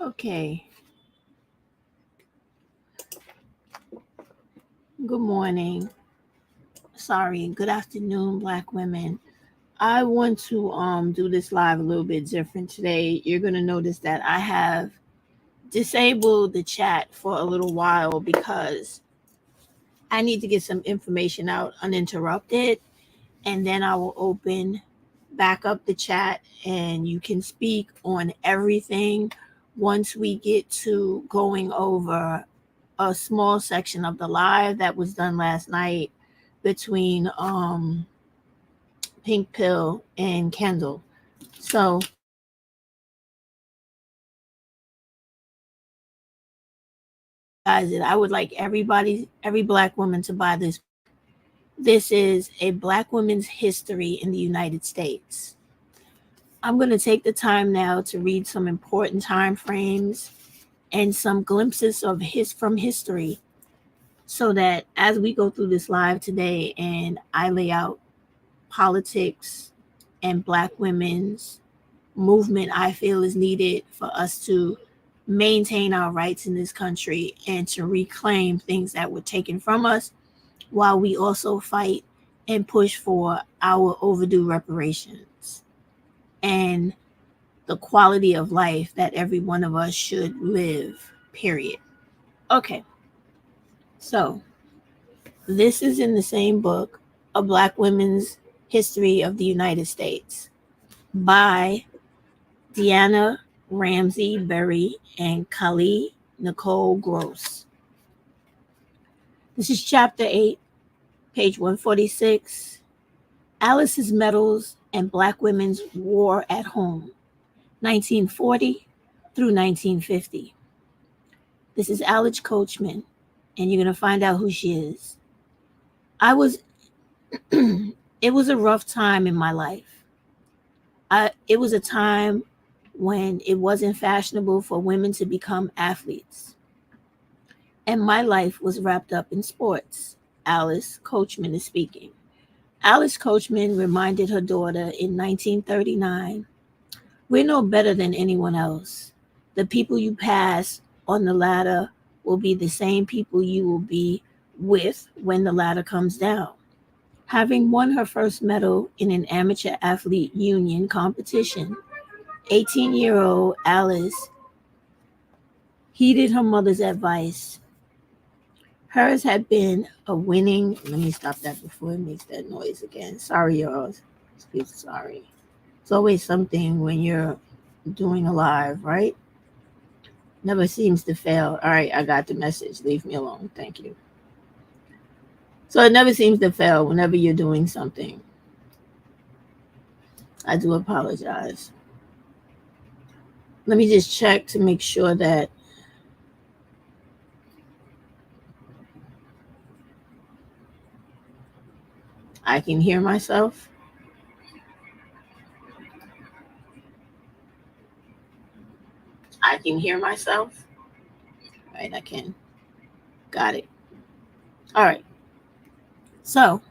Okay. Good morning. Sorry. Good afternoon, Black women. I want to do this live a little bit different today. You're gonna notice that I have disabled the chat for a little while because I need to get some information out uninterrupted, and then I will open back up the chat and you can speak on everything once we get to going over a small section of the live that was done last night between Pink Pill and Kendall. So guys, I would like every Black woman to buy this. This is a Black woman's history in the United States. I'm going to take the time now to read some important time frames and some glimpses of from history, so that as we go through this live today and I lay out politics and Black women's movement I feel is needed for us to maintain our rights in this country and to reclaim things that were taken from us, while we also fight and push for our overdue reparations and the quality of life that every one of us should live, period. Okay, so this is in the same book, A Black Women's History of the United States, by Deanna Ramsey Berry and Kali Nicole Gross. This is chapter 8, page 146, Alice's Medals and Black Women's War at Home, 1940 through 1950. This is Alice Coachman, and you're going to find out who she is. It was a rough time in my life. It was a time when it wasn't fashionable for women to become athletes. And my life was wrapped up in sports. Alice Coachman is speaking. Alice Coachman reminded her daughter in 1939, "We're no better than anyone else. The people you pass on the ladder will be the same people you will be with when the ladder comes down." Having won her first medal in an amateur athlete union competition, 18-year-old Alice heeded her mother's advice. Hers had been a winning, let me stop that before it makes that noise again. Sorry, y'all. Sorry. It's always something when you're doing a live, right? Never seems to fail. All right, I got the message. Leave me alone. Thank you. So it never seems to fail whenever you're doing something. I do apologize. Let me just check to make sure that I can hear myself. I can hear myself. All right, I can. Got it. All right. So,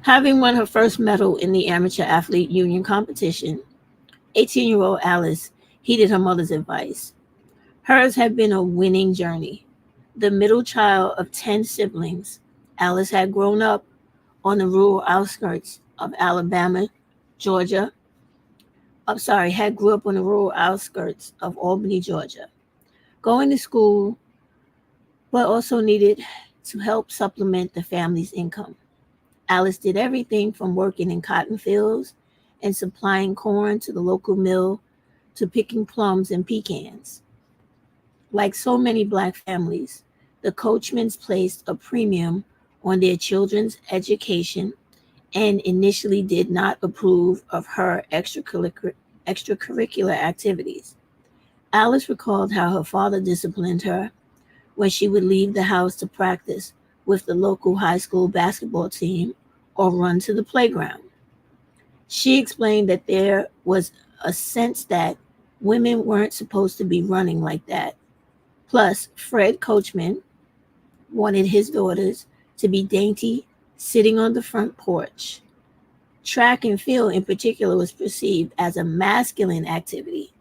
having won her first medal in the amateur athlete union competition, 18-year-old Alice heeded her mother's advice. Hers had been a winning journey. The middle child of 10 siblings, Alice had grown up on the rural outskirts of Alabama, Georgia. Grew up on the rural outskirts of Albany, Georgia. Going to school, but also needed to help supplement the family's income. Alice did everything from working in cotton fields and supplying corn to the local mill to picking plums and pecans. Like so many Black families, the Coachmans placed a premium on their children's education and initially did not approve of her extracurricular activities. Alice recalled how her father disciplined her when she would leave the house to practice with the local high school basketball team or run to the playground. She explained that there was a sense that women weren't supposed to be running like that. Plus, Fred Coachman wanted his daughters to be dainty, sitting on the front porch. Track and field, in particular, was perceived as a masculine activity,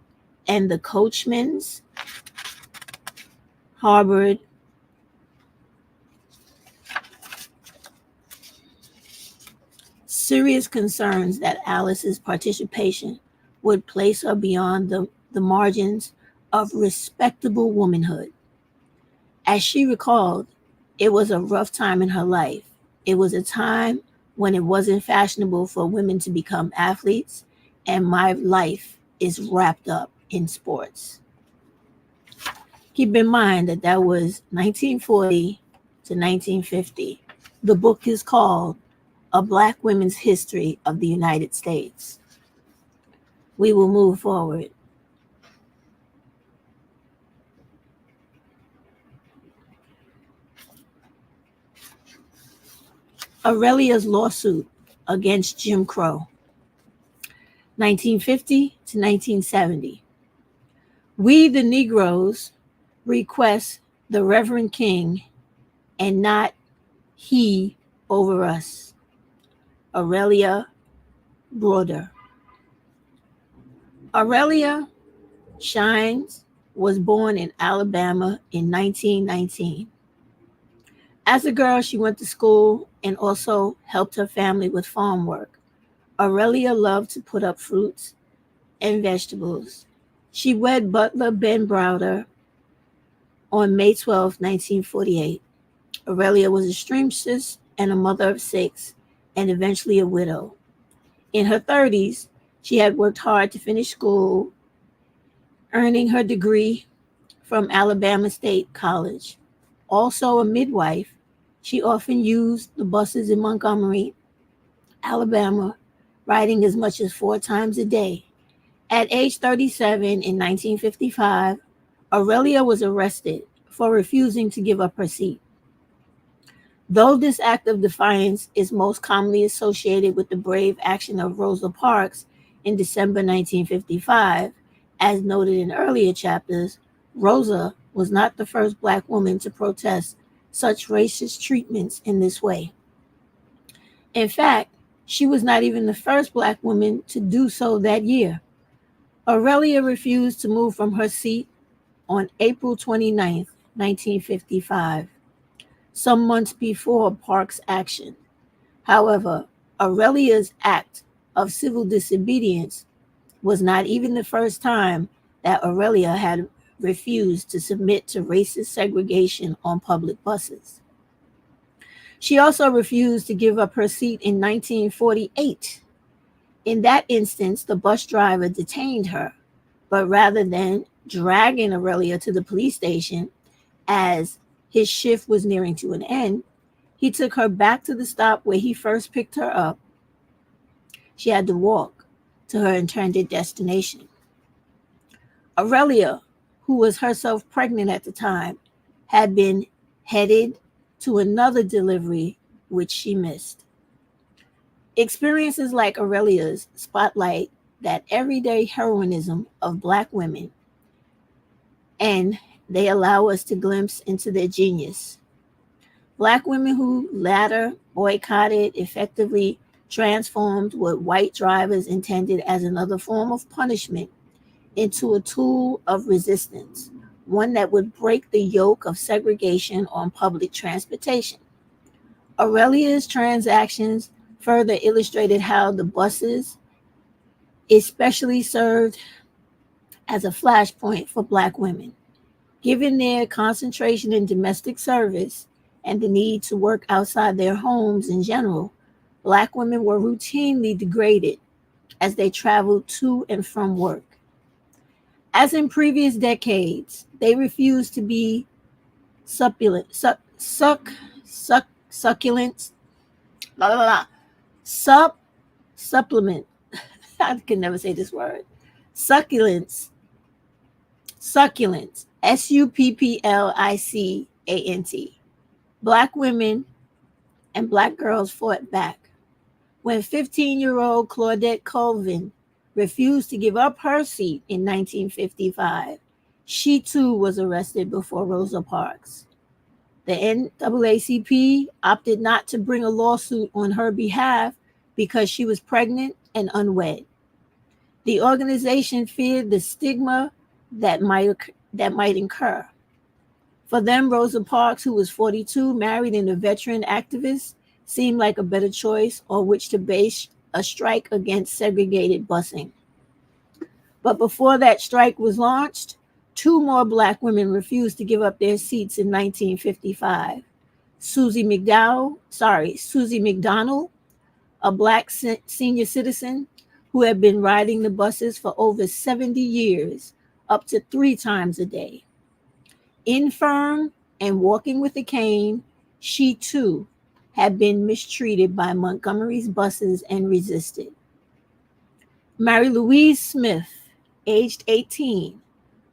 and the Coachmans harbored serious concerns that Alice's participation would place her beyond the margins of respectable womanhood. As she recalled, it was a rough time in her life. It was a time when it wasn't fashionable for women to become athletes, and my life is wrapped up in sports. Keep in mind that that was 1940 to 1950. The book is called A Black Women's History of the United States. We will move forward. Aurelia's lawsuit against Jim Crow, 1950 to 1970. We, the Negroes, request the Reverend King and not he over us. Aurelia Broder. Aurelia Shines was born in Alabama in 1919. As a girl, she went to school and also helped her family with farm work. Aurelia loved to put up fruits and vegetables. She wed Butler Ben Browder on May 12, 1948. Aurelia was a seamstress and a mother of 6, and eventually a widow. In her 30s, she had worked hard to finish school, earning her degree from Alabama State College. Also a midwife, she often used the buses in Montgomery, Alabama, riding as much as 4 times a day. At age 37 in 1955, Aurelia was arrested for refusing to give up her seat. Though this act of defiance is most commonly associated with the brave action of Rosa Parks in December 1955, as noted in earlier chapters, Rosa was not the first Black woman to protest such racist treatments in this way. In fact, she was not even the first Black woman to do so that year. Aurelia refused to move from her seat on April 29, 1955, some months before Parks' action. However, Aurelia's act of civil disobedience was not even the first time that Aurelia had refused to submit to racist segregation on public buses. She also refused to give up her seat in 1948. In that instance, the bus driver detained her, but rather than dragging Aurelia to the police station as his shift was nearing to an end, he took her back to the stop where he first picked her up. She had to walk to her intended destination. Aurelia, who was herself pregnant at the time, had been headed to another delivery, which she missed. Experiences like Aurelia's spotlight that everyday heroism of Black women, and they allow us to glimpse into their genius. Black women who later boycotted effectively transformed what white drivers intended as another form of punishment into a tool of resistance, one that would break the yoke of segregation on public transportation. Aurelia's transactions further illustrated how the buses especially served as a flashpoint for Black women. Given their concentration in domestic service and the need to work outside their homes in general, Black women were routinely degraded as they traveled to and from work. As in previous decades, they refused to be succulent, supplement. I can never say this word. Succulents, supplicant. Black women and Black girls fought back. When 15-year-old Claudette Colvin refused to give up her seat in 1955, she too was arrested before Rosa Parks. The NAACP opted not to bring a lawsuit on her behalf because she was pregnant and unwed. The organization feared the stigma that might incur. For them, Rosa Parks, who was 42, married and a veteran activist, seemed like a better choice on which to base a strike against segregated busing. But before that strike was launched, two more Black women refused to give up their seats in 1955. Susie McDonald, a Black senior citizen who had been riding the buses for over 70 years, up to 3 times a day. Infirm and walking with a cane, she too had been mistreated by Montgomery's buses and resisted. Mary Louise Smith, aged 18,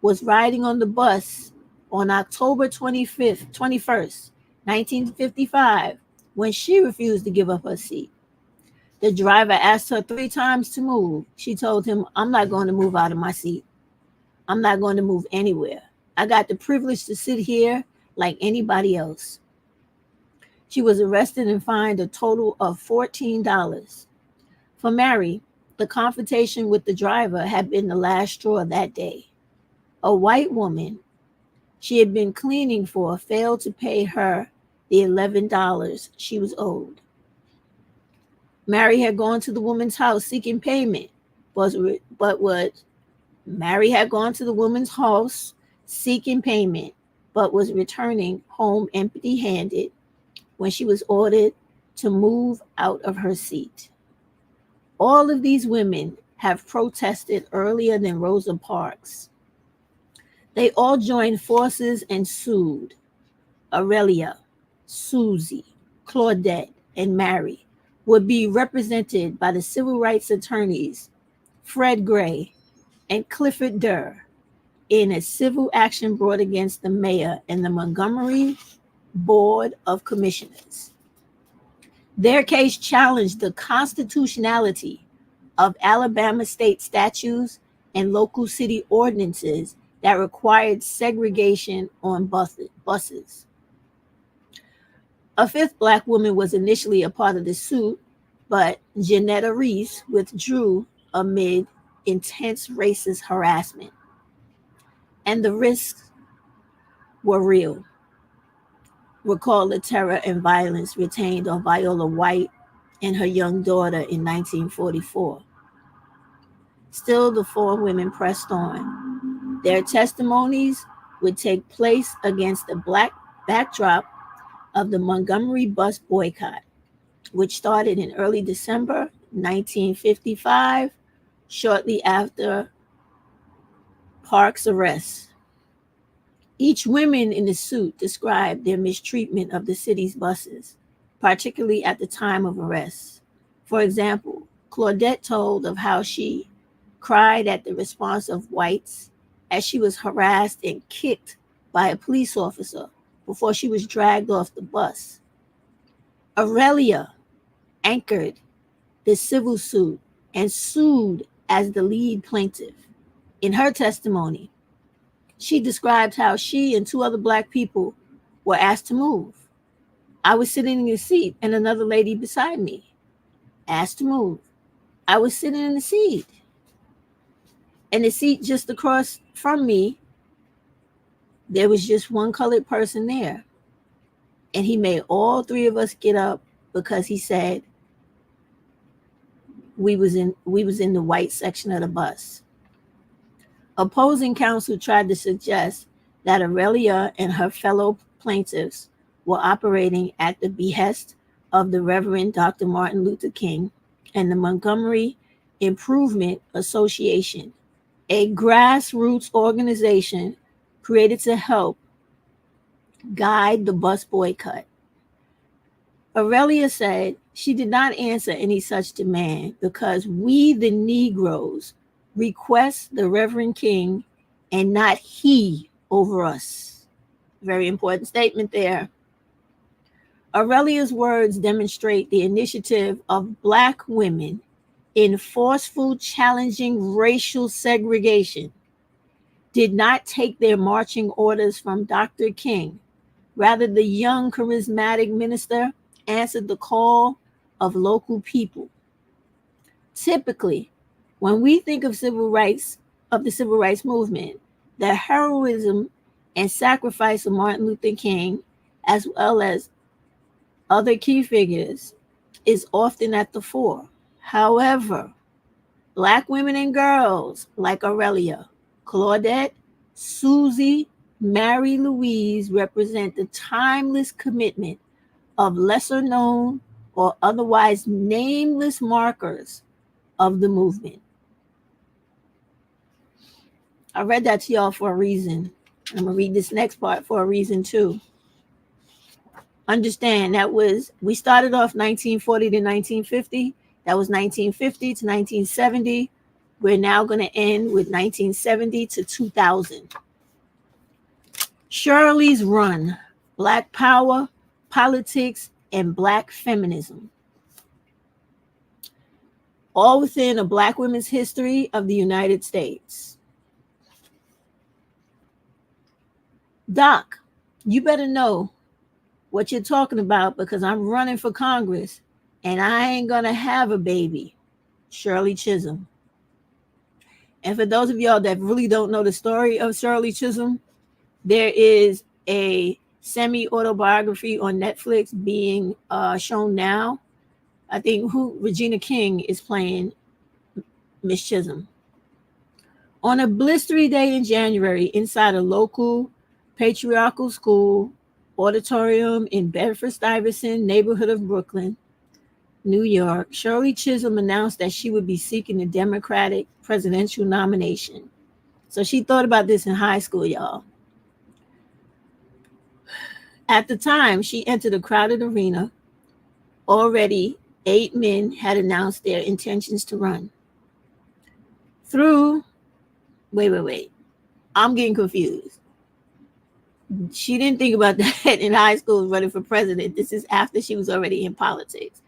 was riding on the bus on October 21st, 1955, when she refused to give up her seat. The driver asked her 3 times to move. She told him, "I'm not going to move out of my seat. I'm not going to move anywhere. I got the privilege to sit here like anybody else." She was arrested and fined a total of $14. For Mary, the confrontation with the driver had been the last straw that day. A white woman she had been cleaning for failed to pay her the $11 she was owed. Mary had gone to the woman's house seeking payment, Mary had gone to the woman's house seeking payment, but was returning home empty-handed when she was ordered to move out of her seat. All of these women have protested earlier than Rosa Parks. They all joined forces and sued. Aurelia, Susie, Claudette, and Mary would be represented by the civil rights attorneys Fred Gray and Clifford Durr in a civil action brought against the mayor and the Montgomery Board of Commissioners. Their case challenged the constitutionality of Alabama state statutes and local city ordinances that required segregation on buses. A 5th Black woman was initially a part of the suit, but Janetta Reese withdrew amid intense racist harassment. And the risks were real. Recall the terror and violence retained on Viola White and her young daughter in 1944. Still, the 4 women pressed on. Their testimonies would take place against the Black backdrop of the Montgomery bus boycott, which started in early December 1955, shortly after Parks' arrest. Each woman in the suit described their mistreatment of the city's buses, particularly at the time of arrest. For example, Claudette told of how she cried at the response of whites as she was harassed and kicked by a police officer before she was dragged off the bus. Aurelia anchored the civil suit and sued as the lead plaintiff. In her testimony, she described how she and 2 other Black people were asked to move. "I was sitting in the seat and another lady beside me asked to move. I was sitting in the seat. And the seat just across from me, there was just one colored person there. And he made all 3 of us get up because he said we was in the white section of the bus." Opposing counsel tried to suggest that Aurelia and her fellow plaintiffs were operating at the behest of the Reverend Dr. Martin Luther King and the Montgomery Improvement Association, a grassroots organization created to help guide the bus boycott. Aurelia said she did not answer any such demand because we, the Negroes, request the Reverend King and not he over us. Very important statement there. Aurelia's words demonstrate the initiative of Black women in forceful challenging racial segregation did not take their marching orders from Dr. King. Rather, the young, charismatic minister answered the call of local people. Typically, when we think of the civil rights movement, the heroism and sacrifice of Martin Luther King, as well as other key figures, is often at the fore. However, Black women and girls like Aurelia, Claudette, Susie, Mary Louise represent the timeless commitment of lesser known or otherwise nameless markers of the movement. I read that to y'all for a reason. I'm going to read this next part for a reason too. Understand we started off 1940 to 1950. That was 1950 to 1970. We're now going to end with 1970 to 2000. Shirley's Run, Black Power, Politics, and Black Feminism. All within a Black women's history of the United States. Doc, you better know what you're talking about because I'm running for Congress and I ain't going to have a baby. Shirley Chisholm. And for those of y'all that really don't know the story of Shirley Chisholm, there is a semi-autobiography on Netflix being shown now. I think Regina King is playing Miss Chisholm. On a blistery day in January, inside a local patriarchal school auditorium in Bedford-Stuyvesant neighborhood of Brooklyn, New York, Shirley Chisholm announced that she would be seeking the Democratic presidential nomination. So she thought about this in high school, y'all. At the time she entered a crowded arena, already 8 men had announced their intentions to run. Wait. I'm getting confused. She didn't think about that in high school running for president. This is after she was already in politics.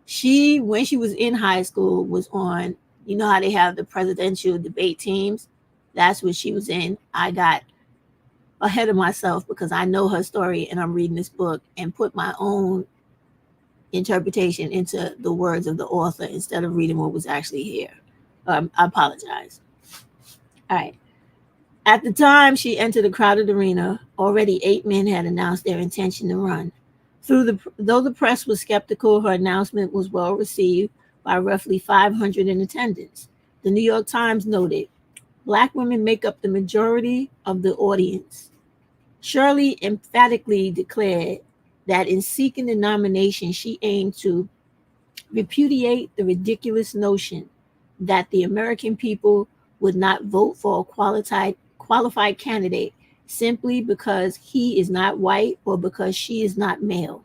When she was in high school, was on, you know how they have the presidential debate teams? That's what she was in. I got ahead of myself because I know her story and I'm reading this book and put my own interpretation into the words of the author instead of reading what was actually here. I apologize. All right. At the time she entered a crowded arena, already 8 men had announced their intention to run. Though the press was skeptical, her announcement was well received by roughly 500 in attendance. The New York Times noted, Black women make up the majority of the audience. Shirley emphatically declared that in seeking the nomination, she aimed to repudiate the ridiculous notion that the American people would not vote for a qualified candidate simply because he is not white or because she is not male.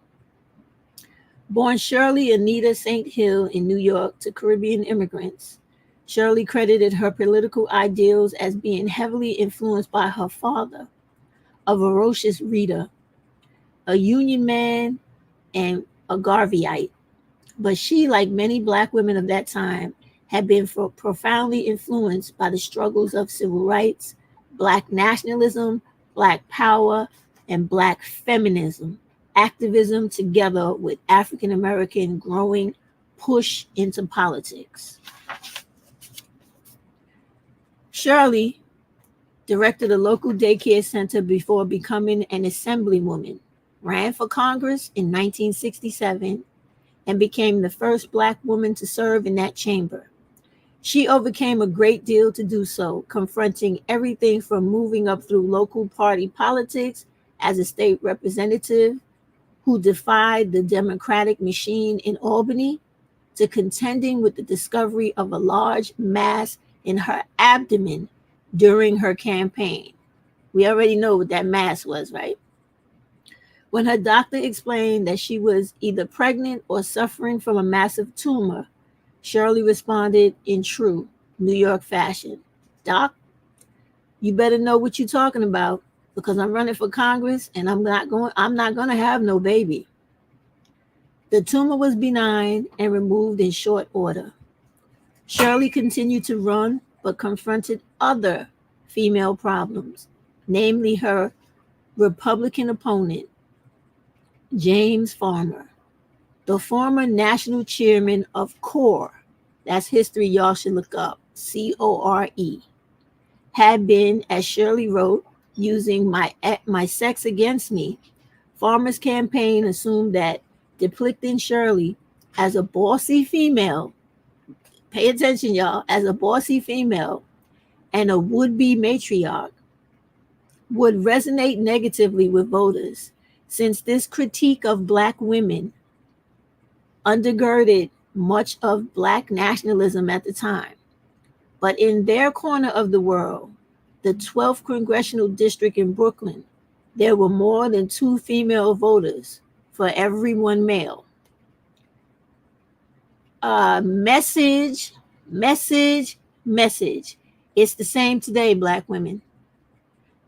Born Shirley Anita St. Hill in New York to Caribbean immigrants, Shirley credited her political ideals as being heavily influenced by her father, a voracious reader, a Union man, and a Garveyite. But she, like many Black women of that time, had been profoundly influenced by the struggles of civil rights, Black nationalism, Black power, and Black feminism, activism together with African American growing push into politics. Shirley directed a local daycare center before becoming an assemblywoman, ran for Congress in 1967, and became the first Black woman to serve in that chamber. She overcame a great deal to do so, confronting everything from moving up through local party politics as a state representative who defied the Democratic machine in Albany, to contending with the discovery of a large mass in her abdomen during her campaign. We already know what that mass was, right? When her doctor explained that she was either pregnant or suffering from a massive tumor, Shirley responded in true New York fashion. Doc, you better know what you're talking about because I'm running for Congress and I'm not going to have no baby. The tumor was benign and removed in short order. Shirley continued to run but confronted other female problems, namely her Republican opponent, James Farmer, the former national chairman of CORE, That's history y'all should look up. CORE. Had been, as Shirley wrote, using my sex against me. Farmers' campaign assumed that depicting Shirley as a bossy female, pay attention, y'all, as a bossy female and a would-be matriarch would resonate negatively with voters, since this critique of black women undergirded much of black nationalism at the time. But in their corner of the world, the 12th congressional district in Brooklyn, there were more than 2 female voters for every 1 male. Message, message, message. It's the same today, black women.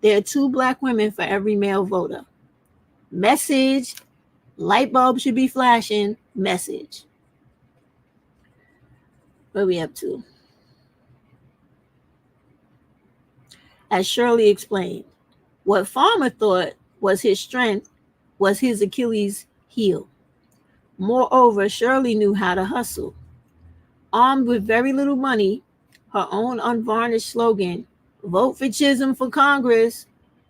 There are 2 black women for every male voter. Message, light bulb should be flashing, message. What are we up to? As Shirley explained, what Farmer thought was his strength was his Achilles heel. Moreover, Shirley knew how to hustle. Armed with very little money, her own unvarnished slogan, "Vote for Chisholm for Congress,"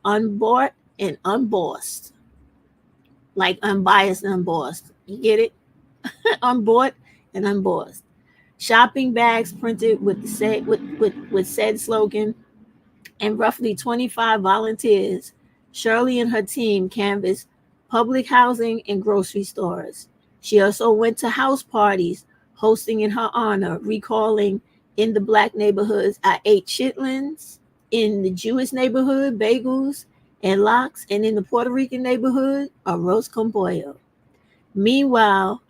unbought and unbossed. Like unbiased and unbossed. You get it? Unbought and unbossed. Shopping bags printed with said slogan, and roughly 25 volunteers. Shirley and her team canvassed public housing and grocery stores. She also went to house parties, hosting in her honor, recalling, in the black neighborhoods, I ate chitlins, in the Jewish neighborhood, bagels and lox, and in the Puerto Rican neighborhood, arroz con pollo. Meanwhile,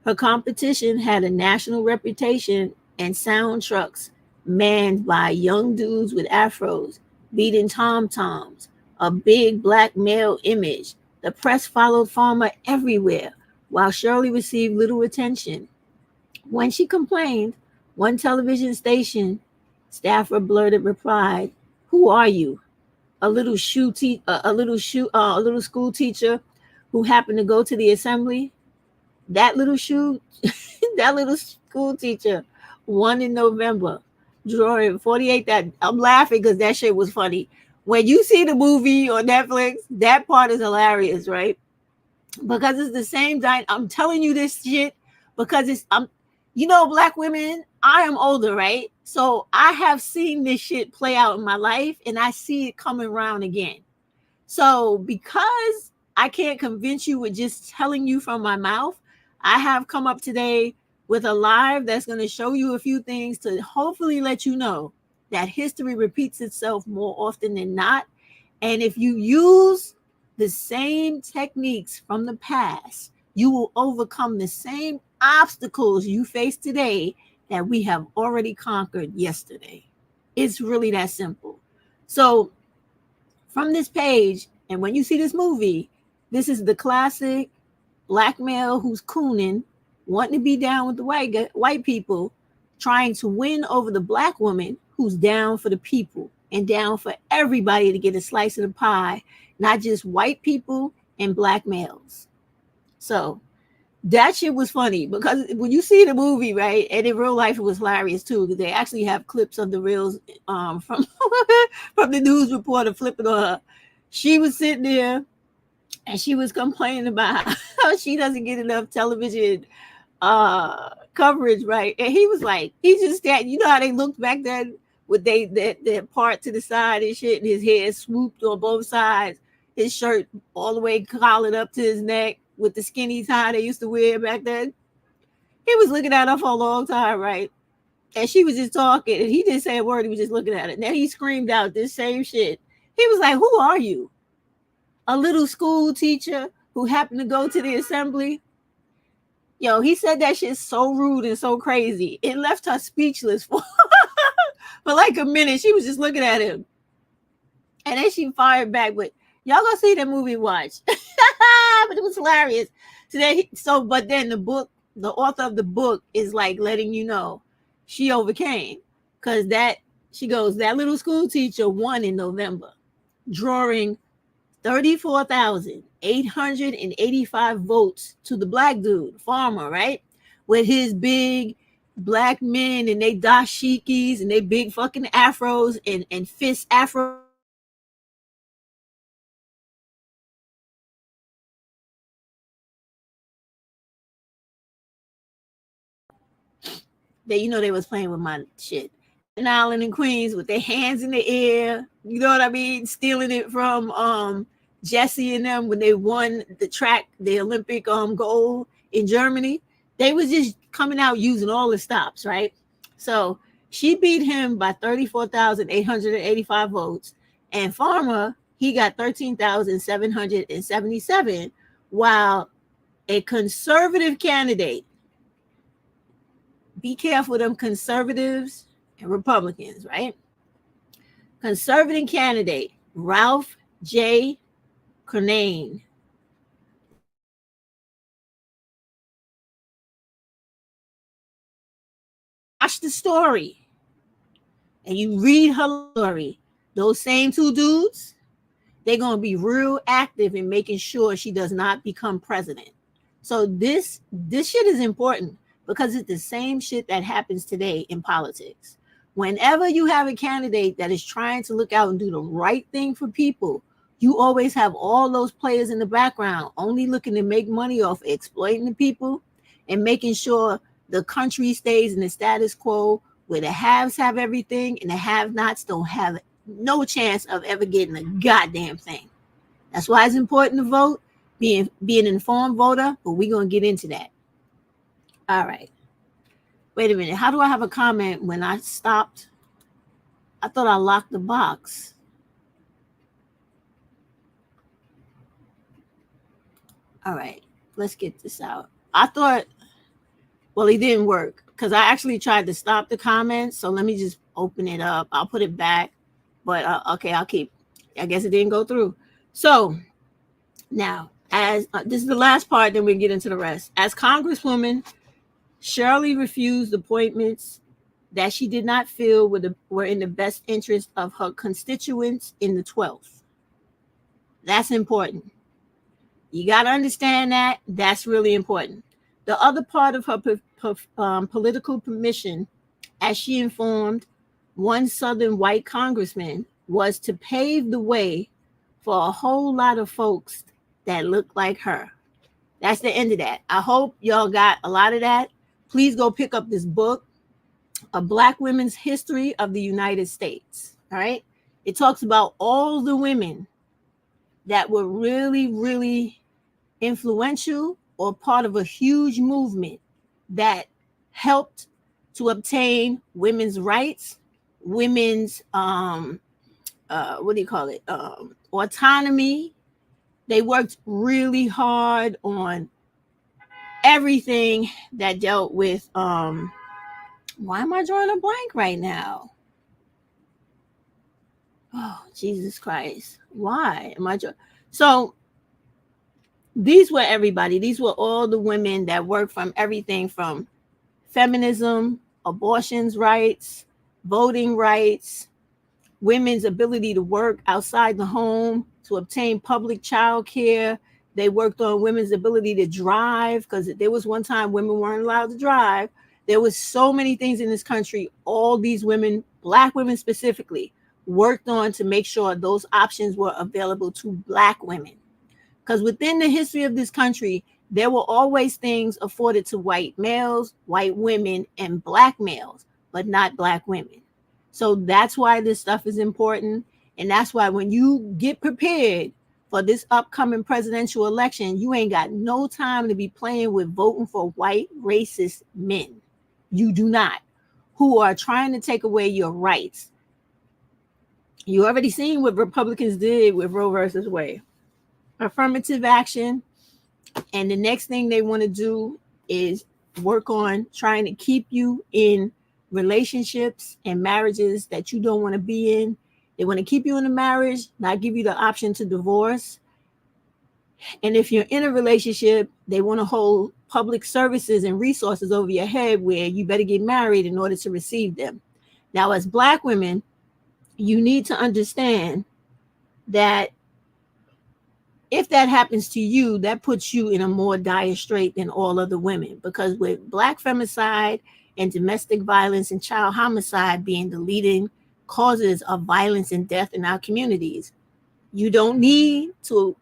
her competition had a national reputation and sound trucks manned by young dudes with afros, beating tom-toms, a big black male image. The press followed Farmer everywhere, while Shirley received little attention. When she complained, one television station staffer blurted replied, "Who are you? A little a little school teacher who happened to go to the assembly? That little that little school teacher won in November, drawing 48." That I'm laughing because that shit was funny. When you see the movie on Netflix, that part is hilarious, right? Because it's the same I'm telling you this shit because black women, I am older, right? So I have seen this shit play out in my life and I see it coming around again. So because I can't convince you with just telling you from my mouth, I have come up today with a live that's going to show you a few things to hopefully let you know that history repeats itself more often than not. And if you use the same techniques from the past, you will overcome the same obstacles you face today that we have already conquered yesterday. It's really that simple. So from this page, and when you see this movie, this is the classic black male who's cooning, wanting to be down with the white people, trying to win over the black woman who's down for the people and down for everybody to get a slice of the pie, not just white people and black males. So that shit was funny because when you see the movie, right, and in real life it was hilarious too, because they actually have clips of the reels from from the news reporter flipping on her. She was sitting there and she was complaining about how she doesn't get enough television coverage, right? And he was like, he just that, you know how they looked back then with their part to the side and shit, and his hair swooped on both sides, his shirt all the way collared up to his neck with the skinny tie they used to wear back then. He was looking at her for a long time, right? And she was just talking, and he didn't say a word. He was just looking at it. Then he screamed out this same shit. He was like, "Who are you? A little school teacher who happened to go to the assembly?" Yo, he said that shit so rude and so crazy. It left her speechless for like a minute. She was just looking at him. And then she fired back with, "Y'all go see that movie, watch." But it was hilarious. But then the author of the book is like letting you know she overcame. Because she goes, that little school teacher won in November, drawing 34,885 votes to the black dude, Farmer, right? With his big black men and they dashikis and they big fucking afros and fist afro. They was playing with my shit. An Island in Queens with their hands in the air, you know what I mean? Stealing it from Jesse and them when they won the Olympic gold in Germany. They was just coming out using all the stops, right? So she beat him by 34,885 votes. And Farmer, he got 13,777, while a conservative candidate, be careful of them conservatives and Republicans, right? Conservative candidate Ralph J. Curnane. Watch the story and you read her story. Those same two dudes, they're going to be real active in making sure she does not become president. So this shit is important because it's the same shit that happens today in politics. Whenever you have a candidate that is trying to look out and do the right thing for people, you always have all those players in the background only looking to make money off exploiting the people and making sure the country stays in the status quo where the haves have everything and the have-nots don't have no chance of ever getting a goddamn thing. That's why it's important to vote, be an informed voter, but we're going to get into that. All right. Wait a minute. How do I have a comment when I stopped? I thought I locked the box. All right. Let's get this out. I thought, well, it didn't work because I actually tried to stop the comments. So let me just open it up. I'll put it back. But okay, I'll keep. I guess it didn't go through. So now, as this is the last part, then we'll get into the rest. As Congresswoman, Shirley refused appointments that she did not feel were in the best interest of her constituents in the 12th. That's important. You got to understand that. That's really important. The other part of her political permission, as she informed one Southern white congressman, was to pave the way for a whole lot of folks that look like her. That's the end of that. I hope y'all got a lot of that. Please go pick up this book, A Black Women's History of the United States. All right. It talks about all the women that were really, really influential or part of a huge movement that helped to obtain women's rights, women's autonomy. They worked really hard on everything that dealt with why am I drawing a blank right now? Oh, Jesus Christ. Why am I so these were everybody. These were all the women that worked from everything from feminism, abortion's rights, voting rights, women's ability to work outside the home, to obtain public child care. They worked on women's ability to drive because there was one time women weren't allowed to drive. There was so many things in this country. All these women, Black women specifically, worked on to make sure those options were available to Black women. Because within the history of this country, there were always things afforded to white males, white women, and Black males, but not Black women. So that's why this stuff is important. And that's why when you get prepared for this upcoming presidential election, you ain't got no time to be playing with voting for white racist men. You do not, who are trying to take away your rights. You already seen what Republicans did with Roe versus Wade. Affirmative action. And the next thing they want to do is work on trying to keep you in relationships and marriages that you don't want to be in. They want to keep you in a marriage, not give you the option to divorce. And if you're in a relationship, they want to hold public services and resources over your head where you better get married in order to receive them. Now, as Black women, you need to understand that if that happens to you, that puts you in a more dire strait than all other women, because with Black femicide and domestic violence and child homicide being the leading causes of violence and death in our communities. You don't need to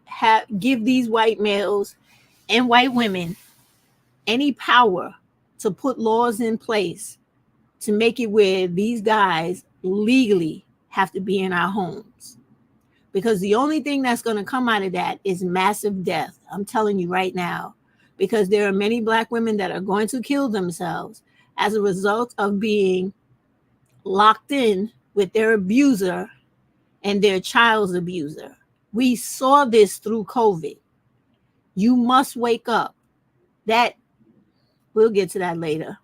give these white males and white women any power to put laws in place to make it where these guys legally have to be in our homes. Because the only thing that's going to come out of that is massive death. I'm telling you right now. Because there are many black women that are going to kill themselves as a result of being locked in with their abuser and their child's abuser. We saw this through COVID. You must wake up. That we'll get to that later.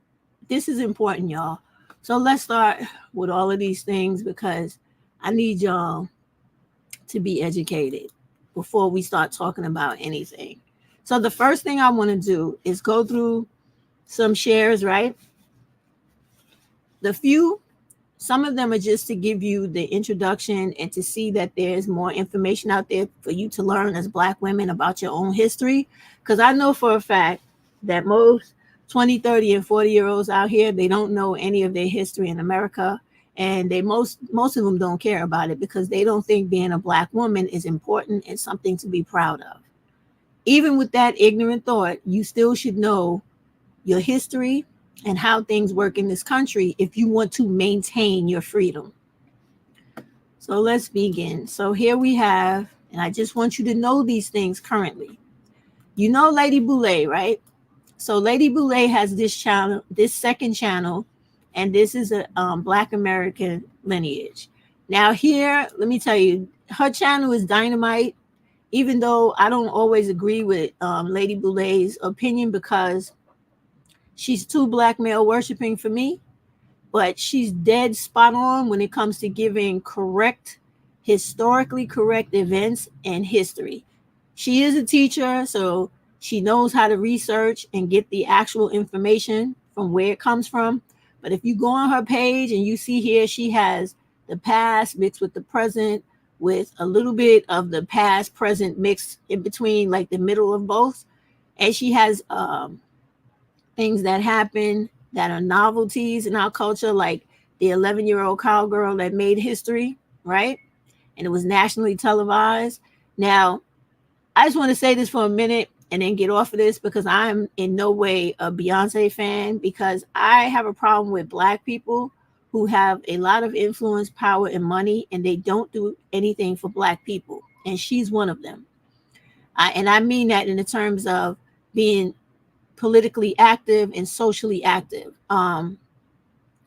This is important, y'all. So let's start with all of these things because I need y'all to be educated before we start talking about anything. So the first thing I want to do is go through some shares, right? Some of them are just to give you the introduction and to see that there's more information out there for you to learn as black women about your own history. Because I know for a fact that most 20, 30, and 40-year-olds out here, they don't know any of their history in America. And most of them don't care about it because they don't think being a black woman is important and something to be proud of. Even with that ignorant thought, you still should know your history and how things work in this country if you want to maintain your freedom. So let's begin. So here we have, and I just want you to know these things currently. You know Lady Boulay, right? So Lady Boulay has this channel, this second channel, and this is a Black American lineage. Now here, let me tell you, her channel is dynamite, even though I don't always agree with Lady Boulay's opinion because she's too black male worshiping for me, but she's dead spot on when it comes to giving historically correct events and history. She is a teacher, so she knows how to research and get the actual information from where it comes from. But if you go on her page and you see here, she has the past mixed with the present with a little bit of the past present mixed in between, like the middle of both. And she has things that happen that are novelties in our culture, like the 11-year-old cowgirl that made history, right? And it was nationally televised. Now, I just want to say this for a minute and then get off of this because I'm in no way a Beyonce fan because I have a problem with black people who have a lot of influence, power, and money, and they don't do anything for black people. And she's one of them. And I mean that in the terms of being politically active and socially active.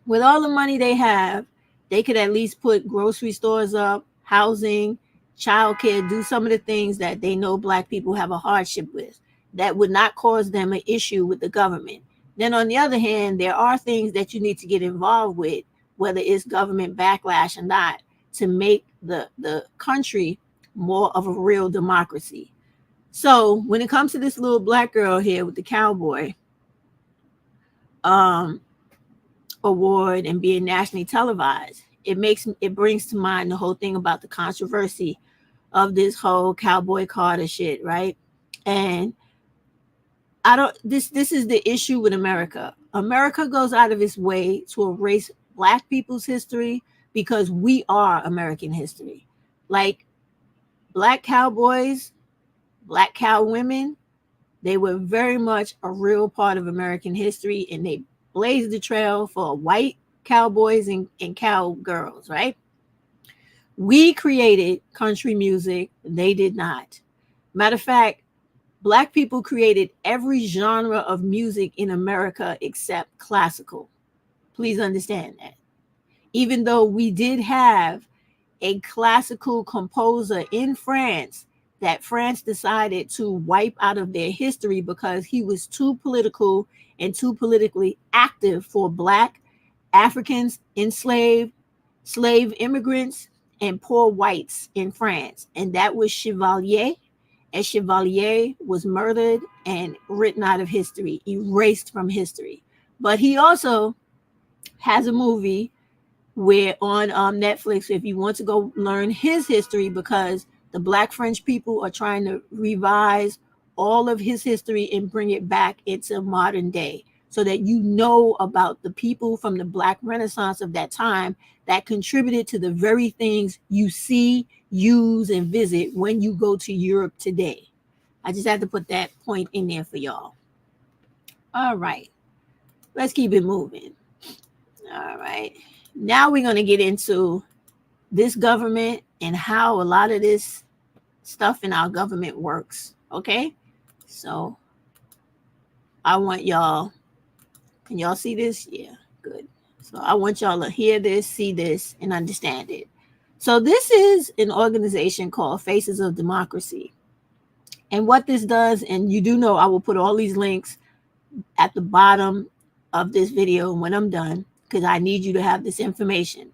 With all the money they have, they could at least put grocery stores up, housing, childcare, do some of the things that they know black people have a hardship with that would not cause them an issue with the government. Then on the other hand, there are things that you need to get involved with, whether it's government backlash or not, to make the country more of a real democracy. So when it comes to this little black girl here with the cowboy award and being nationally televised, it brings to mind the whole thing about the controversy of this whole Cowboy Carter shit, right? And this is the issue with America. America goes out of its way to erase black people's history because we are American history. Like black cowboys, black cow women, they were very much a real part of American history, and they blazed the trail for white cowboys and cowgirls, right? We created country music. They did not. Matter of fact, black people created every genre of music in America except classical. Please understand that. Even though we did have a classical composer in France that France decided to wipe out of their history because he was too political and too politically active for black Africans, enslaved, slave immigrants, and poor whites in France. And that was Chevalier. And Chevalier was murdered and written out of history, erased from history. But he also has a movie where on Netflix, if you want to go learn his history, because the Black French people are trying to revise all of his history and bring it back into modern day. so that you know about the people from the Black Renaissance of that time that contributed to the very things you see, use, and visit when you go to Europe today. I just had to put that point in there for y'all. All right, let's keep it moving. All right, now we're going to get into this government and how a lot of this stuff in our government works. Okay, so I want y'all, can y'all see this? Yeah, good. So I want y'all to hear this, see this, and understand it. So this is an organization called Faces of Democracy. And what this does, and you do know I will put all these links at the bottom of this video when I'm done, because I need you to have this information.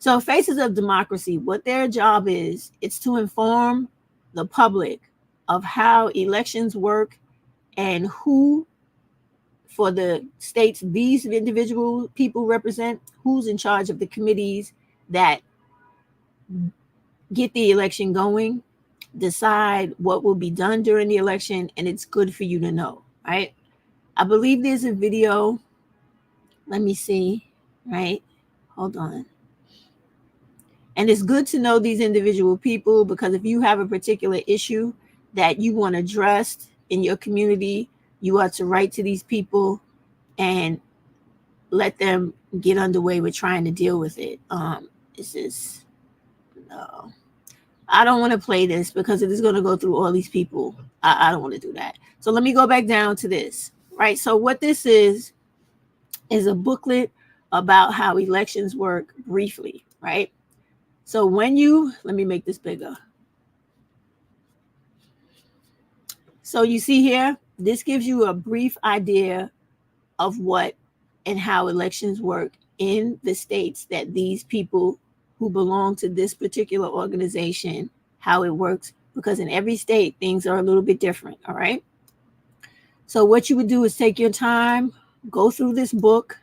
So Faces of Democracy, what their job is, it's to inform the public of how elections work and who, for the states these individual people represent, who's in charge of the committees that get the election going, decide what will be done during the election, and it's good for you to know, right? I believe there's a video. Let me see, right? Hold on. And it's good to know these individual people, because if you have a particular issue that you want addressed in your community, you are to write to these people and let them get underway with trying to deal with it. This is, no. I don't want to play this because it is going to go through all these people. I don't want to do that. So let me go back down to this, right? So what this is a booklet about how elections work briefly, right? So when you, let me make this bigger. So you see here, this gives you a brief idea of what and how elections work in the states that these people who belong to this particular organization, how it works, because in every state, things are a little bit different, all right? So what you would do is take your time, go through this book,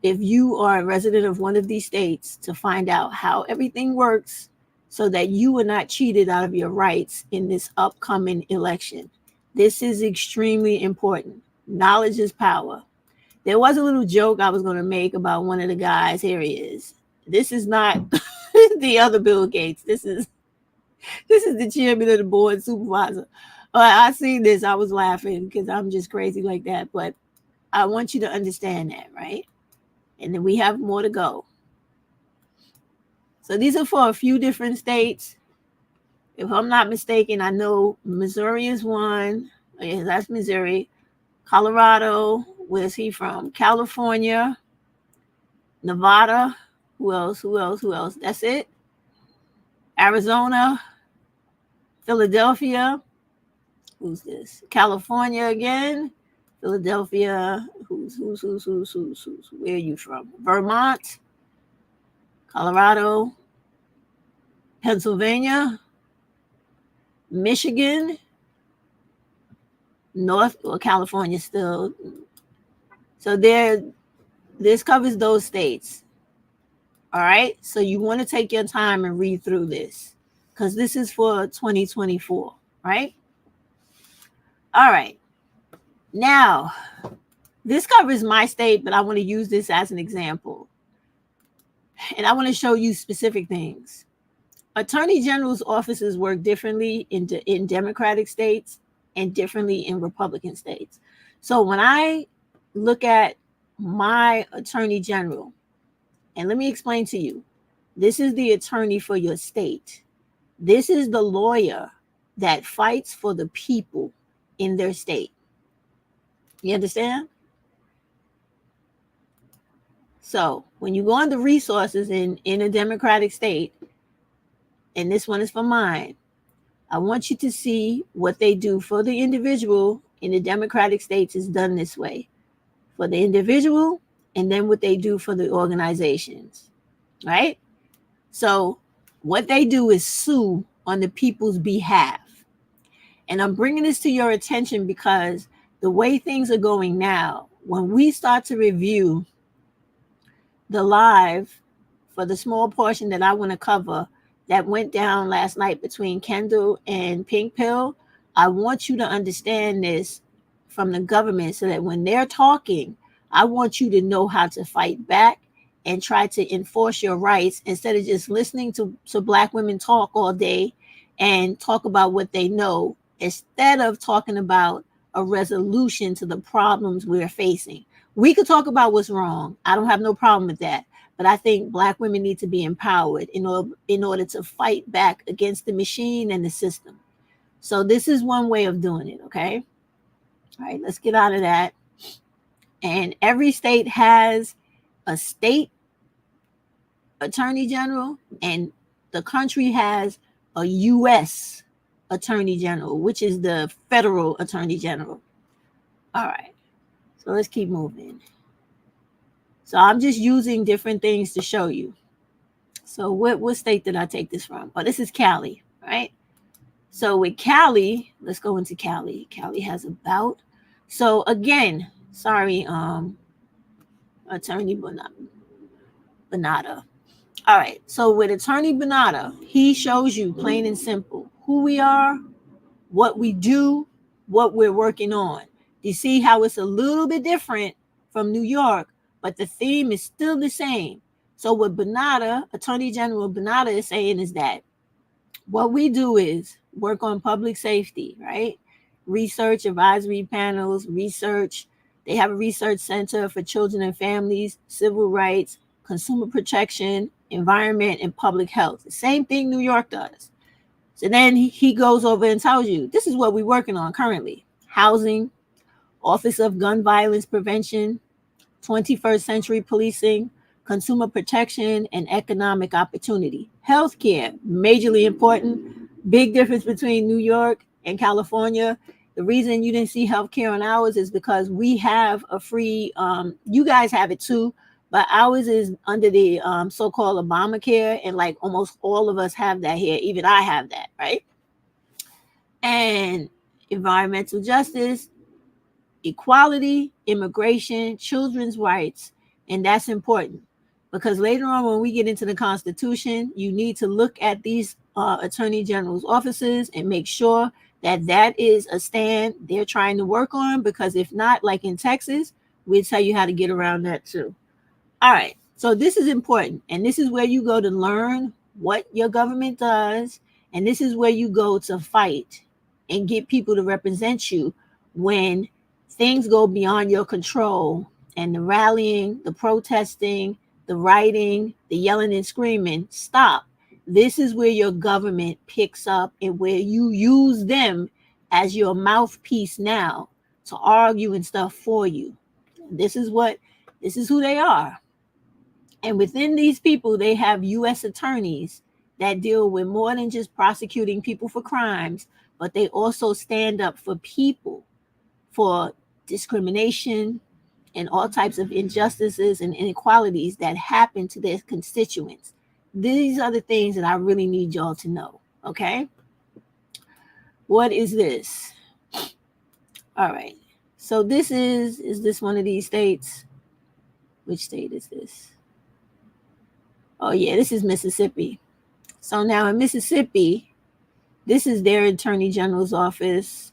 if you are a resident of one of these states, to find out how everything works so that you are not cheated out of your rights in this upcoming election. This is extremely important. Knowledge is power. There was a little joke I was going to make about one of the guys. Here he is. This is not the other Bill Gates. This is the chairman of the board, supervisor. I seen this. I was laughing because I'm just crazy like that. But I want you to understand that, right? And then we have more to go. So these are for a few different states. If I'm not mistaken, I know Missouri is one. Yes, that's Missouri. Colorado, where's he from? California, Nevada. Who else? That's it. Arizona, Philadelphia. Who's this? California again. Philadelphia. Who's? Where are you from? Vermont, Colorado, Pennsylvania, Michigan, California still. So this covers those states. All right. So you want to take your time and read through this, because this is for 2024, right? All right. Now, this covers my state, but I want to use this as an example. And I want to show you specific things. Attorney General's offices work differently in Democratic states and differently in Republican states. So when I look at my Attorney General, and let me explain to you, this is the attorney for your state. This is the lawyer that fights for the people in their state. You understand? So when you go on the resources in a Democratic state, and this one is for mine, I want you to see what they do for the individual in the Democratic states is done this way. For the individual, and then what they do for the organizations, right? So what they do is sue on the people's behalf. And I'm bringing this to your attention because the way things are going now, when we start to review the live for the small portion that I want to cover that went down last night between Kendall and Pink Pill, I want you to understand this from the government so that when they're talking, I want you to know how to fight back and try to enforce your rights instead of just listening to Black women talk all day and talk about what they know instead of talking about a resolution to the problems we're facing. We could talk about what's wrong. I don't have no problem with that. But I think Black women need to be empowered in order to fight back against the machine and the system. So this is one way of doing it, okay? All right, let's get out of that. And every state has a state attorney general, and the country has a U.S. attorney general, which is the federal attorney general. All right, so let's keep moving. So I'm just using different things to show you. So what state did I take this from? Oh, this is Cali, right? So with Cali, let's go into Cali. Cali has about. So again, sorry, Attorney Bonata. All right. So with Attorney Bonata, he shows you plain and simple who we are, what we do, what we're working on. You see how it's a little bit different from New York, but the theme is still the same. So what Bonata, Attorney General Bonata is saying is that what we do is work on public safety, right? Research, advisory panels, research. They have a research center for children and families, civil rights, consumer protection, environment, and public health. The same thing New York does. So then he goes over and tells you, this is what we're working on currently. Housing, Office of Gun Violence Prevention, 21st century policing, consumer protection, and economic opportunity. Healthcare, majorly important. Big difference between New York and California. The reason you didn't see healthcare on ours is because we have a free, you guys have it too, but ours is under the so-called Obamacare, and like almost all of us have that here. Even I have that, right? And environmental justice, equality, immigration, children's rights, and that's important because later on when we get into the Constitution, you need to look at these Attorney General's offices and make sure that that is a stand they're trying to work on, because if not, like in Texas, we'll tell you how to get around that too. All right, so this is important, and this is where you go to learn what your government does, and this is where you go to fight and get people to represent you when things go beyond your control, and the rallying, the protesting, the writing, the yelling and screaming stop. This is where your government picks up and where you use them as your mouthpiece now to argue and stuff for you. This is who they are. And within these people, they have U.S. attorneys that deal with more than just prosecuting people for crimes, but they also stand up for people, for discrimination and all types of injustices and inequalities that happen to their constituents. These are the things that I really need y'all to know, okay? What is this? All right. So this is this one of these states? Which state is this? Oh yeah, this is Mississippi. So now in Mississippi, this is their Attorney General's office.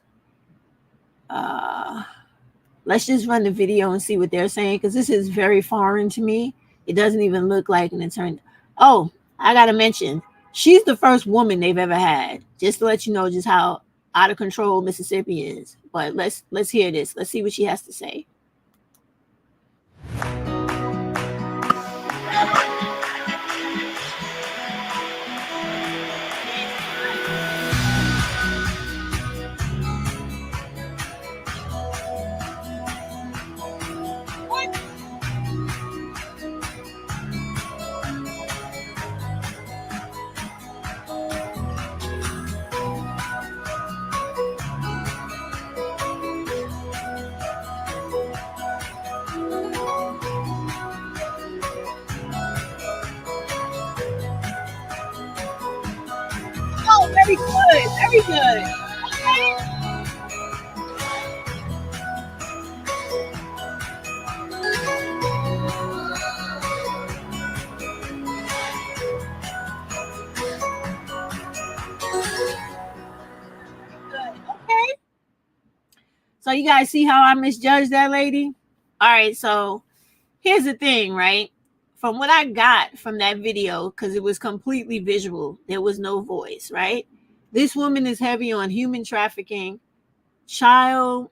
Let's just run the video and see what they're saying, because this is very foreign to me. It doesn't even look like an attorney. Oh, I gotta mention, she's the first woman they've ever had. Just to let you know just how out of control Mississippi is. But let's hear this. Let's see what she has to say. Oh, very good. Very good. Okay. Good. Okay. So you guys see how I misjudged that lady? All right, so here's the thing, right? From what I got from that video, because it was completely visual, there was no voice, right? This woman is heavy on human trafficking, child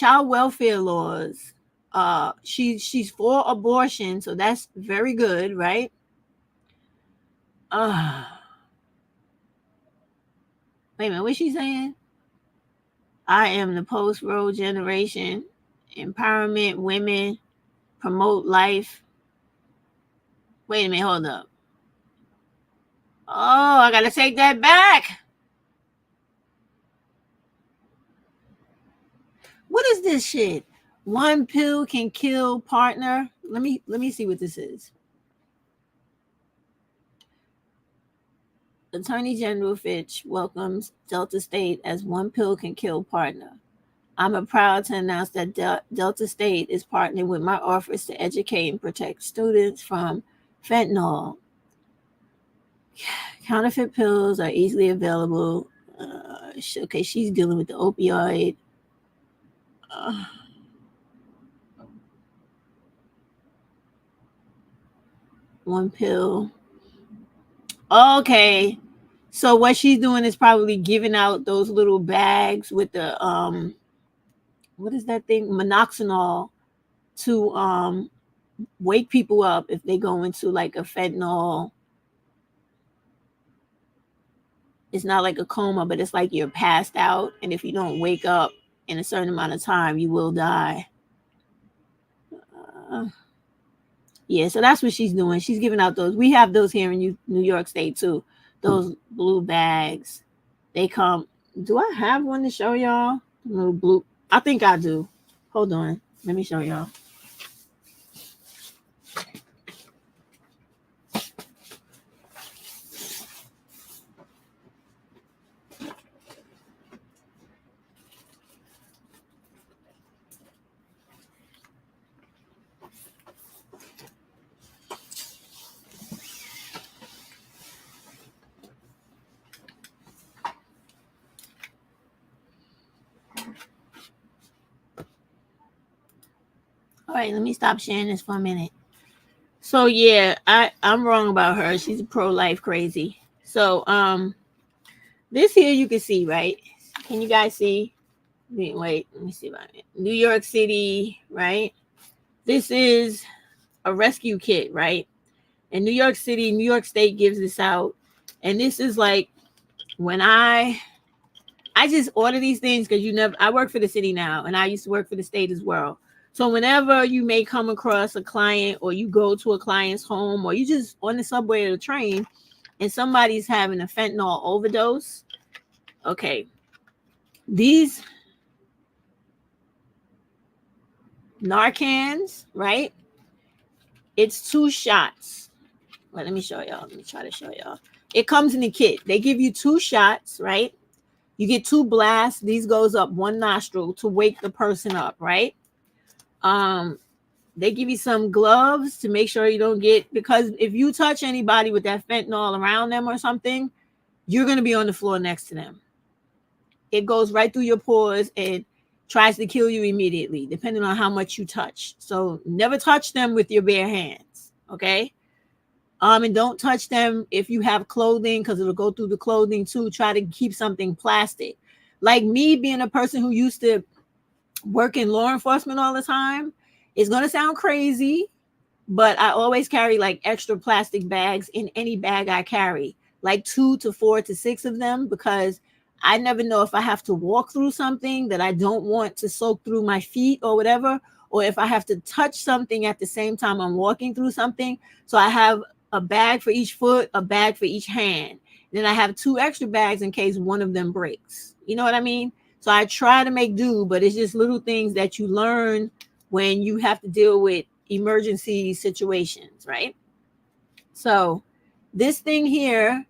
welfare laws. She's for abortion, so that's very good, right? Wait a minute, what's she saying? I am the post-Roe generation, empowerment women, promote life. Wait a minute, hold up. Oh, I gotta take that back. What is this shit? One pill can kill partner. Let me see what this is. Attorney General Fitch welcomes Delta State as one pill can kill partner. I'm proud to announce that Delta State is partnering with my office to educate and protect students from fentanyl. Counterfeit pills are easily available. Okay, she's dealing with the opioid. One pill. Okay. So what she's doing is probably giving out those little bags with the what is that thing? Monoxynol to wake people up if they go into like a fentanyl. It's not like a coma, but it's like you're passed out, and if you don't wake up in a certain amount of time, you will die. Yeah, so that's what she's doing. She's giving out those. We have those here in New York State too. Those blue bags. They come. Do I have one to show y'all? Little blue. I think I do. Hold on. Let me show y'all. All right, let me stop sharing this for a minute. So yeah, I'm wrong about her. She's a pro-life crazy. So this here you can see, right? Can you guys see? Wait, let me see about it. New York City, right? This is a rescue kit, right? In New York City, New York State gives this out. And this is like when I just order these things because I work for the city now, and I used to work for the state as well. So whenever you may come across a client, or you go to a client's home, or you just on the subway or the train and somebody's having a fentanyl overdose, okay, these Narcans, right? It's 2 shots. Well, let me show y'all. Let me try to show y'all. It comes in the kit. They give you 2 shots, right? You get 2 blasts. These goes up 1 nostril to wake the person up, right? They give you some gloves to make sure you don't get, because if you touch anybody with that fentanyl around them or something, you're going to be on the floor next to them. It goes right through your pores and tries to kill you immediately, depending on how much you touch. So never touch them with your bare hands, okay? And don't touch them if you have clothing, because it'll go through the clothing too. Try to keep something plastic. Like me being a person who used to work in law enforcement all the time, it's going to sound crazy, but I always carry like extra plastic bags in any bag I carry, like 2 to 4 to 6 of them, because I never know if I have to walk through something that I don't want to soak through my feet or whatever, or if I have to touch something at the same time I'm walking through something. So I have a bag for each foot, a bag for each hand. Then I have 2 extra bags in case one of them breaks. You know what I mean? So I try to make do, but it's just little things that you learn when you have to deal with emergency situations, right? So this thing here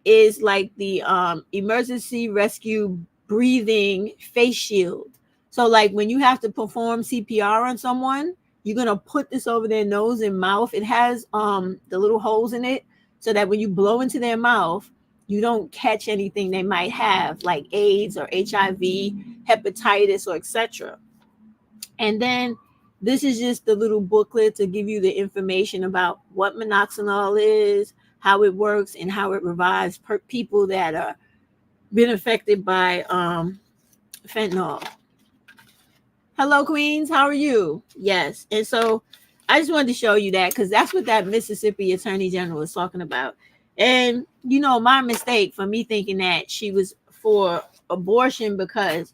is like the emergency rescue breathing face shield. So like when you have to perform CPR on someone, you're going to put this over their nose and mouth. It has the little holes in it so that when you blow into their mouth, you don't catch anything they might have, like AIDS or HIV. hepatitis, or etc. And then this is just the little booklet to give you the information about what minoxidil is, how it works, and how it revives people that are been affected by fentanyl. Hello, Queens. How are you? Yes. And so I just wanted to show you that because that's what that Mississippi Attorney General was talking about. And, you know, my mistake for me thinking that she was for abortion because,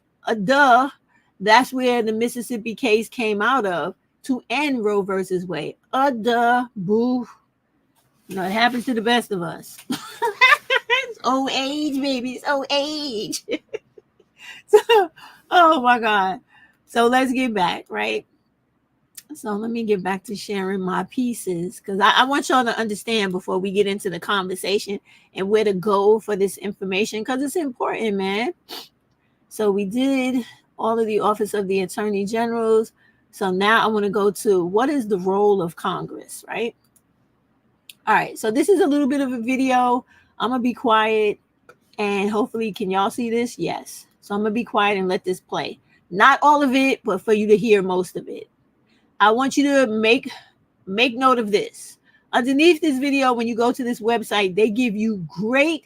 that's where the Mississippi case came out of to end Roe versus Wade. Boo. You know, it happens to the best of us. It's old age, baby. It's old age. So, oh my God. So let's get back, right? So let me get back to sharing my pieces because I want y'all to understand before we get into the conversation and where to go for this information because it's important, man. So we did all of the Office of the Attorney Generals. So now I want to go to what is the role of Congress, right? All right. So this is a little bit of a video. I'm going to be quiet and hopefully, can y'all see this? Yes. So I'm going to be quiet and let this play. Not all of it, but for you to hear most of it. I want you to make note of this. Underneath this video, when you go to this website, they give you great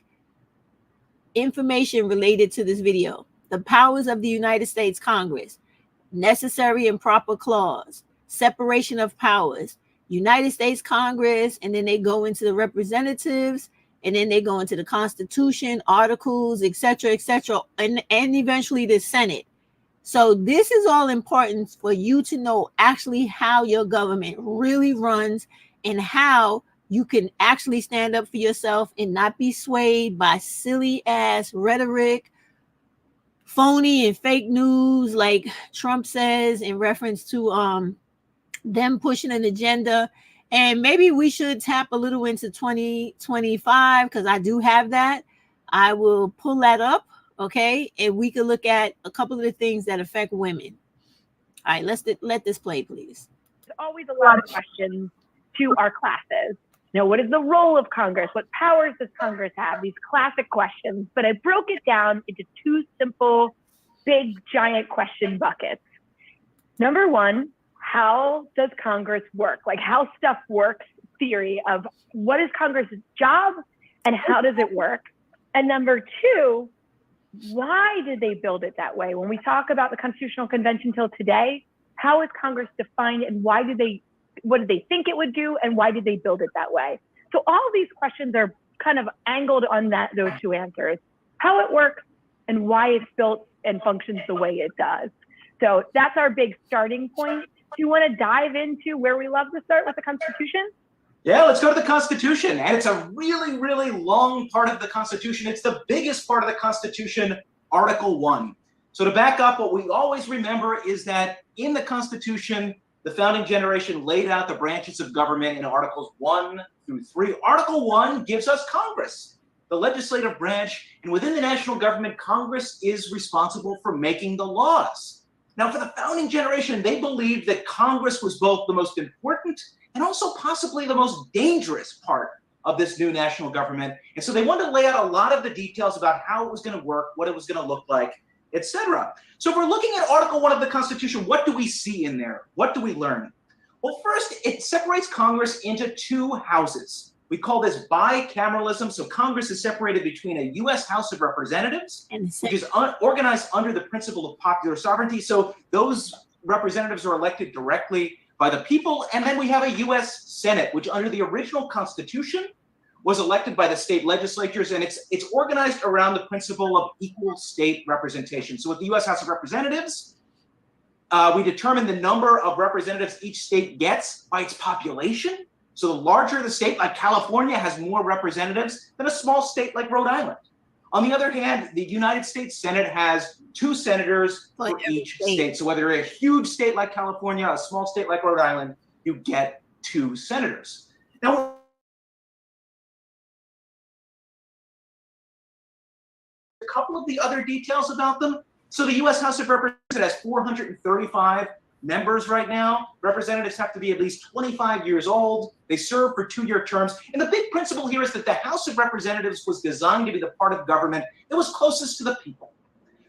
information related to this video. The powers of the United States Congress, necessary and proper clause, separation of powers, United States Congress, and then they go into the representatives, and then they go into the Constitution, articles, etc., and eventually the Senate. So this is all important for you to know actually how your government really runs and how you can actually stand up for yourself and not be swayed by silly ass rhetoric, phony and fake news, like Trump says in reference to them pushing an agenda. And maybe we should tap a little into 2025 because I do have that. I will pull that up, okay? And we could look at a couple of the things that affect women. All right, let this play, please. There's always a lot of questions to our classes. You know, what is the role of Congress? What powers does Congress have? These classic questions. But I broke it down into two simple, big, giant question buckets. Number one, how does Congress work? Like how stuff works, theory of what is Congress's job and how does it work? And number two, why did they build it that way? When we talk about the Constitutional Convention till today, how is Congress defined and what did they think it would do and why did they build it that way? So all these questions are kind of angled on those two answers, how it works and why it's built and functions the way it does. So that's our big starting point. Do you want to dive into where we love to start with the Constitution? Yeah, let's go to the Constitution. And it's a really, really long part of the Constitution. It's the biggest part of the Constitution, Article 1. So to back up, what we always remember is that in the Constitution, the founding generation laid out the branches of government in Articles 1 through 3. Article 1 gives us Congress, the legislative branch. And within the national government, Congress is responsible for making the laws. Now, for the founding generation, they believed that Congress was both the most important and also possibly the most dangerous part of this new national government. And so they wanted to lay out a lot of the details about how it was going to work, what it was going to look like, etc. So if we're looking at Article 1 of the Constitution, what do we see in there? What do we learn? Well, first, it separates Congress into two houses. We call this bicameralism. So Congress is separated between a U.S. House of Representatives, which is organized under the principle of popular sovereignty. So those representatives are elected directly by the people. And then we have a U.S. Senate, which under the original Constitution was elected by the state legislatures. And it's organized around the principle of equal state representation. So with the U.S. House of Representatives, we determine the number of representatives each state gets by its population. So the larger the state, like California, has more representatives than a small state like Rhode Island. On the other hand, the United States Senate has 2 senators for each state. So whether you're a huge state like California, a small state like Rhode Island, you get 2 senators. Now, a couple of the other details about them. So the U.S. House of Representatives has 435 members right now. Representatives have to be at least 25 years old. They serve for 2-year terms. And the big principle here is that the House of Representatives was designed to be the part of government that was closest to the people.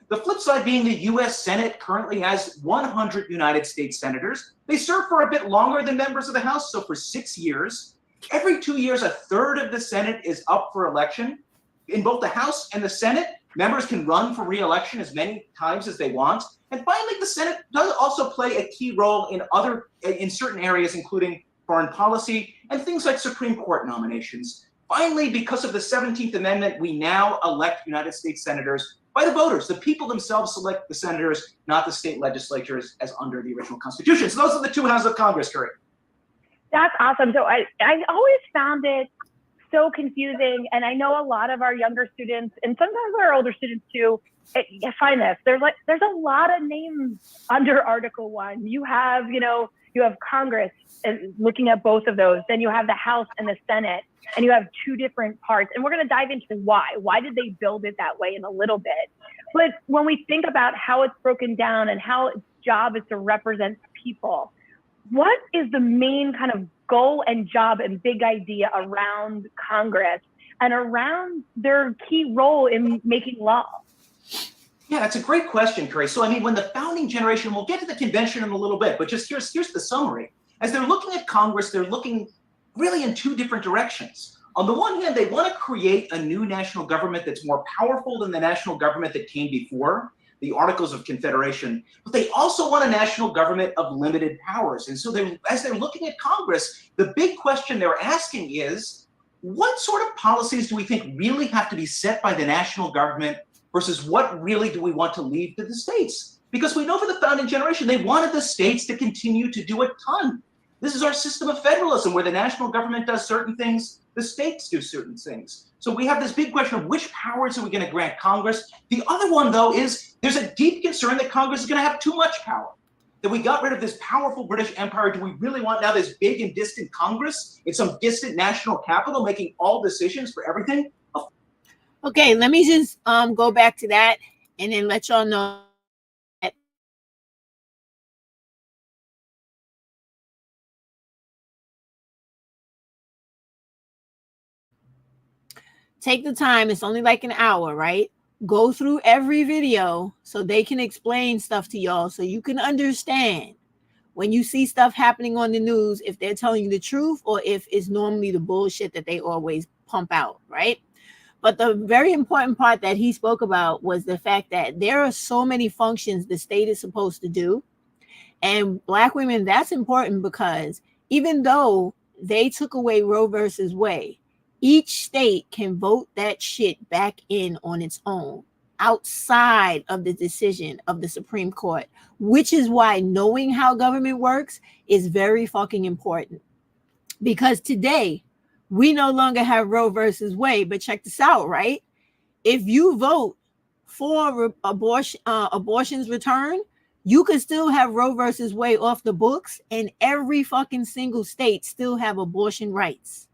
The flip side being the US Senate currently has 100 United States senators. They serve for a bit longer than members of the House, so for 6 years. Every 2 years, a third of the Senate is up for election. In both the House and the Senate, members can run for re-election as many times as they want. And finally, the Senate does also play a key role in certain areas, including foreign policy and things like Supreme Court nominations. Finally, because of the 17th Amendment, we now elect United States senators by the voters. The people themselves select the senators, not the state legislatures as under the original Constitution. So those are the two houses of Congress, Curry. That's awesome. So I always found it so confusing, and I know a lot of our younger students, and sometimes our older students too, find this. There's a lot of names under Article 1. You have Congress, and looking at both of those. Then you have the House and the Senate, and you have two different parts. And we're going to dive into why. Why did they build it that way in a little bit? But when we think about how it's broken down and how its job is to represent people, what is the main kind of goal and job and big idea around Congress and around their key role in making law? Yeah, that's a great question, Curry. So, I mean, when the founding generation, we'll get to the convention in a little bit, but just here's the summary. As they're looking at Congress, they're looking really in two different directions. On the one hand, they want to create a new national government that's more powerful than the national government that came before, the Articles of Confederation, but they also want a national government of limited powers. And so as they're looking at Congress, the big question they're asking is, what sort of policies do we think really have to be set by the national government versus what really do we want to leave to the states? Because we know for the founding generation, they wanted the states to continue to do a ton. This is our system of federalism where the national government does certain things, the states do certain things. So we have this big question of which powers are we going to grant Congress? The other one, though, is there's a deep concern that Congress is going to have too much power, that we got rid of this powerful British Empire. Do we really want now this big and distant Congress in some distant national capital making all decisions for everything? Okay, let me just go back to that and then let y'all know that take the time. It's only like an hour, right? Go through every video so they can explain stuff to y'all so you can understand when you see stuff happening on the news, if they're telling you the truth or if it's normally the bullshit that they always pump out, right? But the very important part that he spoke about was the fact that there are so many functions the state is supposed to do. And Black women, that's important because even though they took away Roe versus Wade, each state can vote that shit back in on its own outside of the decision of the Supreme Court, which is why knowing how government works is very fucking important. Because today, we no longer have Roe versus Wade, but check this out, right? If you vote for abortion's return, you could still have Roe versus Wade off the books, and every fucking single state still have abortion rights.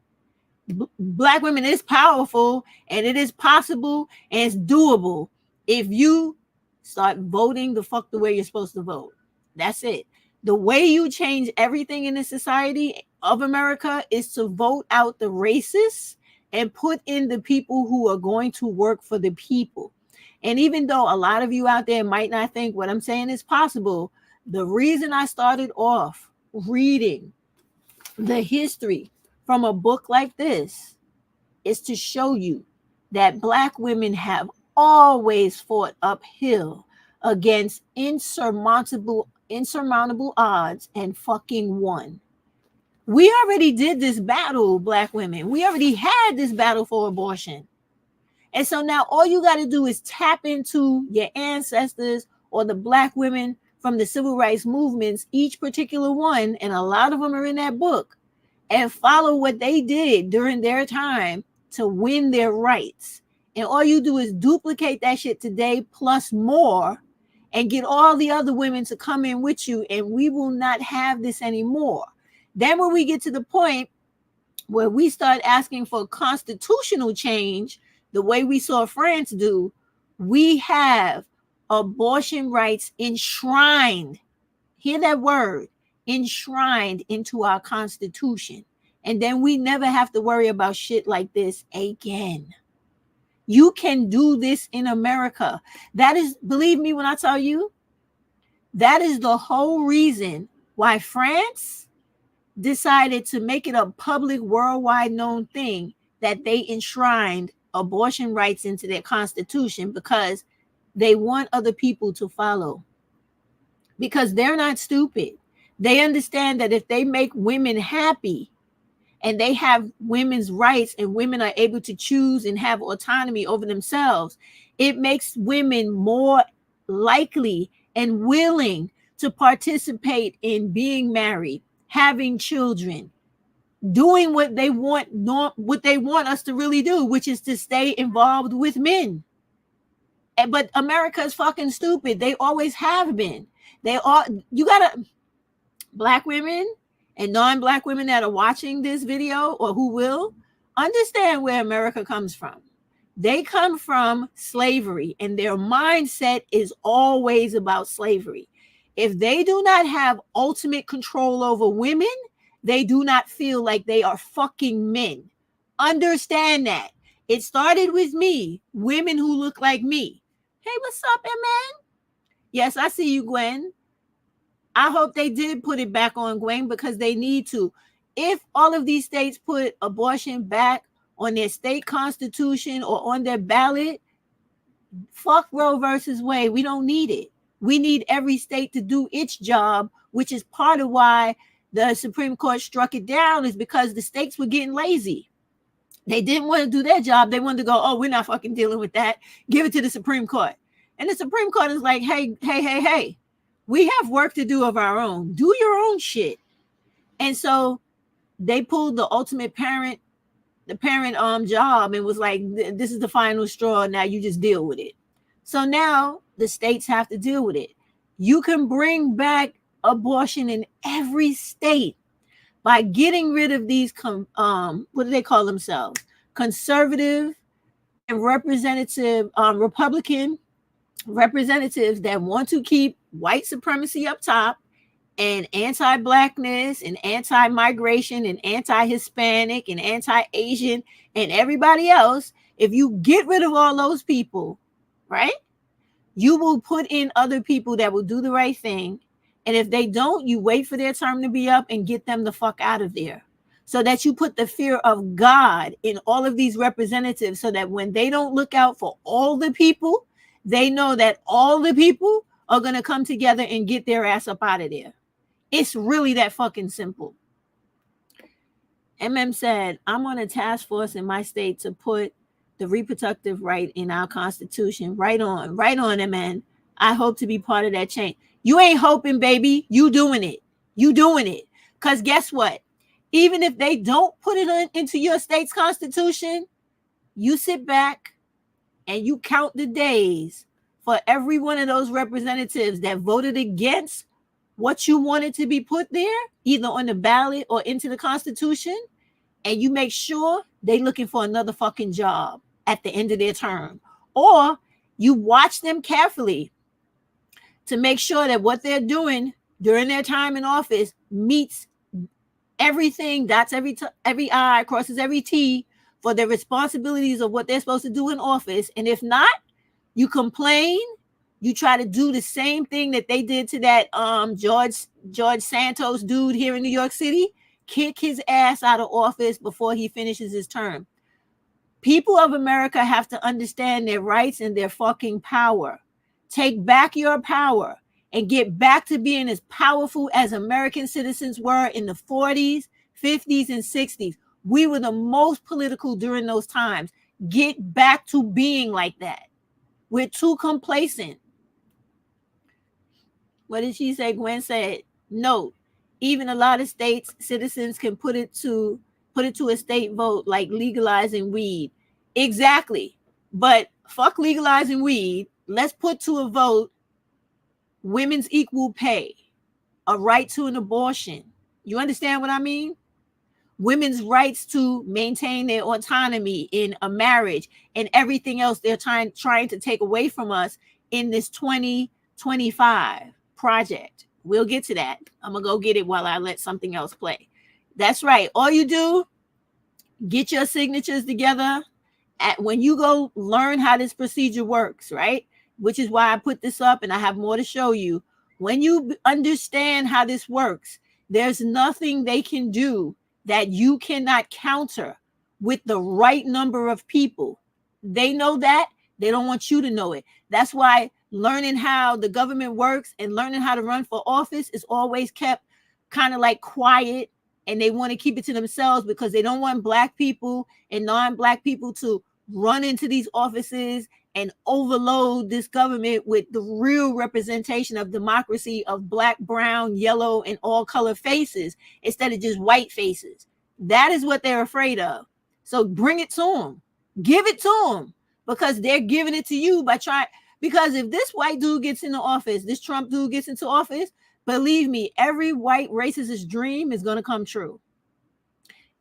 Black women is powerful, and it is possible, and it's doable if you start voting the fuck the way you're supposed to vote. That's it. The way you change everything in the society of America is to vote out the racists and put in the people who are going to work for the people. And even though a lot of you out there might not think what I'm saying is possible, the reason I started off reading the history from a book like this is to show you that Black women have always fought uphill against insurmountable odds and fucking won. We already did this battle, Black women. We already had this battle for abortion. And so now all you got to do is tap into your ancestors or the Black women from the civil rights movements, each particular one, and a lot of them are in that book, and follow what they did during their time to win their rights. And all you do is duplicate that shit today plus more and get all the other women to come in with you, and we will not have this anymore. Then when we get to the point where we start asking for constitutional change, the way we saw France do, we have abortion rights enshrined. Hear that word, enshrined into our Constitution. And then we never have to worry about shit like this again. You can do this in America. That is, believe me when I tell you, that is the whole reason why France decided to make it a public, worldwide known thing that they enshrined abortion rights into their constitution, because they want other people to follow. Because they're not stupid. They understand that if they make women happy and they have women's rights and women are able to choose and have autonomy over themselves, it makes women more likely and willing to participate in being married, having children, doing what they want us to really do, which is to stay involved with men. But America is fucking stupid. They always have been. You gotta, Black women and non-Black women that are watching this video or who will, understand where America comes from. They come from slavery, and their mindset is always about slavery. If they do not have ultimate control over women, they do not feel like they are fucking men. Understand that. It started with me, women who look like me. Hey, what's up, man? Yes, I see you, Gwen. I hope they did put it back on, Gwen, because they need to. If all of these states put abortion back on their state constitution or on their ballot, fuck Roe versus Wade. We don't need it. We need every state to do its job, which is part of why the Supreme Court struck it down, is because the states were getting lazy. They didn't want to do their job. They wanted to go, oh, we're not fucking dealing with that. Give it to the Supreme Court. And the Supreme Court is like, hey, we have work to do of our own. Do your own shit. And so they pulled the ultimate parent job and was like, this is the final straw. Now you just deal with it. So now the states have to deal with it. You can bring back abortion in every state by getting rid of these, what do they call themselves? Conservative and representative, Republican representatives that want to keep white supremacy up top and anti-Blackness and anti-migration and anti-Hispanic and anti-Asian and everybody else. If you get rid of all those people, right, you will put in other people that will do the right thing. And if they don't, you wait for their term to be up and get them the fuck out of there, so that you put the fear of God in all of these representatives, so that when they don't look out for all the people, they know that all the people are going to come together and get their ass up out of there. It's really that fucking simple. MM said, I'm on a task force in my state to put the reproductive right in our constitution. Right on, MN. I hope to be part of that change. You ain't hoping, baby. You doing it. Because guess what? Even if they don't put it into your state's constitution, you sit back and you count the days for every one of those representatives that voted against what you wanted to be put there, either on the ballot or into the Constitution, and you make sure they looking for another fucking job at the end of their term. Or you watch them carefully to make sure that what they're doing during their time in office meets everything, dots every I, crosses every T for their responsibilities of what they're supposed to do in office. And if not, you complain. You try to do the same thing that they did to that George Santos dude here in New York City. Kick his ass out of office before he finishes his term. People of America have to understand their rights and their fucking power. Take back your power and get back to being as powerful as American citizens were in the 40s, 50s, and 60s. We were the most political during those times. Get back to being like that. We're too complacent. What did she say? Gwen said, note, even a lot of states, citizens can put it to a state vote, like legalizing weed. Exactly. But fuck legalizing weed. Let's put to a vote women's equal pay, a right to an abortion. You understand what I mean? Women's rights to maintain their autonomy in a marriage and everything else they're trying to take away from us in this 2025 project. We'll get to that. I'm going to go get it while I let something else play. That's right. All you do, get your signatures together when you go learn how this procedure works, right? Which is why I put this up, and I have more to show you. When you understand how this works, there's nothing they can do that you cannot counter with the right number of people. They know that. They don't want you to know it. That's why learning how the government works and learning how to run for office is always kept kind of like quiet, and they want to keep it to themselves because they don't want Black people and non-Black people to run into these offices and overload this government with the real representation of democracy of Black, brown, yellow, and all color faces instead of just white faces. That is what they're afraid of. So bring it to them. Give it to them, because they're giving it to you by trying. Because if this white dude gets into office, this Trump dude gets into office, believe me, every white racist's dream is going to come true.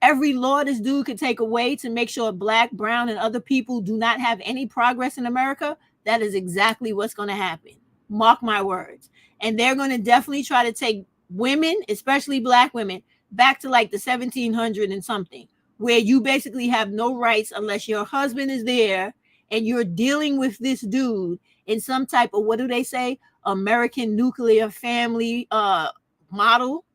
Every law this dude could take away to make sure Black, brown, and other people do not have any progress in America, that is exactly what's going to happen. Mark my words. And they're going to definitely try to take women, especially Black women, back to like the 1700 and something, where you basically have no rights unless your husband is there and you're dealing with this dude in some type of, what do they say, American nuclear family model.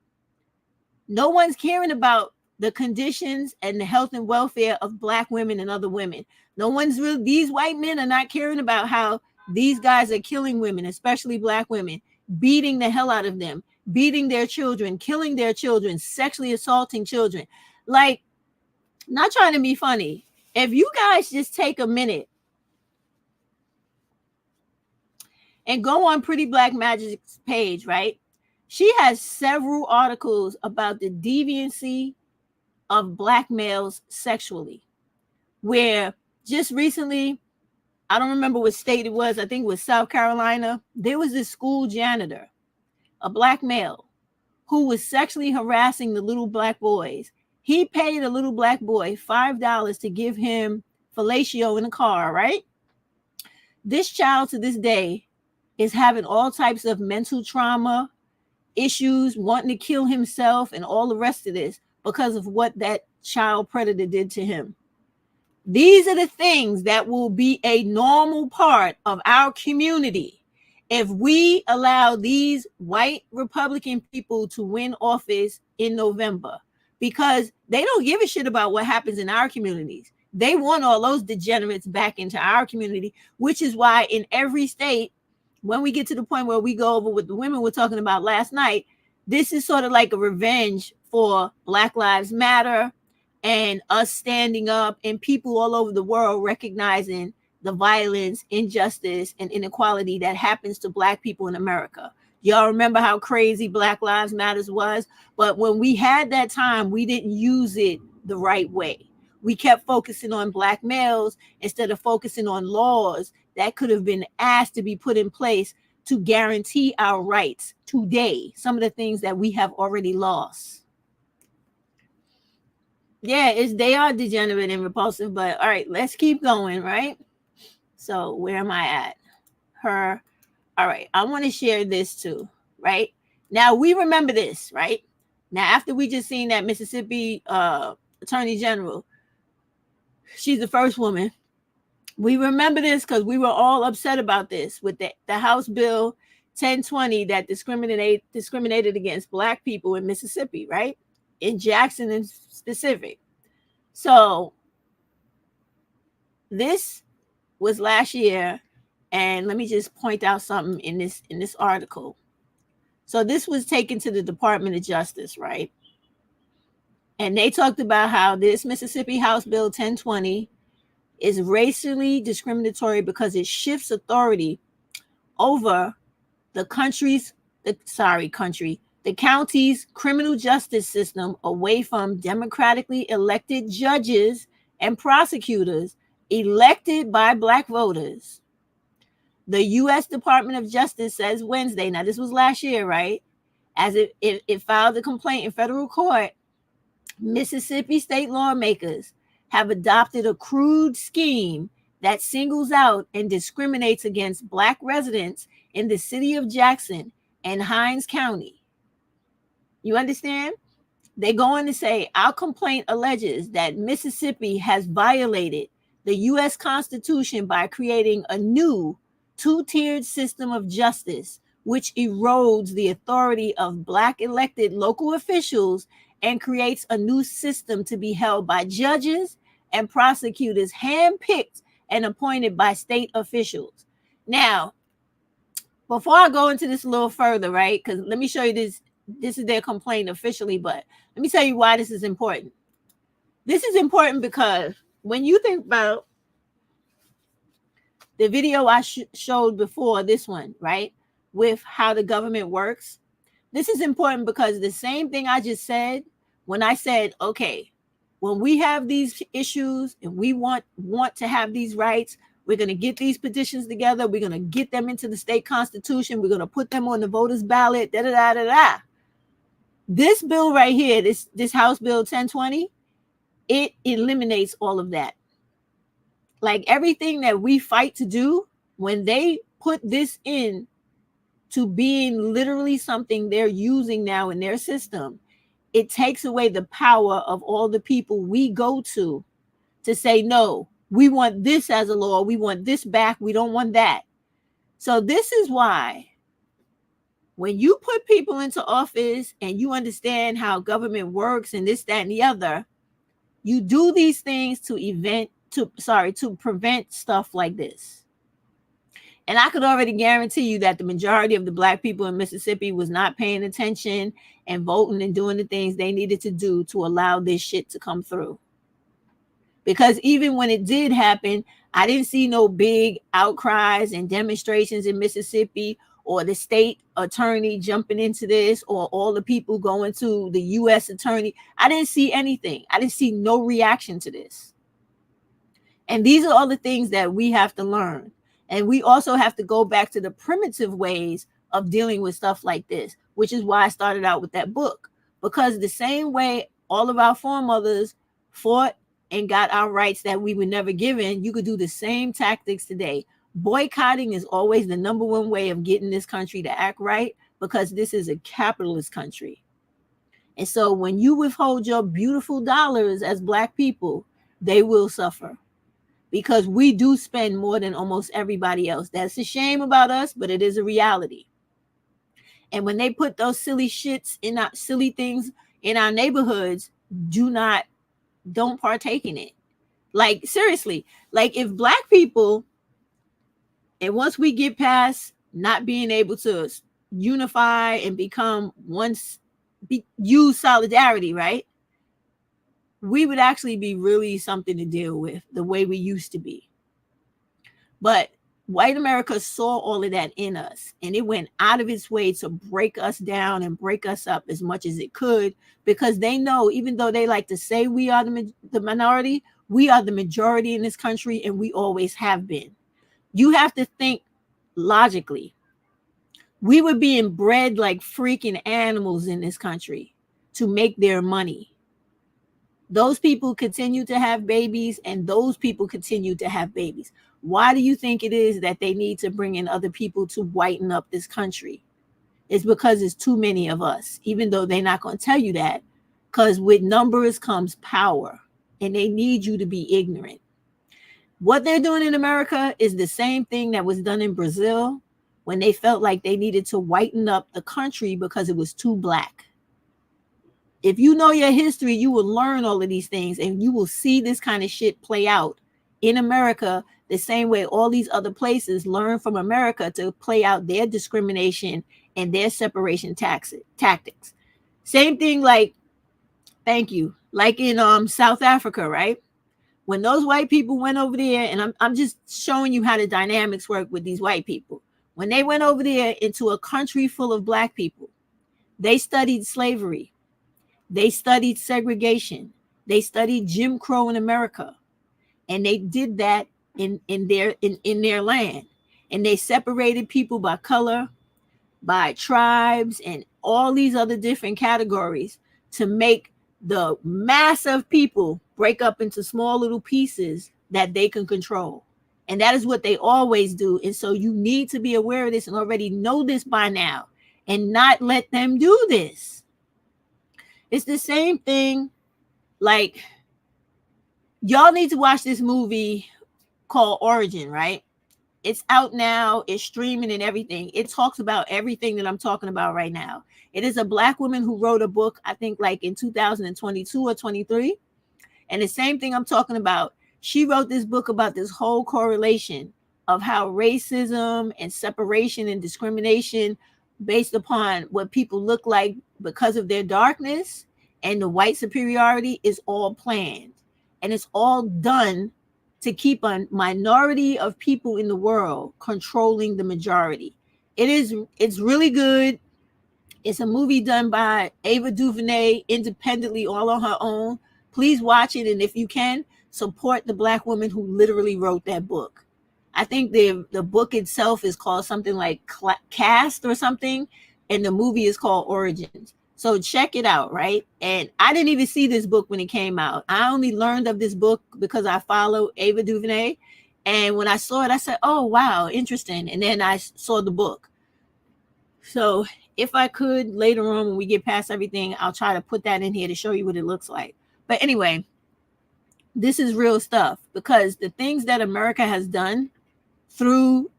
No one's caring about the conditions and the health and welfare of Black women and other women. No one's really, these white men are not caring about how these guys are killing women, especially Black women, beating the hell out of them, beating their children, killing their children, sexually assaulting children. Like, not trying to be funny. If you guys just take a minute and go on Pretty Black Magic's page, right? She has several articles about the deviancy of Black males sexually, where just recently, I don't remember what state it was, I think it was South Carolina, there was this school janitor, a Black male, who was sexually harassing the little Black boys. He paid a little Black boy $5 to give him fellatio in a car, right? This child to this day is having all types of mental trauma issues, wanting to kill himself and all the rest of this because of what that child predator did to him. These are the things that will be a normal part of our community if we allow these white Republican people to win office in November, because they don't give a shit about what happens in our communities. They want all those degenerates back into our community, which is why in every state, when we get to the point where we go over what the women were talking about last night, this is sort of like a revenge for Black Lives Matter and us standing up and people all over the world recognizing the violence, injustice, and inequality that happens to Black people in America. Y'all remember how crazy Black Lives Matters was? But when we had that time, we didn't use it the right way. We kept focusing on Black males instead of focusing on laws that could have been asked to be put in place to guarantee our rights today. Some of the things that we have already lost. Yeah, they are degenerate and repulsive, but all right, let's keep going, right? So where am I at? Her. All right, I want to share this too, right? Now we remember this, right? Now, after we just seen that Mississippi Attorney General, she's the first woman. We remember this because we were all upset about this with the House Bill 1020 that discriminated against Black people in Mississippi, right? In Jackson in specific. So this was last year, and let me just point out something in this article. So this was taken to the Department of Justice, right? And they talked about how this Mississippi House Bill 1020 is racially discriminatory because it shifts authority over the county's criminal justice system away from democratically elected judges and prosecutors elected by Black voters. The U.S. Department of Justice says Wednesday, now this was last year, right? As it filed a complaint in federal court, Mississippi state lawmakers have adopted a crude scheme that singles out and discriminates against Black residents in the city of Jackson and Hinds County. You understand? They go on to say, our complaint alleges that Mississippi has violated the U.S. Constitution by creating a new two-tiered system of justice, which erodes the authority of Black elected local officials and creates a new system to be held by judges and prosecutors handpicked and appointed by state officials. Now, before I go into this a little further, right? Because let me show you this. This is their complaint officially, but let me tell you why this is important. This is important because when you think about the video I showed before this one, right, with how the government works, this is important because the same thing I just said, when I said, okay, when we have these issues and we want to have these rights, we're going to get these petitions together. We're going to get them into the state constitution. We're going to put them on the voters' ballot. Da da da da da. This bill right here, this House Bill 1020, it eliminates all of that. Like everything that we fight to do, when they put this in to being literally something they're using now in their system, it takes away the power of all the people we go to say, no, we want this as a law. We want this back. We don't want that. So this is why when you put people into office and you understand how government works and this, that, and the other, you do these things to prevent stuff like this. And I could already guarantee you that the majority of the Black people in Mississippi was not paying attention and voting and doing the things they needed to do to allow this shit to come through. Because even when it did happen, I didn't see no big outcries and demonstrations in Mississippi or the state attorney jumping into this or all the people going to the U.S. attorney. I didn't see anything. I didn't see no reaction to this. And these are all the things that we have to learn. And we also have to go back to the primitive ways of dealing with stuff like this, which is why I started out with that book. Because the same way all of our foremothers fought and got our rights that we were never given, you could do the same tactics today. Boycotting is always the number one way of getting this country to act right, because this is a capitalist country. And so when you withhold your beautiful dollars as Black people, they will suffer. Because we do spend more than almost everybody else. That's a shame about us, but it is a reality. And when they put those silly things in our neighborhoods, don't partake in it. Like, seriously, like if Black people, and once we get past not being able to unify and become use solidarity, right? We would actually be really something to deal with the way we used to be. But white America saw all of that in us, and it went out of its way to break us down and break us up as much as it could, because they know, even though they like to say we are the minority, we are the majority in this country, and we always have been. You have to think logically. We were being bred like freaking animals in this country to make their money. Those people continue to have babies, and those people continue to have babies. Why do you think it is that they need to bring in other people to whiten up this country? It's because it's too many of us, even though they're not going to tell you that, because with numbers comes power, and they need you to be ignorant. What they're doing in America is the same thing that was done in Brazil when they felt like they needed to whiten up the country because it was too Black. If you know your history, you will learn all of these things, and you will see this kind of shit play out in America the same way all these other places learn from America to play out their discrimination and their separation tactics. Same thing, like in South Africa, right? When those white people went over there, and I'm just showing you how the dynamics work with these white people. When they went over there into a country full of Black people, they studied slavery. They studied segregation. They studied Jim Crow in America. And they did that in their land. And they separated people by color, by tribes, and all these other different categories to make the mass of people break up into small little pieces that they can control. And that is what they always do. And so you need to be aware of this and already know this by now, and not let them do this. It's the same thing. Like, y'all need to watch this movie called Origin, right? It's out now, it's streaming and everything. It talks about everything that I'm talking about right now. It is a Black woman who wrote a book, I think like in 2022 or 23. And the same thing I'm talking about, she wrote this book about this whole correlation of how racism and separation and discrimination based upon what people look like because of their darkness and the white superiority is all planned. And it's all done to keep a minority of people in the world controlling the majority. It's really good. It's a movie done by Ava DuVernay independently, all on her own. Please watch it, and if you can, support the Black woman who literally wrote that book. I think the book itself is called something like Cast or something, and the movie is called Origins. So check it out, right? And I didn't even see this book when it came out. I only learned of this book because I follow Ava DuVernay. And when I saw it, I said, oh, wow, interesting. And then I saw the book. So if I could later on when we get past everything, I'll try to put that in here to show you what it looks like. But anyway, this is real stuff because the things that America has done through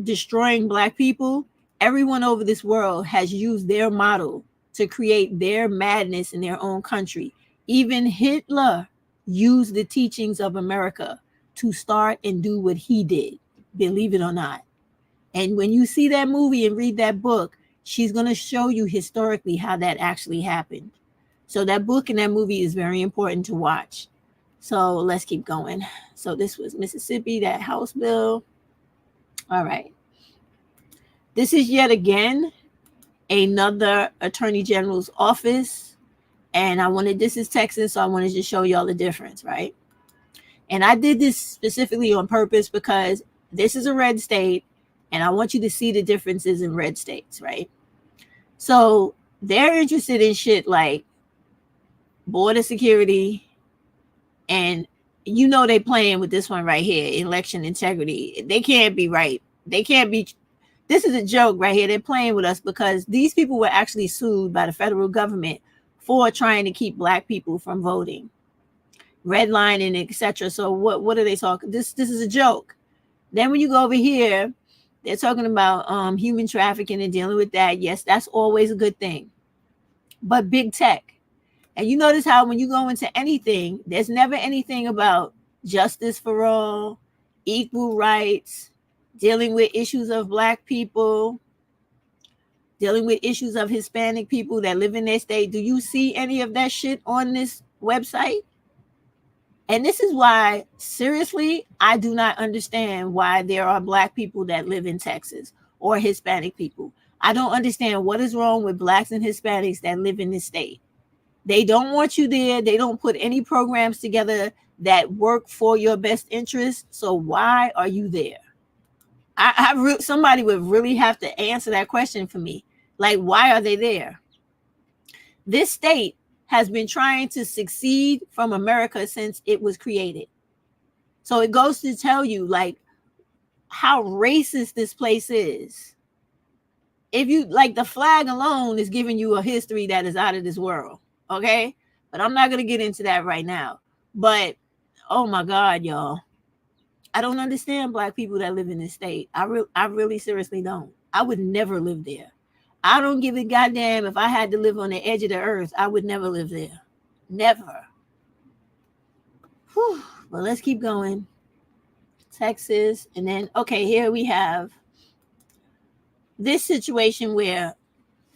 destroying Black people, everyone over this world has used their model to create their madness in their own country. Even Hitler used the teachings of America to start and do what he did, believe it or not. And when you see that movie and read that book, she's going to show you historically how that actually happened. So that book and that movie is very important to watch. So let's keep going. So this was Mississippi, that House bill. All right. This is yet again another Attorney General's office. And this is Texas, so I wanted to show y'all the difference, right? And I did this specifically on purpose because this is a red state, and I want you to see the differences in red states, right? So they're interested in shit like border security, and you know they playing with this one right here, election integrity. They can't be right. They can't be. This is a joke right here. They're playing with us because these people were actually sued by the federal government for trying to keep Black people from voting, redlining, etc. So what are they talking? This is a joke. Then when you go over here, they're talking about human trafficking and dealing with that. Yes, that's always a good thing. But big tech. And you notice how when you go into anything, there's never anything about justice for all, equal rights, dealing with issues of Black people, dealing with issues of Hispanic people that live in their state. Do you see any of that shit on this website? And this is why, seriously, I do not understand why there are Black people that live in Texas or Hispanic people. I don't understand what is wrong with Blacks and Hispanics that live in this state. They don't want you there. They don't put any programs together that work for your best interest. So why are you there? Somebody would really have to answer that question for me. Like, why are they there? This state has been trying to succeed from America since it was created. So it goes to tell you like how racist this place is. If you like, the flag alone is giving you a history that is out of this world. Okay. But I'm not going to get into that right now. But oh my God, y'all. I don't understand Black people that live in this state. I really seriously don't. I would never live there. I don't give a goddamn if I had to live on the edge of the earth. I would never live there. Never. Whew. Well, let's keep going. Texas. And then, okay, here we have this situation where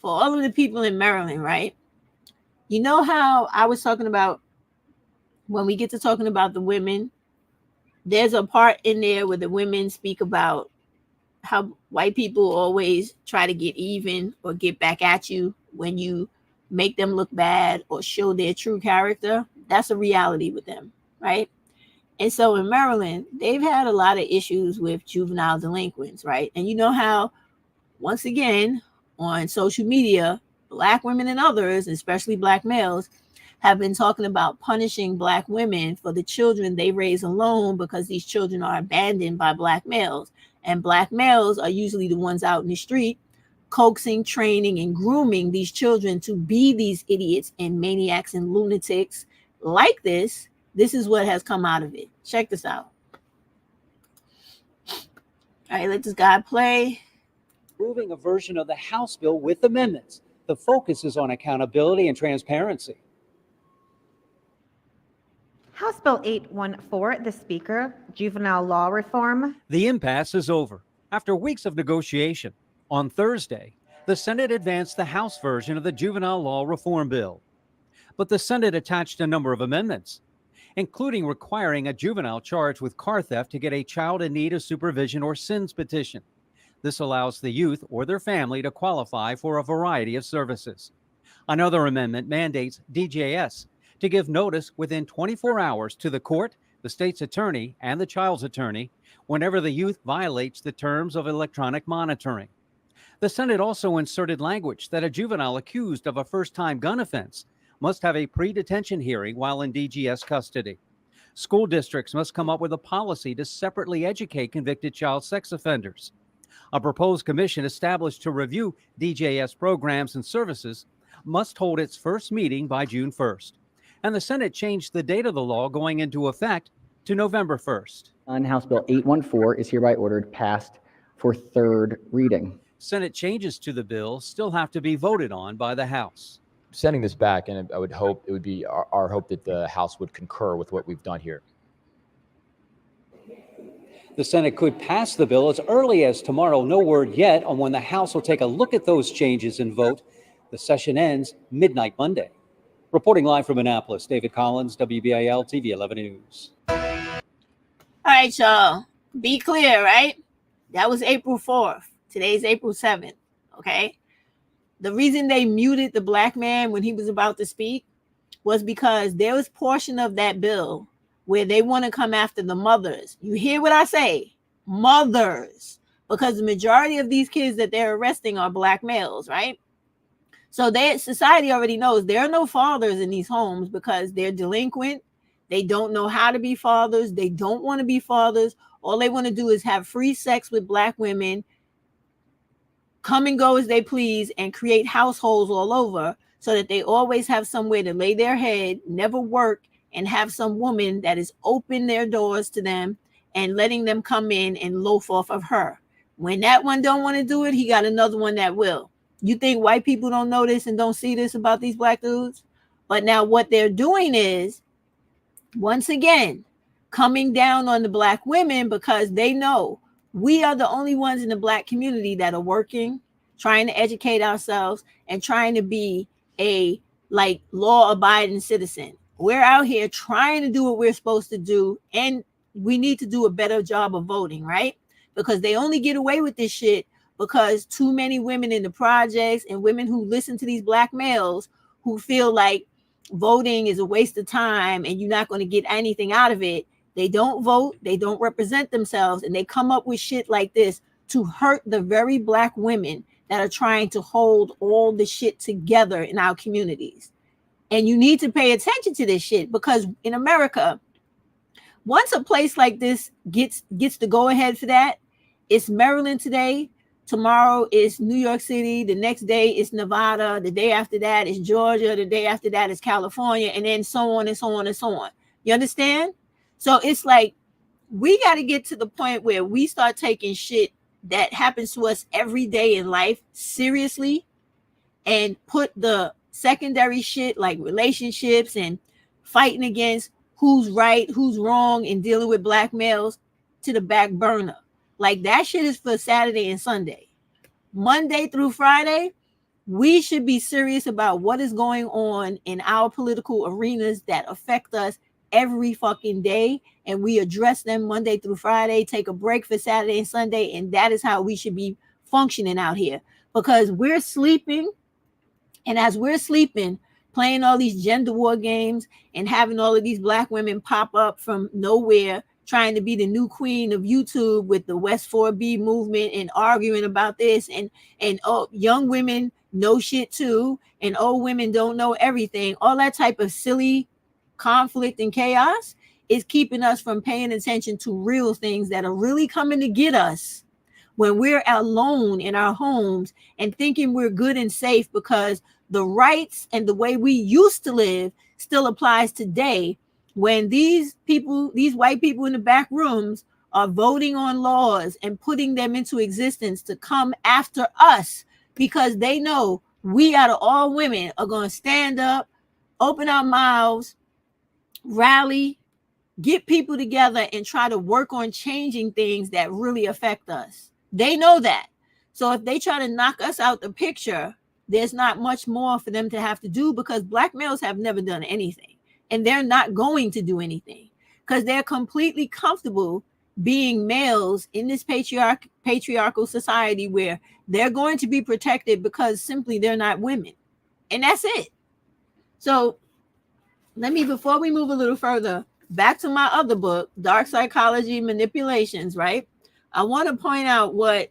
for all of the people in Maryland, right? You know how I was talking about when we get to talking about the women, there's a part in there where the women speak about how white people always try to get even or get back at you when you make them look bad or show their true character. That's a reality with them, right? And so in Maryland, they've had a lot of issues with juvenile delinquents, right? And you know how, once again, on social media, Black women and others, especially Black males, have been talking about punishing Black women for the children they raise alone because these children are abandoned by Black males. And Black males are usually the ones out in the street coaxing, training, and grooming these children to be these idiots and maniacs and lunatics like this. This is what has come out of it. Check this out. All right, let this guy play. Approving a version of the House bill with amendments. The focus is on accountability and transparency. House Bill 814, the Speaker, Juvenile Law Reform. The impasse is over. After weeks of negotiation, on Thursday, the Senate advanced the House version of the Juvenile Law Reform Bill. But the Senate attached a number of amendments, including requiring a juvenile charged with car theft to get a child in need of supervision or SINS petition. This allows the youth or their family to qualify for a variety of services. Another amendment mandates DJS to give notice within 24 hours to the court, the state's attorney, and the child's attorney whenever the youth violates the terms of electronic monitoring. The Senate also inserted language that a juvenile accused of a first-time gun offense must have a pre-detention hearing while in DGS custody. School districts must come up with a policy to separately educate convicted child sex offenders. A proposed commission established to review DJS programs and services must hold its first meeting by June 1st. And the Senate changed the date of the law going into effect to November 1st. On House Bill 814 is hereby ordered passed for third reading. Senate changes to the bill still have to be voted on by the House. Sending this back, and I would hope it would be our hope that the House would concur with what we've done here. The Senate could pass the bill as early as tomorrow. No word yet on when the House will take a look at those changes and vote. The session ends midnight Monday. Reporting live from Annapolis, David Collins, WBIL TV 11 News. All right, y'all. Be clear, right? That was April 4th. Today's April 7th, okay? The reason they muted the black man when he was about to speak was because there was portion of that bill where they want to come after the mothers. You hear what I say? Mothers. Because the majority of these kids that they're arresting are black males, right? So society already knows there are no fathers in these homes because they're delinquent. They don't know how to be fathers. They don't want to be fathers. All they want to do is have free sex with black women, come and go as they please, and create households all over so that they always have somewhere to lay their head, never work, and have some woman that is open their doors to them and letting them come in and loaf off of her. When that one don't want to do it, he got another one that will. You think white people don't know this and don't see this about these black dudes? But now what they're doing is, once again, coming down on the black women because they know we are the only ones in the black community that are working, trying to educate ourselves, and trying to be a law-abiding citizen. We're out here trying to do what we're supposed to do, and we need to do a better job of voting, right? Because they only get away with this shit because too many women in the projects and women who listen to these black males who feel like voting is a waste of time and you're not going to get anything out of it, they don't vote, they don't represent themselves, and they come up with shit like this to hurt the very black women that are trying to hold all the shit together in our communities. And you need to pay attention to this shit because in America, once a place like this gets the go ahead for that, it's Maryland today. Tomorrow is New York City. The next day is Nevada. The day after that is Georgia. The day after that is California, and then so on and so on and so on. You understand? So it's like we got to get to the point where we start taking shit that happens to us every day in life seriously and put the secondary shit like relationships and fighting against who's right, who's wrong, and dealing with black males to the back burner. Like that shit is for Saturday and Sunday. Monday through Friday, we should be serious about what is going on in our political arenas that affect us every fucking day. And we address them Monday through Friday, take a break for Saturday and Sunday. And that is how we should be functioning out here because we're sleeping. And as we're sleeping, playing all these gender war games and having all of these black women pop up from nowhere, trying to be the new queen of YouTube with the West 4B movement and arguing about this and oh, young women know shit too, and old women don't know everything. All that type of silly conflict and chaos is keeping us from paying attention to real things that are really coming to get us when we're alone in our homes and thinking we're good and safe because the rights and the way we used to live still applies today when these people, these white people in the back rooms are voting on laws and putting them into existence to come after us, because they know we out of all women are going to stand up, open our mouths, rally, get people together, and try to work on changing things that really affect us. They know that. So if they try to knock us out the picture, there's not much more for them to have to do, because black males have never done anything, and they're not going to do anything because they're completely comfortable being males in this patriarchal society where they're going to be protected because simply they're not women. And that's it. So before we move a little further, back to my other book, Dark Psychology Manipulations, right? I want to point out what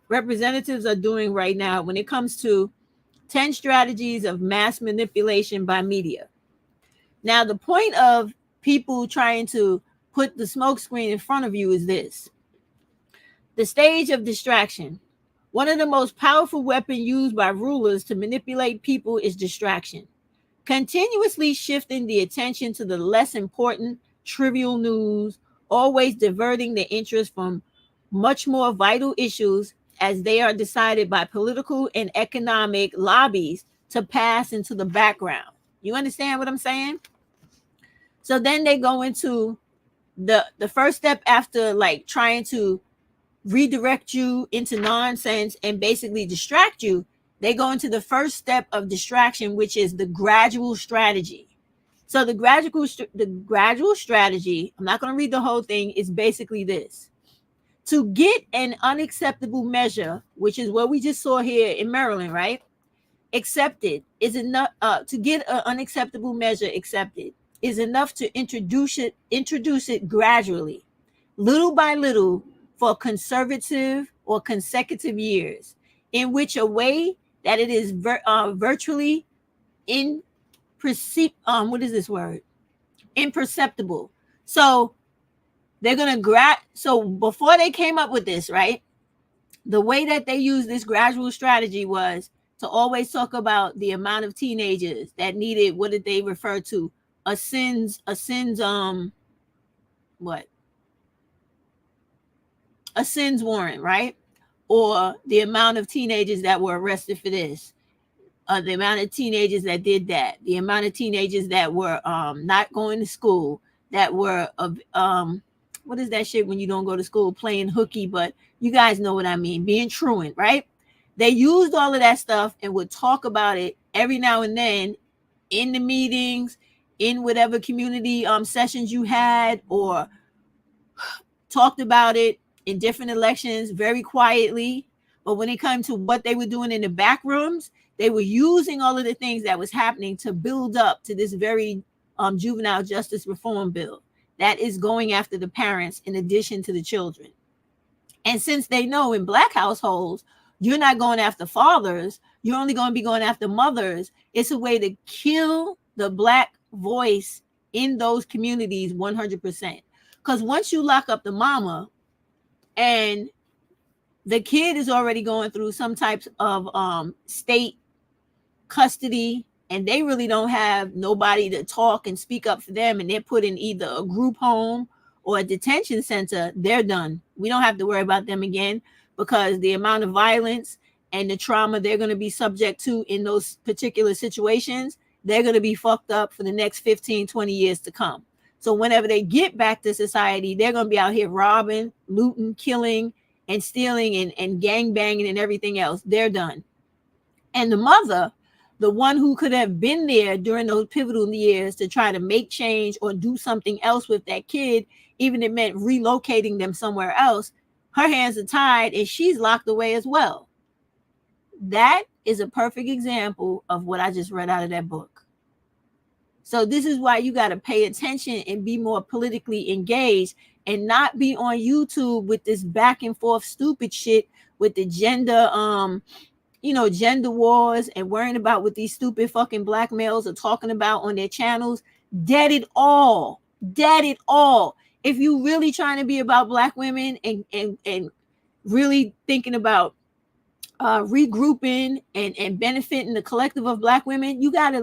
representatives are doing right now when it comes to 10 strategies of mass manipulation by media. Now, the point of people trying to put the smokescreen in front of you is this: the stage of distraction. One of the most powerful weapons used by rulers to manipulate people is distraction. Continuously shifting the attention to the less important, trivial news, always diverting the interest from much more vital issues as they are decided by political and economic lobbies to pass into the background. You understand what I'm saying? So then they go into the first step after like trying to redirect you into nonsense and basically distract you. They go into the first step of distraction, which is the gradual strategy. So the gradual strategy, I'm not going to read the whole thing, is basically this: to get an unacceptable measure, which is what we just saw here in Maryland, right? Accepted is enough. To get an unacceptable measure accepted is enough to introduce it gradually, little by little, for conservative or consecutive years, in which a way that it is virtually imperceptible. So they're gonna so before they came up with this, right? The way that they used this gradual strategy was to always talk about the amount of teenagers that needed, what did they refer to? A sins warrant, right? Or the amount of teenagers that were arrested for this, the amount of teenagers that did that, the amount of teenagers that were not going to school, that were what is that shit when you don't go to school, playing hooky, but you guys know what I mean, being truant, right? They used all of that stuff and would talk about it every now and then in the meetings, in whatever community sessions you had, or talked about it in different elections very quietly. But when it came to what they were doing in the back rooms, they were using all of the things that was happening to build up to this very juvenile justice reform bill that is going after the parents in addition to the children. And since they know in black households, you're not going after fathers, you're only going to be going after mothers, it's a way to kill the black voice in those communities 100%. Because once you lock up the mama and the kid is already going through some types of state custody, and they really don't have nobody to talk and speak up for them, and they're put in either a group home or a detention center, they're done. We don't have to worry about them again, because the amount of violence and the trauma they're going to be subject to in those particular situations, they're going to be fucked up for the next 15, 20 years to come. So whenever they get back to society, they're going to be out here robbing, looting, killing, and stealing, and gang banging and everything else. They're done. And the mother, the one who could have been there during those pivotal years to try to make change or do something else with that kid, even if it meant relocating them somewhere else, her hands are tied and she's locked away as well. That is a perfect example of what I just read out of that book. So this is why you got to pay attention and be more politically engaged, and not be on YouTube with this back and forth stupid shit with the gender gender wars, and worrying about what these stupid fucking black males are talking about on their channels. Dead it all. If you really trying to be about black women and really thinking about regrouping and benefiting the collective of black women, you gotta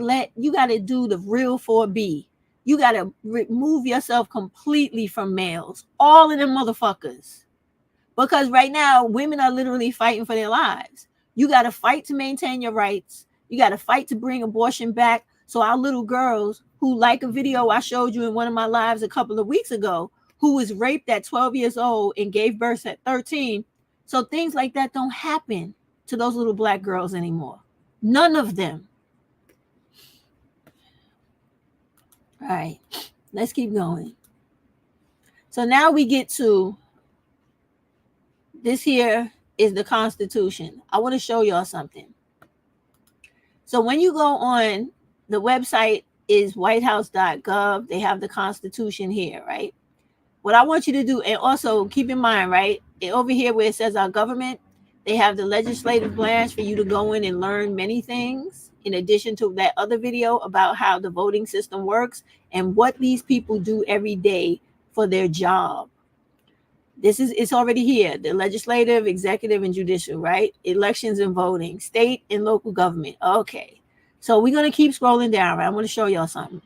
do the real 4B. You got to remove yourself completely from males, all of them motherfuckers. Because right now, women are literally fighting for their lives. You got to fight to maintain your rights. You got to fight to bring abortion back. So our little girls who, like a video I showed you in one of my lives a couple of weeks ago, who was raped at 12 years old and gave birth at 13. So things like that don't happen to those little black girls anymore. None of them. All right, let's keep going. So now we get to this here is the Constitution. I want to show y'all something. So when you go on the website is whitehouse.gov, they have the Constitution here, right? What I want you to do, and also keep in mind, right, over here where it says our government, they have the legislative branch for you to go in and learn many things in addition to that other video about how the voting system works and what these people do every day for their job. It's already here, the legislative, executive, and judicial, right? Elections and voting, state and local government. Okay, so we're going to keep scrolling down, right? I'm going to show y'all something.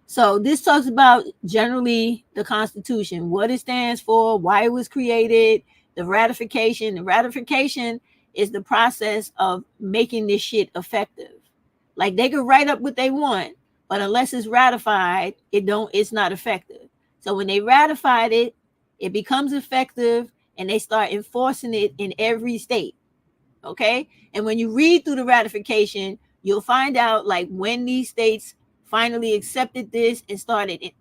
So this talks about generally the Constitution, what it stands for, why it was created, the ratification. The ratification is the process of making this shit effective. Like they could write up what they want, but unless it's ratified, it's not effective. So when they ratified it, it becomes effective and they start enforcing it in every state. Okay. And when you read through the ratification, you'll find out like when these states finally accepted this and started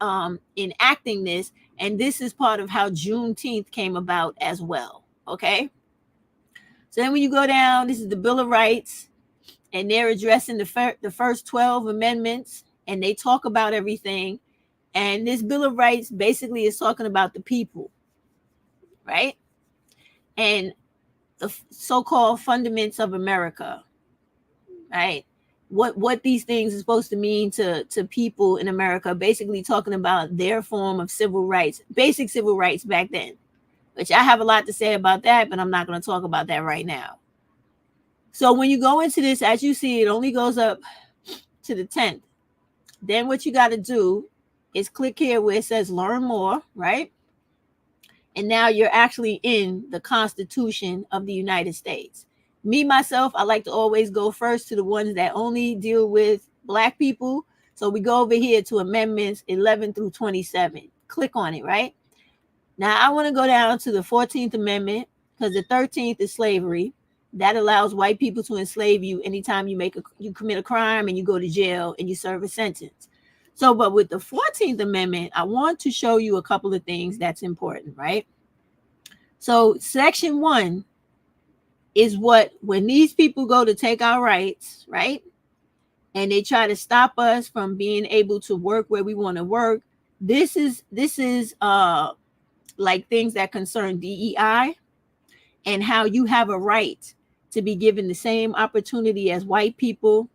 enacting this. And this is part of how Juneteenth came about as well. Okay. So then when you go down, this is the Bill of Rights, and they're addressing the first 12 amendments, and they talk about everything. And this Bill of Rights basically is talking about the people, right? And the so-called fundaments of America, right? What these things are supposed to mean to people in America, basically talking about their form of civil rights, basic civil rights back then, which I have a lot to say about that, but I'm not going to talk about that right now. So when you go into this, as you see, it only goes up to the 10th. Then what you got to do is click here where it says learn more, right? And now you're actually in the Constitution of the United States. Me, myself, I like to always go first to the ones that only deal with Black people. So we go over here to amendments 11 through 27. Click on it, right? Now I want to go down to the 14th Amendment because the 13th is slavery. That allows white people to enslave you anytime you commit a crime and you go to jail and you serve a sentence. So, but with the 14th Amendment, I want to show you a couple of things that's important, right? So Section 1 is when these people go to take our rights, right? And they try to stop us from being able to work where we want to work. This is like things that concern DEI and how you have a right to be given the same opportunity as white people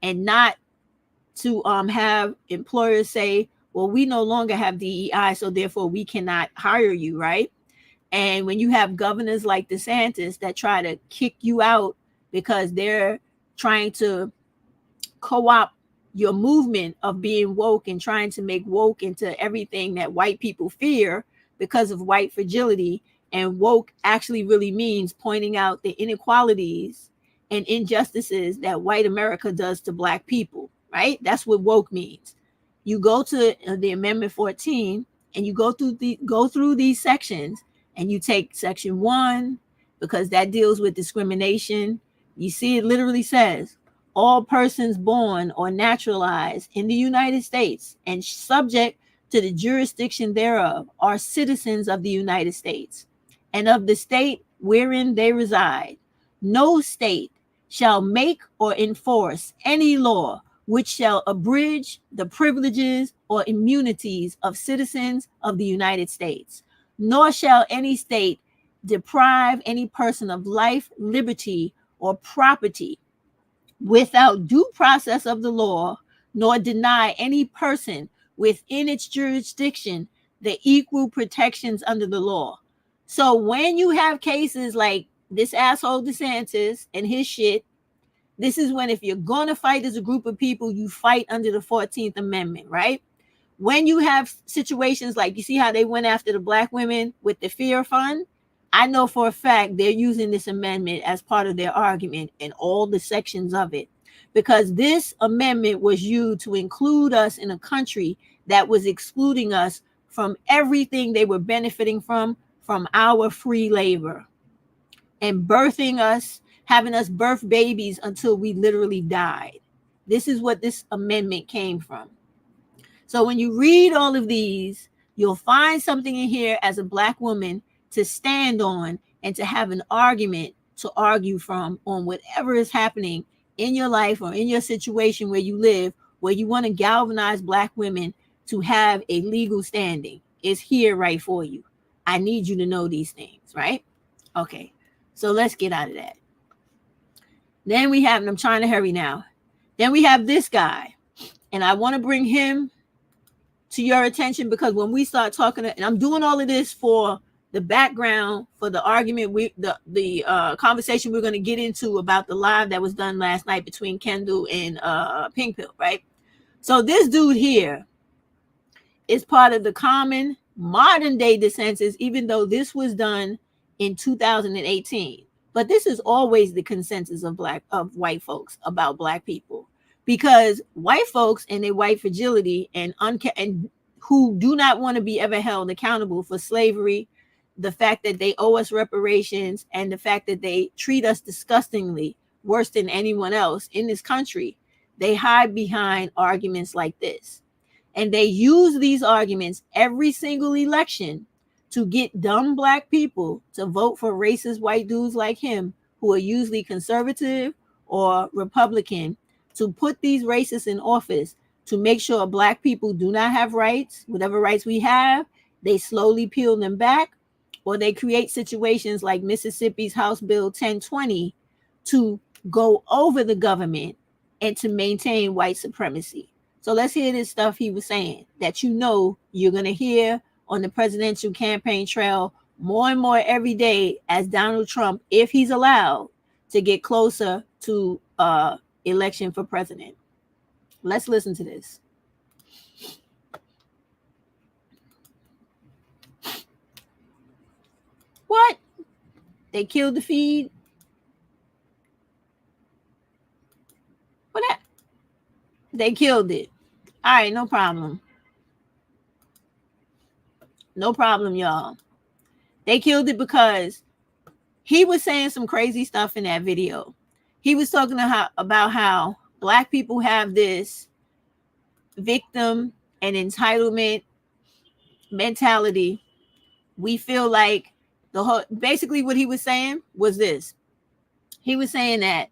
and not to have employers say, well, we no longer have DEI, so therefore we cannot hire you, right? And when you have governors like DeSantis that try to kick you out because they're trying to co-opt your movement of being woke and trying to make woke into everything that white people fear because of white fragility, and woke actually really means pointing out the inequalities and injustices that white America does to Black people, right? That's what woke means. You go to the Amendment 14 and you go through these sections, and you take Section 1 because that deals with discrimination. You see, it literally says all persons born or naturalized in the United States and subject to the jurisdiction thereof are citizens of the United States and of the state wherein they reside. No state shall make or enforce any law which shall abridge the privileges or immunities of citizens of the United States, nor shall any state deprive any person of life, liberty, or property without due process of the law, nor deny any person within its jurisdiction the equal protections under the law. So when you have cases like this asshole DeSantis and his shit, This is when, if you're going to fight as a group of people, you fight under the 14th Amendment, right? When you have situations like, you see how they went after the black women with the fear fund? I know for a fact they're using this amendment as part of their argument and all the sections of it, because this amendment was used to include us in a country that was excluding us from everything they were benefiting from our free labor, and birthing us, having us birth babies until we literally died. This is what this amendment came from. So when you read all of these, you'll find something in here as a black woman to stand on and to have an argument to argue from on whatever is happening in your life or in your situation where you live, where you want to galvanize black women to have a legal standing. It's here right for you. I need you to know these things, right? Okay, so let's get out of that. Then we have, and I'm trying to hurry now. Then we have this guy, and I want to bring him to your attention, because when we start talking, and I'm doing all of this for the background for the argument, the conversation we're going to get into about the live that was done last night between Kendall and Pink Pill, right? So this dude here is part of the common modern day dissensus, even though this was done in 2018. But this is always the consensus of white folks about black people, because white folks and their white fragility and who do not want to be ever held accountable for slavery, the fact that they owe us reparations, and the fact that they treat us disgustingly, worse than anyone else in this country, they hide behind arguments like this. And they use these arguments every single election to get dumb black people to vote for racist white dudes like him, who are usually conservative or Republican, to put these racists in office to make sure black people do not have rights. Whatever rights we have, they slowly peel them back, or they create situations like Mississippi's House Bill 1020 to go over the government and to maintain white supremacy. So let's hear this stuff he was saying that you're going to hear on the presidential campaign trail more and more every day as Donald Trump, if he's allowed to get closer to election for president. Let's listen to this. What? They killed the feed? What that? They killed it. All right, no problem. No problem, y'all. They killed it because he was saying some crazy stuff in that video. He was talking about how black people have this victim and entitlement mentality. We feel like basically what he was saying was this. He was saying that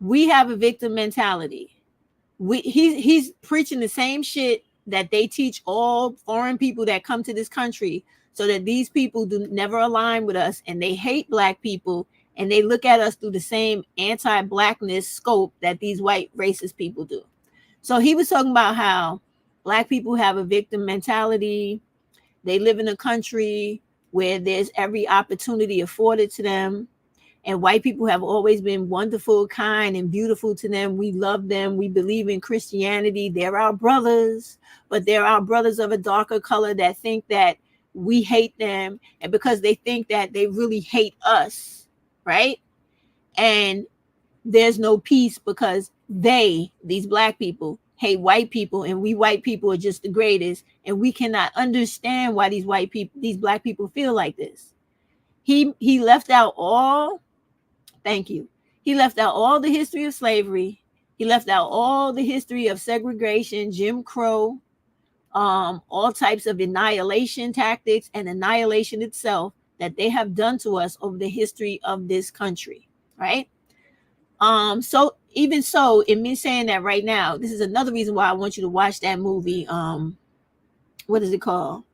we have a victim mentality. He's preaching the same shit that they teach all foreign people that come to this country, so that these people do never align with us, and they hate black people, and they look at us through the same anti-blackness scope that these white racist people do. So he was talking about how black people have a victim mentality. They live in a country where there's every opportunity afforded to them, and white people have always been wonderful, kind, and beautiful to them. We love them. We believe in Christianity. They're our brothers, but they're our brothers of a darker color that think that we hate them, and because they think that they really hate us, right? And there's no peace because these black people, hate white people, and we white people are just the greatest, and we cannot understand why these black people feel like this. He left out all. Thank you. He left out all the history of slavery. He left out all the history of segregation, Jim Crow, all types of annihilation tactics and annihilation itself that they have done to us over the history of this country, right? So even so, in me saying that right now, this is another reason why I want you to watch that movie. What is it called?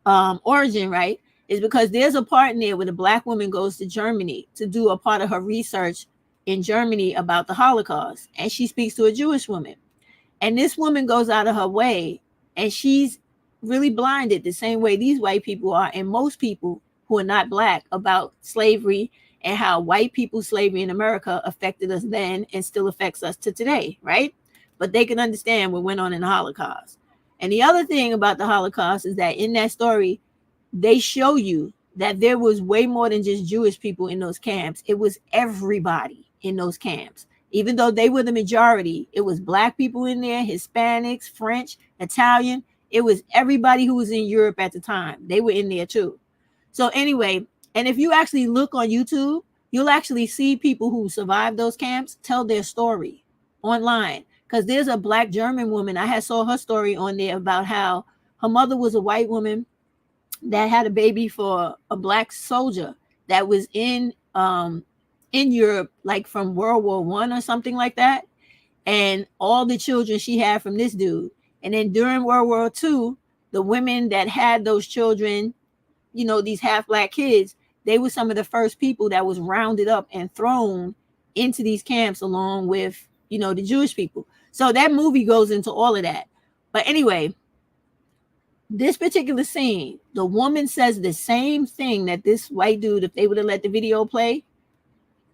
Origin, right? Is because there's a part in there where the black woman goes to Germany to do a part of her research in Germany about the Holocaust. And she speaks to a Jewish woman. And this woman goes out of her way, and she's really blinded the same way these white people are, and most people who are not black, about slavery and how white people's slavery in America affected us then and still affects us to today, right? But they can understand what went on in the Holocaust. And the other thing about the Holocaust is that in that story, they show you that there was way more than just Jewish people in those camps. It was everybody in those camps. Even though they were the majority, it was black people in there, Hispanics, French, Italian. It was everybody who was in Europe at the time. They were in there too. So anyway, and if you actually look on YouTube, you'll actually see people who survived those camps tell their story online. Because there's a black German woman, I had saw her story on there about how her mother was a white woman that had a baby for a black soldier that was in Europe, like from World War I or something like that. And all the children she had from this dude. And then during World War II, the women that had those children, you know, these half black kids, they were some of the first people that was rounded up and thrown into these camps along with, you know, the Jewish people. So that movie goes into all of that. But anyway, this particular scene, the woman says the same thing that this white dude, if they would have let the video play,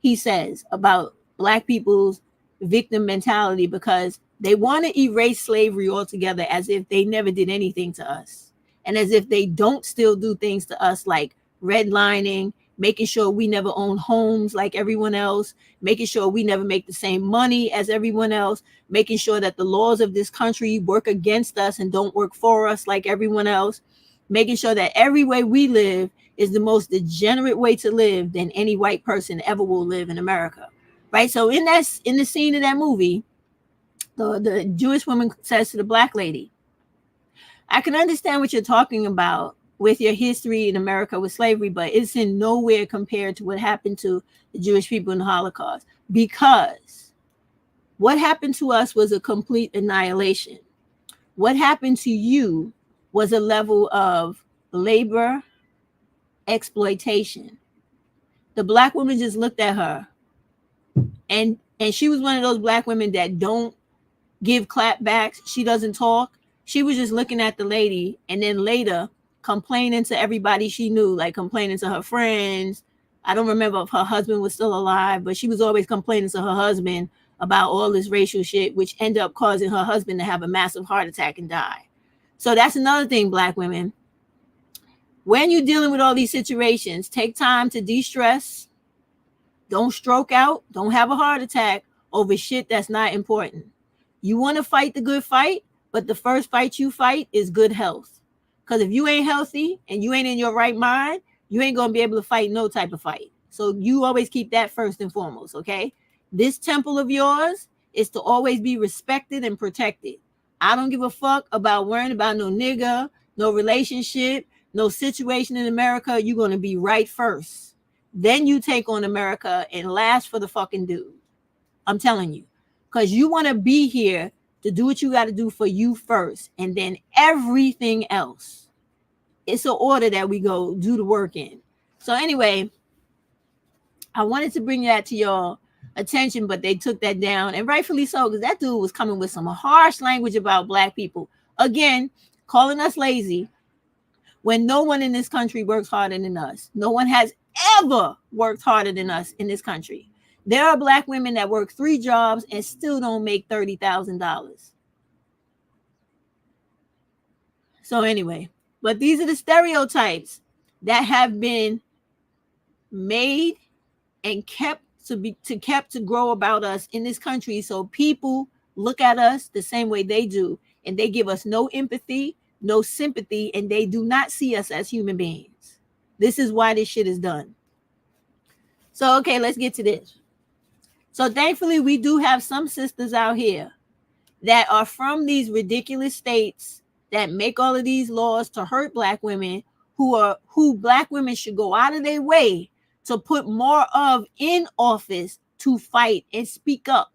he says about black people's victim mentality, because they want to erase slavery altogether as if they never did anything to us. And as if they don't still do things to us like redlining, making sure we never own homes like everyone else, making sure we never make the same money as everyone else, making sure that the laws of this country work against us and don't work for us like everyone else, making sure that every way we live is the most degenerate way to live than any white person ever will live in America, right? So in the scene of that movie, the Jewish woman says to the black lady, I can understand what you're talking about with your history in America with slavery, but it's in nowhere compared to what happened to the Jewish people in the Holocaust, because what happened to us was a complete annihilation. What happened to you was a level of labor exploitation. The black woman just looked at her, and she was one of those black women that don't give clapbacks. She doesn't talk. She was just looking at the lady, and then later complaining to everybody she knew, like complaining to her friends. I don't remember if her husband was still alive, but she was always complaining to her husband about all this racial shit, which ended up causing her husband to have a massive heart attack and die. So that's another thing, black women. When you're dealing with all these situations, take time to de-stress. Don't stroke out. Don't have a heart attack over shit that's not important. You want to fight the good fight, but the first fight you fight is good health. Because if you ain't healthy and you ain't in your right mind, you ain't going to be able to fight no type of fight. So you always keep that first and foremost, okay? This temple of yours is to always be respected and protected. I don't give a fuck about worrying about no nigga, no relationship, no situation in America. You're going to be right first. Then you take on America and last for the fucking dude. I'm telling you. Because you want to be here to do what you got to do for you first, and then everything else. It's an order that we go do the work in. So anyway, I wanted to bring that to your attention, but they took that down, and rightfully so, because that dude was coming with some harsh language about black people. Again, calling us lazy when no one in this country works harder than us. No one has ever worked harder than us in this country. There are black women that work 3 jobs and still don't make $30,000. So anyway, but these are the stereotypes that have been made and kept to grow about us in this country. So people look at us the same way they do, and they give us no empathy, no sympathy, and they do not see us as human beings. This is why this shit is done. So, okay, let's get to this. So thankfully, we do have some sisters out here that are from these ridiculous states that make all of these laws to hurt black women, who black women should go out of their way to put more of in office to fight and speak up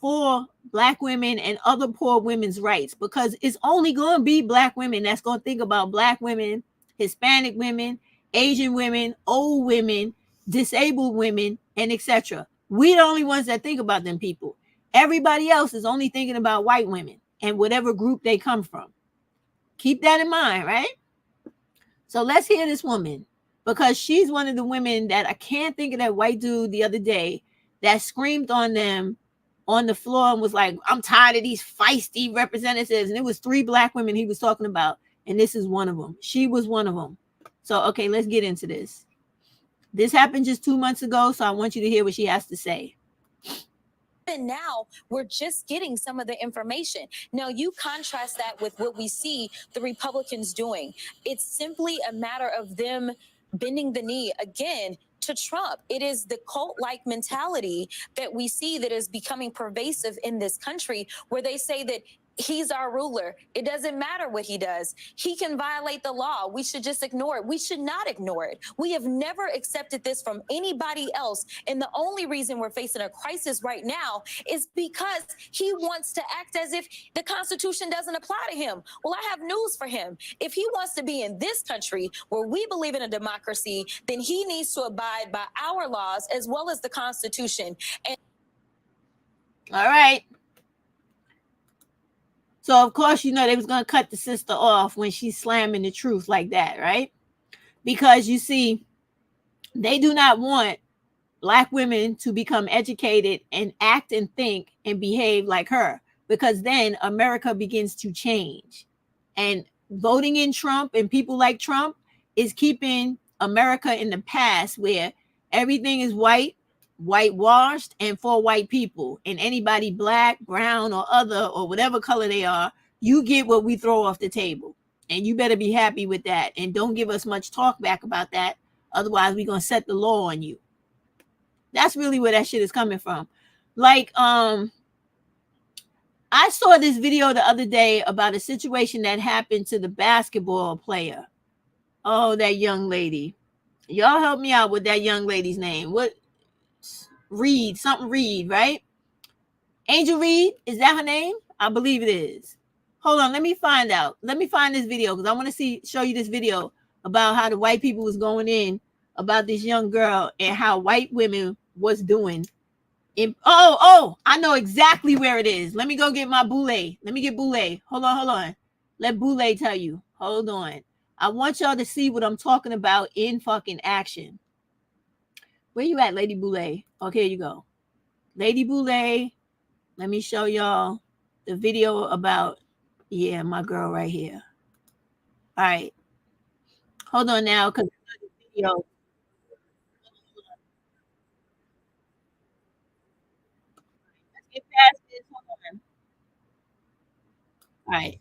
for black women and other poor women's rights, because it's only going to be black women that's going to think about black women, Hispanic women, Asian women, old women, disabled women, and etc. We the only ones that think about them people. Everybody else is only thinking about white women and whatever group they come from. Keep that in mind, right? So let's hear this woman because she's one of the women that I can't think of that white dude the other day that screamed on them on the floor and was like, I'm tired of these feisty representatives. And it was 3 black women he was talking about. And this is one of them. She was one of them. So, okay, let's get into this. This happened just 2 months ago. So I want you to hear what she has to say. And now we're just getting some of the information. Now you contrast that with what we see the Republicans doing. It's simply a matter of them bending the knee again to Trump. It is the cult-like mentality that we see that is becoming pervasive in this country, where they say that he's our ruler. It doesn't matter what he does. He can violate the law. We should just ignore it. We should not ignore it. We have never accepted this from anybody else. And the only reason we're facing a crisis right now is because he wants to act as if the Constitution doesn't apply to him. Well, I have news for him. If he wants to be in this country where we believe in a democracy, then he needs to abide by our laws as well as the Constitution. And all right. So, of course, you know, they was going to cut the sister off when she's slamming the truth like that, right? Because, you see, they do not want black women to become educated and act and think and behave like her, because then America begins to change. And voting in Trump and people like Trump is keeping America in the past, where everything is whitewashed and for white people, and anybody black, brown, or other, or whatever color they are, you get what we throw off the table, and you better be happy with that, and don't give us much talk back about that. Otherwise we're gonna set the law on you. That's really where that shit is coming from. Like, I saw this video the other day about a situation that happened to the basketball player. Oh, that young lady. Y'all help me out with that young lady's name. What? Reed, something Reed, right? Angel Reed, is that her name? I believe it is. Hold on, let me find out. Let me find this video, because I want to show you this video about how the white people was going in about this young girl and how white women was doing. I know exactly where it is. Let me go get my Boulay. Let me get Boulay. Hold on. Let Boulay tell you. Hold on. I want y'all to see what I'm talking about in fucking action. Where you at, Lady Boulay? Okay, here you go. Lady Boulay, let me show y'all the video about, yeah, my girl right here. All right. Hold on now, because the video. Let's get past this. Hold on. All right.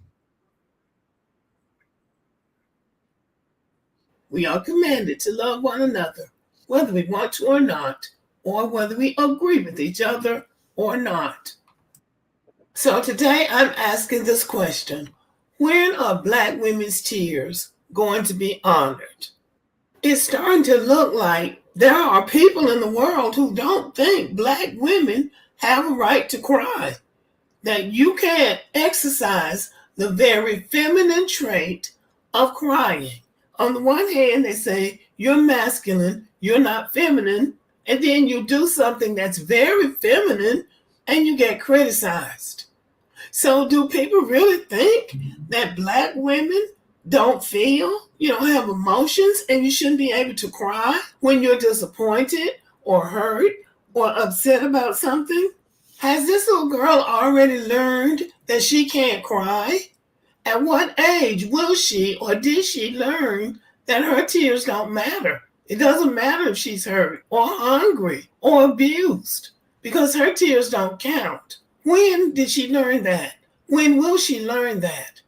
We are commanded to love one another, whether we want to or not, or whether we agree with each other or not. So today I'm asking this question: when are Black women's tears going to be honored? It's starting to look like there are people in the world who don't think Black women have a right to cry, that you can't exercise the very feminine trait of crying. On the one hand, they say you're masculine, you're not feminine, and then you do something that's very feminine and you get criticized. So do people really think that Black women don't feel, have emotions, and you shouldn't be able to cry when you're disappointed or hurt or upset about something? Has this little girl already learned that she can't cry? At what age will she or did she learn that her tears don't matter? It doesn't matter if she's hurt or hungry or abused, because her tears don't count. When did she learn that? When will she learn that?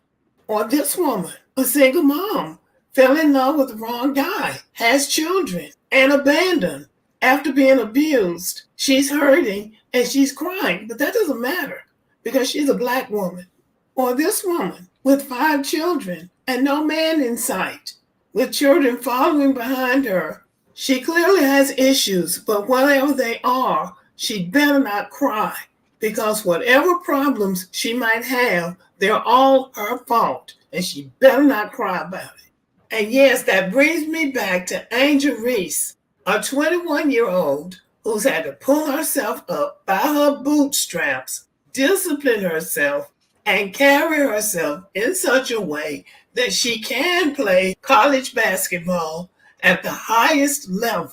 Or this woman, a single mom, fell in love with the wrong guy, has children, and abandoned after being abused. She's hurting and she's crying, but that doesn't matter because she's a Black woman. Or this woman with 5 children and no man in sight, with children following behind her. She clearly has issues, but whatever they are, she better not cry, because whatever problems she might have, they're all her fault, and she better not cry about it. And yes, that brings me back to Angel Reese, a 21-year-old who's had to pull herself up by her bootstraps, discipline herself, and carry herself in such a way that she can play college basketball at the highest level.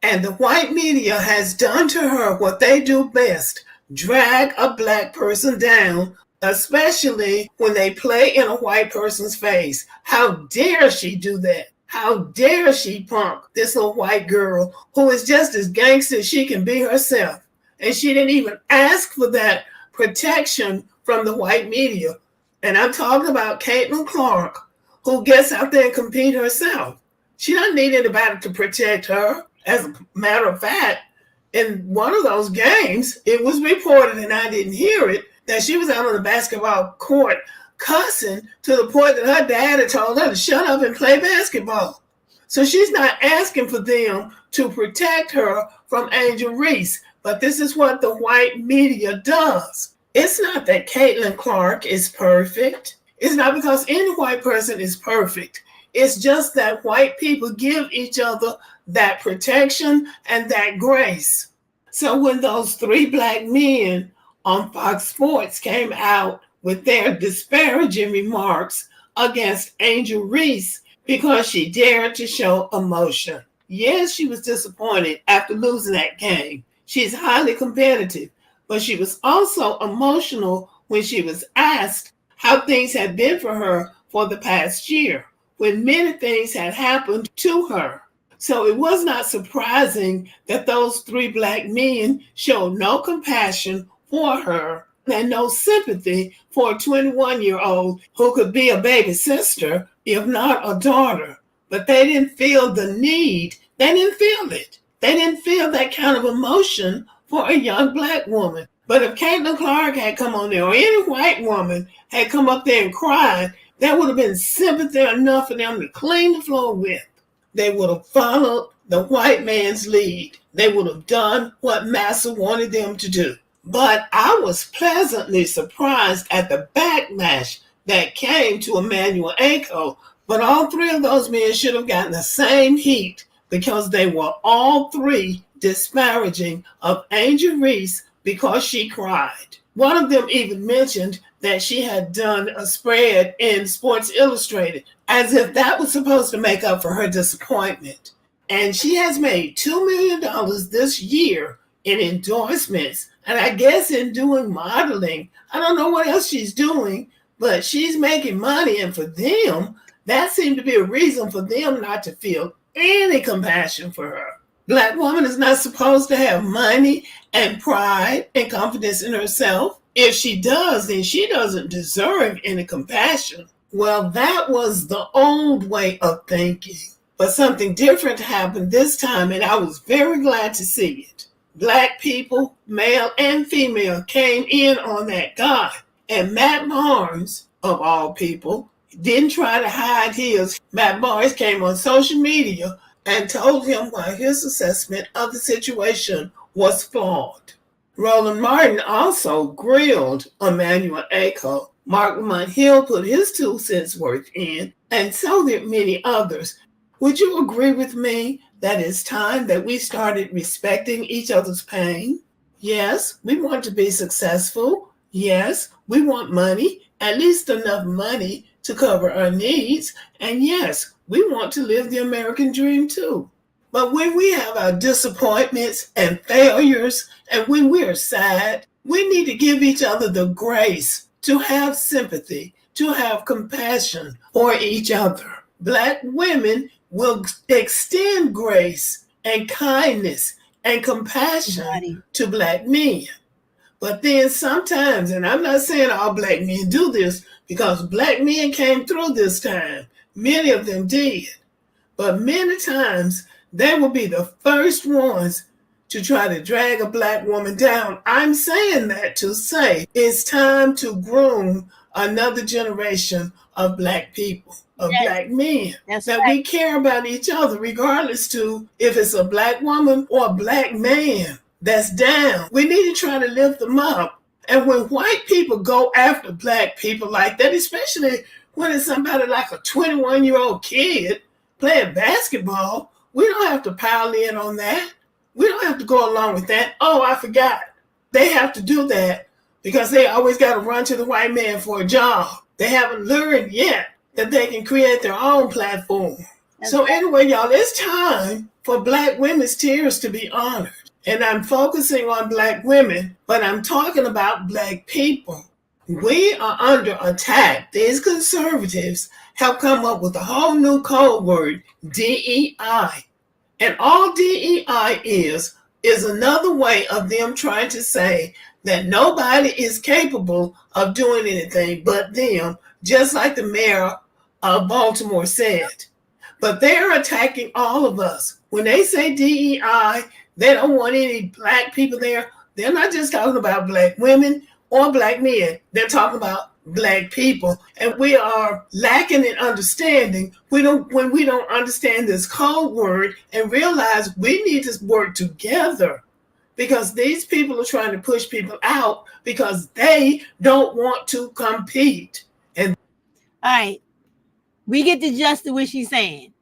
And the white media has done to her what they do best, drag a black person down, especially when they play in a white person's face. How dare she do that? How dare she punk this little white girl who is just as gangster as she can be herself? And she didn't even ask for that protection from the white media. And I'm talking about Caitlin Clark, who gets out there and compete herself. She doesn't need anybody to protect her. As a matter of fact, in one of those games, it was reported, and I didn't hear it, that she was out on the basketball court cussing to the point that her dad had told her to shut up and play basketball. So she's not asking for them to protect her from Angel Reese, but this is what the white media does. It's not that Caitlin Clark is perfect. It's not because any white person is perfect. It's just that white people give each other that protection and that grace. So when those 3 black men on Fox Sports came out with their disparaging remarks against Angel Reese because she dared to show emotion. Yes, she was disappointed after losing that game. She's highly competitive, but she was also emotional when she was asked how things had been for her for the past year, when many things had happened to her. So it was not surprising that those 3 black men showed no compassion for her and no sympathy for a 21-year-old who could be a baby sister, if not a daughter. But they didn't feel the need. They didn't feel it. They didn't feel that kind of emotion for a young black woman. But if Caitlin Clark had come on there, or any white woman had come up there and cried, there would have been sympathy enough for them to clean the floor with. They would have followed the white man's lead. They would have done what Massa wanted them to do. But I was pleasantly surprised at the backlash that came to Emmanuel Aiko. But all 3 of those men should have gotten the same heat because they were all 3 disparaging of Angel Reese because she cried. One of them even mentioned that she had done a spread in Sports Illustrated, as if that was supposed to make up for her disappointment. And she has made $2 million this year in endorsements, and I guess in doing modeling. I don't know what else she's doing, but she's making money, and for them, that seemed to be a reason for them not to feel any compassion for her. Black woman is not supposed to have money and pride and confidence in herself. If she does, then she doesn't deserve any compassion. Well, that was the old way of thinking. But something different happened this time, and I was very glad to see it. Black people, male and female, came in on that guy. And Matt Barnes, of all people, didn't try to hide his. Matt Barnes came on social media and told him why his assessment of the situation was flawed. Roland Martin also grilled Emmanuel Aiko. Mark Lamont Hill put his 2 cents worth in, and so did many others. Would you agree with me that it's time that we started respecting each other's pain? Yes, we want to be successful. Yes, we want money, at least enough money to cover our needs. And yes, we want to live the American dream too. But when we have our disappointments and failures, and when we are sad, we need to give each other the grace to have sympathy, to have compassion for each other. Black women will extend grace and kindness and compassion to black men. But then sometimes, and I'm not saying all black men do this, because black men came through this time. Many of them did. But many times, they will be the first ones to try to drag a black woman down. I'm saying that to say it's time to groom another generation of black people, of black men, that we care about each other, regardless to if it's a black woman or a black man that's down. We need to try to lift them up. And when white people go after black people like that, especially when it's somebody like a 21-year-old kid playing basketball, we don't have to pile in on that. We don't have to go along with that. Oh, I forgot. They have to do that because they always got to run to the white man for a job. They haven't learned yet that they can create their own platform. So anyway, y'all, it's time for Black women's tears to be honored. And I'm focusing on Black women, but I'm talking about Black people. We are under attack. These conservatives have come up with a whole new code word, DEI. And all DEI is another way of them trying to say that nobody is capable of doing anything but them, just like the mayor of Baltimore said. But they're attacking all of us. When they say DEI, they don't want any Black people there. They're not just talking about Black women or Black men. They're talking about Black people. And we are lacking in understanding when we don't understand this code word and realize we need to work together, because these people are trying to push people out because they don't want to compete. And all right, we get the gist of what she's saying.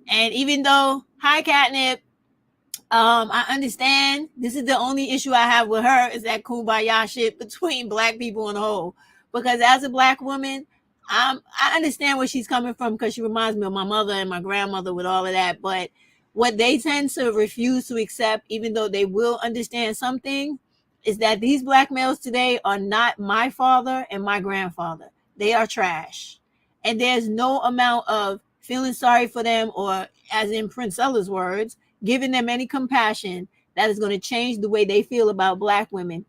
And even though, hi Catnip, I understand this is the only issue I have with her is that kumbaya shit between Black people in the whole. Because as a Black woman, I understand where she's coming from, because she reminds me of my mother and my grandmother with all of that. But what they tend to refuse to accept, even though they will understand something, is that these Black males today are not my father and my grandfather. They are trash. And there's no amount of feeling sorry for them, or as in Princella's words, giving them any compassion that is going to change the way they feel about Black women,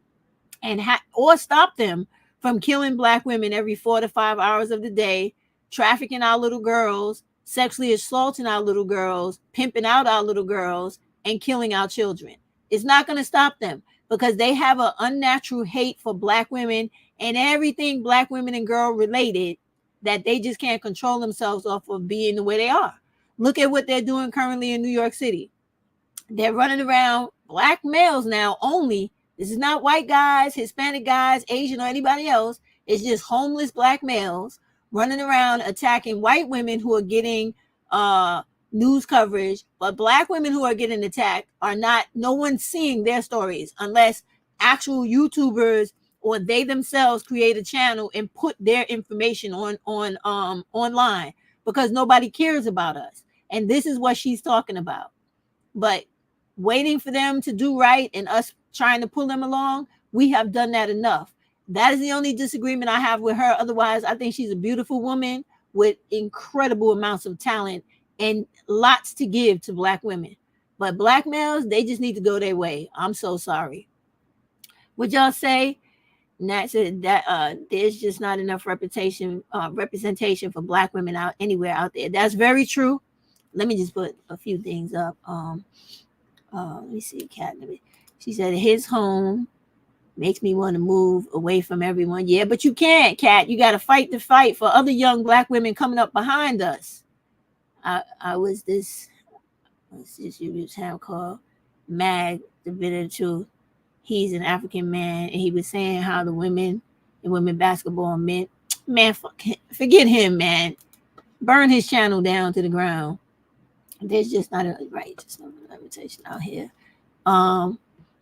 and or stop them from killing Black women every 4 to 5 hours of the day, trafficking our little girls, sexually assaulting our little girls, pimping out our little girls, and killing our children. It's not going to stop them, because they have an unnatural hate for Black women and everything Black women and girl related, that they just can't control themselves off of being the way they are. Look at what they're doing currently in New York City. They're running around, Black males now only. This is not white guys, Hispanic guys, Asian, or anybody else. It's just homeless Black males running around attacking white women who are getting news coverage. But Black women who are getting attacked are not, no one's seeing their stories unless actual YouTubers or they themselves create a channel and put their information on online, because nobody cares about us. And this is what she's talking about. But waiting for them to do right and us trying to pull them along, we have done that enough. That is the only disagreement I have with her. Otherwise, I think she's a beautiful woman with incredible amounts of talent and lots to give to Black women. But Black males, they just need to go their way. I'm so sorry. Would y'all say? Nat said that there's just not enough representation for Black women out anywhere out there. That's very true. Let me just put a few things up. Let me see, Kat. She said his home makes me want to move away from everyone. Yeah, but you can't, Kat. You got to fight the fight for other young Black women coming up behind us. I was this, what's this YouTube channel called? Mag, the bit of the truth. He's an African man, and he was saying how the women in women basketball meant, man, forget him, man. Burn his channel down to the ground. There's just not a just no representation out here.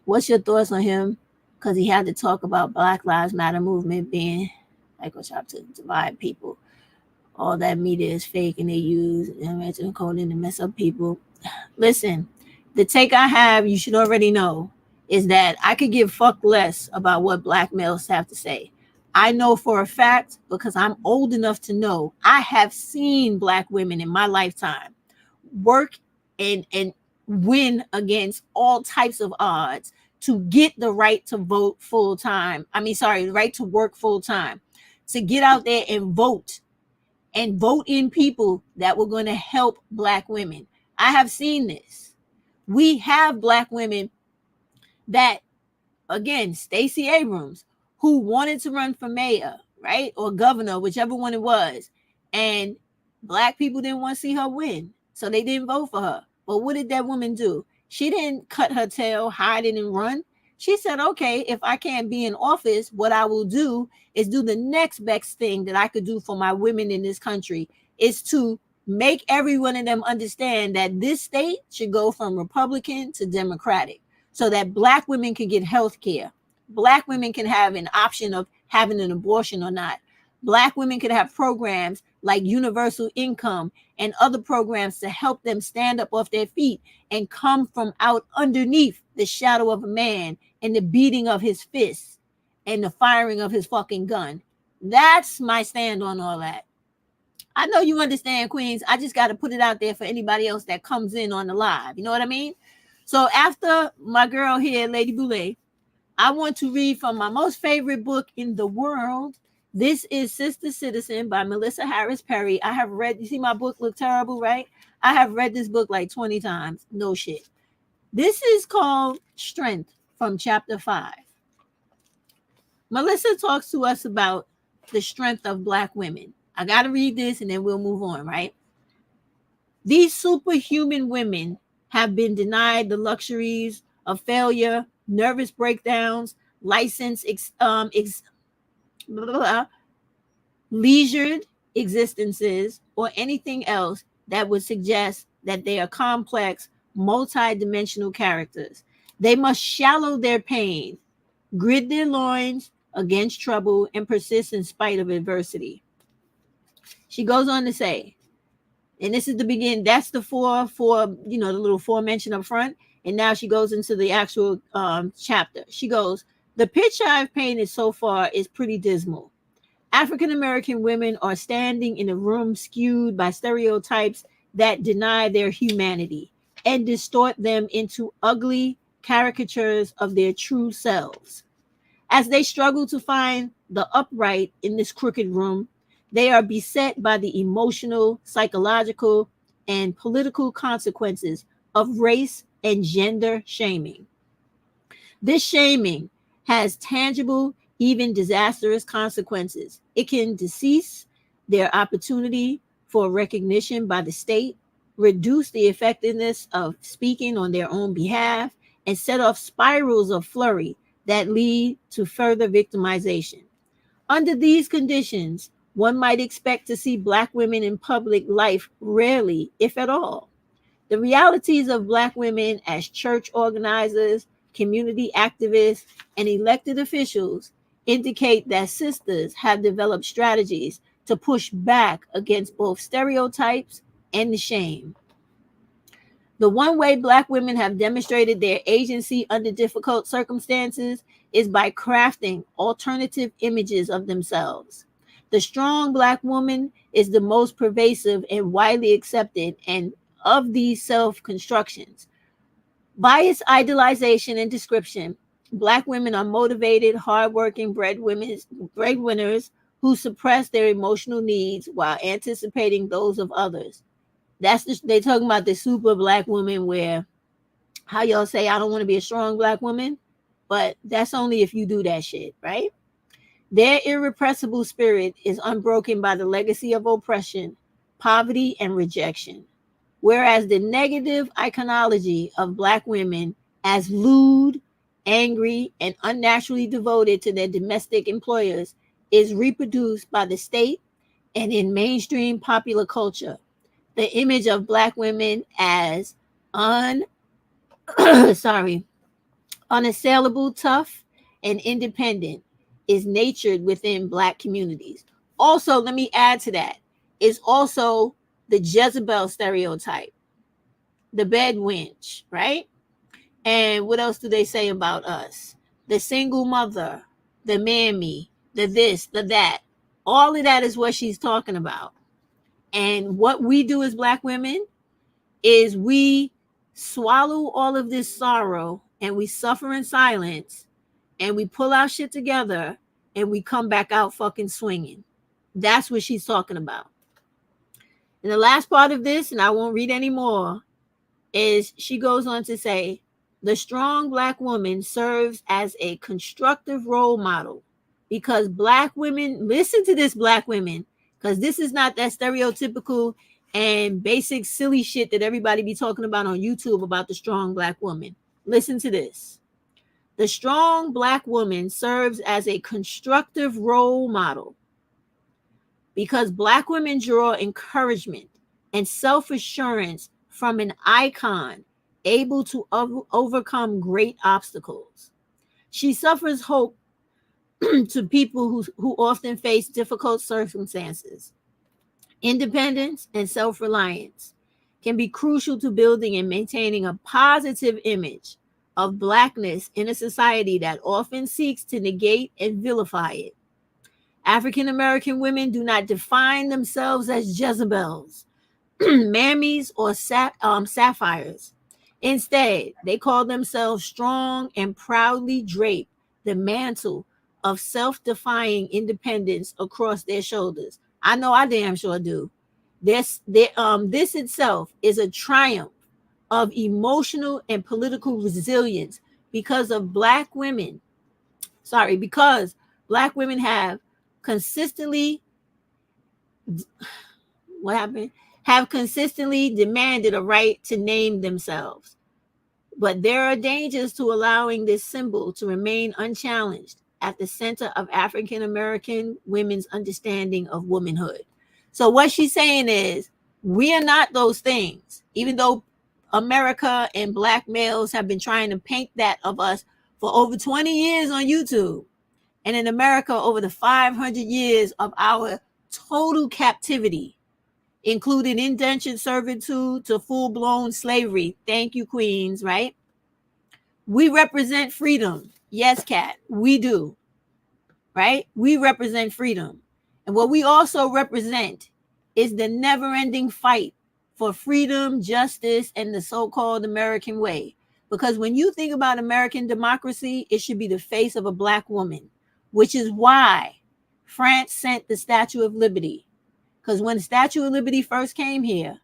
What's your thoughts on him? Because he had to talk about Black Lives Matter movement being like what's up to divide people. All that media is fake, and they use and coding to mess up people. Listen, the take I have, you should already know, is that I could give fuck less about what Black males have to say. I know for a fact, because I'm old enough to know, I have seen Black women in my lifetime work and win against all types of odds to get the right to vote full time. The right to work full time, to get out there and vote in people that were going to help Black women. I have seen this. We have Black women that, again, Stacey Abrams, who wanted to run for mayor, right? Or governor, whichever one it was. And Black people didn't want to see her win. So they didn't vote for her. But what did that woman do? She didn't cut her tail, hide it, and run. She said, okay, if I can't be in office, what I will do is do the next best thing that I could do for my women in this country, is to make every one of them understand that this state should go from Republican to Democratic, so that Black women can get health care. Black women can have an option of having an abortion or not. Black women could have programs like universal income and other programs to help them stand up off their feet and come from out underneath the shadow of a man and the beating of his fists and the firing of his fucking gun. That's my stand on all that. I know you understand, Queens. I just got to put it out there for anybody else that comes in on the live. You know what I mean? So after my girl here, Lady Boulay, I want to read from my most favorite book in the world. This is Sister Citizen by Melissa Harris Perry. I have read, you see my book look terrible, right? I have read this book like 20 times. No shit. This is called Strength from chapter 5. Melissa talks to us about the strength of Black women. I got to read this and then we'll move on, right? These superhuman women have been denied the luxuries of failure, nervous breakdowns, leisured existences, or anything else that would suggest that they are complex, multi-dimensional characters. They must shallow their pain, grit their loins against trouble, and persist in spite of adversity. She goes on to say, and this is the beginning, that's the four, the little forementioned up front. And now she goes into the actual chapter. She goes, the picture I've painted so far is pretty dismal. African-American women are standing in a room skewed by stereotypes that deny their humanity and distort them into ugly caricatures of their true selves. As they struggle to find the upright in this crooked room, they are beset by the emotional, psychological, and political consequences of race and gender shaming. This shaming has tangible, even disastrous consequences. It can decease their opportunity for recognition by the state, reduce the effectiveness of speaking on their own behalf, and set off spirals of flurry that lead to further victimization. Under these conditions, one might expect to see Black women in public life rarely, if at all. The realities of Black women as church organizers, community activists, and elected officials indicate that sisters have developed strategies to push back against both stereotypes and the shame. The one way Black women have demonstrated their agency under difficult circumstances is by crafting alternative images of themselves. The strong Black woman is the most pervasive and widely accepted and of these self-constructions. By its idealization and description, Black women are motivated, hardworking breadwinners who suppress their emotional needs while anticipating those of others. They talking about the super Black woman, where how y'all say I don't want to be a strong Black woman, but that's only if you do that shit, right? Their irrepressible spirit is unbroken by the legacy of oppression, poverty, and rejection. Whereas the negative iconology of Black women as lewd, angry, and unnaturally devoted to their domestic employers is reproduced by the state and in mainstream popular culture. The image of Black women as unassailable, tough, and independent is natured within Black communities. Also, let me add to that, is also the Jezebel stereotype, the bed wench, right? And what else do they say about us? The single mother, the mammy, the this, the that. All of that is what she's talking about. And what we do as Black women is we swallow all of this sorrow and we suffer in silence and we pull our shit together and we come back out fucking swinging. That's what she's talking about. And the last part of this, and I won't read anymore, is she goes on to say, the strong Black woman serves as a constructive role model because Black women, listen to this, Black women, because this is not that stereotypical and basic silly shit that everybody be talking about on YouTube about the strong Black woman. Listen to this. The strong Black woman serves as a constructive role model because Black women draw encouragement and self-assurance from an icon able to overcome great obstacles. She offers hope to people who often face difficult circumstances. Independence and self-reliance can be crucial to building and maintaining a positive image of Blackness in a society that often seeks to negate and vilify it. African American women do not define themselves as Jezebels, mammies, or sapphires. Instead, they call themselves strong and proudly drape the mantle of self-defying independence across their shoulders. I know I damn sure do. This itself is a triumph of emotional and political resilience because Black women have consistently have consistently demanded a right to name themselves. But there are dangers to allowing this symbol to remain unchallenged at the center of African American women's understanding of womanhood. So what she's saying is, we are not those things, even though America and Black males have been trying to paint that of us for over 20 years on YouTube. And in America, over the 500 years of our total captivity, including indentured servitude to full-blown slavery. Thank you, queens, right? We represent freedom. Yes, Kat, we do, right? We represent freedom. And what we also represent is the never-ending fight for freedom, justice, and the so-called American way. Because when you think about American democracy, it should be the face of a Black woman, which is why France sent the Statue of Liberty. Because when the Statue of Liberty first came here,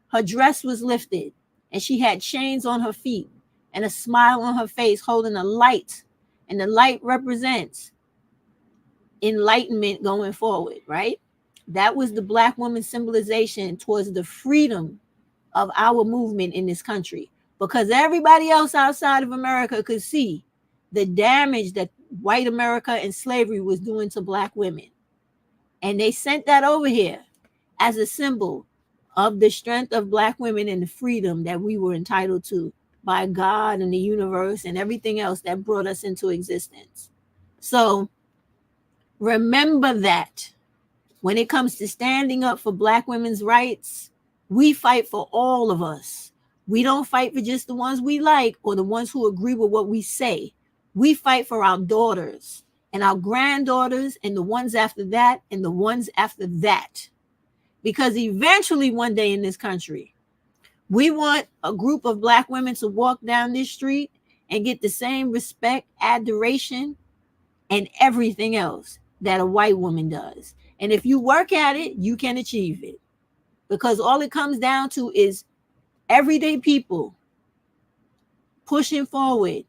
her dress was lifted and she had chains on her feet and a smile on her face holding a light. And the light represents enlightenment going forward, right? That was the Black woman symbolization towards the freedom of our movement in this country. Because everybody else outside of America could see the damage that white America and slavery was doing to Black women. And they sent that over here as a symbol of the strength of Black women and the freedom that we were entitled to by God and the universe and everything else that brought us into existence. So remember that when it comes to standing up for Black women's rights, we fight for all of us. We don't fight for just the ones we like or the ones who agree with what we say. We fight for our daughters and our granddaughters and the ones after that and the ones after that. Because eventually one day in this country, we want a group of Black women to walk down this street and get the same respect, adoration, and everything else that a white woman does. And if you work at it, you can achieve it. Because all it comes down to is everyday people pushing forward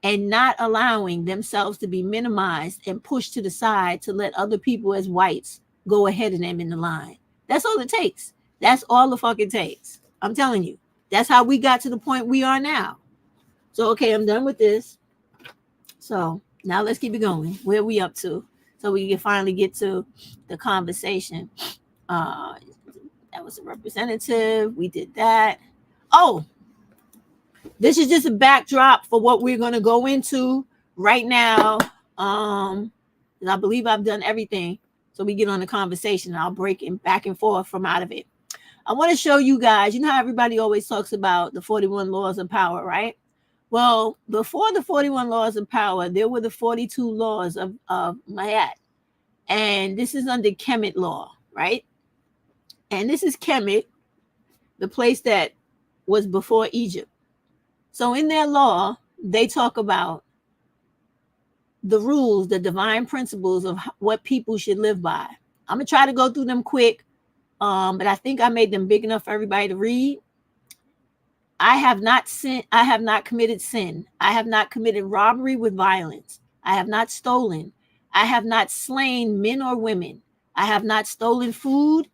and not allowing themselves to be minimized and pushed to the side to let other people as whites go ahead of them in the line. That's all it takes. That's all the fuck it takes. I'm telling you. That's how we got to the point we are now. So, okay, I'm done with this. So now let's keep it going. Where are we up to? So we can finally get to the conversation. That was a representative. We did that. Oh, this is just a backdrop for what we're going to go into right now. And I believe I've done everything. So we get on the conversation and I'll break it back and forth from out of it. I want to show you guys, you know how everybody always talks about the 41 laws of power, right? Well, before the 41 laws of power, there were the 42 laws of Mayat. And this is under Kemet law, right? And this is Kemet, the place that was before Egypt. So in their law, they talk about the rules, the divine principles of what people should live by. I'm going to try to go through them quick, but I think I made them big enough for everybody to read. I have not sinned. I have not committed sin. I have not committed robbery with violence. I have not stolen. I have not slain men or women. I have not stolen food.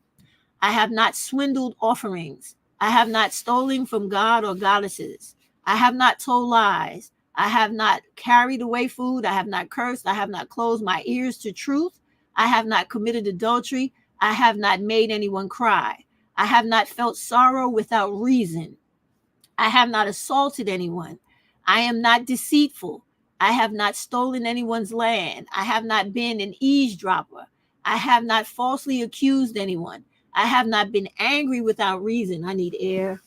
I have not swindled offerings. I have not stolen from God or goddesses. I have not told lies. I have not carried away food. I have not cursed. I have not closed my ears to truth. I have not committed adultery. I have not made anyone cry. I have not felt sorrow without reason. I have not assaulted anyone. I am not deceitful. I have not stolen anyone's land. I have not been an eavesdropper. I have not falsely accused anyone. I have not been angry without reason. I need air.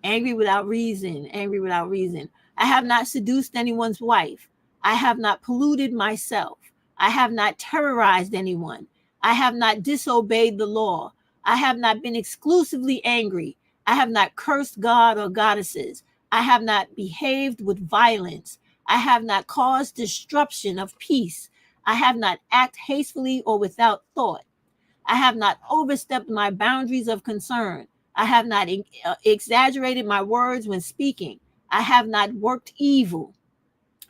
Angry without reason. Angry without reason. I have not seduced anyone's wife. I have not polluted myself. I have not terrorized anyone. I have not disobeyed the law. I have not been exclusively angry. I have not cursed God or goddesses. I have not behaved with violence. I have not caused disruption of peace. I have not acted hastily or without thought. I have not overstepped my boundaries of concern. I have not exaggerated my words when speaking. I have not worked evil.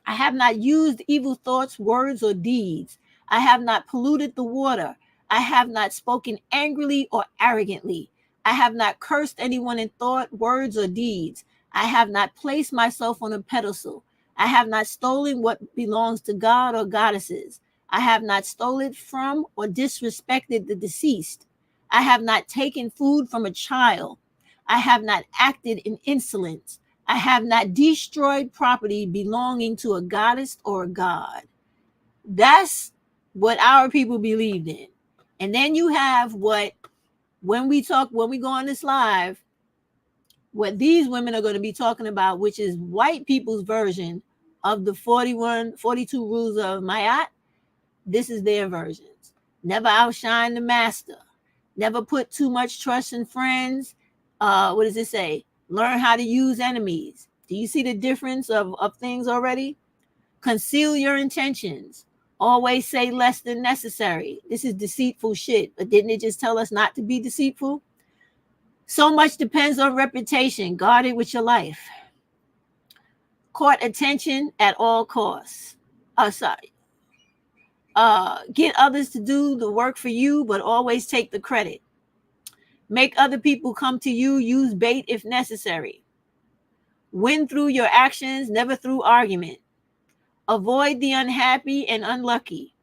I have not used evil thoughts, words, or deeds. I have not polluted the water. I have not spoken angrily or arrogantly. I have not cursed anyone in thought, words, or deeds. I have not placed myself on a pedestal. I have not stolen what belongs to God or goddesses. I have not stolen from or disrespected the deceased. I have not taken food from a child. I have not acted in insolence. I have not destroyed property belonging to a goddess or a god. That's what our people believed in. And then you have what, when we go on this live, what these women are going to be talking about, which is white people's version of the 42 rules of Ma'at. This is their versions. Never outshine the master. Never put too much trust in friends. What does it say? Learn how to use enemies. Do you see the difference of things already? Conceal your intentions. Always say less than necessary. This is deceitful shit. But didn't it just tell us not to be deceitful? So much depends on reputation. Guard it with your life. Court attention at all costs. Get others to do the work for you, but always take the credit. Make other people come to you. Use bait if necessary. Win through your actions, never through argument. Avoid the unhappy and unlucky.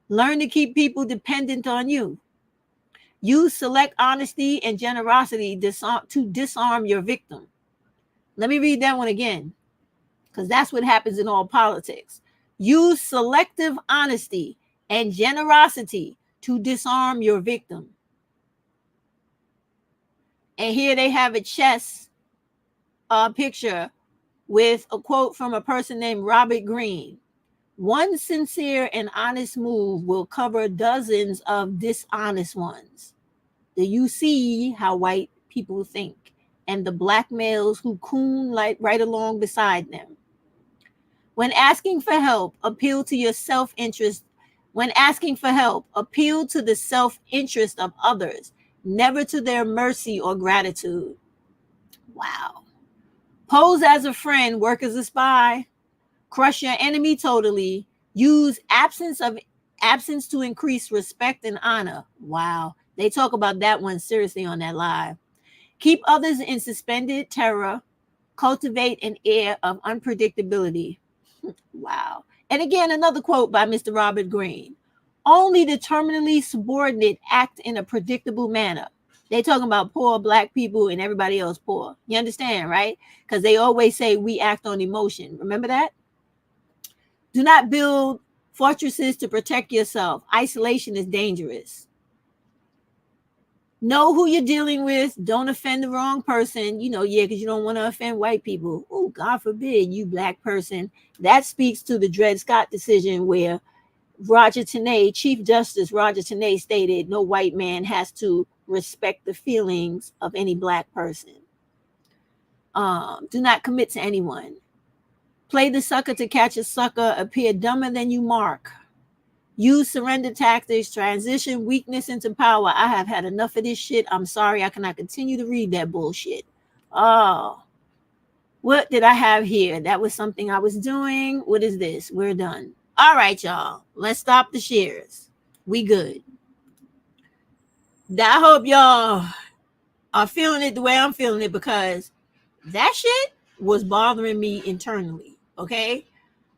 Learn to keep people dependent on you. Use select honesty and generosity to disarm your victim. Let me read that one again, because that's what happens in all politics. Use selective honesty and generosity to disarm your victim. And here they have a chess picture with a quote from a person named Robert Greene. One sincere and honest move will cover dozens of dishonest ones. Do you see how white people think? And the black males who coon right along beside them. When asking for help, appeal to your self-interest. When asking for help, appeal to the self-interest of others, never to their mercy or gratitude. Wow. Pose as a friend, work as a spy. Crush your enemy totally. Use absence to increase respect and honor. Wow. They talk about that one seriously on that live. Keep others in suspended terror. Cultivate an air of unpredictability. Wow. And again, another quote by Mr. Robert Greene. Only the terminally subordinate act in a predictable manner. They talking about poor black people and everybody else poor. You understand, right? Because they always say we act on emotion. Remember that? Do not build fortresses to protect yourself. Isolation is dangerous. Know who you're dealing with. Don't offend the wrong person. Because you don't want to offend white people. Oh, God forbid, you black person. That speaks to the Dred Scott decision where Chief Justice Roger Taney stated no white man has to respect the feelings of any black person. Do not commit to anyone. Play the sucker to catch a sucker. Appear dumber than you mark. Use surrender tactics. Transition weakness into power. I have had enough of this shit. I'm sorry. I cannot continue to read that bullshit. Oh, what did I have here? That was something I was doing. What is this? We're done. All right, y'all. Let's stop the shares. We good. I hope y'all are feeling it the way I'm feeling it, because that shit was bothering me internally. Okay.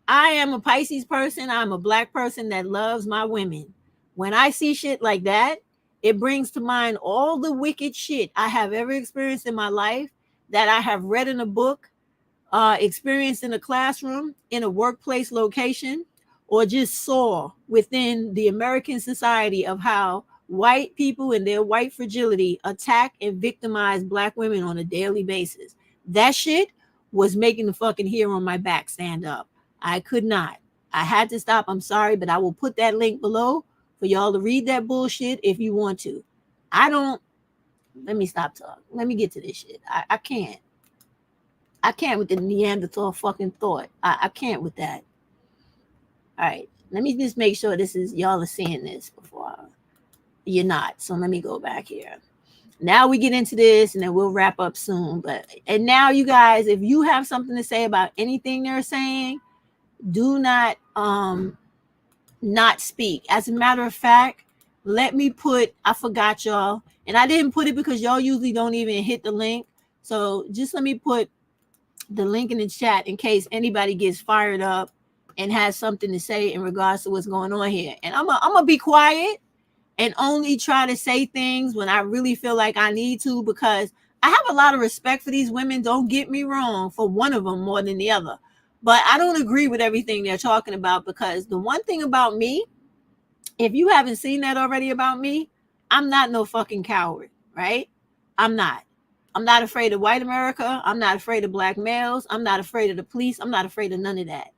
I am a Pisces person. I'm a black person that loves my women. When I see shit like that, it brings to mind all the wicked shit I have ever experienced in my life that I have read in a book, experienced in a classroom, in a workplace location, or just saw within the American society of how white people and their white fragility attack and victimize Black women on a daily basis. That shit was making the fucking hair on my back stand up. I could not. I had to stop. I'm sorry, but I will put that link below for y'all to read that bullshit if you want to. Let me stop talking. Let me get to this shit. I can't. I can't with the Neanderthal fucking thought. I can't with that. All right. Let me just make sure y'all are seeing this before you're not. So let me go back here. Now we get into this and then we'll wrap up soon. And now you guys, if you have something to say about anything they're saying, do not speak. As a matter of fact, I forgot y'all, and I didn't put it because y'all usually don't even hit the link. So just let me put the link in the chat in case anybody gets fired up and has something to say in regards to what's going on here. And I'm gonna be quiet and only try to say things when I really feel like I need to, because I have a lot of respect for these women. Don't get me wrong, for one of them more than the other. But I don't agree with everything they're talking about, because the one thing about me, if you haven't seen that already about me, I'm not no fucking coward, right? I'm not. I'm not afraid of white America. I'm not afraid of Black males. I'm not afraid of the police. I'm not afraid of none of that.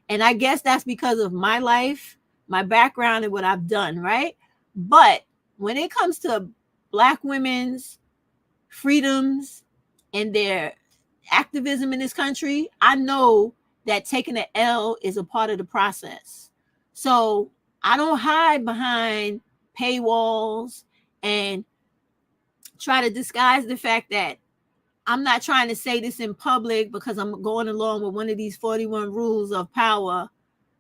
And I guess that's because of my life, my background, and what I've done, right? But when it comes to Black women's freedoms and their activism in this country, I know that taking an L is a part of the process. So I don't hide behind paywalls and try to disguise the fact that I'm not trying to say this in public because I'm going along with one of these 41 rules of power,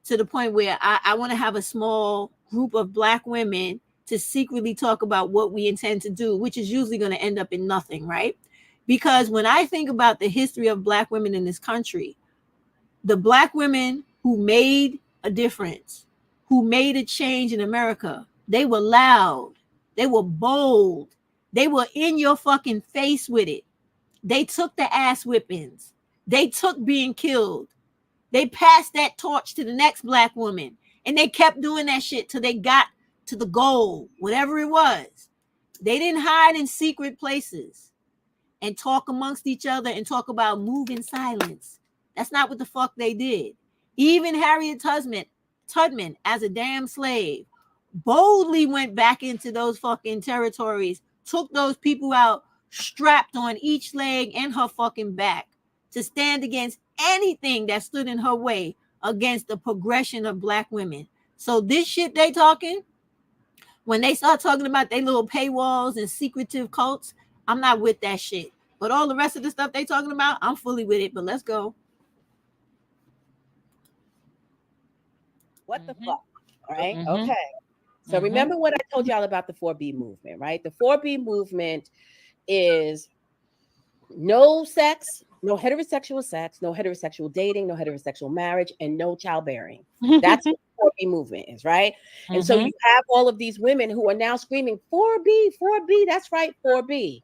to the point where I want to have a small group of Black women to secretly talk about what we intend to do, which is usually going to end up in nothing, right? Because when I think about the history of Black women in this country, the Black women who made a difference, who made a change in America, they were loud, they were bold, they were in your fucking face with it. They took the ass whippings, they took being killed, they passed that torch to the next Black woman, and they kept doing that shit till they got to the goal, whatever it was. They didn't hide in secret places and talk amongst each other and talk about move in silence. That's not what the fuck they did. Even Harriet Tubman, as a damn slave, boldly went back into those fucking territories, took those people out, strapped on each leg and her fucking back to stand against anything that stood in her way against the progression of Black women. So this shit they talking, when they start talking about their little paywalls and secretive cults, I'm not with that shit. But all the rest of the stuff they talking about, I'm fully with it. But let's go. What the fuck? All right. Okay. So remember what I told y'all about the 4B movement, right? The 4B movement is no sex, no heterosexual sex, no heterosexual dating, no heterosexual marriage, and no childbearing. That's what the 4B movement is, right? And so you have all of these women who are now screaming 4B, 4B. That's right, 4B.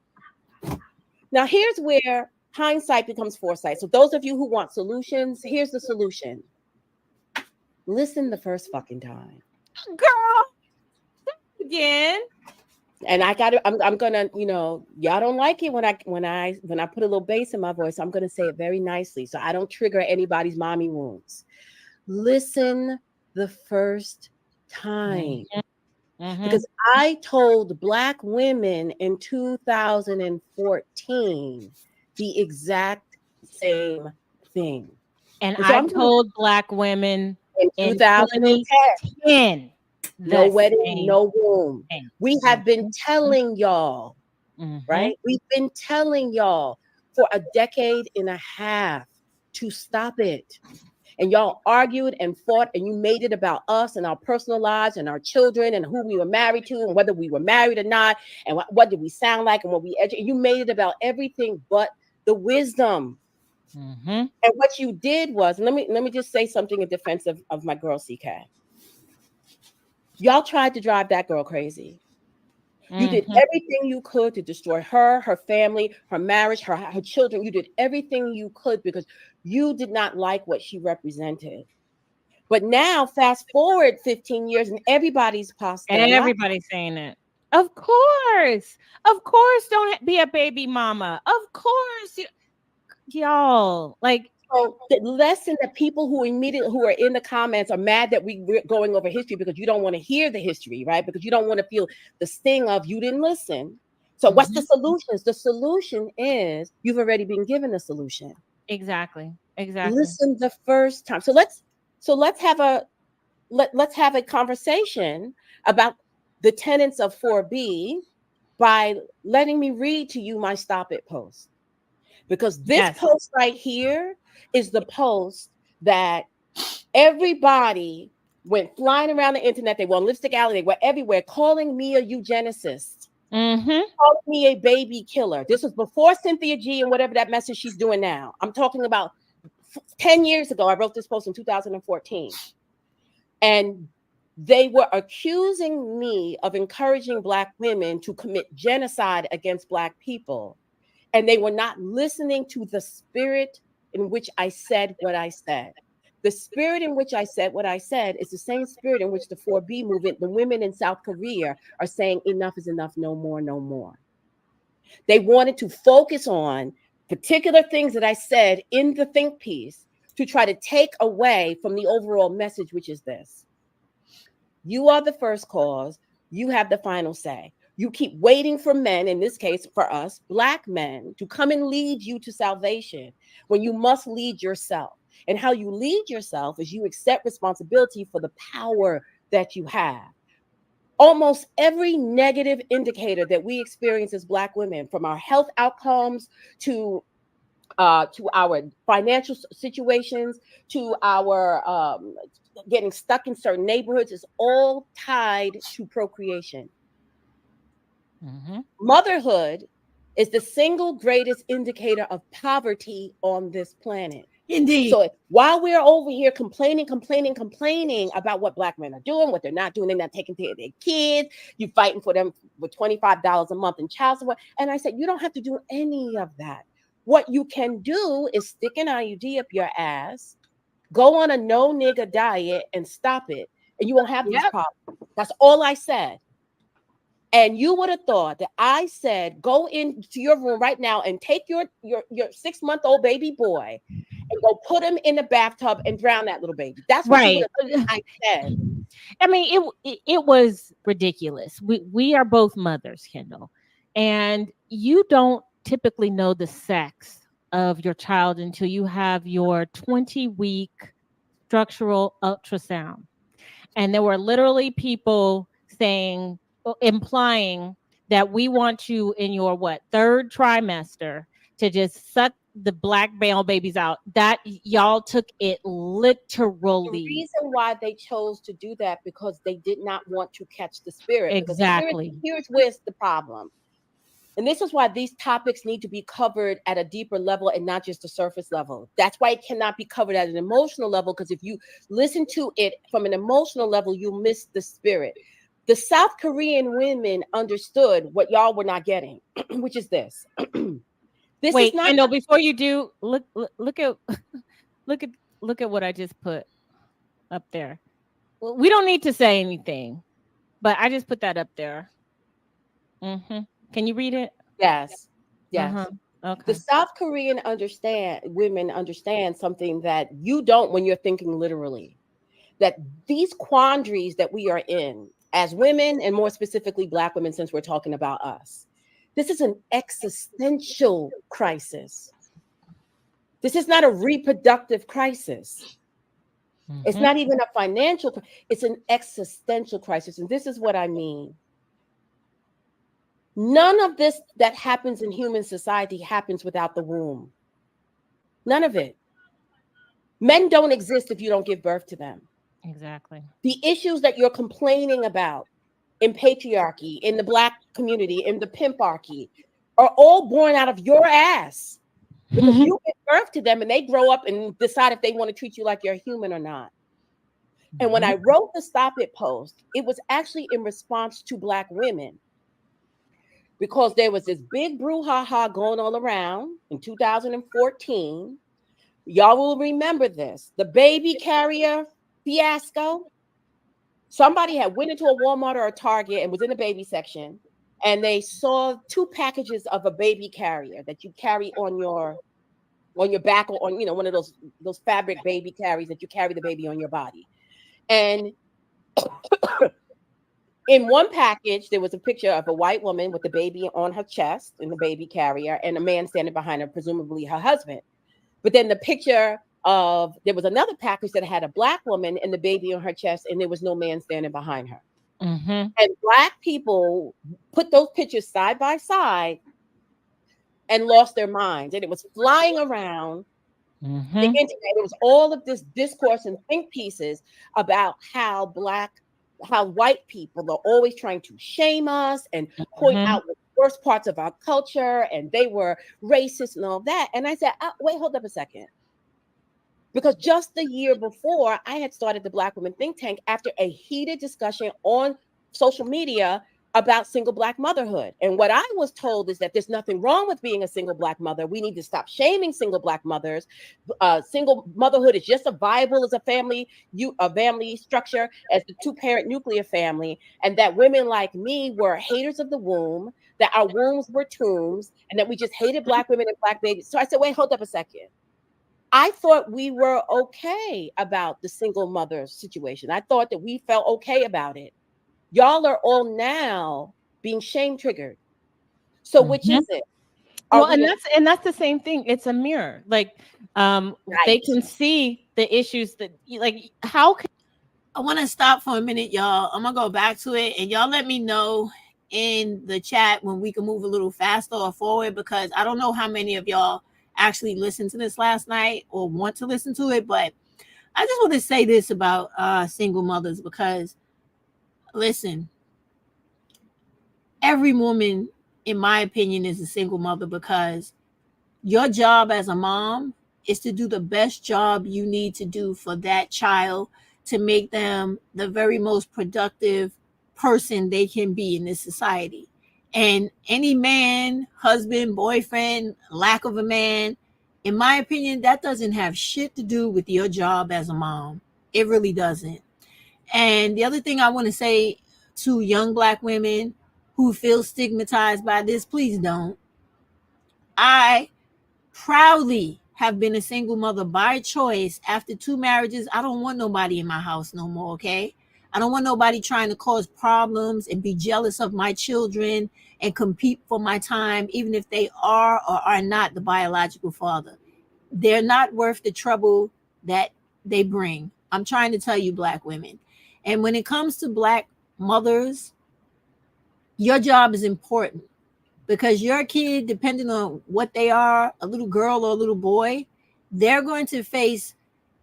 Now here's where hindsight becomes foresight. So those of you who want solutions, here's the solution. Listen the first fucking time. Girl, again. And I'm gonna, y'all don't like it when I put a little bass in my voice. I'm gonna say it very nicely so I don't trigger anybody's mommy wounds. Listen the first time. Because I told Black women in 2014 the exact same thing. And so I told Black women in 2010. No wedding, no womb. We have been telling y'all, right? We've been telling y'all for a decade and a half to stop it. And y'all argued and fought, and you made it about us and our personal lives and our children and who we were married to and whether we were married or not and what did we sound like and what we educated. You made it about everything but the wisdom. And what you did was, let me just say something in defense of my girl CK. Y'all tried to drive that girl crazy. You did everything you could to destroy her, her family, her marriage, her children. You did everything you could because you did not like what she represented. But now, fast forward 15 years, and everybody's past that. Everybody's saying it. Of course. Don't be a baby mama. Of course. Y'all, like, so the lesson that people who are in the comments are mad that we're going over history because you don't want to hear the history, right? Because you don't want to feel the sting of you didn't listen. So what's the solution? The solution is you've already been given the solution. Exactly. Listen the first time. So let's have a conversation about the tenets of 4B by letting me read to you my Stop It post. Because this post right here is the post that everybody went flying around the internet. They were on Lipstick Alley. They were everywhere calling me a eugenicist, calling me a baby killer. This was before Cynthia G and whatever that message she's doing now. I'm talking about 10 years ago. I wrote this post in 2014. And they were accusing me of encouraging Black women to commit genocide against Black people. And they were not listening to the spirit in which I said what I said. The spirit in which I said what I said is the same spirit in which the 4B movement, the women in South Korea, are saying enough is enough, no more, no more. They wanted to focus on particular things that I said in the think piece to try to take away from the overall message, which is this. You are the first cause. You have the final say. You keep waiting for men, in this case for us, Black men, to come and lead you to salvation when you must lead yourself. And how you lead yourself is you accept responsibility for the power that you have. Almost every negative indicator that we experience as Black women, from our health outcomes to our financial situations, to our getting stuck in certain neighborhoods, is all tied to procreation. Motherhood is the single greatest indicator of poverty on this planet. Indeed. So while we're over here complaining about what Black men are doing, what they're not doing, they're not taking care of their kids, you fighting for them with $25 a month in child support. And I said, you don't have to do any of that. What you can do is stick an IUD up your ass, go on a no nigga diet and stop it. And you won't have these problems. That's all I said. And you would have thought that I said, go into your room right now and take your 6-month-old baby boy and go put him in the bathtub and drown that little baby. That's what you would have I said. I mean, it was ridiculous. We are both mothers, Kendall, and you don't typically know the sex of your child until you have your 20-week structural ultrasound. And there were literally people implying that we want you in your third trimester to just suck the Black male babies out. That y'all took it literally. The reason why they chose to do that because they did not want to catch the spirit. Exactly. Here's where's the problem. And this is why these topics need to be covered at a deeper level and not just a surface level. That's why it cannot be covered at an emotional level, because if you listen to it from an emotional level, you'll miss the spirit. The South Korean women understood what y'all were not getting, which is this. Wait, I know. Before you do, look at what I just put up there. Well, we don't need to say anything, but I just put that up there. Can you read it? Yes. Yes. Okay. The South Korean women understand something that you don't when you're thinking literally. That these quandaries that we are in as women, and more specifically Black women, since we're talking about us, this is an existential crisis. This is not a reproductive crisis. It's not even a financial, it's an existential crisis. And this is what I mean. None of this that happens in human society happens without the womb. None of it. Men don't exist if you don't give birth to them. Exactly. The issues that you're complaining about in patriarchy, in the Black community, in the pimparchy, are all born out of your ass. Because you give birth to them and they grow up and decide if they want to treat you like you're human or not. And when I wrote the Stop It post, it was actually in response to Black women. because there was this big brouhaha going all around in 2014. Y'all will remember this. The baby carrier fiasco. Somebody had went into a Walmart or a Target and was in the baby section, and they saw 2 packages of a baby carrier that you carry on your back, or on, one of those fabric baby carriers that you carry the baby on your body. And in one package, there was a picture of a white woman with the baby on her chest in the baby carrier, and a man standing behind her, presumably her husband. But then there was another package that had a black woman and the baby on her chest, and there was no man standing behind her. Mm-hmm. And Black people put those pictures side by side and lost their minds. And it was flying around Mm-hmm. the internet. It was all of this discourse and think pieces about how white people are always trying to shame us and point out the worst parts of our culture, and they were racist and all that. And I said, wait, hold up a second. Because just the year before, I had started the Black Women Think Tank after a heated discussion on social media about single Black motherhood. And what I was told is that there's nothing wrong with being a single Black mother. We need to stop shaming single Black mothers. Single motherhood is just as viable as a family structure as the 2-parent nuclear family. And that women like me were haters of the womb, that our wombs were tombs, and that we just hated Black women and Black babies. So I said, wait, hold up a second. I thought we were okay about the single mother situation. I thought that we felt okay about it. Y'all are all now being shame triggered. So which is it? Well, and that's the same thing. It's a mirror. Like they can see the issues that how can I want to stop for a minute, y'all. I'm gonna go back to it, and y'all let me know in the chat when we can move a little faster or forward, because I don't know how many of y'all actually listened to this last night or want to listen to it. But I just want to say this about single mothers, because listen, every woman, in my opinion, is a single mother, because your job as a mom is to do the best job you need to do for that child, to make them the very most productive person they can be in this society. And any man, husband, boyfriend, lack of a man, in my opinion, that doesn't have shit to do with your job as a mom. It really doesn't. And the other thing I want to say to young Black women who feel stigmatized by this, please don't. I proudly have been a single mother by choice after 2 marriages. I don't want nobody in my house no more, okay? I don't want nobody trying to cause problems and be jealous of my children and compete for my time, even if they are or are not the biological father. They're not worth the trouble that they bring. I'm trying to tell you, Black women. And when it comes to Black mothers, your job is important, because your kid, depending on what they are, a little girl or a little boy, they're going to face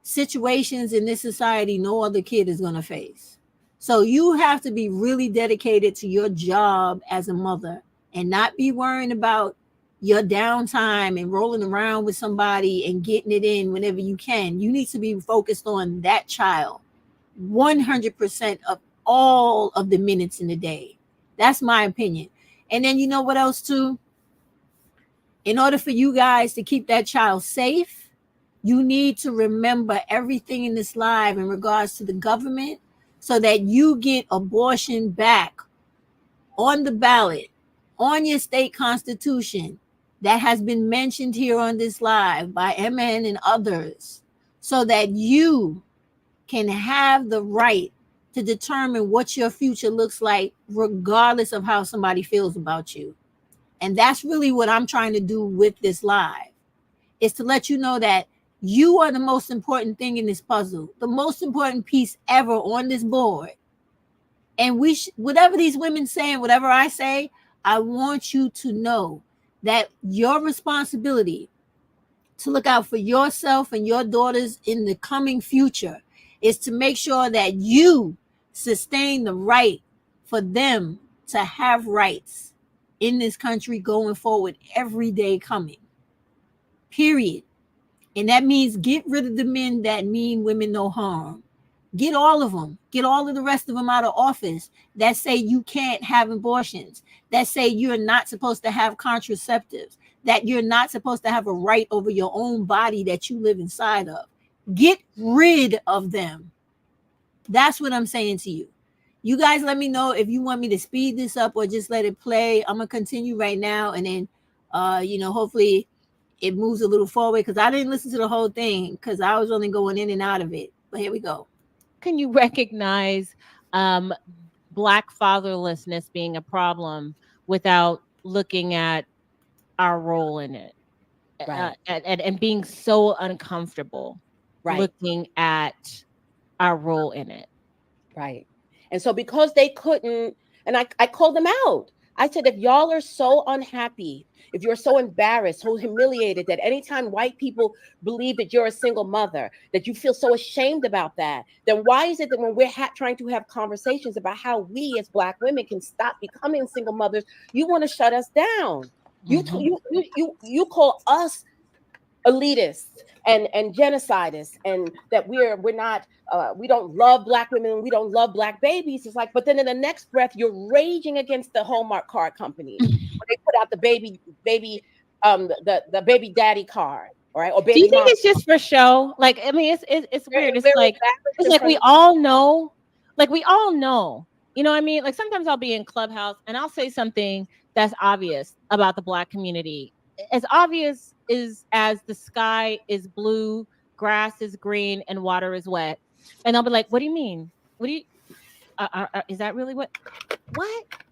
situations in this society no other kid is going to face. So you have to be really dedicated to your job as a mother and not be worrying about your downtime and rolling around with somebody and getting it in whenever you can. You need to be focused on that child 100% of all of the minutes in the day. That's my opinion. And then you know what else too? In order for you guys to keep that child safe, you need to remember everything in this live in regards to the government, so that you get abortion back on the ballot, on your state constitution, that has been mentioned here on this live by MN and others, so that you can have the right to determine what your future looks like, regardless of how somebody feels about you. And that's really what I'm trying to do with this live, is to let you know that you are the most important thing in this puzzle, the most important piece ever on this board. And whatever these women say and whatever I say, I want you to know that your responsibility to look out for yourself and your daughters in the coming future is to make sure that you sustain the right for them to have rights in this country going forward, every day coming. Period. And that means get rid of the men that mean women no harm. Get all of them. Get all of the rest of them out of office that say you can't have abortions, that say you're not supposed to have contraceptives, that you're not supposed to have a right over your own body that you live inside of. Get rid of them. That's what I'm saying to you. You guys let me know if you want me to speed this up or just let it play. I'm going to continue right now, and then, hopefully it moves a little forward, because I didn't listen to the whole thing because I was only going in and out of it. But here we go. Can you recognize Black fatherlessness being a problem without looking at our role in it, Right. and being so uncomfortable looking at our role in it? Right. And so because they couldn't, and I called them out. I said, if y'all are so unhappy, if you're so embarrassed, so humiliated that anytime white people believe that you're a single mother, that you feel so ashamed about that, then why is it that when we're trying to have conversations about how we as Black women can stop becoming single mothers, you want to shut us down? You call us elitists and genocidists, and that we're not we don't love Black women, we don't love Black babies. It's like, but then in the next breath you're raging against the Hallmark card companies when they put out the baby the baby daddy card, right? Or baby. Do you think it's just for show? Like, I mean, it's weird. It's like we all know, you know what I mean? Like, sometimes I'll be in Clubhouse and I'll say something that's obvious about the Black community, as obvious as the sky is blue, grass is green, and water is wet. And I'll be like, what do you mean? What do you, is that really what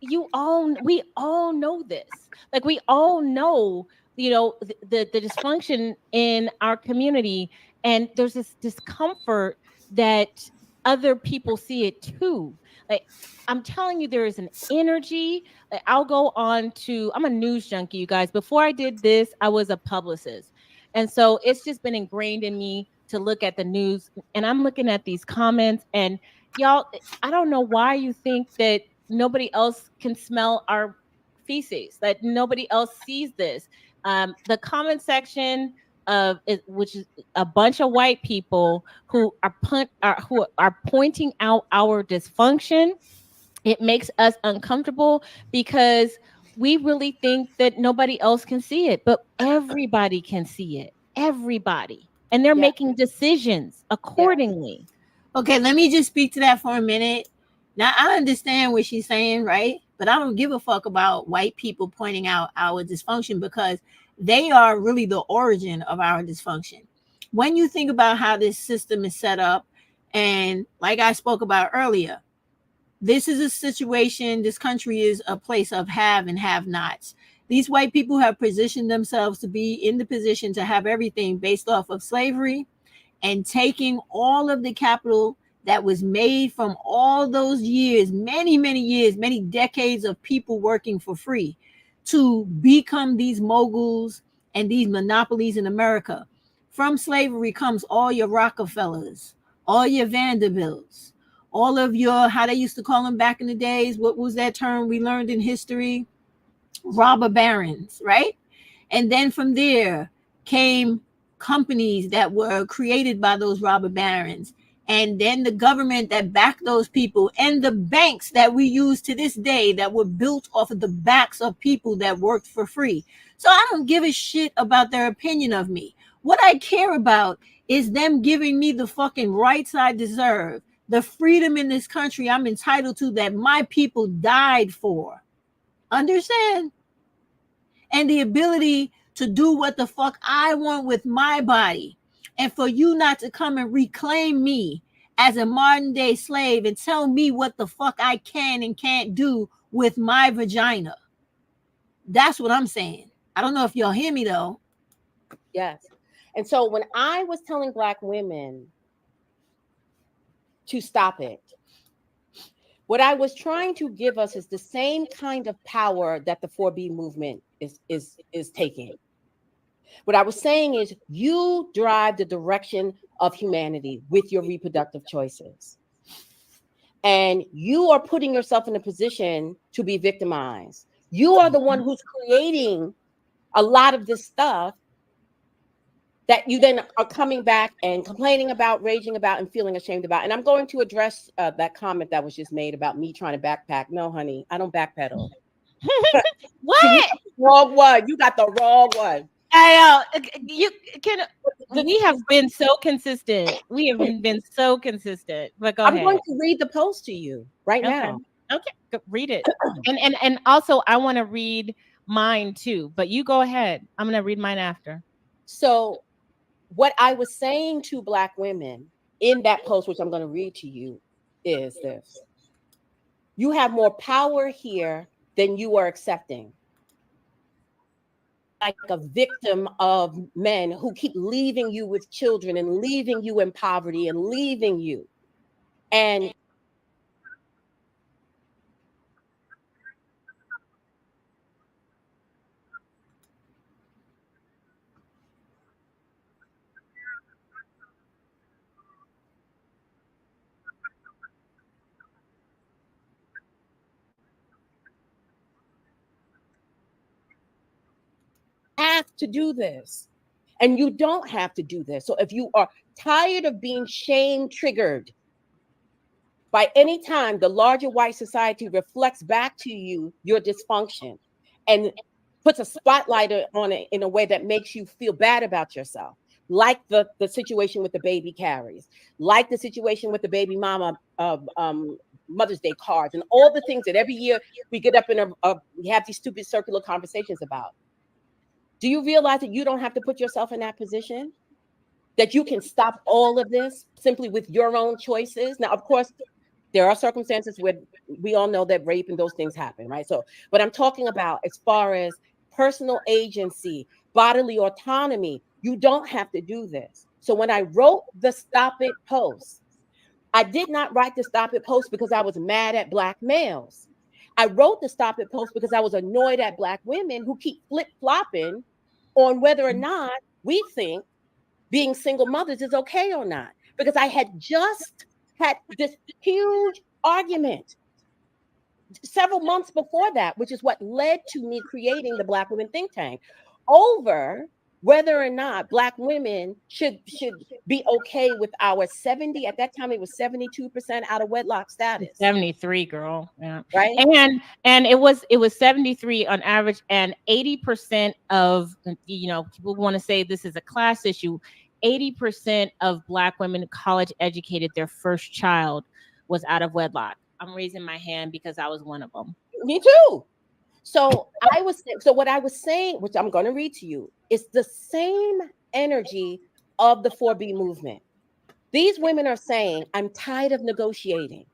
we all know this. Like, we all know, the dysfunction in our community, and there's this discomfort that other people see it too. Like, I'm telling you, there is an energy. Like, I'll go on to, I'm a news junkie, you guys. Before I did this, I was a publicist. And so it's just been ingrained in me to look at the news, and I'm looking at these comments, and y'all, I don't know why you think that nobody else can smell our feces, that nobody else sees this. The comment section of it, which is a bunch of white people who are pointing out our dysfunction. It makes us uncomfortable because we really think that nobody else can see it, but everybody can see it. Everybody. And they're making decisions accordingly. Okay, let me just speak to that for a minute. Now, I understand what she's saying, right? But I don't give a fuck about white people pointing out our dysfunction, because they are really the origin of our dysfunction. When you think about how this system is set up, and like I spoke about earlier, this is a situation, this country is a place of have and have nots. These white people have positioned themselves to be in the position to have everything based off of slavery, and taking all of the capital that was made from all those years, many decades of people working for free, to become these moguls and these monopolies in America. From slavery comes all your Rockefellers, all your Vanderbilts, all of your, how they used to call them back in the days, what was that term we learned in history? Robber barons, right? And then from there came companies that were created by those robber barons, and then the government that backed those people, and the banks that we use to this day that were built off of the backs of people that worked for free. So I don't give a shit about their opinion of me. What I care about is them giving me the fucking rights I deserve, the freedom in this country I'm entitled to, that my people died for. Understand? And the ability to do what the fuck I want with my body. And for you not to come and reclaim me as a modern day slave and tell me what the fuck I can and can't do with my vagina. That's what I'm saying. I don't know if y'all hear me though. Yes. And so when I was telling Black women to stop it, what I was trying to give us is the same kind of power that the 4B movement is taking. What I was saying is, you drive the direction of humanity with your reproductive choices. And you are putting yourself in a position to be victimized. You are the one who's creating a lot of this stuff that you then are coming back and complaining about, raging about, and feeling ashamed about. And I'm going to address that comment that was just made about me trying to backpack. No, honey, I don't backpedal. What? You got the wrong one. You got the wrong one. I know. You can. We have been so consistent. We have been so consistent. But go ahead. I'm going to read the post to you right now. Okay, read it. And also, I want to read mine too. But you go ahead. I'm going to read mine after. So, what I was saying to Black women in that post, which I'm going to read to you, is this: you have more power here than you are accepting. Like a victim of men who keep leaving you with children and leaving you in poverty and leaving you. And have to do this. And you don't have to do this. So if you are tired of being shame triggered by any time the larger white society reflects back to you your dysfunction and puts a spotlight on it in a way that makes you feel bad about yourself, like the situation with the baby carries, like the situation with the baby mama Mother's Day cards, and all the things that every year we get up in we have these stupid circular conversations about. Do you realize that you don't have to put yourself in that position? That you can stop all of this simply with your own choices? Now, of course, there are circumstances where we all know that rape and those things happen, right? So, but I'm talking about as far as personal agency, bodily autonomy, you don't have to do this. So when I wrote the Stop It post, I did not write the Stop It post because I was mad at Black males. I wrote the Stop It post because I was annoyed at Black women who keep flip-flopping on whether or not we think being single mothers is okay or not. Because I had just had this huge argument several months before that, which is what led to me creating the Black Women Think Tank, over whether or not Black women should be okay with our 70, at that time it was 72% out of wedlock status. 73, girl. Yeah. Right. And it was 73 on average, and 80% of, people want to say this is a class issue. 80% of Black women college educated, their first child was out of wedlock. I'm raising my hand because I was one of them. Me too. So what I was saying, which I'm going to read to you, is the same energy of the 4B movement. These women are saying, I'm tired of negotiating.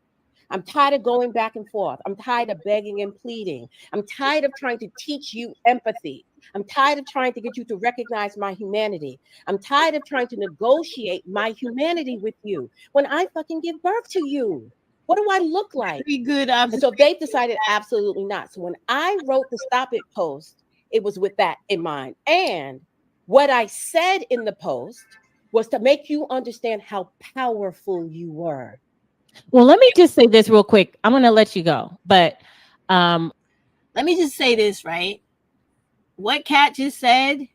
I'm tired of going back and forth. I'm tired of begging and pleading. I'm tired of trying to teach you empathy. I'm tired of trying to get you to recognize my humanity. I'm tired of trying to negotiate my humanity with you when I fucking give birth to you. What do I look like? Pretty good. And so they've decided absolutely not. So when I wrote the Stop It post, it was with that in mind. And what I said in the post was to make you understand how powerful you were. Well, let me just say this real quick. I'm going to let you go. But let me just say this, right? What Kat just said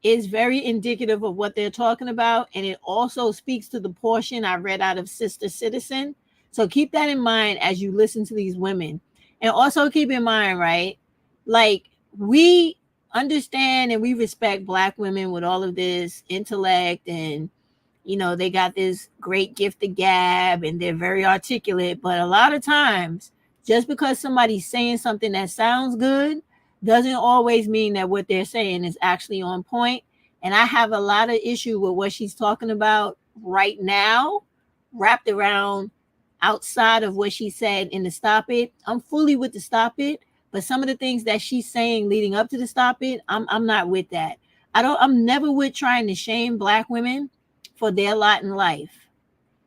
is very indicative of what they're talking about. And it also speaks to the portion I read out of Sister Citizen. So keep that in mind as you listen to these women. And also keep in mind, right? Like, we understand and we respect Black women with all of this intellect, and, they got this great gift of gab and they're very articulate. But a lot of times, just because somebody's saying something that sounds good doesn't always mean that what they're saying is actually on point. And I have a lot of issue with what she's talking about right now, wrapped around outside of what she said in the Stop It. I'm fully with the Stop It, but some of the things that she's saying leading up to the Stop It, I'm not with that. I'm never with trying to shame Black women for their lot in life.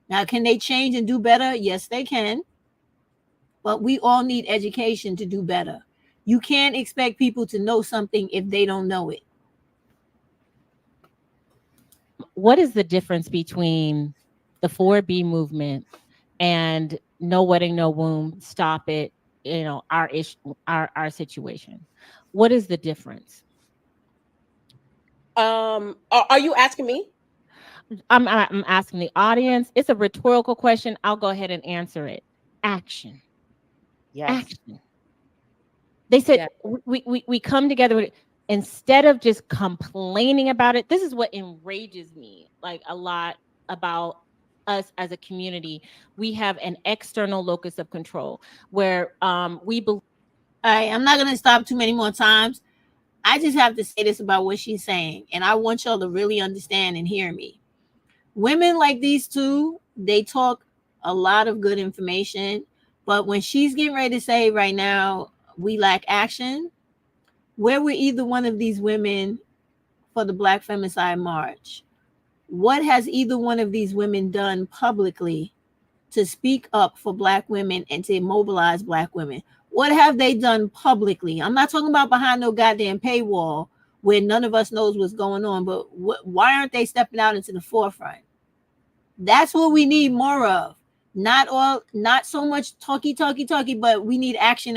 Now, can they change and do better? Yes, they can. But we all need education to do better. You can't expect people to know something if they don't know it. What is the difference between the 4B movement and No Wedding, No Womb, Stop It, our issue, our situation? What is the difference? Are you asking me? I'm asking the audience. It's a rhetorical question. I'll go ahead and answer it. Action. Yes. Action. They said Yes. we come together with, instead of just complaining about it. This is what enrages me like a lot about us as a community. We have an external locus of control where we believe. All right, I'm not gonna stop too many more times. I just have to say this about what she's saying, and I want y'all to really understand and hear me. Women like these two, they talk a lot of good information, but when she's getting ready to say right now, we lack action, where were either one of these women for the Black Femicide March? What has either one of these women done publicly to speak up for Black women and to mobilize Black women? What have they done publicly? I'm not talking about behind no goddamn paywall where none of us knows what's going on, but why aren't they stepping out into the forefront? That's what we need more of. Not so much talky, but we need action.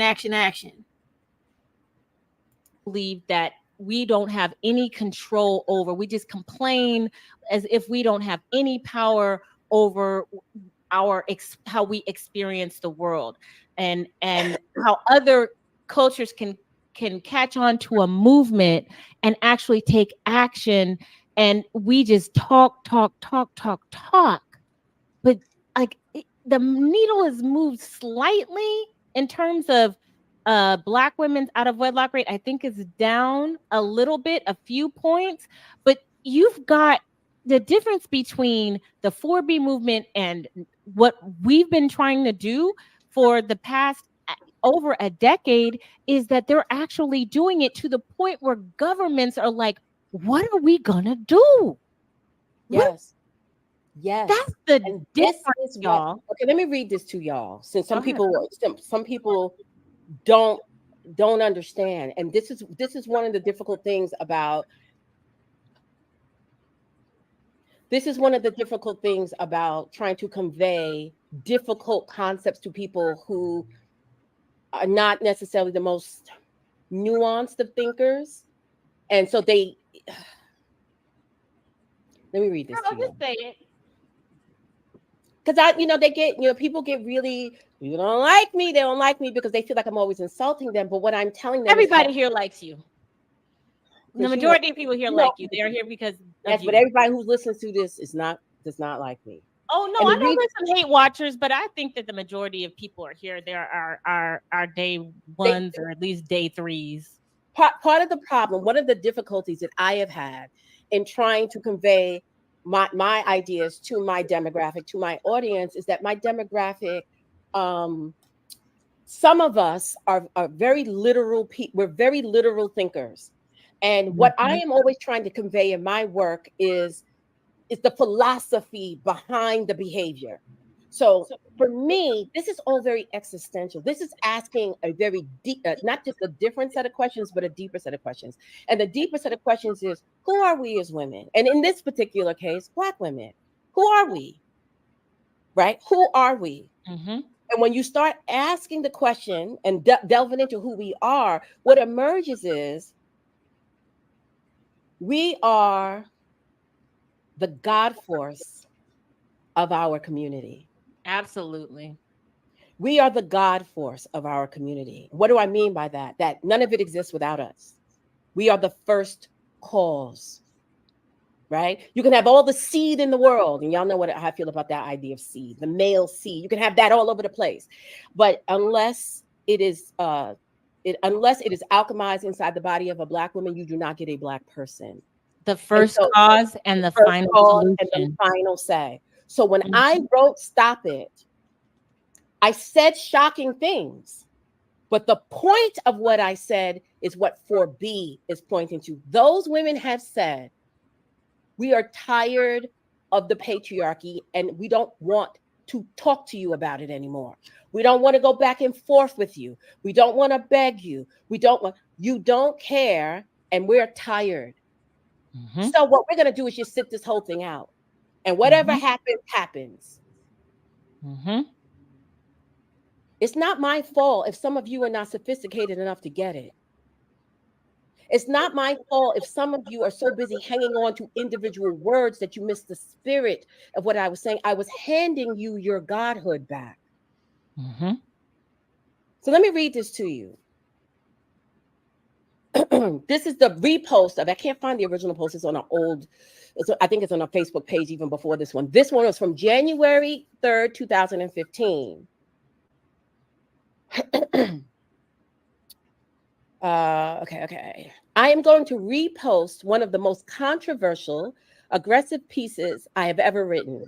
Believe that we don't have any control over. We just complain as if we don't have any power over how we experience the world, and how other cultures can catch on to a movement and actually take action, and we just talk, but like the needle is moved slightly in terms of Black women's out of wedlock rate. I think is down a little bit, a few points, but you've got the difference between the 4B movement and what we've been trying to do for the past over a decade is that they're actually doing it to the point where governments are like, what are we gonna do? Yes. Yes. That's the and difference, y'all. Okay, let me read this to y'all. Since some people don't understand, and this is one of the difficult things about trying to convey difficult concepts to people who are not necessarily the most nuanced of thinkers. And so let me read this to you. Just say it. Because people get really, you don't like me. They don't like me because they feel like I'm always insulting them. But what I'm telling them, everybody here likes you. The majority of people here like you. They're here because yes, but everybody who listens to this does not like me. Oh no, I know there's some hate watchers, but I think that the majority of people are here. There are day ones or at least day threes. Part of the problem, one of the difficulties that I have had in trying to convey my ideas to my demographic, to my audience, is that my demographic, some of us are very literal people. We're very literal thinkers. And what I am always trying to convey in my work is the philosophy behind the behavior. So for me, this is all very existential. This is asking a very deep, not just a different set of questions, but a deeper set of questions. And the deeper set of questions is, who are we as women? And in this particular case, Black women. Who are we? Right? Who are we? Mm-hmm. And when you start asking the question and delving into who we are, what emerges is we are the God force of our community. Absolutely. We are the God force of our community. What do I mean by that? That none of it exists without us. We are the first cause, right? You can have all the seed in the world, and y'all know what I feel about that idea of seed, the male seed. You can have that all over the place, but unless it is alchemized inside the body of a Black woman, you do not get a Black person. The first cause and the final solution. And the final say. So when I wrote Stop It, I said shocking things, but the point of what I said is what 4B is pointing to. Those women have said, we are tired of the patriarchy and we don't want to talk to you about it anymore. We don't want to go back and forth with you. We don't want to beg you. You don't care, and we're tired. Mm-hmm. So what we're going to do is just sit this whole thing out. And whatever happens, happens. Mm-hmm. It's not my fault if some of you are not sophisticated enough to get it. It's not my fault if some of you are so busy hanging on to individual words that you miss the spirit of what I was saying. I was handing you your godhood back. Mm-hmm. So let me read this to you. This is the repost of, I can't find the original post. It's on I think it's on a Facebook page even before this one. This one was from January 3rd, 2015. Okay. I am going to repost one of the most controversial, aggressive pieces I have ever written.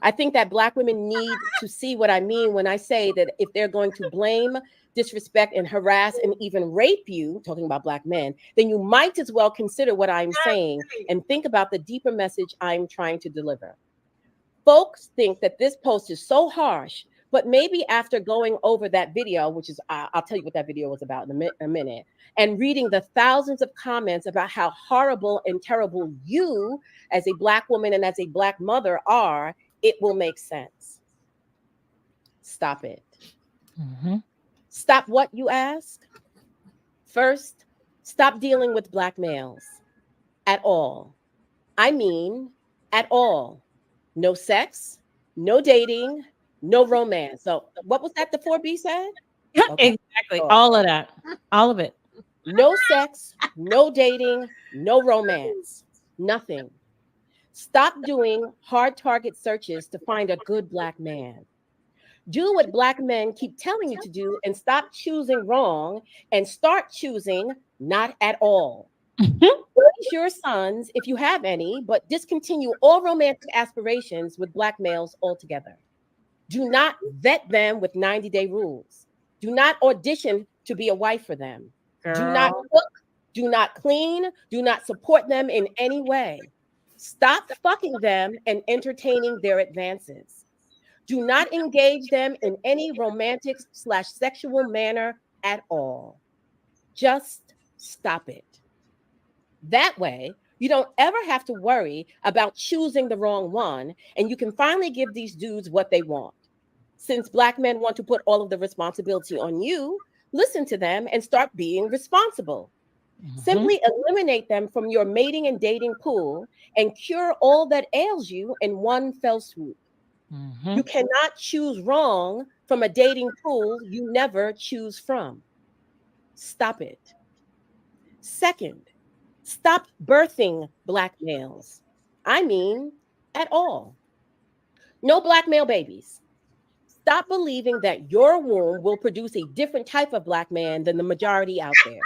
I think that Black women need to see what I mean when I say that if they're going to blame, disrespect, and harass and even rape you, talking about Black men, then you might as well consider what I'm saying and think about the deeper message I'm trying to deliver. Folks think that this post is so harsh, but maybe after going over that video, which is, I'll tell you what that video was about in a minute, and reading the thousands of comments about how horrible and terrible you as a Black woman and as a Black mother are, it will make sense. Stop it. Mm-hmm. Stop what, you ask? First, stop dealing with Black males at all. I mean, at all. No sex, no dating, no romance. So what was that the 4B said? Okay. Exactly. All of that. All of it. No sex, no dating, no romance. Nothing. Stop doing hard target searches to find a good Black man. Do what Black men keep telling you to do and stop choosing wrong and start choosing not at all. Raise your sons, if you have any, but discontinue all romantic aspirations with Black males altogether. Do not vet them with 90-day rules. Do not audition to be a wife for them. Girl. Do not cook, do not clean, do not support them in any way. Stop fucking them and entertaining their advances. Do not engage them in any romantic/sexual manner at all. Just stop it. That way, you don't ever have to worry about choosing the wrong one, and you can finally give these dudes what they want. Since Black men want to put all of the responsibility on you, listen to them and start being responsible. Mm-hmm. Simply eliminate them from your mating and dating pool and cure all that ails you in one fell swoop. Mm-hmm. You cannot choose wrong from a dating pool you never choose from. Stop it. Second, stop birthing Black males. I mean, at all. No Black male babies. Stop believing that your womb will produce a different type of Black man than the majority out there.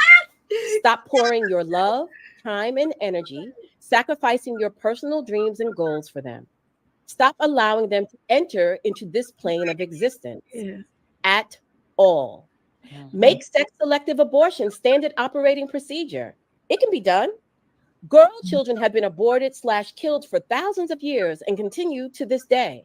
Stop pouring your love, time, and energy, sacrificing your personal dreams and goals for them. Stop allowing them to enter into this plane of existence at all. Mm-hmm. Make sex-selective abortion standard operating procedure. It can be done. Girl children have been aborted/killed for thousands of years and continue to this day.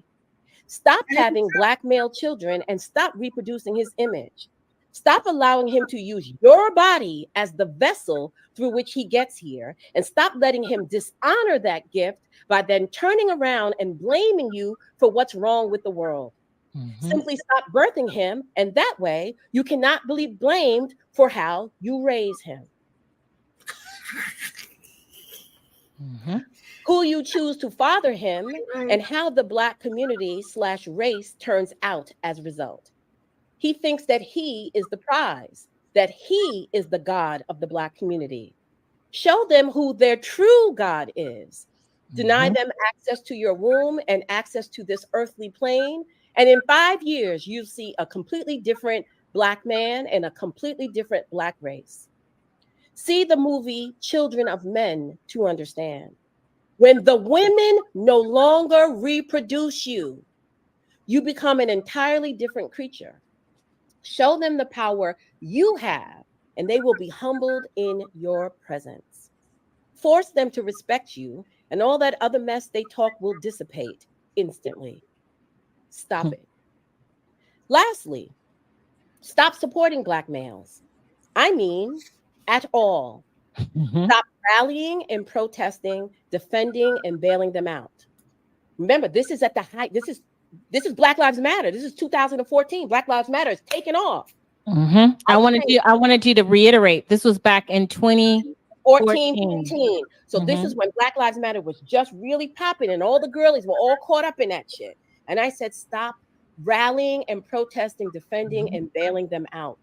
Stop having Black male children and stop reproducing his image. Stop allowing him to use your body as the vessel through which he gets here, and stop letting him dishonor that gift by then turning around and blaming you for what's wrong with the world. Mm-hmm. Simply stop birthing him, and that way you cannot be blamed for how you raise him. Mm-hmm. Who you choose to father him, and how the Black community/race turns out as a result. He thinks that he is the prize, that he is the God of the Black community. Show them who their true God is. Deny them access to your womb and access to this earthly plane. And in 5 years, you see a completely different Black man and a completely different Black race. See the movie Children of Men to understand. When the women no longer reproduce you, you become an entirely different creature. Show them the power you have, and they will be humbled in your presence. Force them to respect you, and all that other mess they talk will dissipate instantly. Stop it. Lastly, stop supporting Black males. I mean, at all. Mm-hmm. Stop rallying and protesting, defending and bailing them out. Remember, this is at the height. This is Black Lives Matter. This is 2014. Black Lives Matter is taking off. Mm-hmm. I wanted you to reiterate. This was back in 2014. 14, 15. So this is when Black Lives Matter was just really popping and all the girlies were all caught up in that shit. And I said, stop rallying and protesting, defending and bailing them out.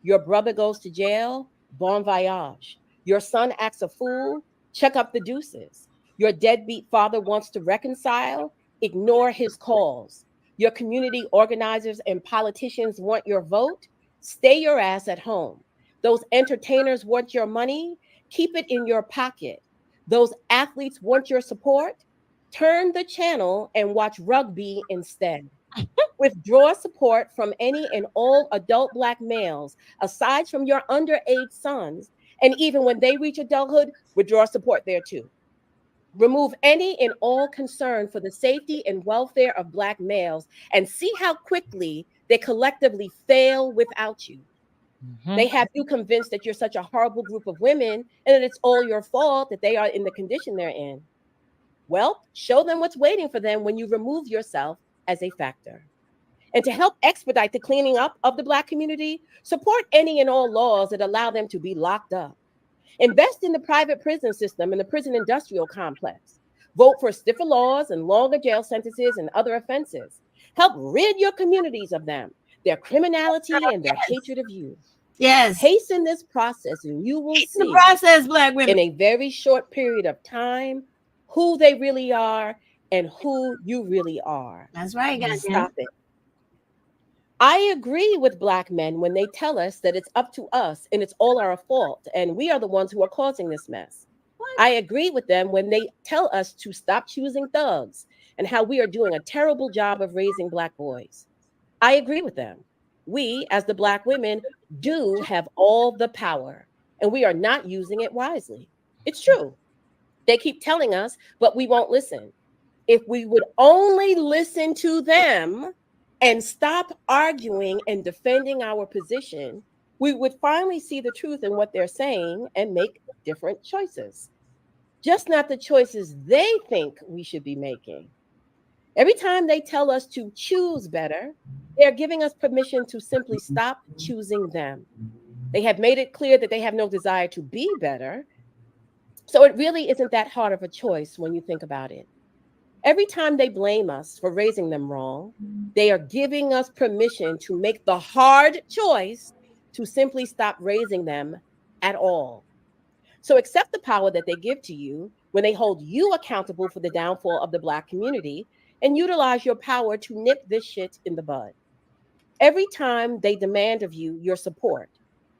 Your brother goes to jail, bon voyage. Your son acts a fool, check up the deuces. Your deadbeat father wants to reconcile, ignore his calls. Your community organizers and politicians want your vote, stay your ass at home. Those entertainers want your money, keep it in your pocket. Those athletes want your support, turn the channel and watch rugby instead. Withdraw support from any and all adult Black males, aside from your underage sons. And even when they reach adulthood, withdraw support there too. Remove any and all concern for the safety and welfare of Black males and see how quickly they collectively fail without you. They have you convinced that you're such a horrible group of women and that it's all your fault that they are in the condition they're in. Well, show them what's waiting for them when you remove yourself as a factor. And to help expedite the cleaning up of the Black community, support any and all laws that allow them to be locked up. Invest in the private prison system and the prison industrial complex. Vote for stiffer laws and longer jail sentences and other offenses. Help rid your communities of them, their criminality and their hatred of you. Yes. Hasten this process and you will see the process, Black women, in a very short period of time who they really are and who you really are. That's right, guys. Stop it. I agree with Black men when they tell us that it's up to us and it's all our fault and we are the ones who are causing this mess. I agree with them when they tell us to stop choosing thugs and how we are doing a terrible job of raising Black boys. I agree with them. We, as the Black women, do have all the power and we are not using it wisely. It's true. They keep telling us, but we won't listen. If we would only listen to them and stop arguing and defending our position, we would finally see the truth in what they're saying and make different choices. Just not the choices they think we should be making. Every time they tell us to choose better, they're giving us permission to simply stop choosing them. They have made it clear that they have no desire to be better. So it really isn't that hard of a choice when you think about it. Every time they blame us for raising them wrong, they are giving us permission to make the hard choice to simply stop raising them at all. So accept the power that they give to you when they hold you accountable for the downfall of the Black community and utilize your power to nip this shit in the bud. Every time they demand of you your support,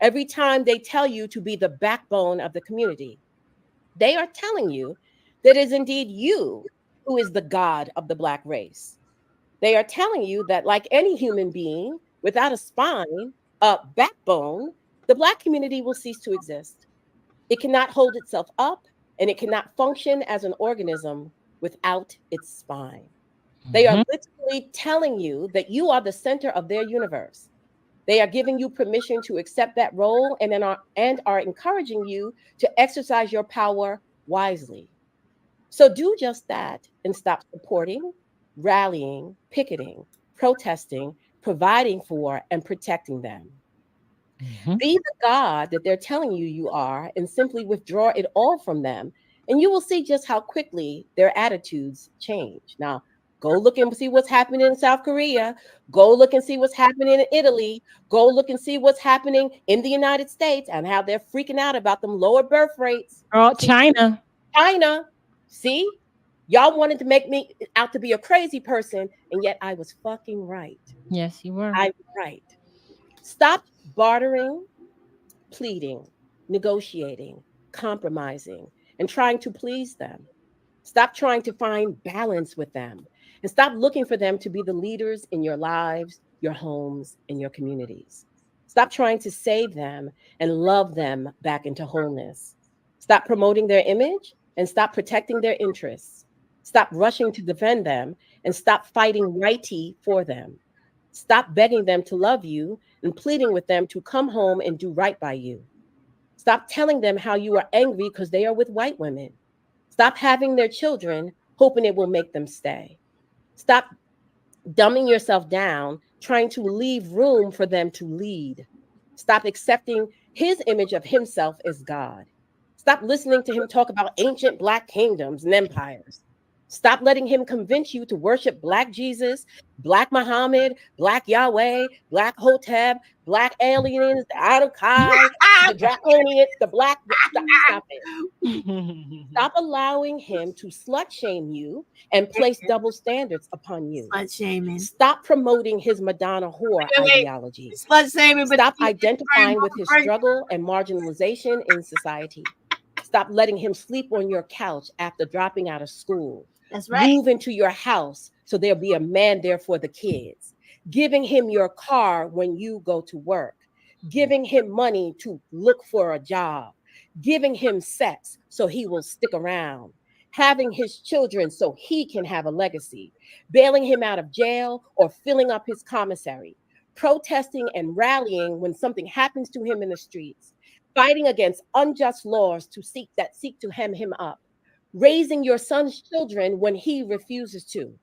every time they tell you to be the backbone of the community, they are telling you that it is indeed you who is the God of the Black race. They are telling you that, like any human being, without a spine, a backbone, the Black community will cease to exist. It cannot hold itself up, and it cannot function as an organism without its spine. They are literally telling you that you are the center of their universe. They are giving you permission to accept that role and are encouraging you to exercise your power wisely. So do just that and stop supporting, rallying, picketing, protesting, providing for, and protecting them. Be the God that they're telling you you are and simply withdraw it all from them. And you will see just how quickly their attitudes change. Now, go look and see what's happening in South Korea. Go look and see what's happening in Italy. Go look and see what's happening in the United States and how they're freaking out about them lower birth rates. Oh, China. See, y'all wanted to make me out to be a crazy person, and yet I was fucking right. Yes, you were. I was right. Stop bartering, pleading, negotiating, compromising, and trying to please them. Stop trying to find balance with them, and stop looking for them to be the leaders in your lives, your homes, and your communities. Stop trying to save them and love them back into wholeness. Stop promoting their image and stop protecting their interests. Stop rushing to defend them and stop fighting righty for them. Stop begging them to love you and pleading with them to come home and do right by you. Stop telling them how you are angry because they are with white women. Stop having their children hoping it will make them stay. Stop dumbing yourself down, trying to leave room for them to lead. Stop accepting his image of himself as God. Stop listening to him talk about ancient Black kingdoms and empires. Stop letting him convince you to worship Black Jesus, Black Muhammad, Black Yahweh, Black Hotep, Black aliens, the Anukai, the Draconians, the Black. Stop it. Stop allowing him to slut shame you and place double standards upon you. Slut shaming. Stop promoting his Madonna whore ideology. Slut shaming. Stop identifying with his struggle and marginalization in society. Stop letting him sleep on your couch after dropping out of school. That's right. Move into your house so there'll be a man there for the kids. Giving him your car when you go to work. Giving him money to look for a job. Giving him sex so he will stick around. Having his children so he can have a legacy. Bailing him out of jail or filling up his commissary. Protesting and rallying when something happens to him in the streets. Fighting against unjust laws to seek to hem him up. Raising your son's children when he refuses to.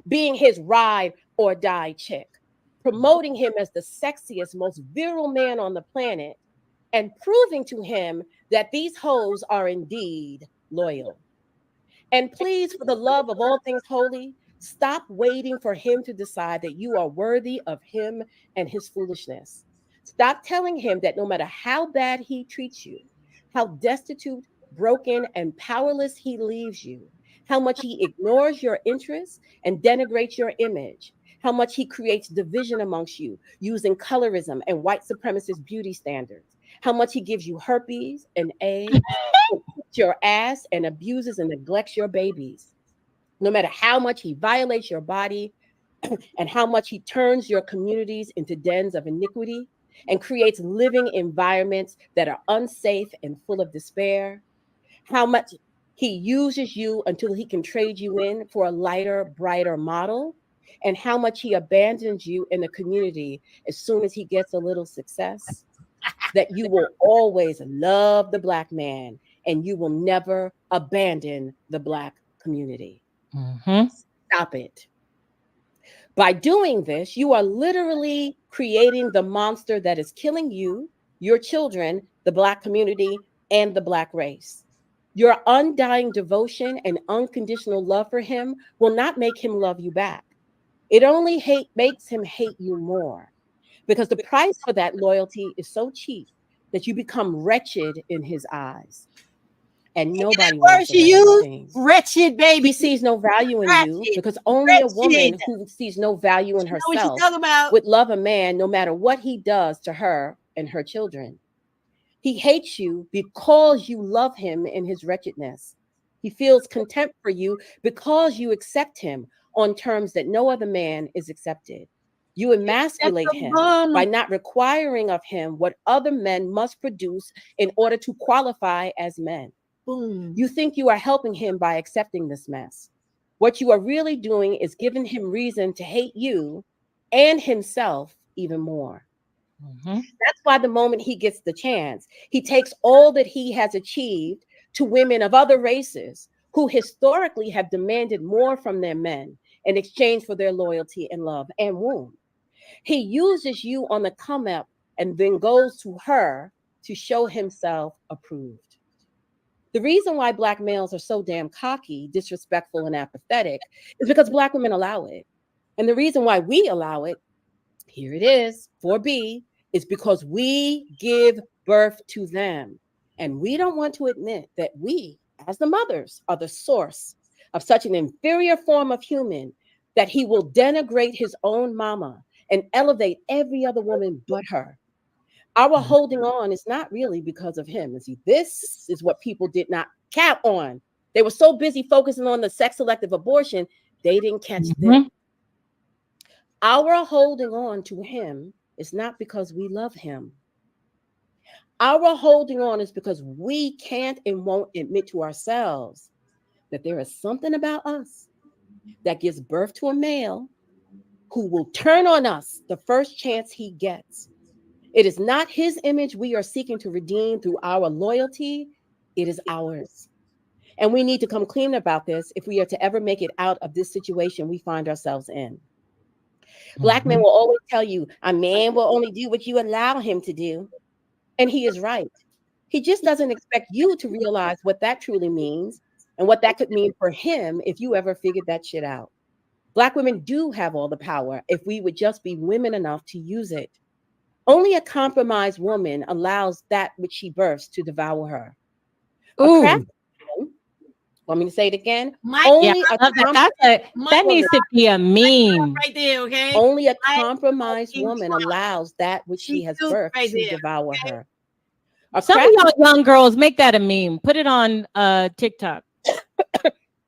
Being his ride or die chick. Promoting him as the sexiest, most virile man on the planet. And proving to him that these hoes are indeed loyal. And please, for the love of all things holy, stop waiting for him to decide that you are worthy of him and his foolishness. Stop telling him that no matter how bad he treats you, how destitute, broken, and powerless he leaves you, how much he ignores your interests and denigrates your image, how much he creates division amongst you using colorism and white supremacist beauty standards, how much he gives you herpes and AIDS, your ass, and abuses and neglects your babies. No matter how much he violates your body and how much he turns your communities into dens of iniquity and creates living environments that are unsafe and full of despair, how much he uses you until he can trade you in for a lighter, brighter model, and how much he abandons you in the community as soon as he gets a little success, that you will always love the Black man and you will never abandon the Black community. Stop it. By doing this, you are literally creating the monster that is killing you, your children, the Black community, and the Black race. Your undying devotion and unconditional love for him will not make him love you back. It only makes him hate you more, because the price for that loyalty is so cheap that you become wretched in his eyes. And nobody wants to use wretched, baby. He sees no value in you because only a woman who sees no value in herself would love a man no matter what he does to her and her children. He hates you because you love him in his wretchedness. He feels contempt for you because you accept him on terms that no other man is accepted. You emasculate him by not requiring of him what other men must produce in order to qualify as men. Boom. You think you are helping him by accepting this mess. What you are really doing is giving him reason to hate you and himself even more. That's why the moment he gets the chance, he takes all that he has achieved to women of other races who historically have demanded more from their men in exchange for their loyalty and love and womb. He uses you on the come up and then goes to her to show himself approved. The reason why Black males are so damn cocky, disrespectful, and apathetic is because Black women allow it. And the reason why we allow it, here it is, 4B, is because we give birth to them. And we don't want to admit that we, as the mothers, are the source of such an inferior form of human that he will denigrate his own mama and elevate every other woman but her. Our holding on is not really because of him. See, this is what people did not count on. They were so busy focusing on the sex selective abortion, they didn't catch this. Our holding on to him is not because we love him. Our holding on is because we can't and won't admit to ourselves that there is something about us that gives birth to a male who will turn on us the first chance he gets. It is not his image we are seeking to redeem through our loyalty. It is ours. And we need to come clean about this if we are to ever make it out of this situation we find ourselves in. Black men will always tell you, a man will only do what you allow him to do. And he is right. He just doesn't expect you to realize what that truly means and what that could mean for him if you ever figured that shit out. Black women do have all the power if we would just be women enough to use it. Only a compromised woman allows that which she births to devour her. A crafty woman, want me to say it again? Only that needs to be a meme right there, okay? Only a compromised woman allows that which she has birthed to devour her. Some of y'all young girls, make that a meme. Put it on TikTok.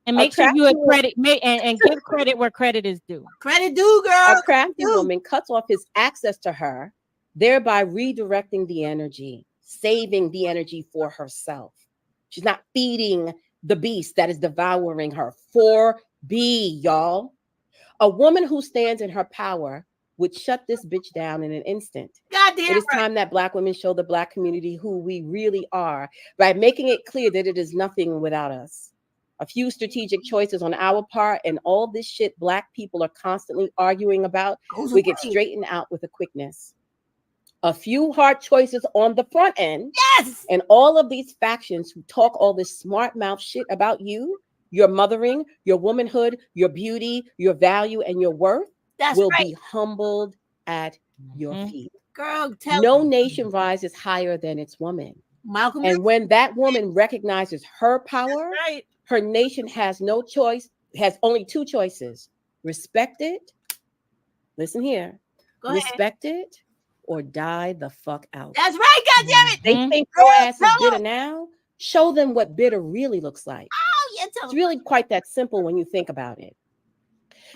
And make sure you credit and give credit where credit is due. Credit due, girl. A crafty woman cuts off his access to her, thereby redirecting the energy, saving the energy for herself. She's not feeding the beast that is devouring her. 4B, y'all. A woman who stands in her power would shut this bitch down in an instant. Goddamn it is time that Black women show the Black community who we really are by making it clear that it is nothing without us. A few strategic choices on our part and all this shit Black people are constantly arguing about, we get straightened out with a quickness. A few hard choices on the front end. Yes. And all of these factions who talk all this smart mouth shit about you, your mothering, your womanhood, your beauty, your value, and your worth will be humbled at your feet. Girl, no nation rises higher than its woman. Malcolm and when that woman recognizes her power, her nation has no choice, has only two choices. Respect it. Listen here. Respect it or die the fuck out. That's right, goddammit. They think your ass is bitter now. Show them what bitter really looks like. It's really quite that simple when you think about it.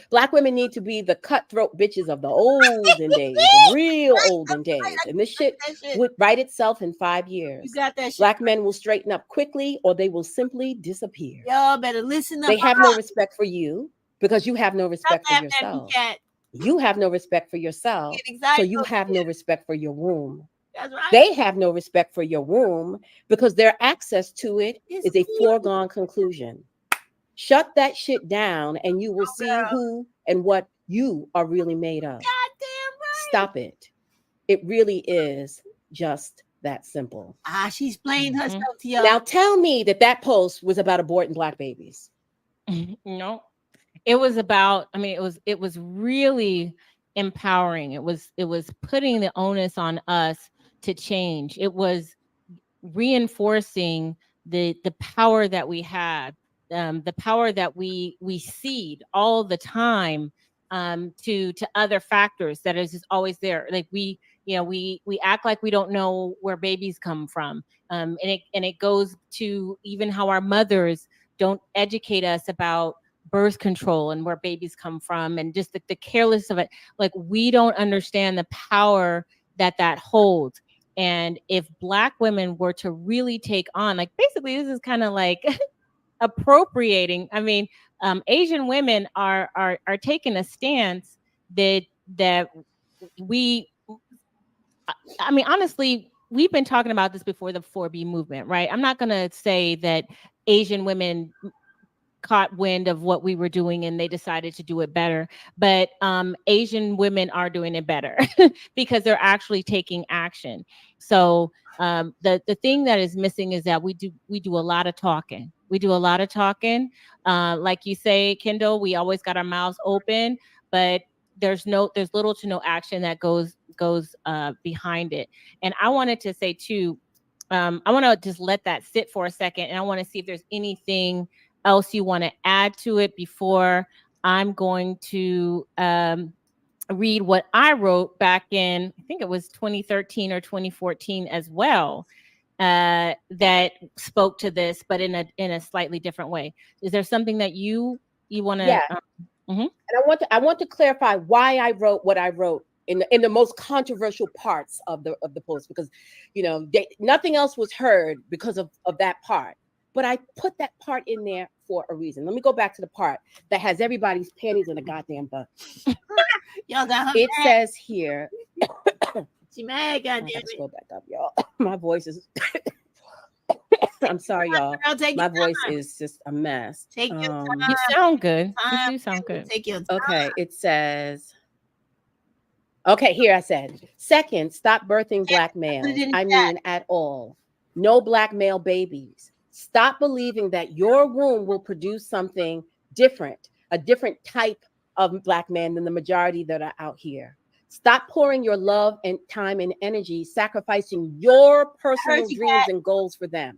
Black women need to be the cutthroat bitches of the olden days, the real olden days. And this shit would write itself in 5 years. You got that shit. Black men will straighten up quickly or they will simply disappear. Y'all better listen up. They have no respect for you because you have no respect for yourself. You have no respect for yourself, so you have no respect for your womb. That's right. They have no respect for your womb because their access to it is a foregone conclusion. Shut that shit down and you will see who and what you are really made of. Goddamn right. Stop it. It really is just that simple. She's playing herself to y'all. Now tell me that post was about aborting Black babies. No. It was about, it was really empowering. It was putting the onus on us to change. It was reinforcing the power that we had, the power that we cede all the time to other factors that is just always there. Like we act like we don't know where babies come from. And it goes to even how our mothers don't educate us about birth control and where babies come from, and just the careless of it. Like we don't understand the power that holds. And if Black women were to really take on, like basically this is kind of like appropriating. Asian women are taking a stance that we, honestly, we've been talking about this before the 4B movement, right? I'm not going to say that Asian women caught wind of what we were doing and they decided to do it better, but Asian women are doing it better because they're actually taking action. So the thing that is missing is that we do a lot of talking. We do a lot of talking. Like you say, Kendall, we always got our mouths open, but there's little to no action that goes behind it. And I wanted to say too, I want to just let that sit for a second, and I want to see if there's anything else you want to add to it before I'm going to read what I wrote back in, I think it was 2013 or 2014 as well, that spoke to this, but in a slightly different way. Is there something that you want to? Yeah. And I want to clarify why I wrote what I wrote in the most controversial parts of the post, because nothing else was heard because of that part. But I put that part in there for a reason. Let me go back to the part that has everybody's panties in a goddamn butt. Y'all got her. It says here. She mad, goddamn it. Let's go back up, y'all. My voice is. I'm sorry, y'all. My voice is just a mess. Take your time. You sound good. You do sound good. Take your time. Okay, it says. Okay, here I said. Second, stop birthing Black males. I mean, at all. No black male babies. Stop believing that your womb will produce something different, a different type of black man than the majority that are out here. Stop pouring your love and time and energy, sacrificing your personal dreams and goals for them.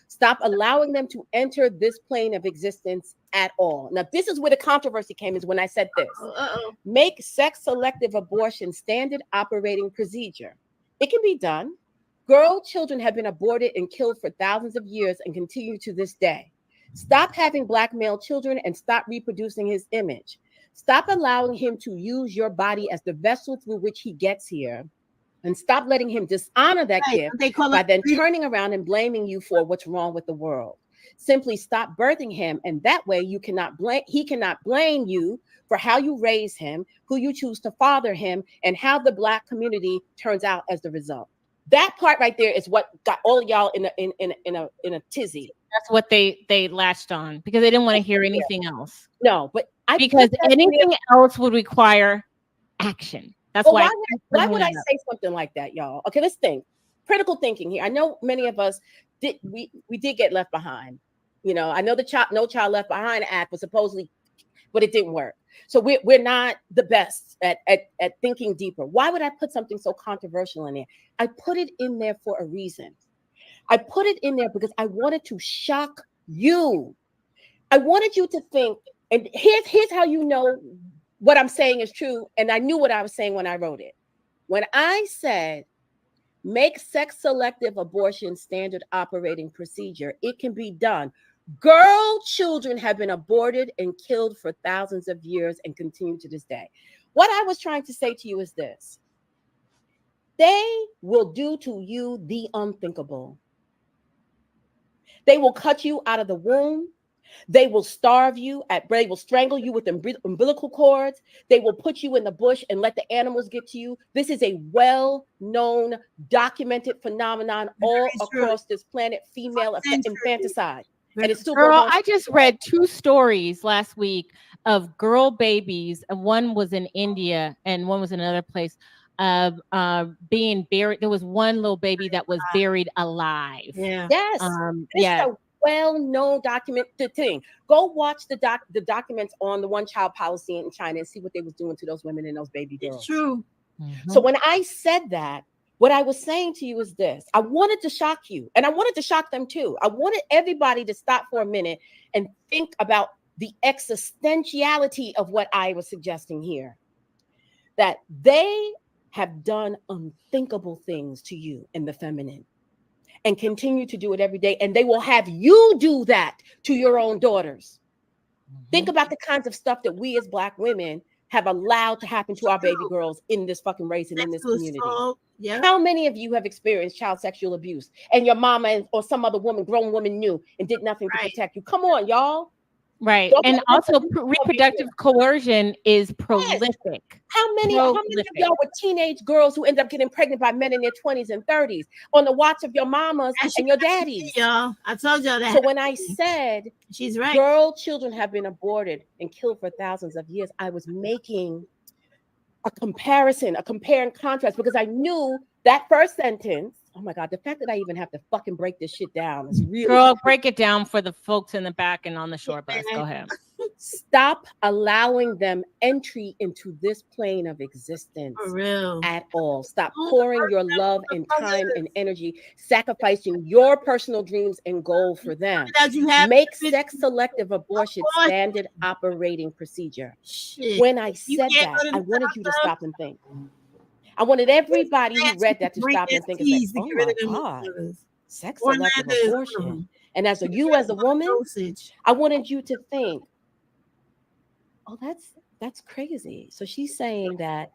Stop allowing them to enter this plane of existence at all. Now, this is where the controversy came, is when I said this. Make sex-selective abortion standard operating procedure. It can be done. Girl children have been aborted and killed for thousands of years and continue to this day. Stop having black male children and stop reproducing his image. Stop allowing him to use your body as the vessel through which he gets here. And stop letting him dishonor that gift by then turning around and blaming you for what's wrong with the world. Simply stop birthing him, and that way he cannot blame you for how you raise him, who you choose to father him, and how the black community turns out as the result. That part right there is what got all of y'all in a tizzy. That's what they latched on, because they didn't want to hear anything else. No, but because anything else would require action. That's why would I say something like that, y'all? Okay, let's think. Critical thinking here. I know many of us did. We did get left behind. You know, I know the No Child Left Behind Act was supposedly, but it didn't work. So we're not the best at thinking deeper. Why would I put something so controversial in there? I put it in there for a reason. I put it in there because I wanted to shock you. I wanted you to think, and here's how you know what I'm saying is true. And I knew what I was saying when I wrote it. When I said, make sex-selective abortion standard operating procedure, it can be done. Girl children have been aborted and killed for thousands of years and continue to this day. What I was trying to say to you is this. They will do to you the unthinkable. They will cut you out of the womb. They will starve you. They will strangle you with umbilical cords. They will put you in the bush and let the animals get to you. This is a well-known, documented phenomenon all across this planet, female infanticide. And it's still Girl, I just read 2 stories last week of girl babies. One was in India and one was in another place, of being buried. There was one little baby that was buried alive. Yes. Yeah. Well-known documented thing. Go watch the documents on the one-child policy in China and see what they was doing to those women and those baby girls. It's true. So when I said that, what I was saying to you is this. I wanted to shock you, and I wanted to shock them too. I wanted everybody to stop for a minute and think about the existentiality of what I was suggesting here. That they have done unthinkable things to you in the feminine and continue to do it every day. And they will have you do that to your own daughters. Think about the kinds of stuff that we as Black women have allowed to happen to our baby girls in this fucking race and in this community. How many of you have experienced child sexual abuse and your mama or some other woman, grown woman, knew and did nothing to protect you? Come on, y'all. Right. And also reproductive coercion is prolific. How many of y'all were teenage girls who end up getting pregnant by men in their 20s and 30s on the watch of your mamas and your daddies? Y'all, I told y'all that. So when I said she's right, girl children have been aborted and killed for thousands of years, I was making a comparison, a compare and contrast, because I knew that first sentence. Oh my God, the fact that I even have to fucking break this shit down is really— Girl, break it down for the folks in the back and on the short bus. Go ahead. Stop allowing them entry into this plane of existence for real at all. Stop pouring your love and time and energy, sacrificing your personal dreams and goals for them. Make sex-selective abortion standard operating procedure. When I said that, I wanted you to stop and think. I wanted everybody who read that to stop and think, oh my God, sex-selective abortion. And as you as a woman, I wanted you to think, oh, that's crazy. So she's saying that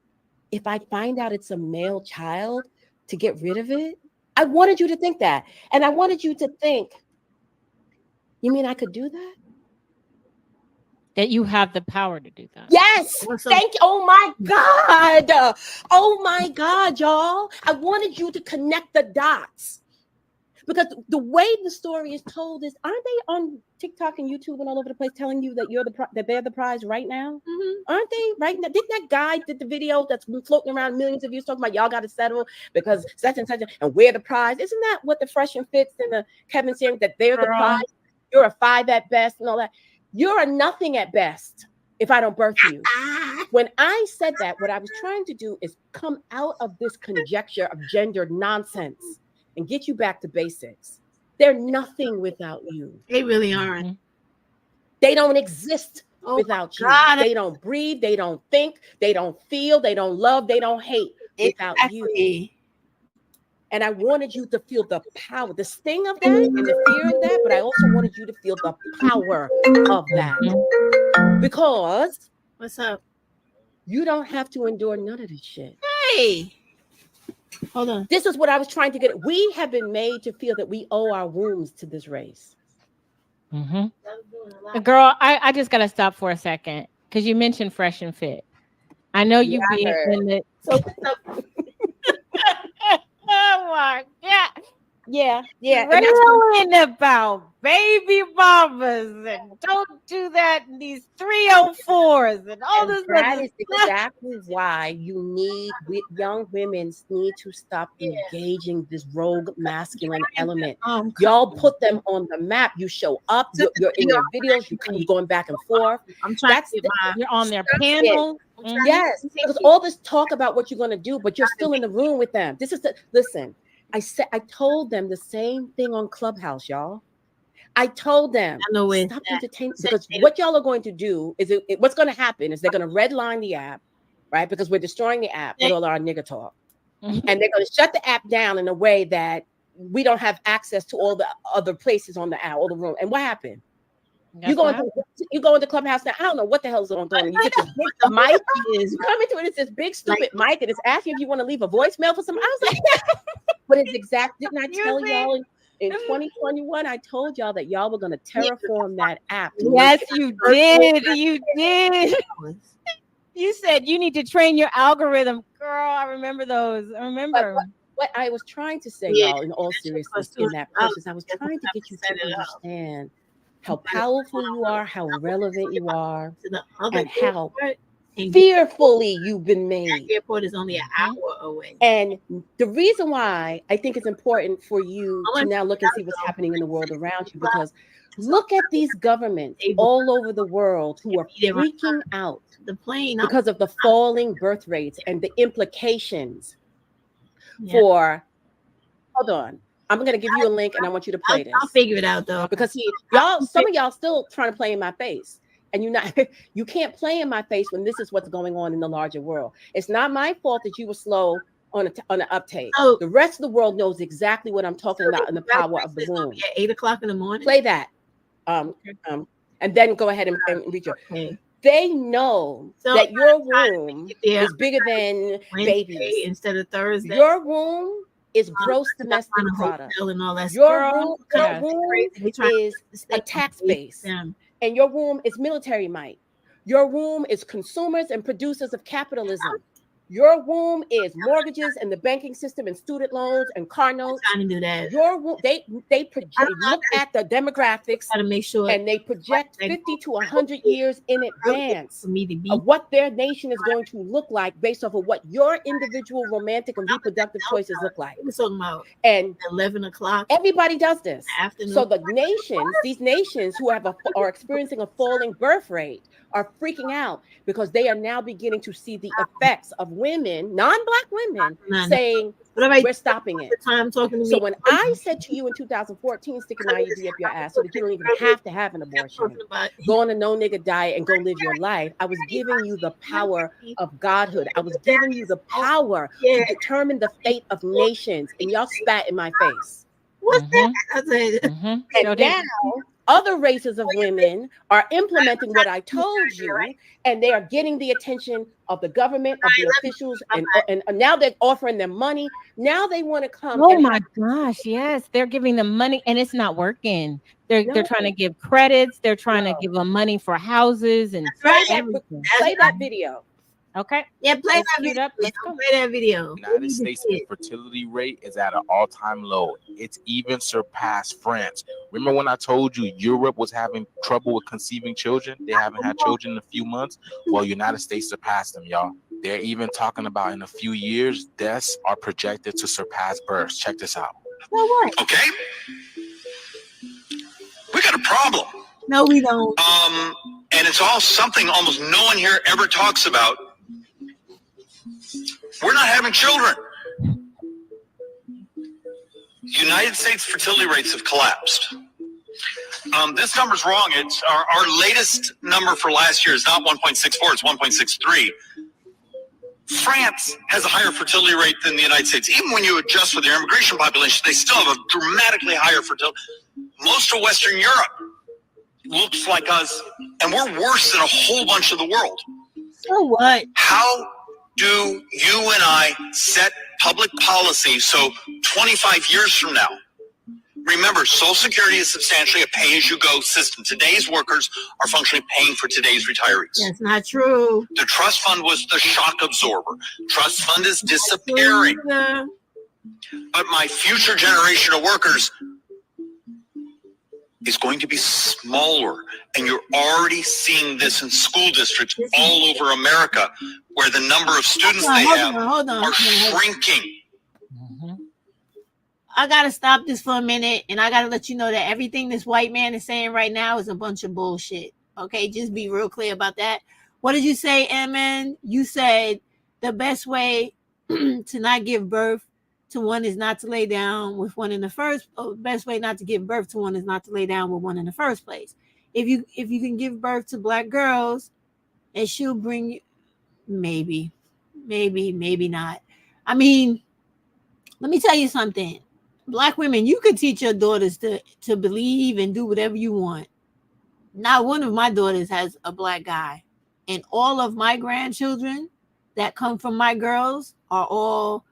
if I find out it's a male child, to get rid of it. I wanted you to think that. And I wanted you to think, you mean I could do that? That you have the power to do that. Yes. Thank you. Oh my God. Oh my God, y'all. I wanted you to connect the dots. Because the way the story is told is, aren't they on TikTok and YouTube and all over the place telling you that that they're the prize right now? Aren't they right now? Didn't that guy did the video that's been floating around millions of views talking about y'all got to settle because such and such and we're the prize? Isn't that what the Fresh and Fits and the Kevin saying that they're the prize? You're a 5 at best and all that. You're a nothing at best if I don't birth you. When I said that, what I was trying to do is come out of this conjecture of gendered nonsense and get you back to basics. They're nothing without you. They really aren't. They don't exist without you. God. They don't breathe. They don't think. They don't feel. They don't love. They don't hate without you. And I wanted you to feel the power, the sting of that and the fear of that, but I also wanted you to feel the power of that. Because what's up? You don't have to endure none of this shit. Hey, hold on. This is what I was trying to get. We have been made to feel that we owe our wombs to this race. Girl, I just got to stop for a second because you mentioned Fresh and Fit. I know you be in it. So, oh my God. Yeah. Railing about baby mamas and don't do that in these 304s and all this. That is exactly why young women need to stop engaging this rogue masculine element. Y'all put them on the map. You show up. You're in your videos. You're going back and forth. You're on their panel. Yes, because all this talk about what you're going to do, but you're still in the room with them. Listen. I told them the same thing on Clubhouse, y'all. I told them stop entertaining, because what y'all are going to do is what's going to happen is they're going to redline the app, right? Because we're destroying the app with all our nigga talk, and they're going to shut the app down in a way that we don't have access to all the other places on the app, all the room. And what happened? You go into Clubhouse now. I don't know what the hell's going on. You get this big mic. You come into it. It's this big stupid mic, and it's asking if you want to leave a voicemail for something. I was like, but it's exact. Didn't I tell y'all in 2021? I told y'all that y'all were going to terraform that app. Yes, you did. You did. You said you need to train your algorithm, girl. I remember those. I remember. What I was trying to say, y'all, in all seriousness, in that process, I was trying to get you to understand how powerful you are, how relevant you are, and how fearfully you've been made. The airport is only an hour away. And the reason why I think it's important for you to now look and see what's happening in the world around you, because look at these governments all over the world who are freaking out because of the falling birth rates and the implications for, hold on. I'm going to give you a link and I want you to play this. I'll figure it out though. Because some of y'all still trying to play in my face, and you can't play in my face when this is what's going on in the larger world. It's not my fault that you were slow on an uptake. The rest of the world knows exactly what I'm talking about in the power of the womb. At 8 o'clock in the morning. Play that. And then go ahead and read your. Okay. They know that your womb is bigger than babies. Instead of Thursday. Your womb is gross domestic product. And all that your womb is a tax base, and your womb is military might. Your womb is consumers and producers of capitalism. Your womb is mortgages and the banking system and student loans and car notes. Trying to do that. Your womb, they project, look at the demographics, to make sure, and they project 50 to 100 years in advance of what their nation is going to look like based off of what your individual romantic and reproductive choices look like. We're talking about and 11 o'clock. Everybody does this. Afternoon. So the nations, these nations who are experiencing a falling birth rate, are freaking out because they are now beginning to see the effects of women, non-Black women, saying, we're stopping it. So when I said to you in 2014, stick an IUD up your ass so that you don't even have to have an abortion, go on a no nigga diet and go live your life, I was giving you the power of godhood. I was giving you the power to determine the fate of nations, and y'all spat in my face. What's that? And now other races of women are implementing what I told you, and they are getting the attention of the government, of the officials, and now they're offering them money. Now they want to come. Oh my gosh, yes, they're giving them money, and it's not working. They're trying to give credits. They're trying to give them money for houses and play that video. Okay. Yeah, play Let's that cue it video. up. Let's go. Play that video. United States infertility rate is at an all-time low. It's even surpassed France. Remember when I told you Europe was having trouble with conceiving children? They haven't had children in a few months. Well, United States surpassed them, y'all. They're even talking about in a few years, deaths are projected to surpass births. Check this out. So what? Okay? We got a problem. No, we don't. And it's all something almost no one here ever talks about. We're not having children. United States fertility rates have collapsed. This number's wrong. It's our latest number for last year is not 1.64, it's 1.63. France has a higher fertility rate than the United States. Even when you adjust for their immigration population, they still have a dramatically higher fertility. Most of Western Europe looks like us, and we're worse than a whole bunch of the world. So what? How do you and I set public policy so 25 years from now, remember, Social Security is substantially a pay-as-you-go system. Today's workers are functionally paying for today's retirees. That's not true. The trust fund was the shock absorber. Trust fund is disappearing. But my future generation of workers is going to be smaller. And you're already seeing this in school districts all over America, where the number of students are shrinking. I gotta stop this for a minute, and I gotta let you know that everything this white man is saying right now is a bunch of bullshit. Okay, just be real clear about that. What did you say, Emin? You said the best way to not give birth to one is not to lay down with one in the first. Best way not to give birth to one is not to lay down with one in the first place. If you can give birth to black girls, and she'll bring you, maybe not. I mean, let me tell you something. Black women, you could teach your daughters to believe and do whatever you want. Not one of my daughters has a black guy, and all of my grandchildren that come from my girls are all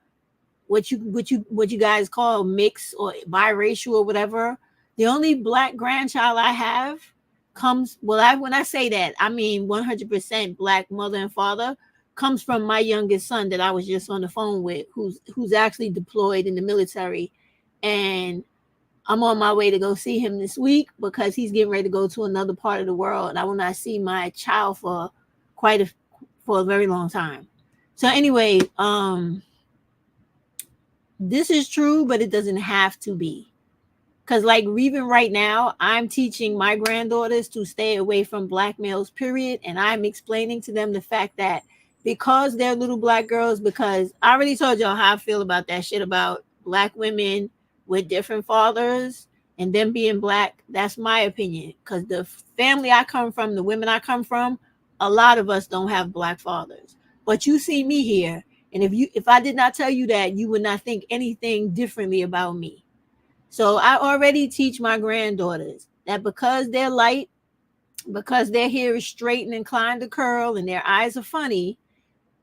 what you guys call mixed or biracial or whatever. The only black grandchild I have comes, when I say that, I mean 100% black mother and father, comes from my youngest son that I was just on the phone with, who's actually deployed in the military. And I'm on my way to go see him this week because he's getting ready to go to another part of the world, and I will not see my child for a very long time. So anyway, this is true, but it doesn't have to be. Because like even right now, I'm teaching my granddaughters to stay away from black males, period. And I'm explaining to them the fact that because they're little black girls, because I already told y'all how I feel about that shit about black women with different fathers and them being black. That's my opinion. Because the family I come from, the women I come from, a lot of us don't have black fathers. But you see me here. And if I did not tell you that, you would not think anything differently about me. So I already teach my granddaughters that because they're light, because their hair is straight and inclined to curl and their eyes are funny,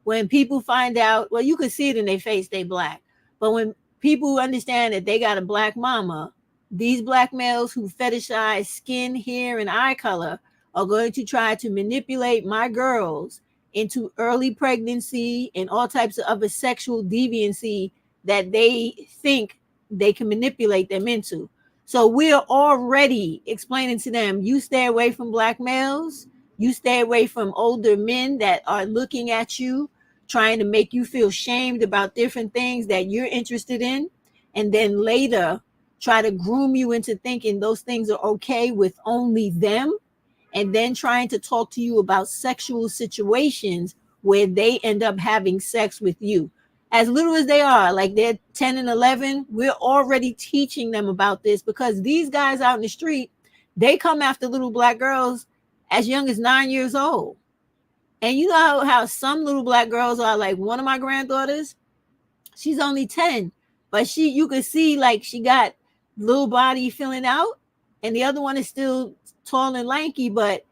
when people find out, well, you can see it in their face, they black. But when people understand that they got a black mama, these black males who fetishize skin, hair, and eye color are going to try to manipulate my girls into early pregnancy and all types of other sexual deviancy that they think they can manipulate them into. So we're already explaining to them, you stay away from black males, you stay away from older men that are looking at you, trying to make you feel shamed about different things that you're interested in, and then later try to groom you into thinking those things are okay with only them, and then trying to talk to you about sexual situations where they end up having sex with you. As little as they are, like they're 10 and 11, we're already teaching them about this because these guys out in the street, they come after little black girls as young as 9 years old. And you know how some little black girls are, like one of my granddaughters, she's only 10, but you could see like she got little body filling out, and the other one is still tall and lanky. But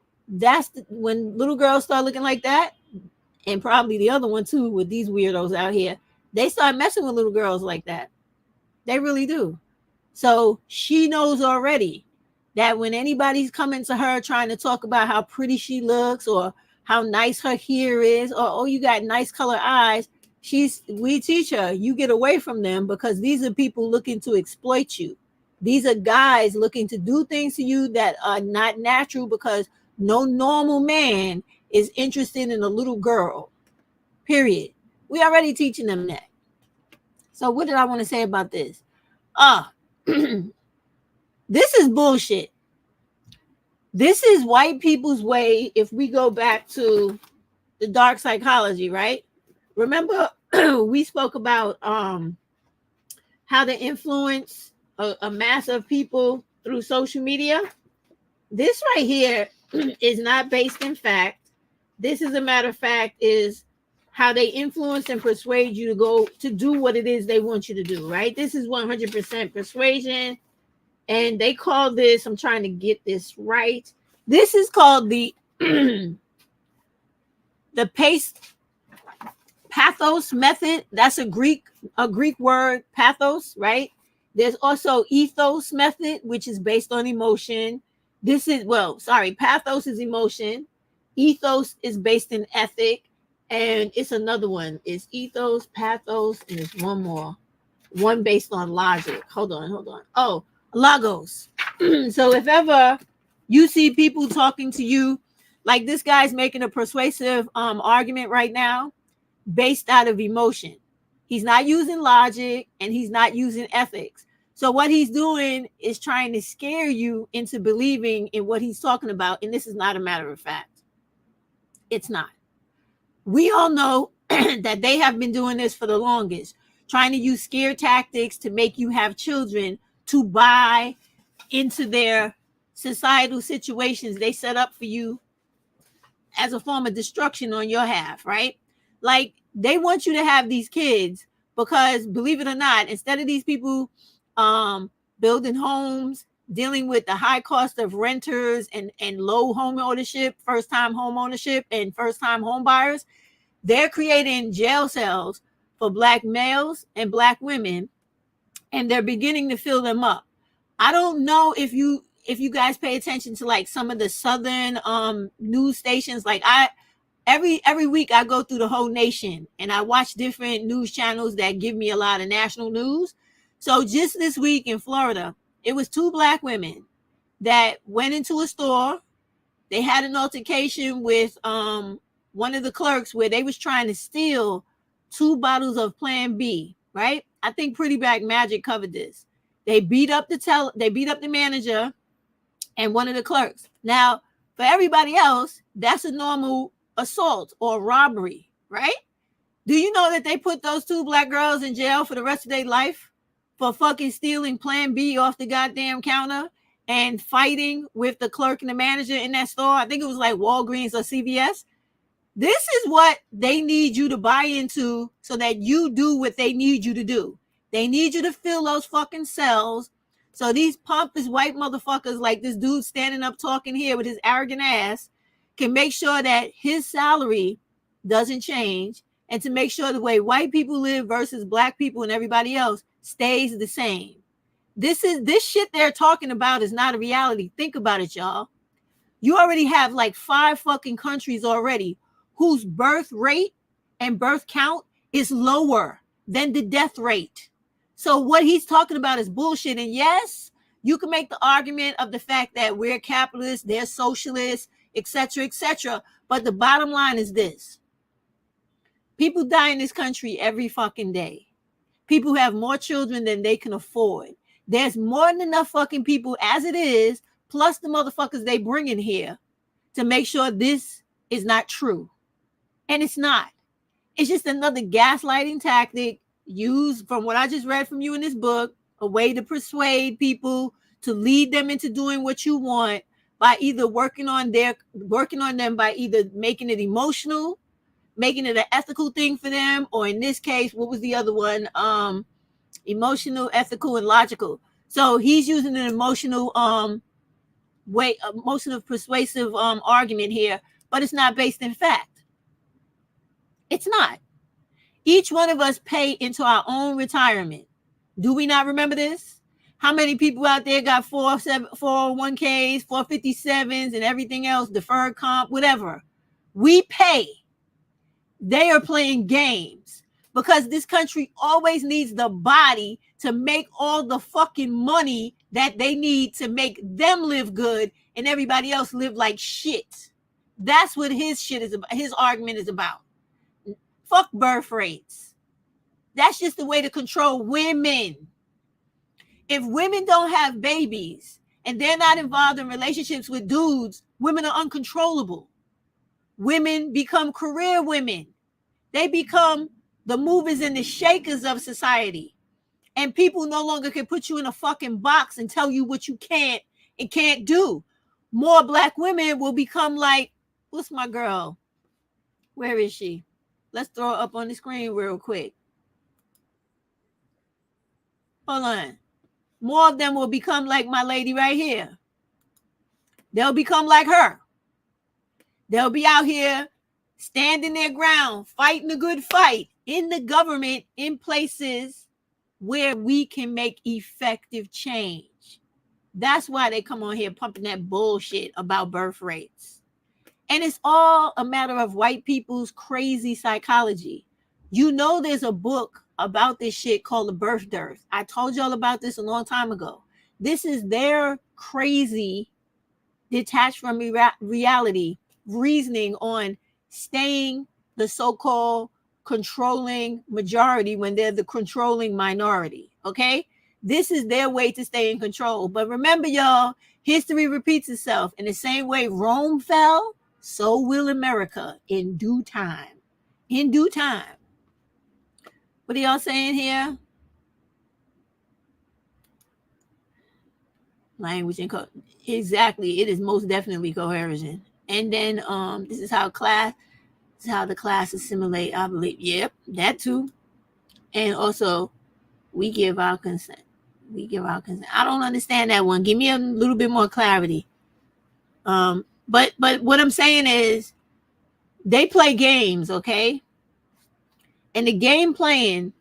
when little girls start looking like that, and probably the other one too, with these weirdos out here, they start messing with little girls like that. They really do. So she knows already that when anybody's coming to her trying to talk about how pretty she looks or how nice her hair is, or oh, you got nice color eyes. We teach her, you get away from them because these are people looking to exploit you. These are guys looking to do things to you that are not natural because no normal man is interested in a little girl. Period. We already teaching them that. So what did I want to say about this? This is bullshit. This is white people's way. If we go back to the dark psychology, right? Remember we spoke about how to influence a mass of people through social media. This right here is not based in fact. This, as a matter of fact, is how they influence and persuade you to go to do what it is they want you to do, right? This is 100% persuasion. And they call this, I'm trying to get this right. This is called the pathos method. That's a Greek word, pathos, right? There's also ethos method, which is based on emotion. Pathos is emotion. Ethos is based in ethic. And it's another one. It's ethos, pathos, and there's one more. One based on logic. Hold on. Oh, logos. So if ever you see people talking to you, like this guy's making a persuasive argument right now based out of emotion. He's not using logic and he's not using ethics. So what he's doing is trying to scare you into believing in what he's talking about. And this is not a matter of fact. It's not. We all know that they have been doing this for the longest, trying to use scare tactics to make you have children to buy into their societal situations they set up for you as a form of destruction on your half, right? Like they want you to have these kids because, believe it or not, instead of these people building homes, dealing with the high cost of renters and low home ownership, first-time home ownership and first-time home buyers, they're creating jail cells for Black males and Black women, and they're beginning to fill them up. I don't know if you guys pay attention to like some of the southern news stations. Like every week I go through the whole nation and I watch different news channels that give me a lot of national news. So just this week in Florida, it was 2 Black women that went into a store. They had an altercation with one of the clerks where they was trying to steal 2 bottles of Plan B, right? I think Pretty Black Magic covered this. They beat up the manager and one of the clerks. Now, for everybody else, that's a normal assault or robbery, right? Do you know that they put those 2 Black girls in jail for the rest of their life for fucking stealing Plan B off the goddamn counter and fighting with the clerk and the manager in that store? I think it was like Walgreens or CVS. This is what they need you to buy into so that you do what they need you to do. They need you to fill those fucking cells so these pompous white motherfuckers like this dude standing up talking here with his arrogant ass can make sure that his salary doesn't change and to make sure the way white people live versus Black people and everybody else stays the same. This shit they're talking about is not a reality. Think about it, y'all. You already have like 5 fucking countries already whose birth rate and birth count is lower than the death rate. So what he's talking about is bullshit. And yes, you can make the argument of the fact that we're capitalists, they're socialists, etc., etc. But the bottom line is this. People die in this country every fucking day. People have more children than they can afford. There's more than enough fucking people as it is, plus the motherfuckers they bring in here to make sure this is not true. And it's not. It's just another gaslighting tactic used from what I just read from you in this book, a way to persuade people to lead them into doing what you want by either working on them by either making it emotional, making it an ethical thing for them, or in this case, what was the other one? Emotional, ethical, and logical. So he's using an emotional persuasive argument here, but it's not based in fact. It's not. Each one of us pay into our own retirement. Do we not remember this? How many people out there got 401ks, 457s, and everything else, deferred comp, whatever? We pay. They are playing games because this country always needs the body to make all the fucking money that they need to make them live good and everybody else live like shit. That's what his shit is about. His argument is about. Fuck birth rates. That's just the way to control women. If women don't have babies and they're not involved in relationships with dudes, women are uncontrollable. Women become career women. They become the movers and the shakers of society. And people no longer can put you in a fucking box and tell you what you can't and can't do. More black women will become like, what's my girl? Where is she? Let's throw her up on the screen real quick. Hold on. More of them will become like my lady right here. They'll become like her. They'll be out here standing their ground, fighting a good fight in the government, in places where we can make effective change. That's why they come on here pumping that bullshit about birth rates. And it's all a matter of white people's crazy psychology. You know, there's a book about this shit called The Birth Dearth. I told y'all about this a long time ago. This is their crazy, detached from reality, reasoning on staying the so-called controlling majority when they're the controlling minority. Okay, this is their way to stay in control. But remember, y'all, history repeats itself. In the same way Rome fell, so will America in due time. In due time. What are y'all saying here? Language and exactly, it is most definitely coercion. And then this is how the class assimilate, I believe. Yep, that too. And also, we give our consent. We give our consent. I don't understand that one. Give me a little bit more clarity. But what I'm saying is, they play games, okay? And the game playing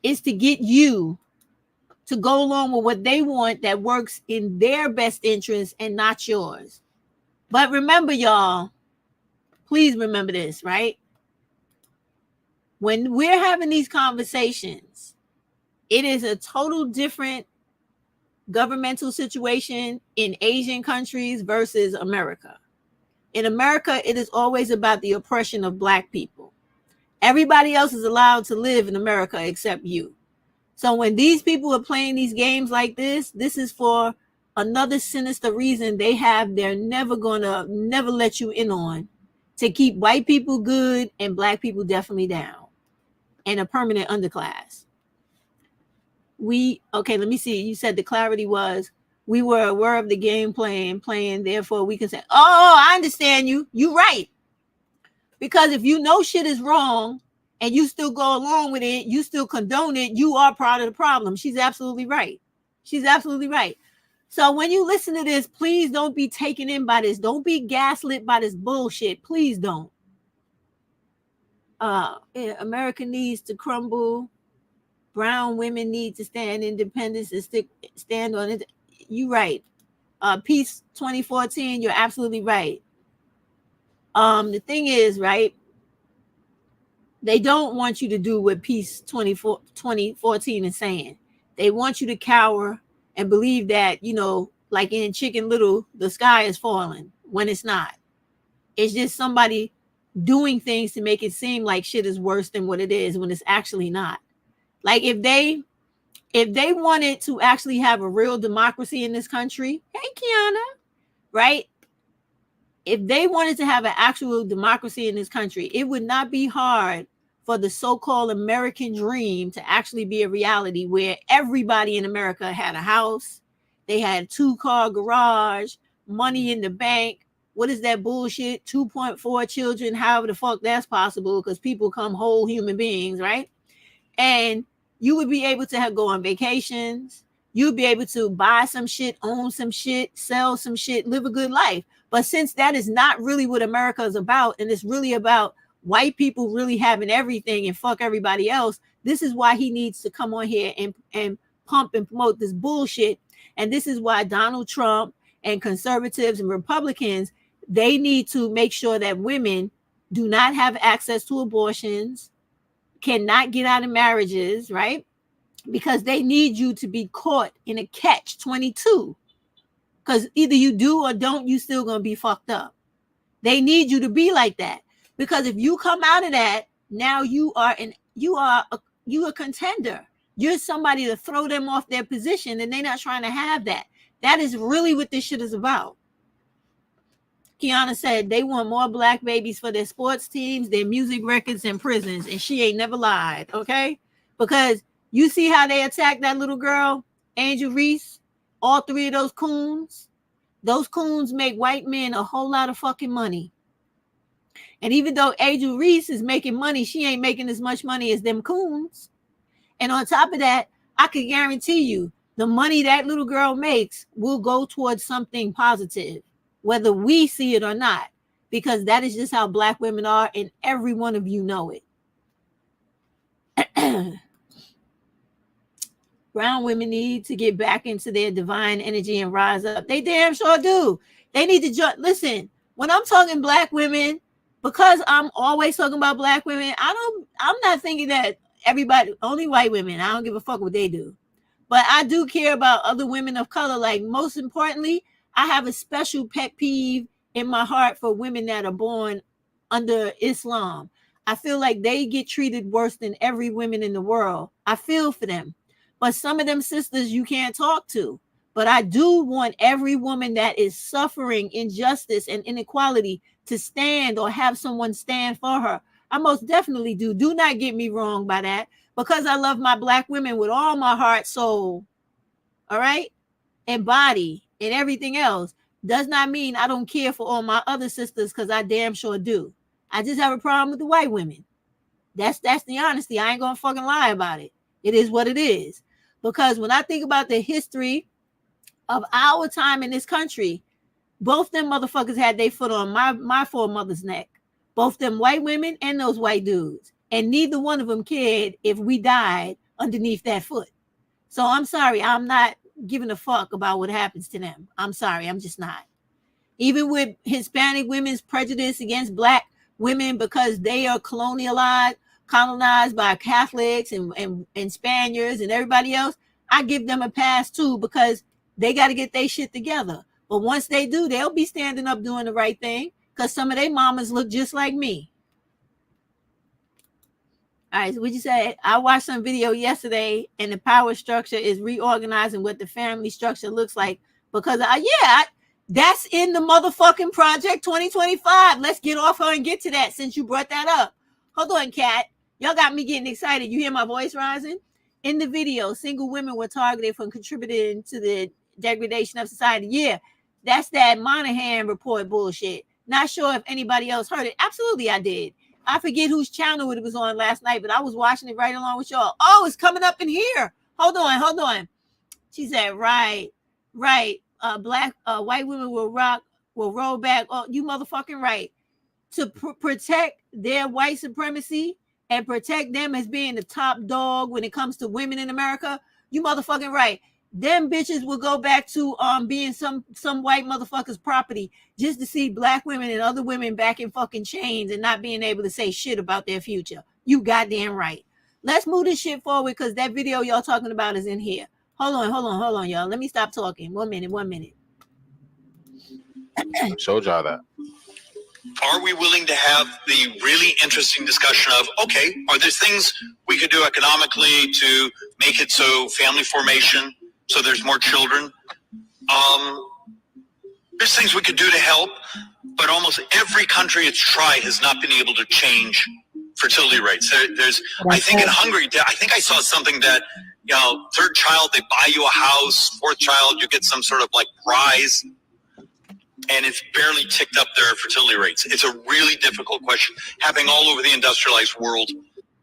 is to get you to go along with what they want that works in their best interest and not yours. But remember, y'all, please remember this, right? When we're having these conversations, it is a total different governmental situation in Asian countries versus America. In America, it is always about the oppression of Black people. Everybody else is allowed to live in America except you. So when these people are playing these games like this is for another sinister reason they're never let you in on, to keep white people good and Black people definitely down, and a permanent underclass. Okay, let me see. You said the clarity was we were aware of the game playing, therefore we can say, oh, I understand you. You're right. Because if you know shit is wrong and you still go along with it, you still condone it, you are part of the problem. She's absolutely right. She's absolutely right. So when you listen to this, please don't be taken in by this. Don't be gaslit by this bullshit. Please don't. America needs to crumble. Brown women need to stand independence and stand on it. You're right. Peace 2014, you're absolutely right. The thing is, right, they don't want you to do what Peace 2014 is saying. They want you to cower and believe that, like in Chicken Little, the sky is falling when it's not. It's just somebody doing things to make it seem like shit is worse than what it is when it's actually not. Like if they wanted to actually have a real democracy in this country, hey Kiana, right? If they wanted to have an actual democracy in this country, it would not be hard for the so-called American dream to actually be a reality where everybody in America had a house, they had a 2-car garage, money in the bank. What is that bullshit? 2.4 children, however the fuck that's possible, because people come whole human beings, right? And you would be able to go on vacations. You'd be able to buy some shit, own some shit, sell some shit, live a good life. But since that is not really what America is about, and it's really about white people really having everything and fuck everybody else, this is why he needs to come on here and pump and promote this bullshit. And this is why Donald Trump and conservatives and Republicans, they need to make sure that women do not have access to abortions, cannot get out of marriages, right? Because they need you to be caught in a catch-22. Because either you do or don't, you still gonna be fucked up. They need you to be like that. Because if you come out of that, now you are a contender. You're somebody to throw them off their position, and they're not trying to have that. That is really what this shit is about. Kiana said they want more black babies for their sports teams, their music records, and prisons, and she ain't never lied, okay? Because you see how they attacked that little girl, Angel Reese, all three of those coons. Those coons make white men a whole lot of fucking money. And even though Angel Reese is making money, she ain't making as much money as them coons. And on top of that, I can guarantee you the money that little girl makes will go towards something positive, whether we see it or not, because that is just how black women are, and every one of you know it. Brown women need to get back into their divine energy and rise up. They damn sure do. They need to listen, when I'm talking black women, because I'm always talking about black women, I'm not thinking that everybody, only white women, I don't give a fuck what they do. But I do care about other women of color. Like, most importantly, I have a special pet peeve in my heart for women that are born under Islam. I feel like they get treated worse than every woman in the world. I feel for them. But some of them sisters you can't talk to. But I do want every woman that is suffering injustice and inequality to stand or have someone stand for her. I most definitely do. Do not get me wrong by that. Because I love my black women with all my heart, soul, all right, and body and everything else, does not mean I don't care for all my other sisters, because I damn sure do. I just have a problem with the white women. That's the honesty. I ain't gonna fucking lie about it. It is what it is. Because when I think about the history of our time in this country, both them motherfuckers had their foot on my foremothers' neck. Both them white women and those white dudes. And neither one of them cared if we died underneath that foot. So I'm sorry, I'm not giving a fuck about what happens to them. I'm sorry, I'm just not. Even with Hispanic women's prejudice against black women because they are colonized by Catholics and Spaniards and everybody else, I give them a pass too, because they got to get their shit together. But once they do, they'll be standing up doing the right thing, because some of their mamas look just like me. All right, so what you say? I watched some video yesterday, and the power structure is reorganizing what the family structure looks like, because that's in the motherfucking Project 2025. Let's get off her and get to that, since you brought that up. Hold on, Kat. Y'all got me getting excited. You hear my voice rising? In the video, single women were targeted for contributing to the degradation of society. Yeah, that's that Monahan report bullshit. Not sure if anybody else heard it. Absolutely, I did. I forget whose channel it was on last night, but I was watching it right along with y'all. Oh, it's coming up in here. Hold on. She said, right. White women will roll back. Oh, you motherfucking right. To protect their white supremacy and protect them as being the top dog when it comes to women in America. You motherfucking right. Them bitches will go back to being some white motherfucker's property just to see black women and other women back in fucking chains and not being able to say shit about their future. You goddamn right. Let's move this shit forward, because that video y'all talking about is in here. Hold on, y'all. Let me stop talking. 1 minute. I showed y'all that. Are we willing to have the really interesting discussion of, okay, are there things we could do economically to make it so family formation, so there's more children? There's things we could do to help, but almost every country it's tried has not been able to change fertility rates. I think in Hungary, I think I saw something that, third child, they buy you a house, fourth child, you get some sort of like prize. And it's barely ticked up their fertility rates. It's a really difficult question happening all over the industrialized world.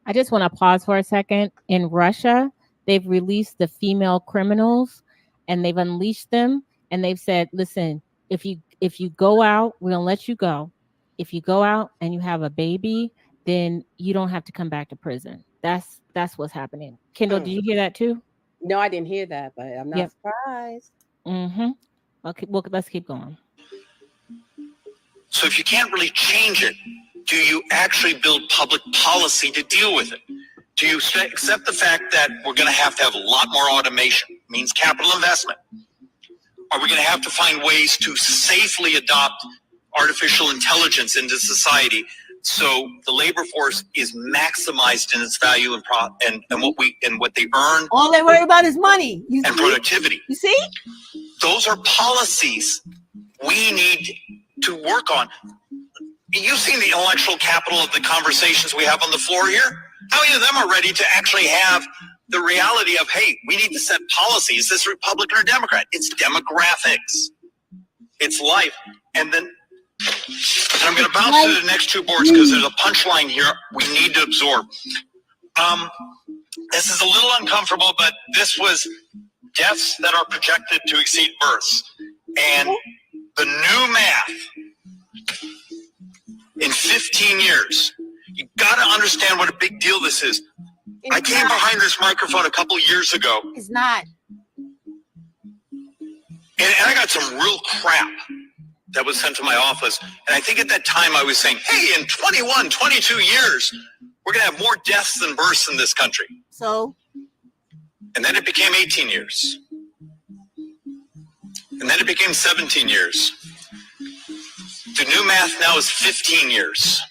I just want to pause for a second. In Russia, they've released the female criminals, and they've unleashed them, and they've said, listen, if you go out, we're gonna let you go. If you go out and you have a baby, then you don't have to come back to prison. That's what's happening. Kendall, did you hear that too? No, I didn't hear that, but I'm not surprised. Okay, well, let's keep going. So if you can't really change it, do you actually build public policy to deal with it? Do you accept the fact that we're going to have a lot more automation, means capital investment? Are we going to have to find ways to safely adopt artificial intelligence into society so the labor force is maximized in its value and what they earn? All they worry about is money. And productivity. You see? Those are policies we need to work on. You've seen the intellectual capital of the conversations we have on the floor here. How many of them are ready to actually have the reality of, hey, we need to set policy. Is this Republican or Democrat? It's demographics. It's life. And then I'm going to bounce to the next two boards because there's a punchline here we need to absorb. This is a little uncomfortable, but this was deaths that are projected to exceed births. And the new math in 15 years, you got to understand what a big deal this is. I came behind this microphone a couple years ago. It's not. And I got some real crap that was sent to my office. And I think at that time I was saying, hey, in 21, 22 years, we're going to have more deaths than births in this country. So? And then it became 18 years. And then it became 17 years. The new math now is 15 years.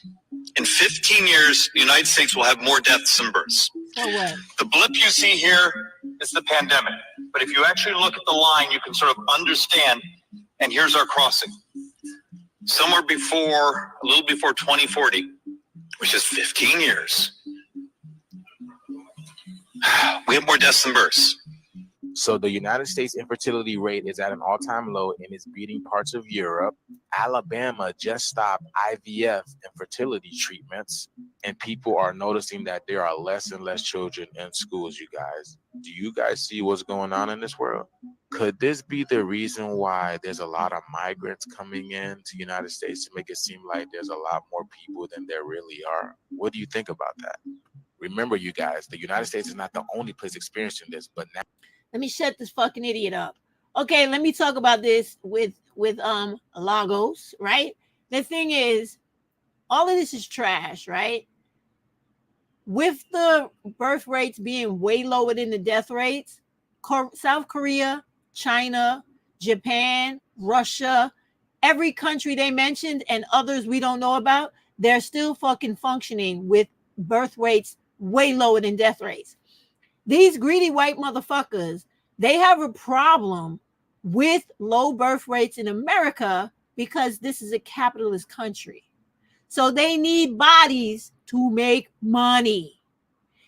In 15 years, the United States will have more deaths than births. So what? The blip you see here is the pandemic. But if you actually look at the line, you can sort of understand, and here's our crossing. Somewhere a little before 2040, which is 15 years, we have more deaths than births. So the United States infertility rate is at an all-time low and is beating parts of Europe. Alabama just stopped IVF and fertility treatments, and people are noticing that there are less and less children in schools, you guys. Do you guys see what's going on in this world? Could this be the reason why there's a lot of migrants coming in to the United States to make it seem like there's a lot more people than there really are? What do you think about that? Remember, you guys, the United States is not the only place experiencing this, but now. Let me shut this fucking idiot up. Okay, let me talk about this with Lagos, right? The thing is, all of this is trash, right? With the birth rates being way lower than the death rates, South Korea, China, Japan, Russia, every country they mentioned and others we don't know about, they're still fucking functioning with birth rates way lower than death rates. These greedy white motherfuckers, they have a problem with low birth rates in America because this is a capitalist country. So they need bodies to make money.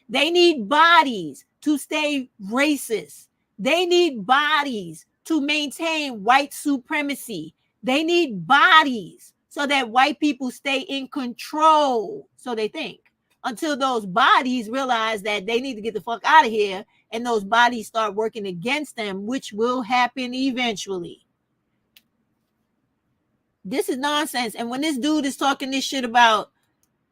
They need bodies to stay racist. They need bodies to maintain white supremacy. They need bodies so that white people stay in control, so they think. Until those bodies realize that they need to get the fuck out of here and those bodies start working against them, which will happen eventually. This is nonsense. And when this dude is talking this shit about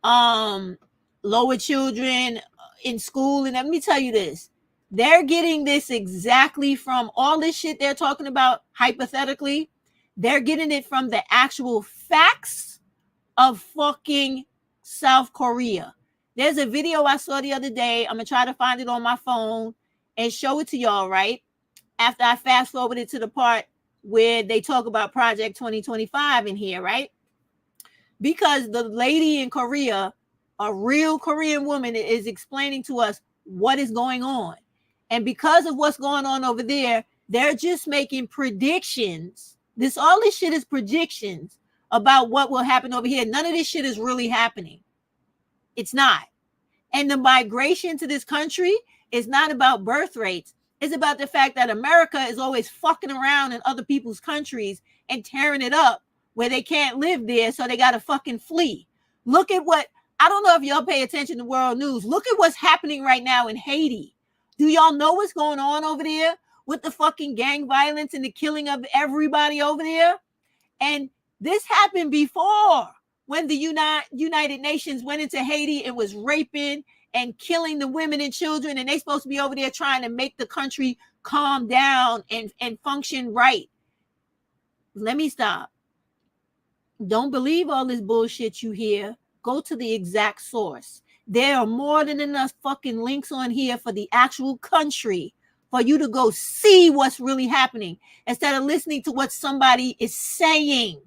lower children in school, and let me tell you this, they're getting this exactly from all this shit they're talking about hypothetically. They're getting it from the actual facts of fucking South Korea. There's a video I saw the other day. I'm going to try to find it on my phone and show it to y'all, right? After I fast forwarded to the part where they talk about Project 2025 in here, right? Because the lady in Korea, a real Korean woman, is explaining to us what is going on. And because of what's going on over there, they're just making predictions. All this shit is predictions about what will happen over here. None of this shit is really happening. It's not. And the migration to this country is not about birth rates. It's about the fact that America is always fucking around in other people's countries and tearing it up where they can't live there, so they got to fucking flee. Look at I don't know if y'all pay attention to world news. Look at what's happening right now in Haiti. Do y'all know what's going on over there with the fucking gang violence and the killing of everybody over there? And this happened before. When the United Nations went into Haiti and was raping and killing the women and children, and they supposed to be over there trying to make the country calm down and function right. Let me stop. Don't believe all this bullshit you hear go to the exact source. There are more than enough fucking links on here for the actual country for you to go see what's really happening instead of listening to what somebody is saying.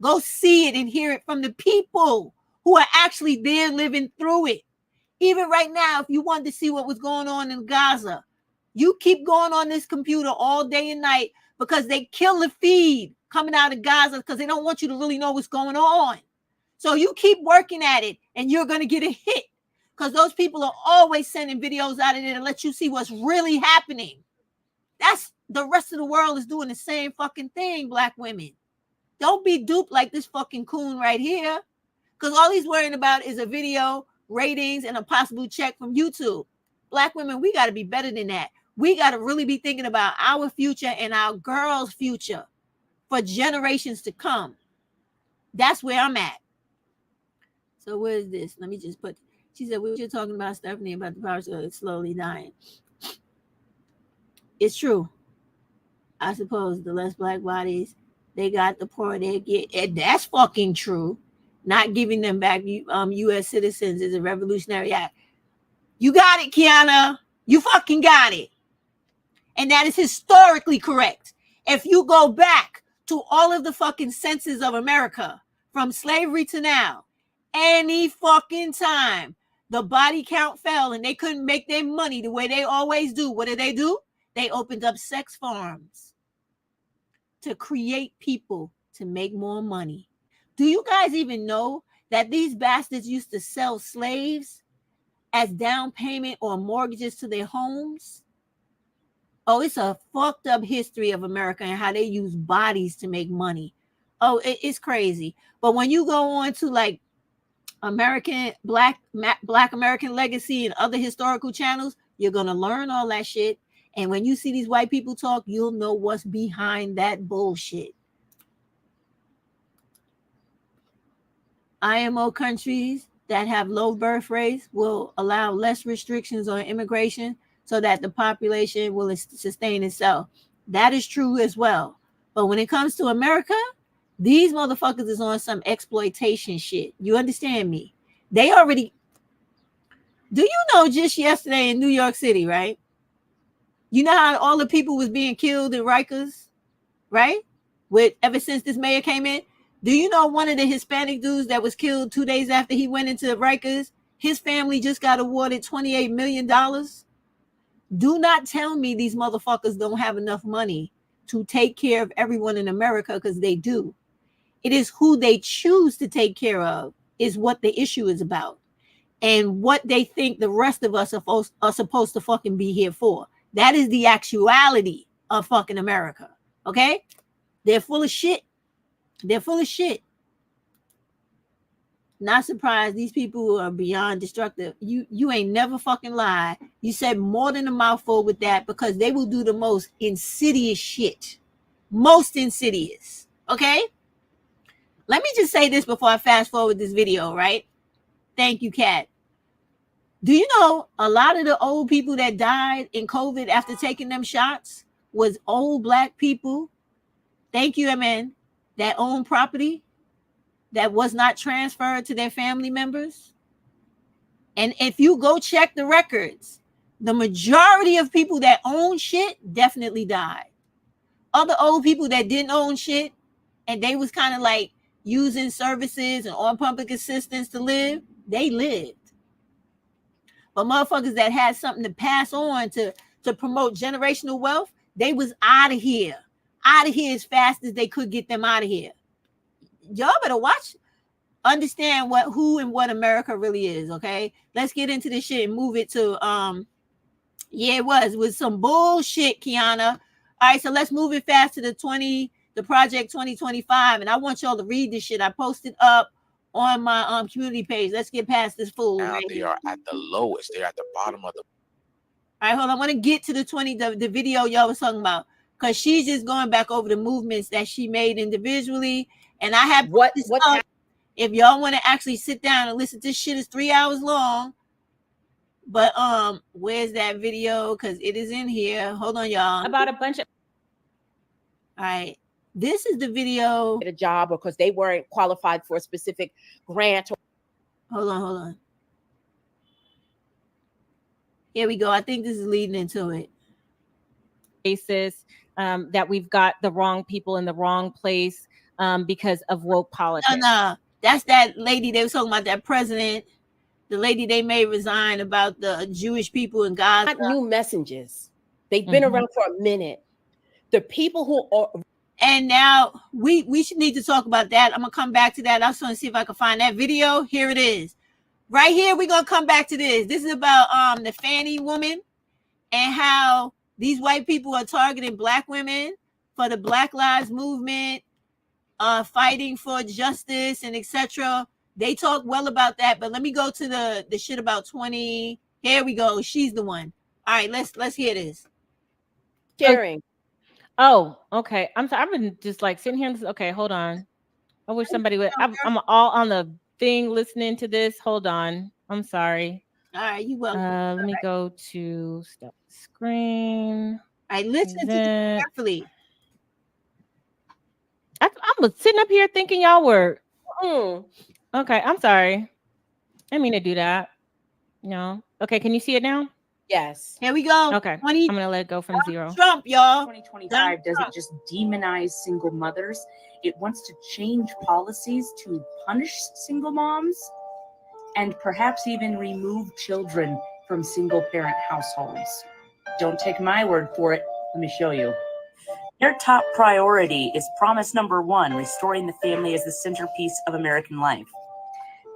Go see it and hear it from the people who are actually there living through it. Even right now, if you wanted to see what was going on in Gaza, you keep going on this computer all day and night because they kill the feed coming out of Gaza because they don't want you to really know what's going on. So you keep working at it and you're going to get a hit because those people are always sending videos out of there to let you see what's really happening. That's the rest of the world is doing the same fucking thing, Black women. Don't be duped like this fucking coon right here because all he's worrying about is a video, ratings, and a possible check from YouTube. Black women, we got to be better than that. We got to really be thinking about our future and our girls' future for generations to come. That's where I'm at. So where is this? Let me just put, she said, we were talking about Stephanie, about the power of slowly dying. It's true. I suppose the less Black bodies they got, the poorer they get. And that's fucking true. Not giving them back U.S. citizens is a revolutionary act. You got it, Kiana. You fucking got it. And that is historically correct. If you go back to all of the fucking census of America, from slavery to now, any fucking time the body count fell and they couldn't make their money the way they always do, what did they do? They opened up sex farms to create people to make more money. Do you guys even know that these bastards used to sell slaves as down payment or mortgages to their homes? Oh, it's a fucked up history of America and how they use bodies to make money. Oh, it's crazy. But when you go on to like American Black American Legacy and other historical channels, you're gonna learn all that shit. And when you see these white people talk, you'll know what's behind that bullshit. IMO countries that have low birth rates will allow less restrictions on immigration so that the population will sustain itself. That is true as well. But when it comes to America, these motherfuckers is on some exploitation shit. You understand me? They already... Do you know just yesterday in New York City, right? You know how all the people was being killed in Rikers, right? Ever since this mayor came in? Do you know one of the Hispanic dudes that was killed 2 days after he went into Rikers? His family just got awarded $28 million. Do not tell me these motherfuckers don't have enough money to take care of everyone in America, because they do. It is who they choose to take care of is what the issue is about. And what they think the rest of us are supposed to fucking be here for. That is the actuality of fucking America. Okay? They're full of shit. They're full of shit. Not surprised. These people are beyond destructive. You ain't never fucking lied. You said more than a mouthful with that, because they will do the most insidious shit. Most insidious. Okay? Let me just say this before I fast forward this video, right? Thank you, Kat. Do you know a lot of the old people that died in COVID after taking them shots was old Black people? Thank you, amen. That own property that was not transferred to their family members. And if you go check the records, the majority of people that own shit definitely died. Other old people that didn't own shit and they was kind of like using services and on public assistance to live, they lived. But motherfuckers that had something to pass on to promote generational wealth, they was out of here as fast as they could get them out of here. Y'all better understand who and what America really is. Okay, let's get into this shit and move it to it was some bullshit, Kiana. All right, so let's move it fast to the project 2025, and I want y'all to read this shit I posted up on my community page. Let's get past this fool. Now they are at the lowest. They're at the bottom of the... All right, hold on. I want to get to the video y'all was talking about, because she's just going back over the movements that she made individually. And I have what if y'all want to actually sit down and listen to this shit, is 3 hours long. But where's that video? Because it is in here. Hold on, y'all. About a bunch of... All right. This is the video. A job, or because they weren't qualified for a specific grant. Hold on. Here we go. I think this is leading into it. Basis that we've got the wrong people in the wrong place because of woke politics. No. That's that lady they were talking about, that president, the lady they made resign about the Jewish people in Gaza. Not new messages. They've been around for a minute. The people who are, and now we should need to talk about that. I'm gonna come back to that. I was going to see if I can find that video. Here it is. Right here, we're gonna come back to this. This is about the Fanny woman and how these white people are targeting Black women for the Black Lives Movement, fighting for justice and etc. They talk well about that, but let me go to the shit about 20. Here we go. She's the one. All right, let's hear this. Sharing. Oh, okay. I'm sorry. I've been just like sitting here. Okay, hold on. I wish somebody would. I'm all on the thing listening to this. Hold on. I'm sorry. All right, you welcome. Let me go to stop screen. All right, listen to this carefully. I'm sitting up here thinking y'all were. Okay, I'm sorry. I didn't mean to do that. No. Okay, can you see it now? Yes. Here we go. Okay. I'm gonna let it go from zero. Trump, y'all. 2025 doesn't just demonize single mothers. It wants to change policies to punish single moms and perhaps even remove children from single parent households. Don't take my word for it. Let me show you. Their top priority is promise number 1, restoring the family as the centerpiece of American life.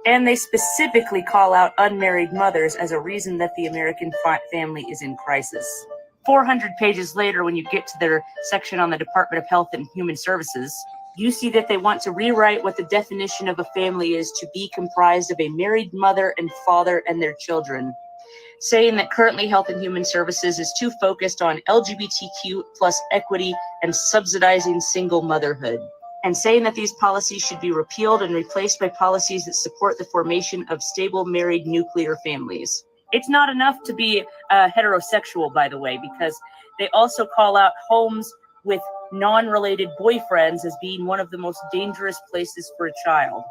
And they specifically call out unmarried mothers as a reason that the American family is in crisis. 400 pages later, when you get to their section on the Department of Health and Human Services, you see that they want to rewrite what the definition of a family is to be comprised of a married mother and father and their children, saying that currently Health and Human Services is too focused on LGBTQ plus equity and subsidizing single motherhood, and saying that these policies should be repealed and replaced by policies that support the formation of stable married nuclear families. It's not enough to be heterosexual, by the way, because they also call out homes with non-related boyfriends as being one of the most dangerous places for a child.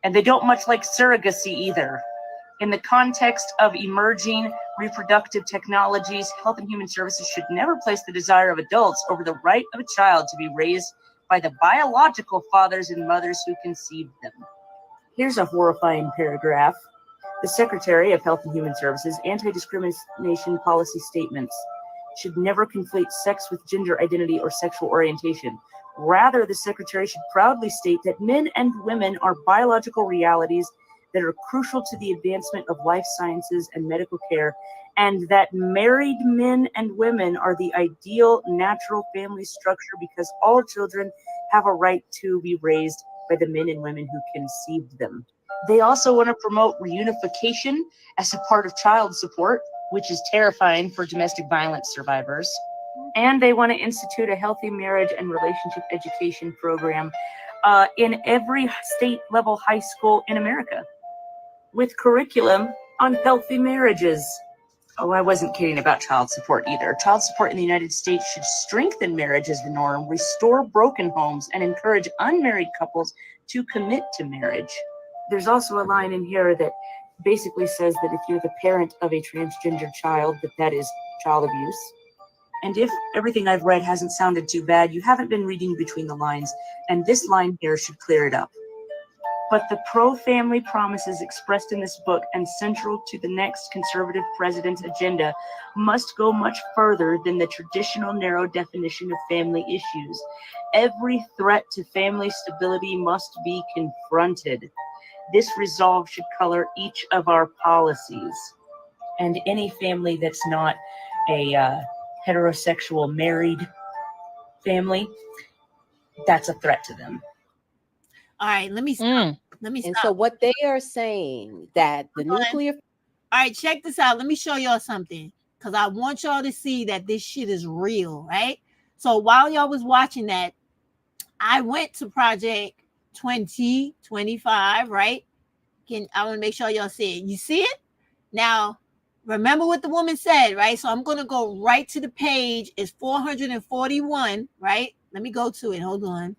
And they don't much like surrogacy either. In the context of emerging reproductive technologies, Health and Human Services should never place the desire of adults over the right of a child to be raised by the biological fathers and mothers who conceived them. Here's a horrifying paragraph. The Secretary of Health and Human Services anti-discrimination policy statements should never conflate sex with gender identity or sexual orientation. Rather, the Secretary should proudly state that men and women are biological realities that are crucial to the advancement of life sciences and medical care, and that married men and women are the ideal natural family structure because all children have a right to be raised by the men and women who conceived them. They also want to promote reunification as a part of child support, which is terrifying for domestic violence survivors. And they want to institute a healthy marriage and relationship education program in every state-level high school in America, with curriculum on healthy marriages. Oh, I wasn't kidding about child support either. Child support in the United States should strengthen marriage as the norm, restore broken homes, and encourage unmarried couples to commit to marriage. There's also a line in here that basically says that if you're the parent of a transgender child, that is child abuse. And if everything I've read hasn't sounded too bad, you haven't been reading between the lines, and this line here should clear it up. But the pro-family promises expressed in this book and central to the next conservative president's agenda must go much further than the traditional narrow definition of family issues. Every threat to family stability must be confronted. This resolve should color each of our policies. And any family that's not a heterosexual married family, that's a threat to them. All right, let me stop. Let me stop. And so what they are saying that the nuclear. All right, check this out. Let me show y'all something, because I want y'all to see that this shit is real, right? So while y'all was watching that, I went to Project 2025, right? I want to make sure y'all see it. You see it? Now, remember what the woman said, right? So I'm going to go right to the page. It's 441, right? Let me go to it. Hold on.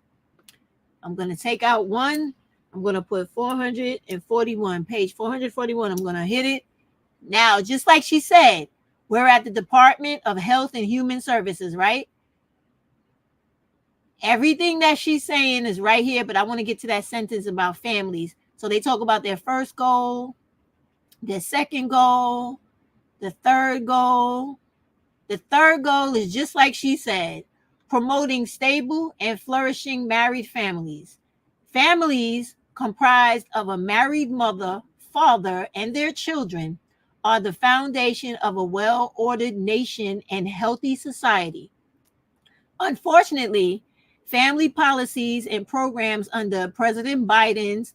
I'm going to take out one I'm going to put 441, page 441. I'm going to hit it. Now, just like she said, we're at the Department of Health and Human Services, right? Everything that she's saying is right here, but I want to get to that sentence about families. So they talk about their first goal, their second goal, the third goal. The third goal is just like she said, promoting stable and flourishing married families. Families comprised of a married mother, father, and their children are the foundation of a well-ordered nation and healthy society. Unfortunately, family policies and programs under President Biden's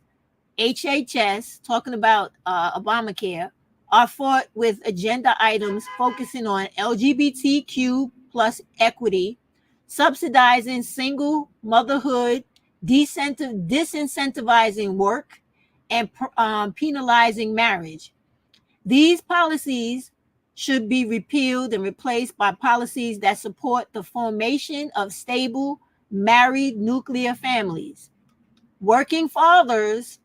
HHS, talking about Obamacare, are fought with agenda items focusing on LGBTQ plus equity, subsidizing single motherhood, disincentivizing work, and penalizing marriage. These policies should be repealed and replaced by policies that support the formation of stable, married nuclear families. Working fathers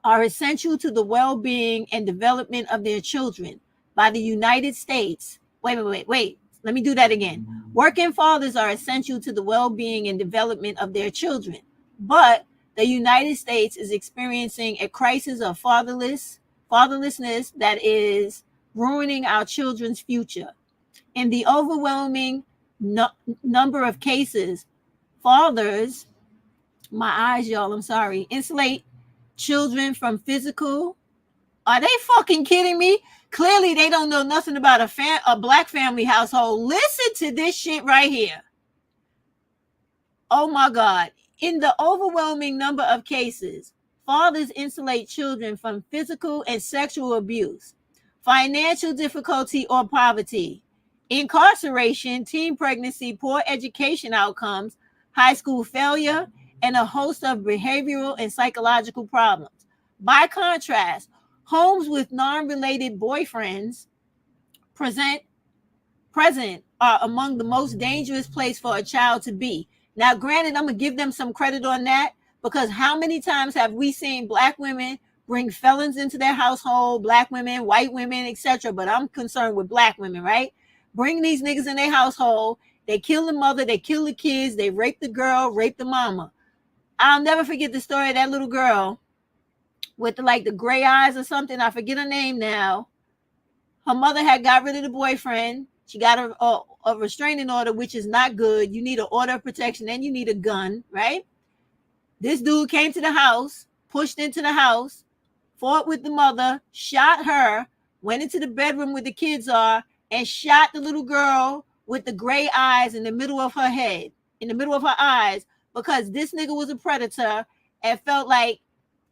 are essential to the well-being and development of their children by the United States. Wait. Let me do that again. Working fathers are essential to the well-being and development of their children, but the United States is experiencing a crisis of fatherlessness that is ruining our children's future. In the overwhelming number of cases, fathers, my eyes, y'all, I'm sorry, insulate children from physical. Are they fucking kidding me? Clearly, they don't know nothing about a black family household. Listen to this shit right here. Oh my God. In the overwhelming number of cases, fathers insulate children from physical and sexual abuse, financial difficulty or poverty, incarceration, teen pregnancy, poor education outcomes, high school failure, and a host of behavioral and psychological problems. By contrast, homes with non-related boyfriends present are among the most dangerous place for a child to be. Now, granted, I'm going to give them some credit on that, because how many times have we seen black women bring felons into their household, black women, white women, etc. But I'm concerned with black women, right? Bring these niggas in their household. They kill the mother, they kill the kids, they rape the girl, rape the mama. I'll never forget the story of that little girl with the gray eyes or something. I forget her name now. Her mother had got rid of the boyfriend. She got a restraining order, which is not good. You need an order of protection and you need a gun, right? This dude came to the house, pushed into the house, fought with the mother, shot her, went into the bedroom where the kids are, and shot the little girl with the gray eyes in the middle of her head, in the middle of her eyes, because this nigga was a predator and felt like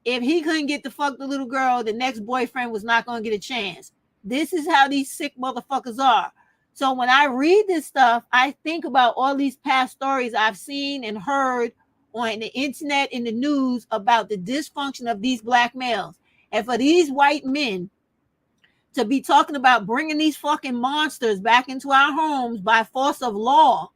if he couldn't get to fuck the little girl, the next boyfriend was not going to get a chance. This is how these sick motherfuckers are. So when I read this stuff, I think about all these past stories I've seen and heard on the internet, in the news, about the dysfunction of these black males. And for these white men to be talking about bringing these fucking monsters back into our homes by force of law,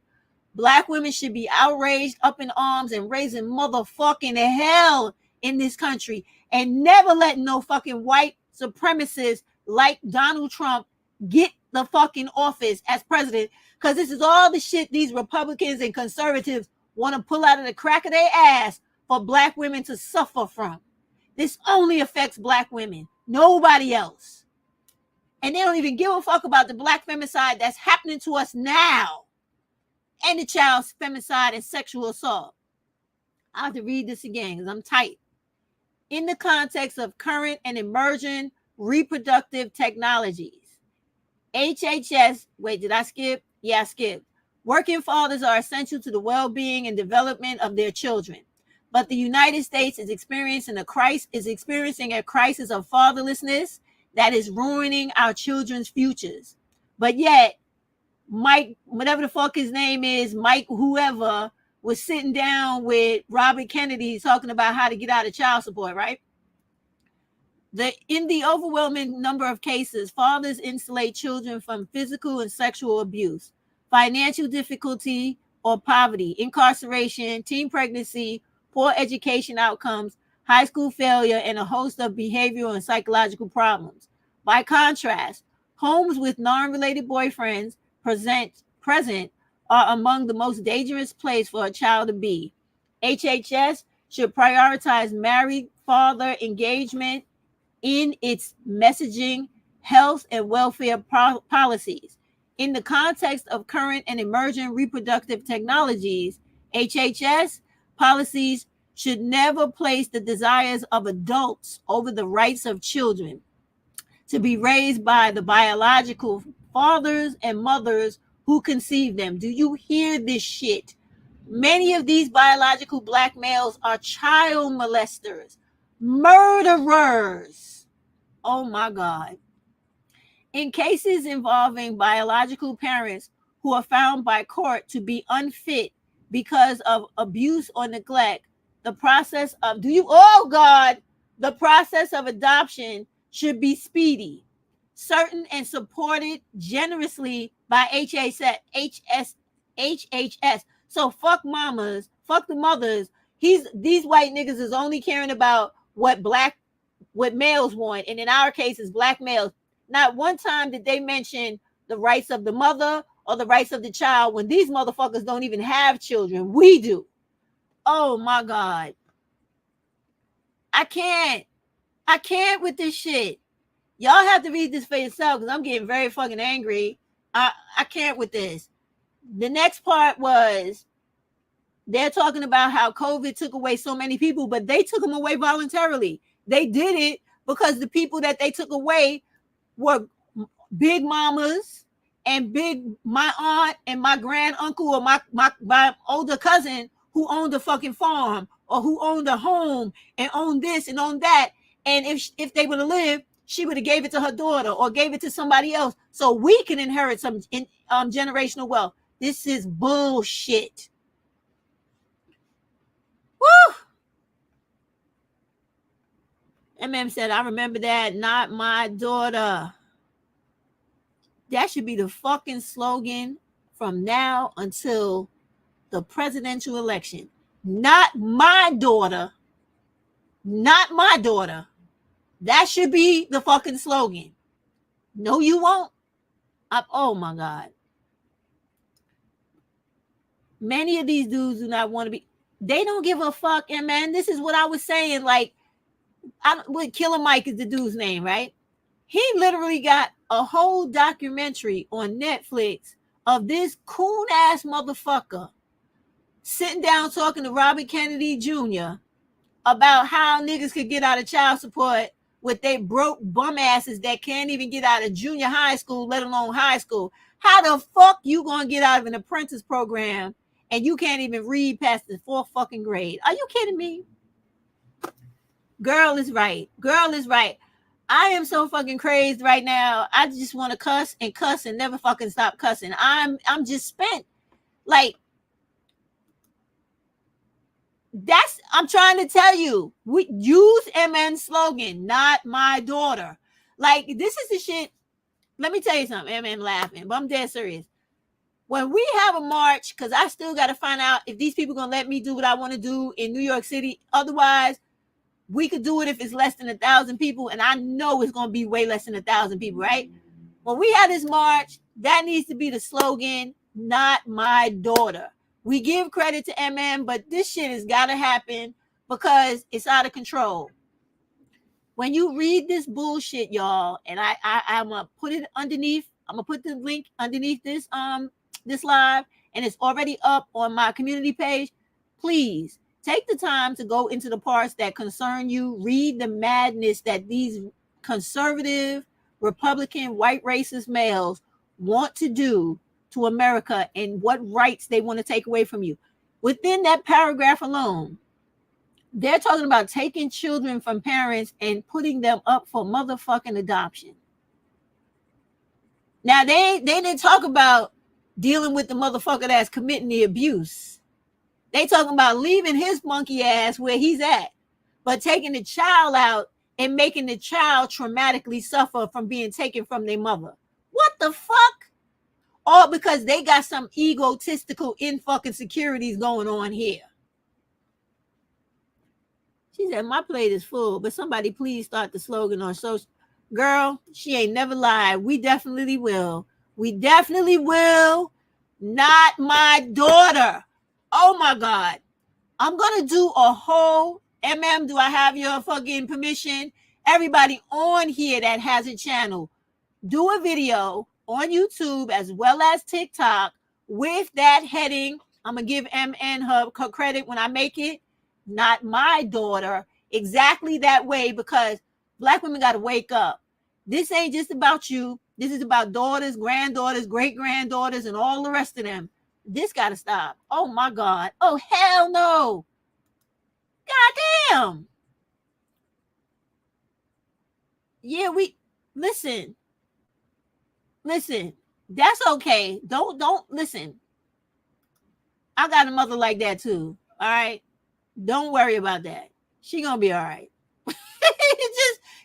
black women should be outraged, up in arms, and raising motherfucking hell in this country, and never letting no fucking white supremacists like Donald Trump get the fucking office as president, because this is all the shit these Republicans and conservatives want to pull out of the crack of their ass for black women to suffer from. This only affects black women, nobody else. And they don't even give a fuck about the black femicide that's happening to us now, and the child femicide and sexual assault. I have to read this again because I'm tight. In the context of current and emerging reproductive technologies, HHS, wait, did I skip? Yeah, I skipped. Working fathers are essential to the well-being and development of their children. But the United States is experiencing a crisis of fatherlessness that is ruining our children's futures. But yet, Mike, whatever the fuck his name is, Mike whoever, was sitting down with Robert Kennedy talking about how to get out of child support, right? In the overwhelming number of cases, fathers insulate children from physical and sexual abuse, financial difficulty or poverty, incarceration, teen pregnancy, poor education outcomes, high school failure, and a host of behavioral and psychological problems. By contrast, homes with non-related boyfriends present are among the most dangerous place for a child to be. HHS should prioritize married father engagement in its messaging, health, and welfare policies. In the context of current and emerging reproductive technologies, HHS policies should never place the desires of adults over the rights of children to be raised by the biological fathers and mothers who conceived them. Do you hear this shit? Many of these biological black males are child molesters, murderers. Oh my God. In cases involving biological parents who are found by court to be unfit because of abuse or neglect, the process of the process of adoption should be speedy, certain, and supported generously by HHS. So fuck mamas, fuck the mothers. These white niggas is only caring about what males want, and in our case is black males. Not one time did they mention the rights of the mother or the rights of the child when these motherfuckers don't even have children. We do. Oh my God. I can't with this shit. Y'all have to read this for yourself because I'm getting very fucking angry. I can't with this. The next part was they're talking about how COVID took away so many people, but they took them away voluntarily. They did it because the people that they took away were big mamas and my aunt and my grand uncle or my older cousin who owned a fucking farm or who owned a home and owned this and owned that. And if they would have lived, she would have gave it to her daughter or gave it to somebody else so we can inherit some generational wealth. This is bullshit. Woo! MM said, I remember that, not my daughter. That should be the fucking slogan from now until the presidential election. Not my daughter. Not my daughter. That should be the fucking slogan. No, you won't. Oh my God. Many of these dudes do not want to be. They don't give a fuck. And man, this is what I was saying. Like, Killer Mike is the dude's name, right? He literally got a whole documentary on Netflix of this coon ass motherfucker sitting down talking to Robert Kennedy Jr. about how niggas could get out of child support with they broke bum asses that can't even get out of junior high school, let alone high school. How the fuck you gonna get out of an apprentice program and you can't even read past the 4th fucking grade? Are you kidding me? Girl is right. Girl is right. I am so fucking crazed right now. I just want to cuss and never fucking stop cussing. I'm just spent. Like, I'm trying to tell you, we use MN's slogan, not my daughter. Like, this is the shit. Let me tell you something. MN laughing, but I'm dead serious. When we have a march, because I still got to find out if these people going to let me do what I want to do in New York City. Otherwise, we could do it if it's less than 1,000 people, and I know it's going to be way less than 1,000 people, right? When we have this march, that needs to be the slogan, not my daughter. We give credit to MM, but this shit has got to happen because it's out of control. When you read this bullshit, y'all, and I'm going to put it underneath, I'm going to put the link underneath this live, and it's already up on my community page. Please take the time to go into the parts that concern you. Read the madness that these conservative, Republican, white racist males want to do to America and what rights they want to take away from you. Within that paragraph alone, they're talking about taking children from parents and putting them up for motherfucking adoption. Now, they didn't talk about dealing with the motherfucker that's committing the abuse. They talking about leaving his monkey ass where he's at, but taking the child out and making the child traumatically suffer from being taken from their mother. What the fuck? All because they got some egotistical fucking securities going on here. She said, my plate is full, but somebody please start the slogan on social. Girl, she ain't never lied. We definitely will. We definitely will. Not my daughter. Oh my God. I'm going to do a whole, do I have your fucking permission? Everybody on here that has a channel, do a video on YouTube as well as TikTok with that heading. I'm going to give MN her credit when I make it. Not my daughter. Exactly that way, because Black women got to wake up. This ain't just about you. This is about daughters, granddaughters, great-granddaughters, and all the rest of them. This got to stop. Oh, my God. Oh, hell no. God damn. Yeah, listen. That's okay. Don't listen. I got a mother like that too. All right. Don't worry about that. She gonna be all right.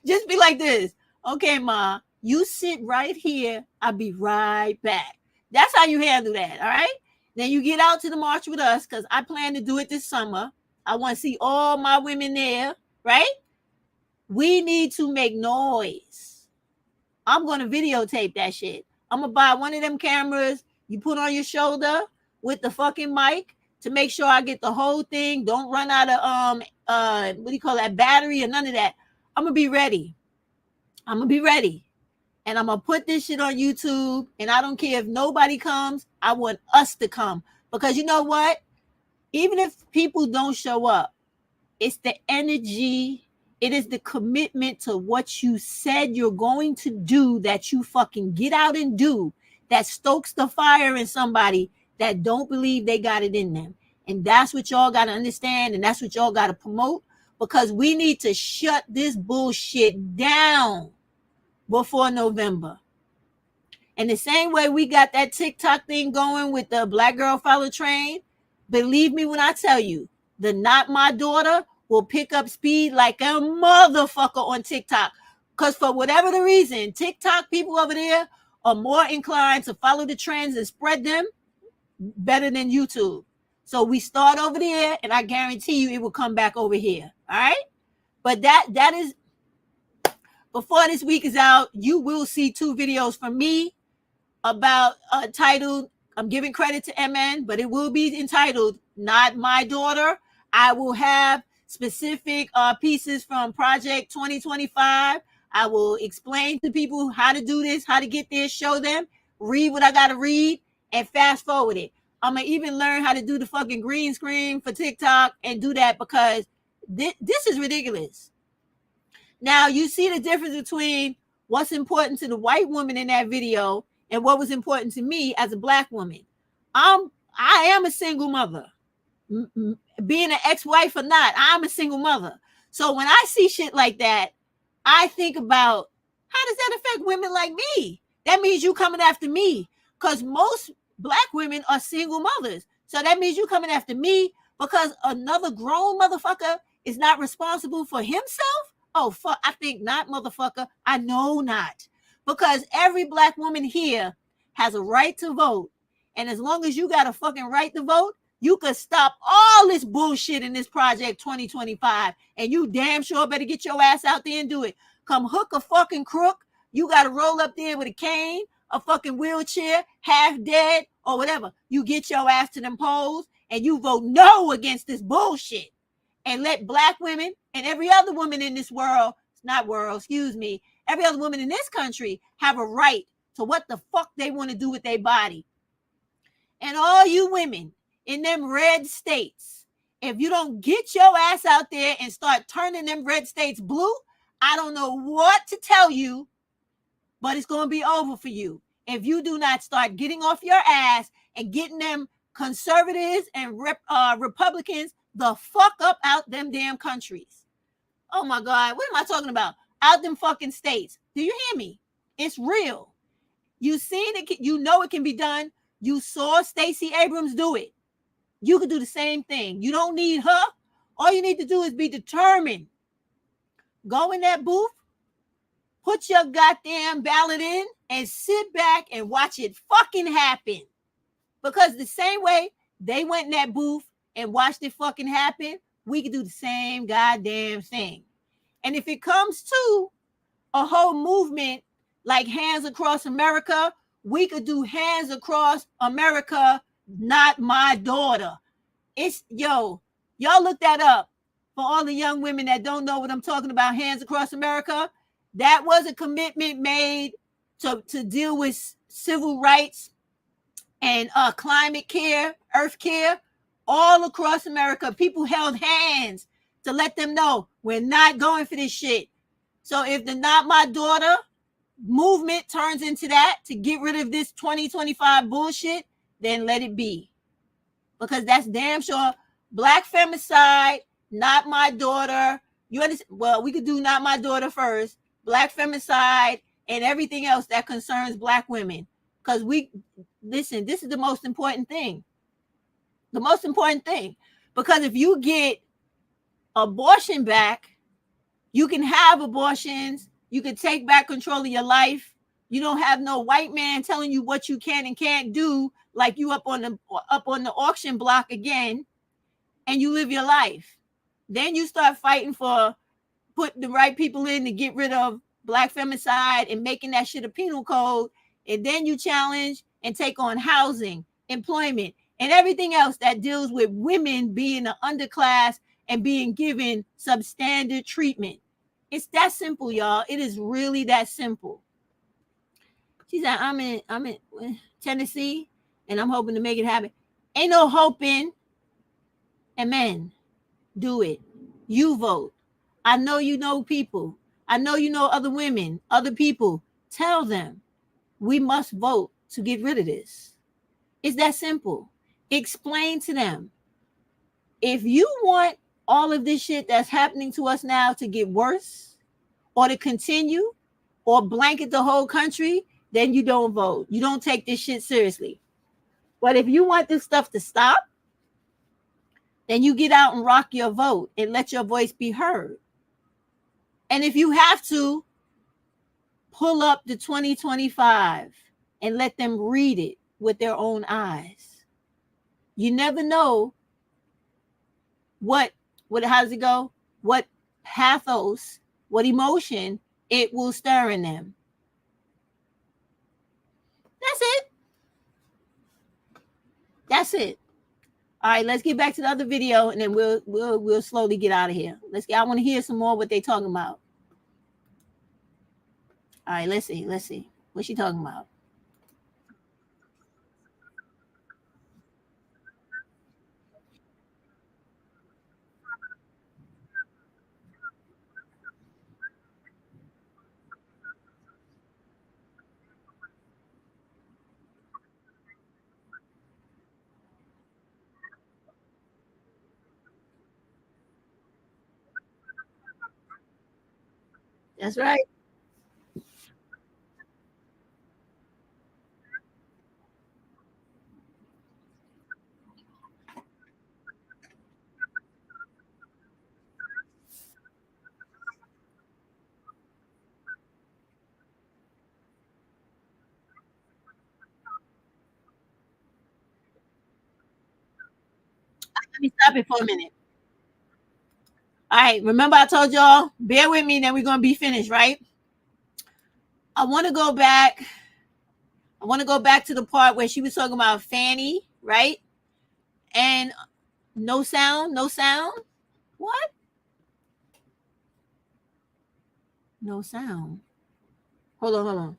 just be like this. Okay, Ma, you sit right here. I'll be right back. That's how you handle that. All right. Then you get out to the march with us, because I plan to do it this summer. I want to see all my women there, right? We need to make noise. I'm going to videotape that shit. I'm going to buy one of them cameras you put on your shoulder with the fucking mic to make sure I get the whole thing. Don't run out of, what do you call that, battery or none of that. I'm going to be ready. And I'm going to put this shit on YouTube. And I don't care if nobody comes. I want us to come. Because you know what? Even if people don't show up, it's the energy. It is the commitment to what you said you're going to do that you fucking get out and do, that stokes the fire in somebody that don't believe they got it in them. And that's what y'all got to understand. And that's what y'all got to promote, because we need to shut this bullshit down before November. And the same way we got that TikTok thing going with the Black Girl Follow Train, believe me when I tell you, the Not My Daughter will pick up speed like a motherfucker on TikTok. Because for whatever the reason, TikTok people over there are more inclined to follow the trends and spread them better than YouTube. So we start over there, and I guarantee you it will come back over here. All right? But that is, before this week is out, you will see 2 videos from me about titled, I'm giving credit to MN, but it will be entitled Not My Daughter. I will have specific pieces from Project 2025. I will explain to people how to do this, how to get there, show them, read what I got to read, and fast forward it. I'm going to even learn how to do the fucking green screen for TikTok and do that, because this is ridiculous. Now, you see the difference between what's important to the white woman in that video and what was important to me as a Black woman. I am a single mother. Being an ex-wife or not, I'm a single mother. So when I see shit like that, I think about, how does that affect women like me? That means you coming after me, because most Black women are single mothers. So that means you coming after me because another grown motherfucker is not responsible for himself? Oh, fuck, I think not, motherfucker. I know not. Because every Black woman here has a right to vote. And as long as you got a fucking right to vote, you could stop all this bullshit in this Project 2025. And you damn sure better get your ass out there and do it. Come hook a fucking crook. You got to roll up there with a cane, a fucking wheelchair, half dead, or whatever. You get your ass to them polls and you vote no against this bullshit. And let Black women and every other woman in this world, every other woman in this country have a right to what the fuck they want to do with their body. And all you women in them red states, if you don't get your ass out there and start turning them red states blue, I don't know what to tell you, but it's going to be over for you. If you do not start getting off your ass and getting them conservatives and Republicans the fuck up out them damn countries. Oh my God, what am I talking about? Out them fucking states. Do you hear me? It's real. You seen it, you know it can be done. You saw Stacey Abrams do it. You could do the same thing. You don't need her. All you need to do is be determined. Go in that booth, put your goddamn ballot in, and sit back and watch it fucking happen. Because the same way they went in that booth and watched it fucking happen, we could do the same goddamn thing. And if it comes to a whole movement like Hands Across America, we could do Hands Across America, Not My Daughter. It's, yo, y'all look that up. For all the young women that don't know what I'm talking about, Hands Across America, that was a commitment made to deal with civil rights and climate care, earth care, all across America. People held hands to let them know we're not going for this shit. So if the Not My Daughter movement turns into that to get rid of this 2025 bullshit, then let it be. Because that's damn sure Black femicide, Not My Daughter. You understand? Well, we could do Not My Daughter first, Black femicide, and everything else that concerns Black women. Because this is the most important thing. The most important thing. Because if you get abortion back, you can have abortions. You can take back control of your life. You don't have no white man telling you what you can and can't do, like you up on the auction block again, and you live your life. Then you start fighting for putting the right people in to get rid of Black femicide and making that shit a penal code. And then you challenge and take on housing, employment, and everything else that deals with women being the underclass and being given substandard treatment. It's that simple, y'all. It is really that simple. She said, I'm in Tennessee, and I'm hoping to make it happen. Ain't no hoping. Amen. Do it. You vote. I know you know people. I know you know other women, other people. Tell them we must vote to get rid of this. It's that simple. Explain to them. If you want all of this shit that's happening to us now to get worse or to continue or blanket the whole country, then you don't vote. You don't take this shit seriously. But if you want this stuff to stop, then you get out and rock your vote and let your voice be heard. And if you have to, pull up the 2025 and let them read it with their own eyes. You never know how does it go? What pathos, what emotion it will stir in them. That's it. That's it. All right, let's get back to the other video, and then we'll slowly get out of here. I want to hear some more what they talking about. All right, let's see. What's she talking about? That's right. Let me stop it for a minute. All right, remember I told y'all, bear with me, then we're going to be finished, right? I want to go back to the part where she was talking about Fanny, right? And no sound. What? No sound. Hold on.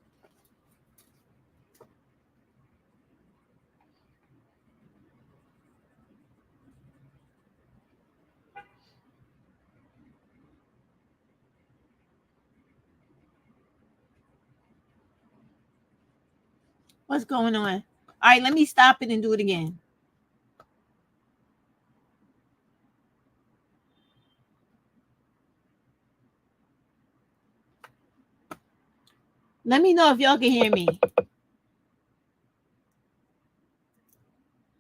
What's going on? All right, let me stop it and do it again. Let me know if y'all can hear me.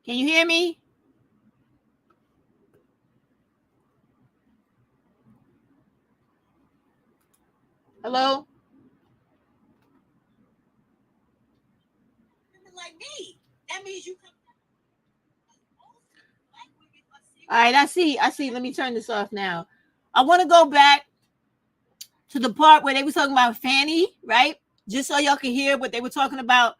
Can you hear me? Hello? Like me. That means you come. Black women are All right, I see. Let me turn this off now. I want to go back to the part where they were talking about Fanny, right? Just so y'all can hear what they were talking about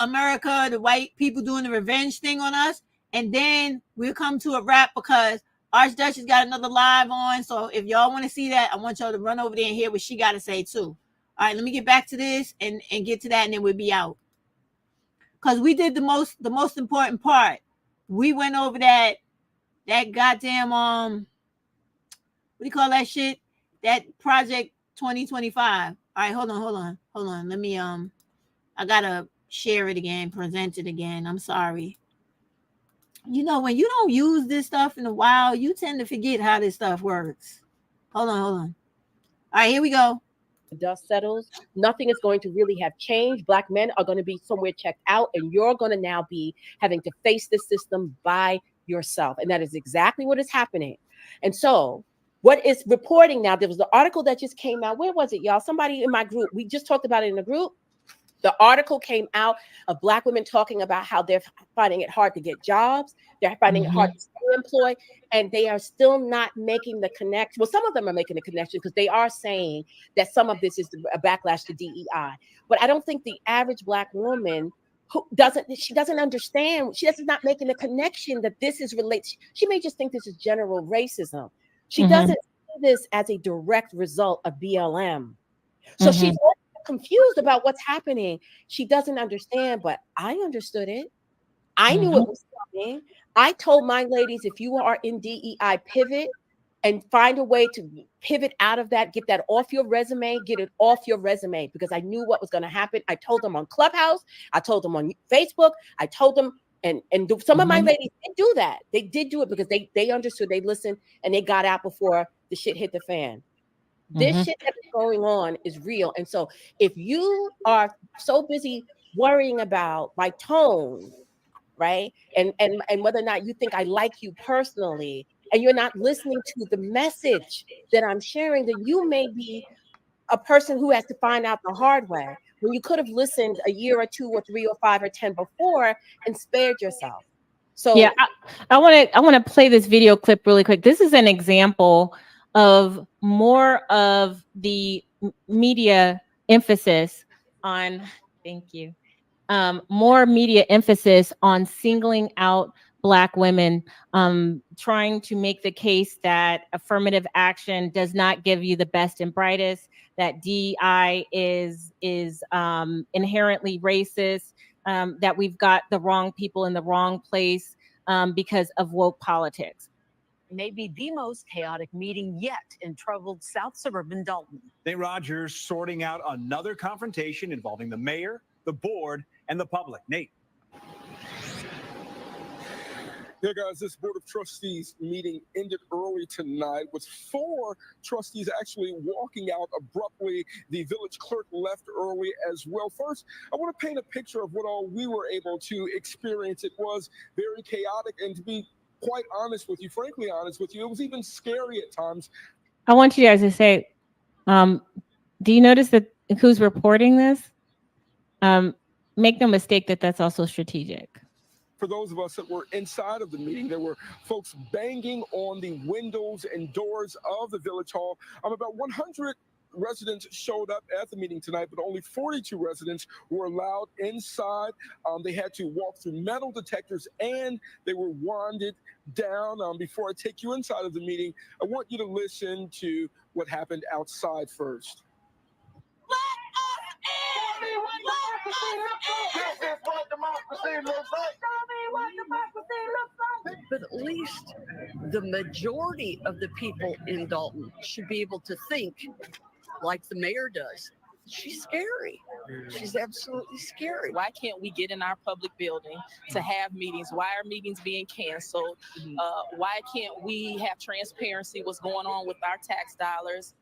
America, the white people doing the revenge thing on us. And then we'll come to a wrap because Archduchess got another live on. So if y'all want to see that, I want y'all to run over there and hear what she got to say too. All right, let me get back to this and get to that, and then we'll be out. Because we did the most important part. We went over that goddamn what do you call that shit? That Project 2025. All right, hold on. Let me I gotta share it again, present it again. I'm sorry. You know, when you don't use this stuff in a while, you tend to forget how this stuff works. Hold on. All right, here we go. The dust settles, nothing is going to really have changed. Black men are going to be somewhere checked out, and you're going to now be having to face this system by yourself. And that is exactly what is happening. And so what is reporting now, there was the article that just came out. Where was it, y'all? Somebody in my group, we just talked about it in the group. The article came out of Black women talking about how they're finding it hard to get jobs. They're finding it hard to stay employed, and they are still not making the connection. Well, some of them are making the connection because they are saying that some of this is a backlash to DEI. But I don't think the average Black woman she doesn't understand. She doesn't not making the connection that this is related. She may just think this is general racism. She doesn't see this as a direct result of BLM. So she's confused about what's happening. She doesn't understand, but I understood it. I knew it was coming. I told my ladies, if you are in DEI, pivot and find a way to pivot out of that, get that off your resume, get it off your resume, because I knew what was going to happen. I told them on Clubhouse. I told them on Facebook. I told them, and some of my ladies did do that. They did do it because they understood, they listened, and they got out before the shit hit the fan. This shit that's going on is real. And so if you are so busy worrying about my tone, right? And whether or not you think I like you personally, and you're not listening to the message that I'm sharing, then you may be a person who has to find out the hard way when you could have listened a year or 2 or 3 or 5 or 10 before and spared yourself. So yeah, I want to play this video clip really quick. This is an example of more of the media emphasis on, thank you, more media emphasis on singling out Black women, trying to make the case that affirmative action does not give you the best and brightest, that DEI is inherently racist, that we've got the wrong people in the wrong place because of woke politics. Maybe the most chaotic meeting yet in troubled South suburban Dalton. Nate Rogers sorting out another confrontation involving the mayor, the board, and the public. Nate. Yeah, guys, this Board of Trustees meeting ended early tonight with 4 trustees actually walking out abruptly. The village clerk left early as well. First, I want to paint a picture of what all we were able to experience. It was very chaotic, and to be quite honest with you, frankly honest with you, it was even scary at times. I want you guys to say, do you notice that who's reporting this? Make no mistake that that's also strategic. For those of us that were inside of the meeting, there were folks banging on the windows and doors of the village hall. About 100 residents showed up at the meeting tonight, but only 42 residents were allowed inside. They had to walk through metal detectors, and they were wanded down. Before I take you inside of the meeting, I want you to listen to what happened outside first. But at least the majority of the people in Dalton should be able to think like the mayor does. She's scary. She's absolutely scary. Why can't we get in our public building to have meetings? Why are meetings being canceled? Why can't we have transparency? What's going on with our tax dollars?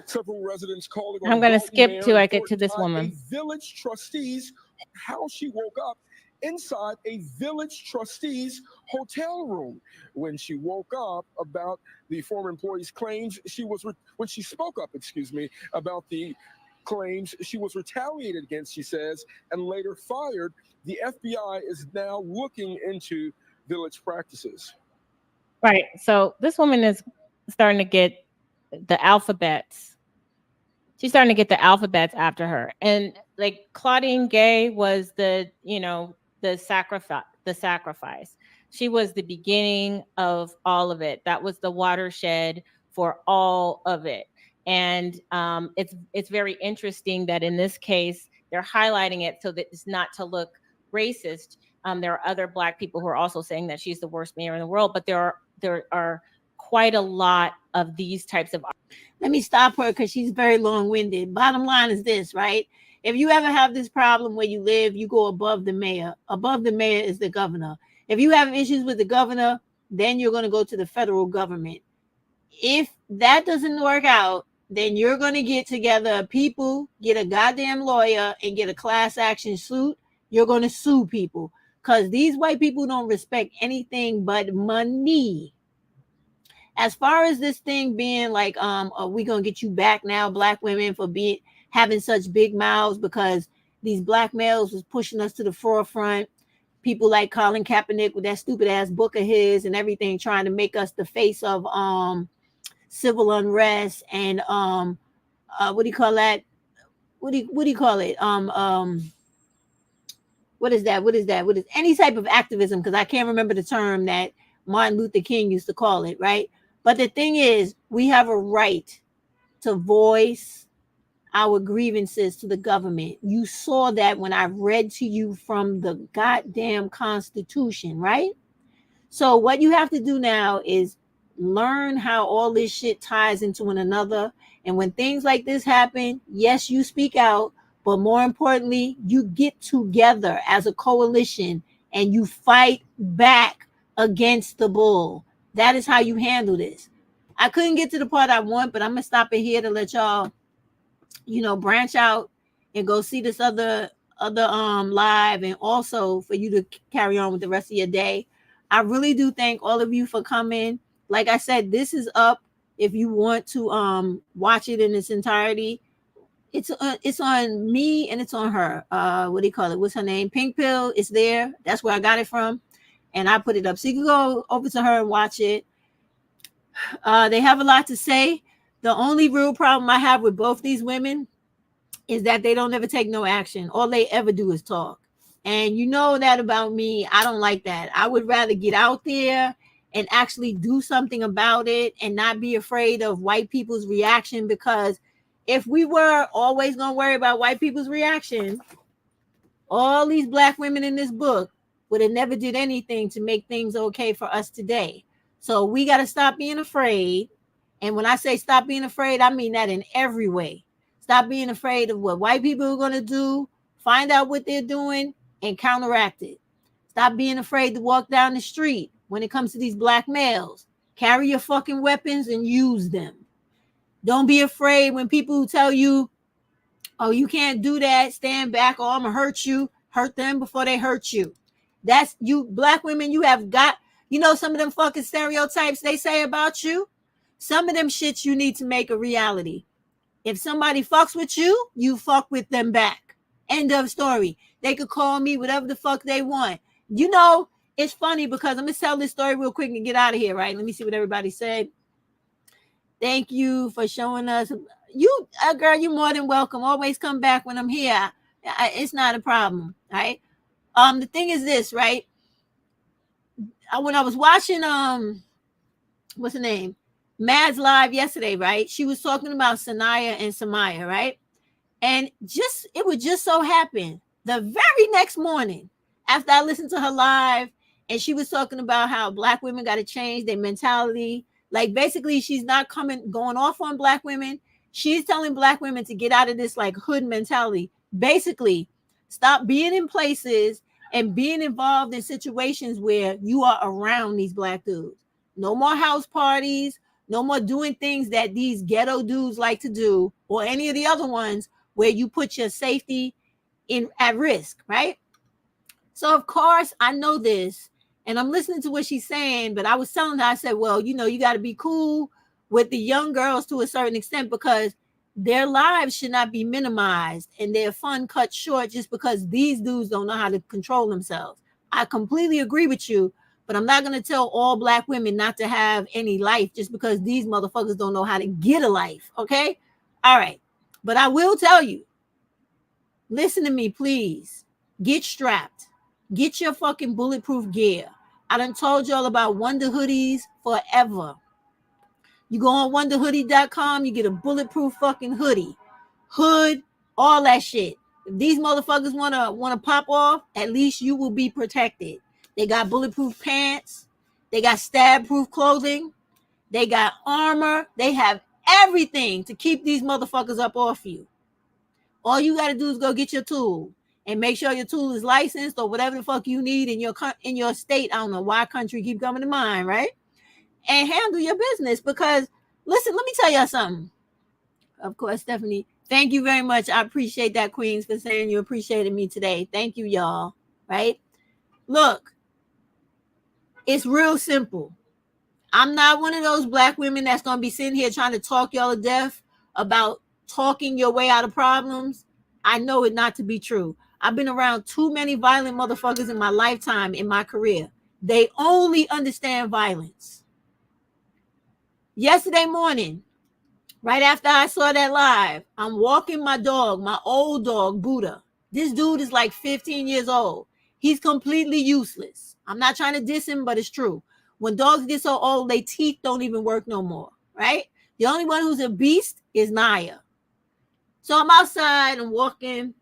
Several residents calling. I'm going to skip till I get to this woman. Village trustees, how she woke up inside a village trustees hotel room. When she woke up about the former employee's claims, when she spoke up, about the claims she was retaliated against, she says, and later fired. The FBI is now looking into village practices. Right. So this woman is starting to get the alphabets. She's starting to get the alphabets after her. And like Claudine Gay was the sacrifice. She was the beginning of all of it. That was the watershed for all of it. And it's very interesting that in this case, they're highlighting it so that it's not to look racist. There are other Black people who are also saying that she's the worst mayor in the world, but there are quite a lot of these types of. Let me stop her because she's very long-winded. Bottom line is this, right? If you ever have this problem where you live, you go above the mayor. Above the mayor is the governor. If you have issues with the governor, then you're going to go to the federal government. If that doesn't work out, then you're going to get together people, get a goddamn lawyer, and get a class action suit. You're going to sue people because these white people don't respect anything but money. As far as this thing being like, are we gonna get you back now, Black women, for having such big mouths because these Black males was pushing us to the forefront? People like Colin Kaepernick with that stupid ass book of his and everything, trying to make us the face of civil unrest and what do you call that? What do you call it? What is that? What is any type of activism? Because I can't remember the term that Martin Luther King used to call it, right? But the thing is, we have a right to voice our grievances to the government. You saw that when I read to you from the goddamn Constitution, right? So what you have to do now is learn how all this shit ties into one another. And when things like this happen, yes, you speak out, but more importantly, you get together as a coalition and you fight back against the bull. That is how you handle this. I couldn't get to the part I want, but I'm gonna stop it here to let y'all, branch out and go see this other live, and also for you to carry on with the rest of your day. I really do thank all of you for coming. Like I said, this is up if you want to watch it in its entirety. It's on me and it's on her. What do you call it? What's her name? Pink Pill. It's there. That's where I got it from. And I put it up. So you can go over to her and watch it. They have a lot to say. The only real problem I have with both these women is that they don't ever take no action. All they ever do is talk. And you know that about me. I don't like that. I would rather get out there and actually do something about it and not be afraid of white people's reaction, because if we were always going to worry about white people's reaction, all these Black women in this book would have never did anything to make things okay for us today. So we got to stop being afraid. And when I say stop being afraid, I mean that in every way. Stop being afraid of what white people are going to do, find out what they're doing, and counteract it. Stop being afraid to walk down the street when it comes to these Black males. Carry your fucking weapons and use them. Don't be afraid when people who tell you, oh, you can't do that, stand back, or I'm going to hurt you. Hurt them before they hurt you. That's you, Black women, you have got, some of them fucking stereotypes they say about you. Some of them shits you need to make a reality. If somebody fucks with you, you fuck with them back. End of story. They could call me whatever the fuck they want. It's funny because I'm going to tell this story real quick and get out of here, right? Let me see what everybody said. Thank you for showing us. You, girl, you're more than welcome. Always come back when I'm here. It's not a problem, right? The thing is this, right? When I was watching, what's her name? Mad's live yesterday, right? She was talking about Sanaya and Samaya, right? And it would just so happen the very next morning after I listened to her live, and she was talking about how Black women got to change their mentality. Like basically she's not going off on Black women. She's telling Black women to get out of this like hood mentality. Basically, stop being in places and being involved in situations where you are around these Black dudes. No more house parties. No more doing things that these ghetto dudes like to do, or any of the other ones where you put your safety at risk, right? So of course I know this, and I'm listening to what she's saying, but I was telling her, I said, well, you got to be cool with the young girls to a certain extent, because their lives should not be minimized and their fun cut short just because these dudes don't know how to control themselves. I completely agree with you, but I'm not going to tell all black women not to have any life just because these motherfuckers don't know how to get a life, okay? All right. But I will tell you, listen to me, please. Get strapped. Get your fucking bulletproof gear. I done told y'all about Wonder Hoodies forever. You go on wonderhoodie.com, you get a bulletproof fucking hoodie, hood, all that shit. If these motherfuckers wanna pop off, at least you will be protected. They got bulletproof pants, they got stab-proof clothing, they got armor, they have everything to keep these motherfuckers up off you. All you gotta do is go get your tool and make sure your tool is licensed or whatever the fuck you need in your state. I don't know why country keep coming to mind, right? And handle your business, because listen, let me tell y'all something. Of course, Stephanie, thank you very much. I appreciate that, Queens, for saying you appreciated me today. Thank you, y'all. Right? Look, it's real simple. I'm not one of those black women that's going to be sitting here trying to talk y'all to death about talking your way out of problems. I know it not to be true. I've been around too many violent motherfuckers in my lifetime, in my career. They only understand violence. Yesterday morning, right after I saw that live, I'm walking my dog, my old dog, Buddha. This dude is like 15 years old. He's completely useless. I'm not trying to diss him, but it's true. When dogs get so old, their teeth don't even work no more, right? The only one who's a beast is Naya. So I'm outside and walking.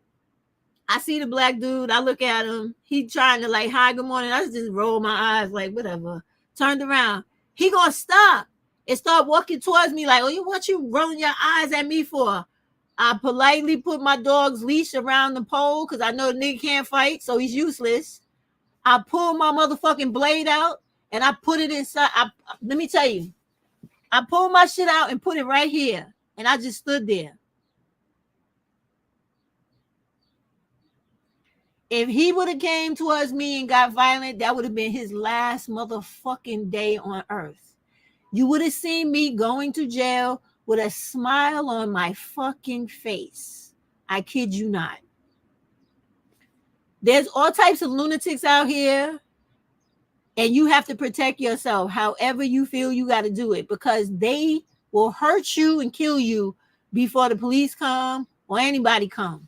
I see the black dude. I look at him. He trying to like, hi, good morning. I just roll my eyes like, whatever. Turned around. He gonna stop and start walking towards me like, oh, what you rolling your eyes at me for? I politely put my dog's leash around the pole because I know the nigga can't fight, so he's useless. I pulled my motherfucking blade out and I put it inside. Let me tell you, I pulled my shit out and put it right here, and I just stood there. If he would have came towards me and got violent, that would have been his last motherfucking day on earth. You would have seen me going to jail with a smile on my fucking face. I kid you not. There's all types of lunatics out here, and you have to protect yourself however you feel you got to do it, because they will hurt you and kill you before the police come or anybody come.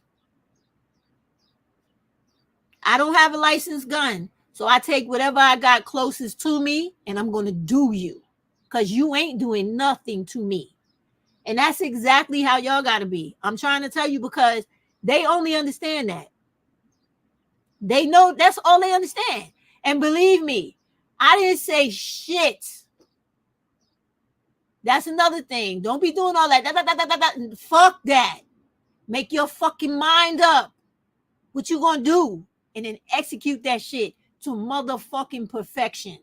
I don't have a licensed gun, so I take whatever I got closest to me, and I'm going to do you. Because you ain't doing nothing to me. And that's exactly how y'all got to be. I'm trying to tell you, because they only understand that. They know that's all they understand. And believe me, I didn't say shit. That's another thing. Don't be doing all that. Fuck that. Make your fucking mind up. What you gonna do? And then execute that shit to motherfucking perfection.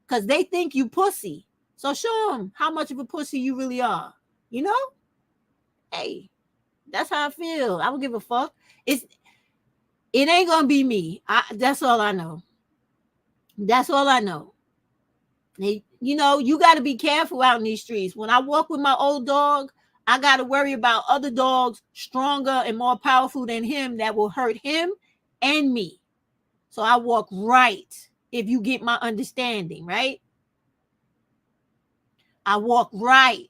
Because they think you pussy. So show them how much of a pussy you really are. You know? Hey, that's how I feel. I don't give a fuck. It ain't gonna be me. That's all I know. That's all I know. You know, you got to be careful out in these streets. When I walk with my old dog, I got to worry about other dogs stronger and more powerful than him that will hurt him and me. So I walk right, if you get my understanding, right? I walk right.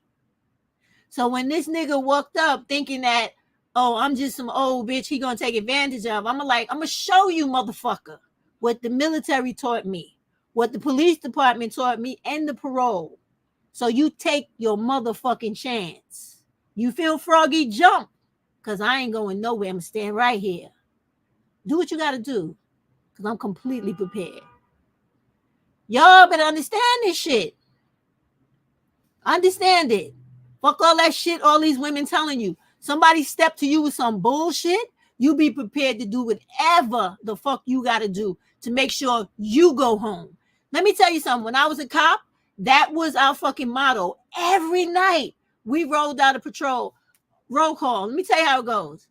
So when this nigga walked up thinking that, oh, I'm just some old bitch he gonna take advantage of, I'm gonna show you, motherfucker, what the military taught me, what the police department taught me, and the parole. So you take your motherfucking chance. You feel froggy, jump, because I ain't going nowhere. I'm staying right here. Do what you gotta do, because I'm completely prepared. Y'all better understand this shit. Understand it. Fuck all that shit all these women telling you. Somebody step to you with some bullshit, you be prepared to do whatever the fuck you got to do to make sure you go home. Let me tell you something. When I was a cop, that was our fucking motto. Every night we rolled out a patrol. Roll call. Let me tell you how it goes.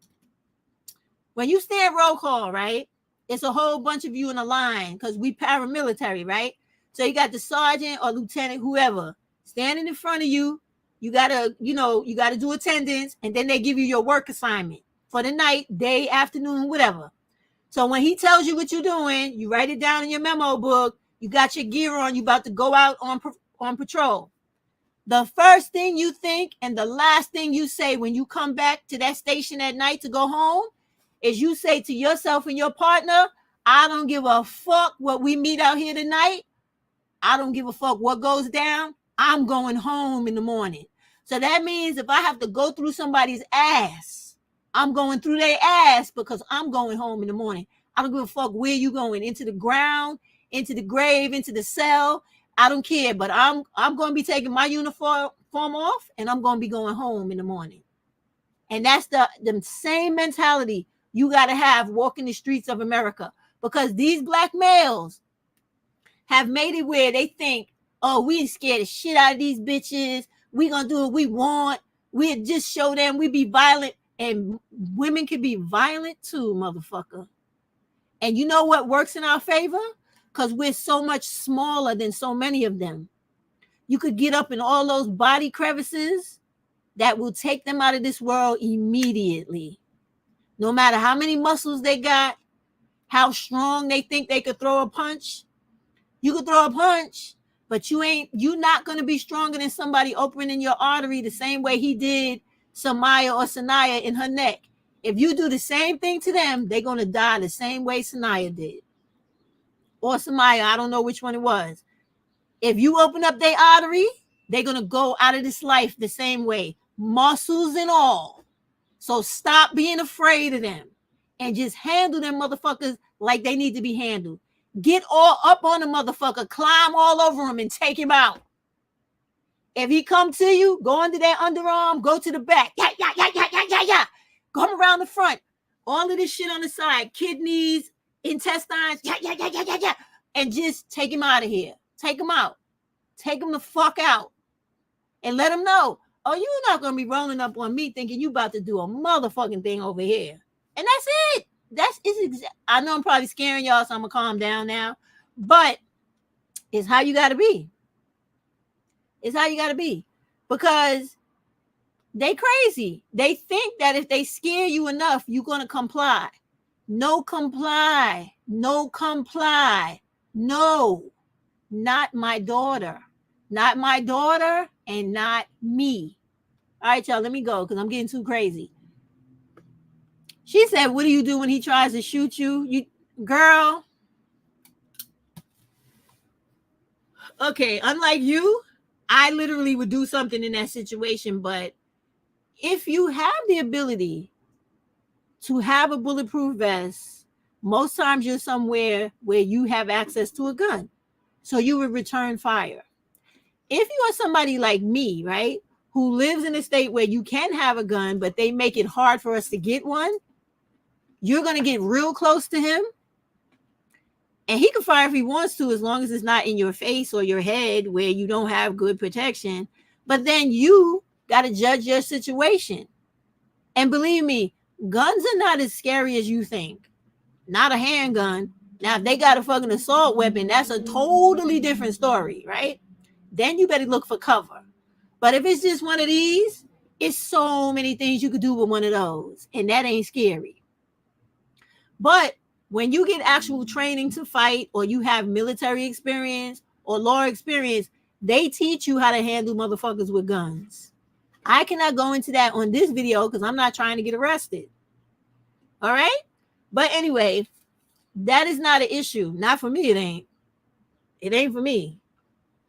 When you stand roll call, right, it's a whole bunch of you in a line because we paramilitary, right? So you got the sergeant or lieutenant, whoever, standing in front of you, you gotta do attendance, and then they give you your work assignment for the night, day, afternoon, whatever. So when he tells you what you're doing, you write it down in your memo book. You got your gear on. You about to go out on patrol. The first thing you think and the last thing you say when you come back to that station at night to go home is you say to yourself and your partner, I don't give a fuck what we meet out here tonight. I don't give a fuck what goes down. I'm going home in the morning. So that means if I have to go through somebody's ass, I'm going through their ass because I'm going home in the morning. I don't give a fuck where you going, into the ground, into the grave, into the cell. I don't care, but I'm going to be taking my uniform off and I'm going to be going home in the morning. And that's the same mentality you got to have walking the streets of America, because these black males have made it where they think, oh, we scared the shit out of these bitches. We going to do what we want. We'll just show them we be violent. And women can be violent too, motherfucker. And you know what works in our favor? Because we're so much smaller than so many of them. You could get up in all those body crevices that will take them out of this world immediately. No matter how many muscles they got, how strong they think they could throw a punch. You could throw a punch, but you're not going to be stronger than somebody opening your artery the same way he did Samaya or Sanaya in her neck. If you do the same thing to them, they're going to die the same way Sanaya did. Or Samaya, I don't know which one it was. If you open up their artery, they're going to go out of this life the same way, muscles and all. So stop being afraid of them and just handle them motherfuckers like they need to be handled. Get all up on the motherfucker, climb all over him and take him out. If he come to you, go under that underarm, go to the back. Yeah. Come around the front. All of this shit on the side, kidneys, intestines, yeah. And just take him out of here. Take him out. Take him the fuck out. And let him know, oh, you're not going to be rolling up on me thinking you about to do a motherfucking thing over here. And that's it. I know I'm probably scaring y'all, so I'm going to calm down now. But it's how you got to be. It's how you got to be. Because they crazy. They think that if they scare you enough, you're going to comply. No comply. No comply. No. Not my daughter. Not my daughter and not me. All right, y'all, let me go because I'm getting too crazy. She said, what do you do when he tries to shoot you? Girl. Okay, unlike you, I literally would do something in that situation. But if you have the ability to have a bulletproof vest, most times you're somewhere where you have access to a gun. So you would return fire. If you are somebody like me, right, who lives in a state where you can have a gun, but they make it hard for us to get one, you're going to get real close to him. And he can fire if he wants to, as long as it's not in your face or your head where you don't have good protection. But then you got to judge your situation. And believe me, guns are not as scary as you think. Not a handgun. Now, if they got a fucking assault weapon, that's a totally different story, right? Then you better look for cover. But if it's just one of these, it's so many things you could do with one of those. And that ain't scary. But when you get actual training to fight, or you have military experience or law experience, they teach you how to handle motherfuckers with guns. I cannot go into that on this video because I'm not trying to get arrested. All right? But anyway, that is not an issue. Not for me, it ain't. It ain't for me.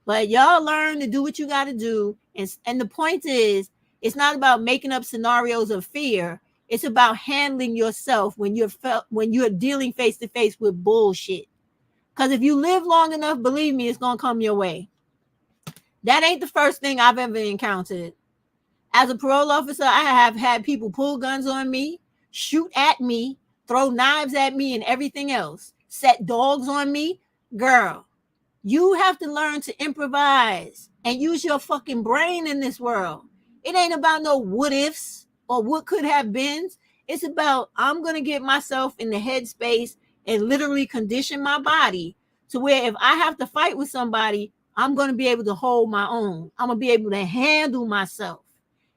But y'all learn to do what you got to do. And the point is, it's not about making up scenarios of fear. It's about handling yourself when you're dealing face to face with bullshit. Because if you live long enough, believe me, it's going to come your way. That ain't the first thing I've ever encountered. As a parole officer, I have had people pull guns on me, shoot at me, throw knives at me and everything else, set dogs on me. Girl, you have to learn to improvise and use your fucking brain in this world. It ain't about no what ifs or what could have been. It's about, I'm going to get myself in the headspace and literally condition my body to where if I have to fight with somebody, I'm going to be able to hold my own. I'm going to be able to handle myself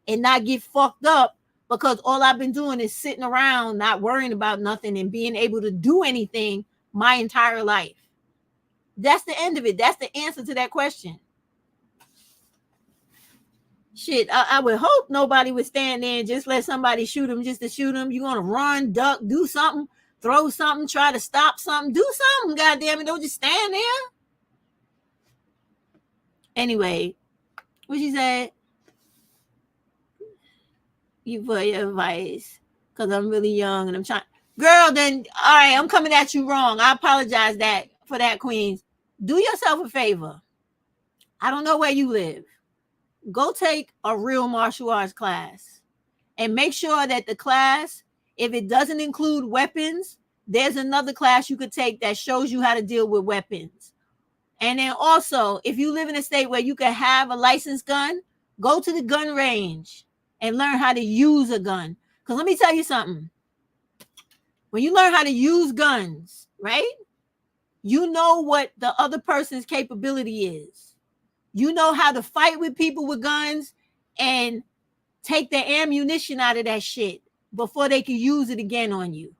and not get fucked up because all I've been doing is sitting around not worrying about nothing and being able to do anything my entire life. That's the end of it. That's the answer to that question. Shit, I would hope nobody would stand there and just let somebody shoot him just to shoot him. You're going to run, duck, do something, throw something, try to stop something, do something, goddamn it. Don't just stand there. Anyway, what she said? You for your advice because I'm really young and I'm trying. Girl, then, all right, I'm coming at you wrong. I apologize for that, Queens. Do yourself a favor. I don't know where you live. Go take a real martial arts class and make sure that the class, if it doesn't include weapons, there's another class you could take that shows you how to deal with weapons. And then also, if you live in a state where you can have a licensed gun, go to the gun range and learn how to use a gun. Because let me tell you something. When you learn how to use guns, right? You know what the other person's capability is. You know how to fight with people with guns and take the ammunition out of that shit before they can use it again on you.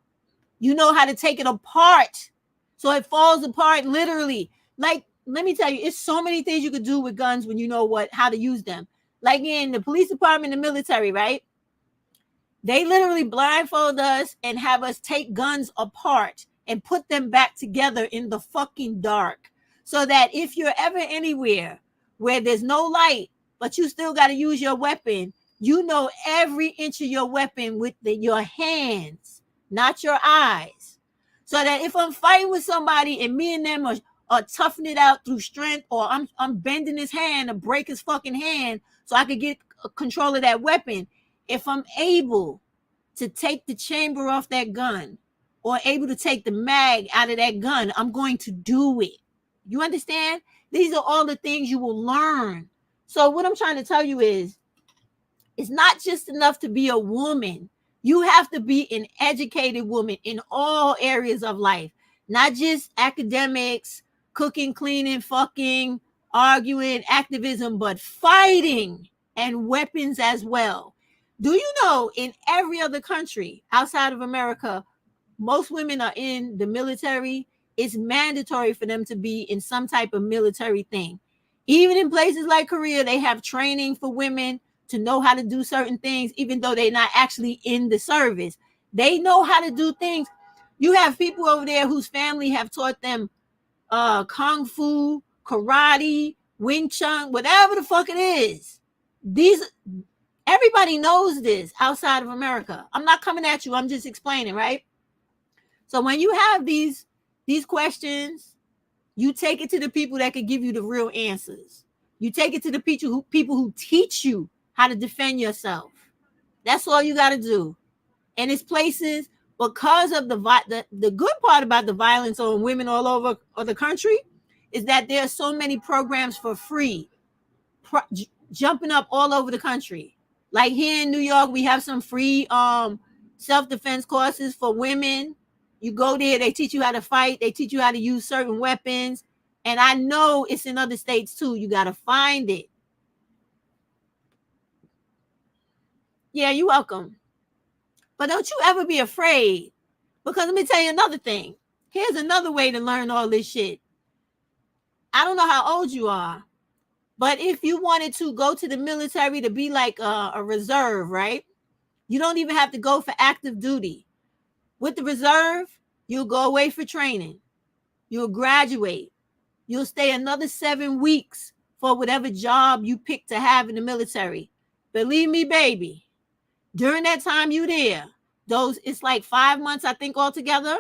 You know how to take it apart so it falls apart literally. Like, let me tell you, it's so many things you could do with guns when you know how to use them. Like in the police department, the military, right? They literally blindfold us and have us take guns apart and put them back together in the fucking dark. So that if you're ever anywhere where there's no light, but you still got to use your weapon, you know every inch of your weapon with your hands, not your eyes. So that if I'm fighting with somebody and me and them are toughing it out through strength, or I'm bending his hand to break his fucking hand so I could get control of that weapon, if I'm able to take the chamber off that gun or able to take the mag out of that gun, I'm going to do it. You understand? These are all the things you will learn. So what I'm trying to tell you is, it's not just enough to be a woman. You have to be an educated woman in all areas of life, not just academics, cooking, cleaning, fucking, arguing, activism, but fighting and weapons as well. Do you know in every other country outside of America, most women are in the military? It's mandatory for them to be in some type of military thing. Even in places like Korea, they have training for women to know how to do certain things, even though they're not actually in the service. They know how to do things. You have people over there whose family have taught them kung fu, karate, Wing Chun, whatever the fuck it is. Everybody knows this outside of America. I'm not coming at you. I'm just explaining, right? So when you have these questions, you take it to the people that can give you the real answers. You take it to the people who teach you how to defend yourself. That's all you got to do. And it's places, because of the good part about the violence on women all over the country is that there are so many programs for free jumping up all over the country. Like here in New York, we have some free self-defense courses for women. You go there, they teach you how to fight, they teach you how to use certain weapons. And I know it's in other states too. You got to find it. Yeah, you're welcome. But don't you ever be afraid, because let me tell you another thing. Here's another way to learn all this shit. I don't know how old you are, but if you wanted to go to the military to be like a reserve, right? You don't even have to go for active duty. With the reserve, you'll go away for training. You'll graduate. You'll stay another 7 weeks for whatever job you pick to have in the military. Believe me, baby, during that time you there, it's like 5 months, I think, altogether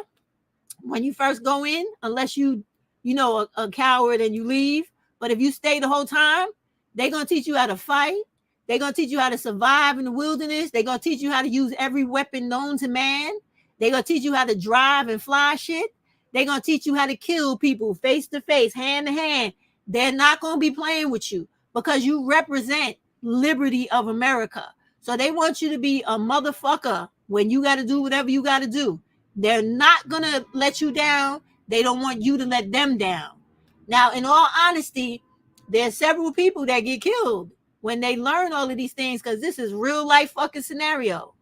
when you first go in, unless you know a coward and you leave. But if you stay the whole time, they're going to teach you how to fight. They're going to teach you how to survive in the wilderness. They're going to teach you how to use every weapon known to man. They're going to teach you how to drive and fly shit. They're going to teach you how to kill people face to face, hand to hand. They're not going to be playing with you because you represent liberty of America. So they want you to be a motherfucker when you got to do whatever you got to do. They're not going to let you down. They don't want you to let them down. Now, in all honesty, there's several people that get killed when they learn all of these things, because this is real life fucking scenario.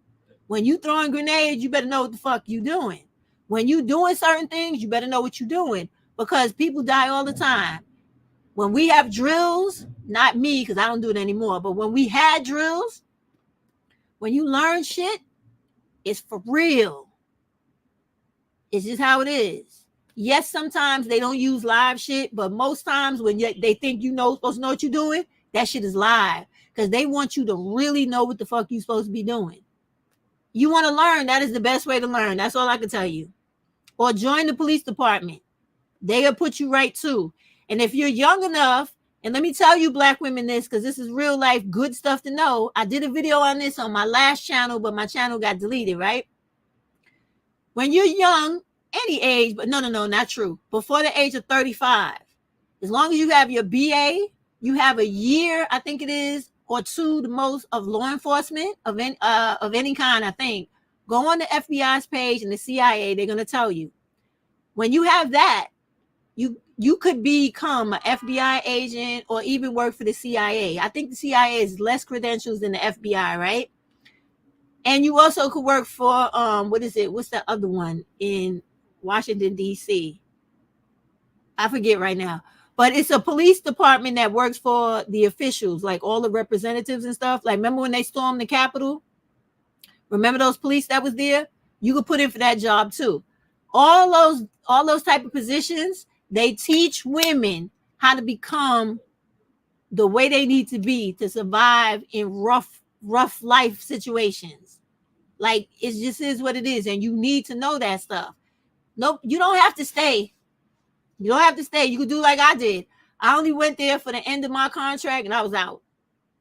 When you throwing grenades, you better know what the fuck you doing. When you doing certain things, you better know what you're doing, because people die all the time. When we have drills, not me, because I don't do it anymore, but when we had drills, when you learn shit, it's for real. It's just how it is. Yes, sometimes they don't use live shit, but most times when they think supposed to know what you're doing, that shit is live, because they want you to really know what the fuck you're supposed to be doing. You want to learn, that is the best way to learn. That's all I can tell you. Or join the police department. They'll put you right too. And if you're young enough, and let me tell you, black women, this, because this is real life good stuff to know. I did a video on this on my last channel, but my channel got deleted, right? When you're young, any age, but no, not true. Before the age of 35, as long as you have your BA, you have a year, I think it is, or two, the most, of law enforcement of any kind, I think. Go on the FBI's page and the CIA, they're going to tell you. When you have that, you could become an FBI agent or even work for the CIA. I think the CIA is less credentials than the FBI, right? And you also could work for what's the other one in Washington, D.C.? I forget right now. But it's a police department that works for the officials, like all the representatives and stuff. Like, remember when they stormed the Capitol? Remember those police that was there? You could put in for that job too. All those type of positions, they teach women how to become the way they need to be to survive in rough life situations. Like, it just is what it is, and you need to know that stuff. Nope, you don't have to stay. You don't have to stay. You could do like I did. I only went there for the end of my contract and I was out.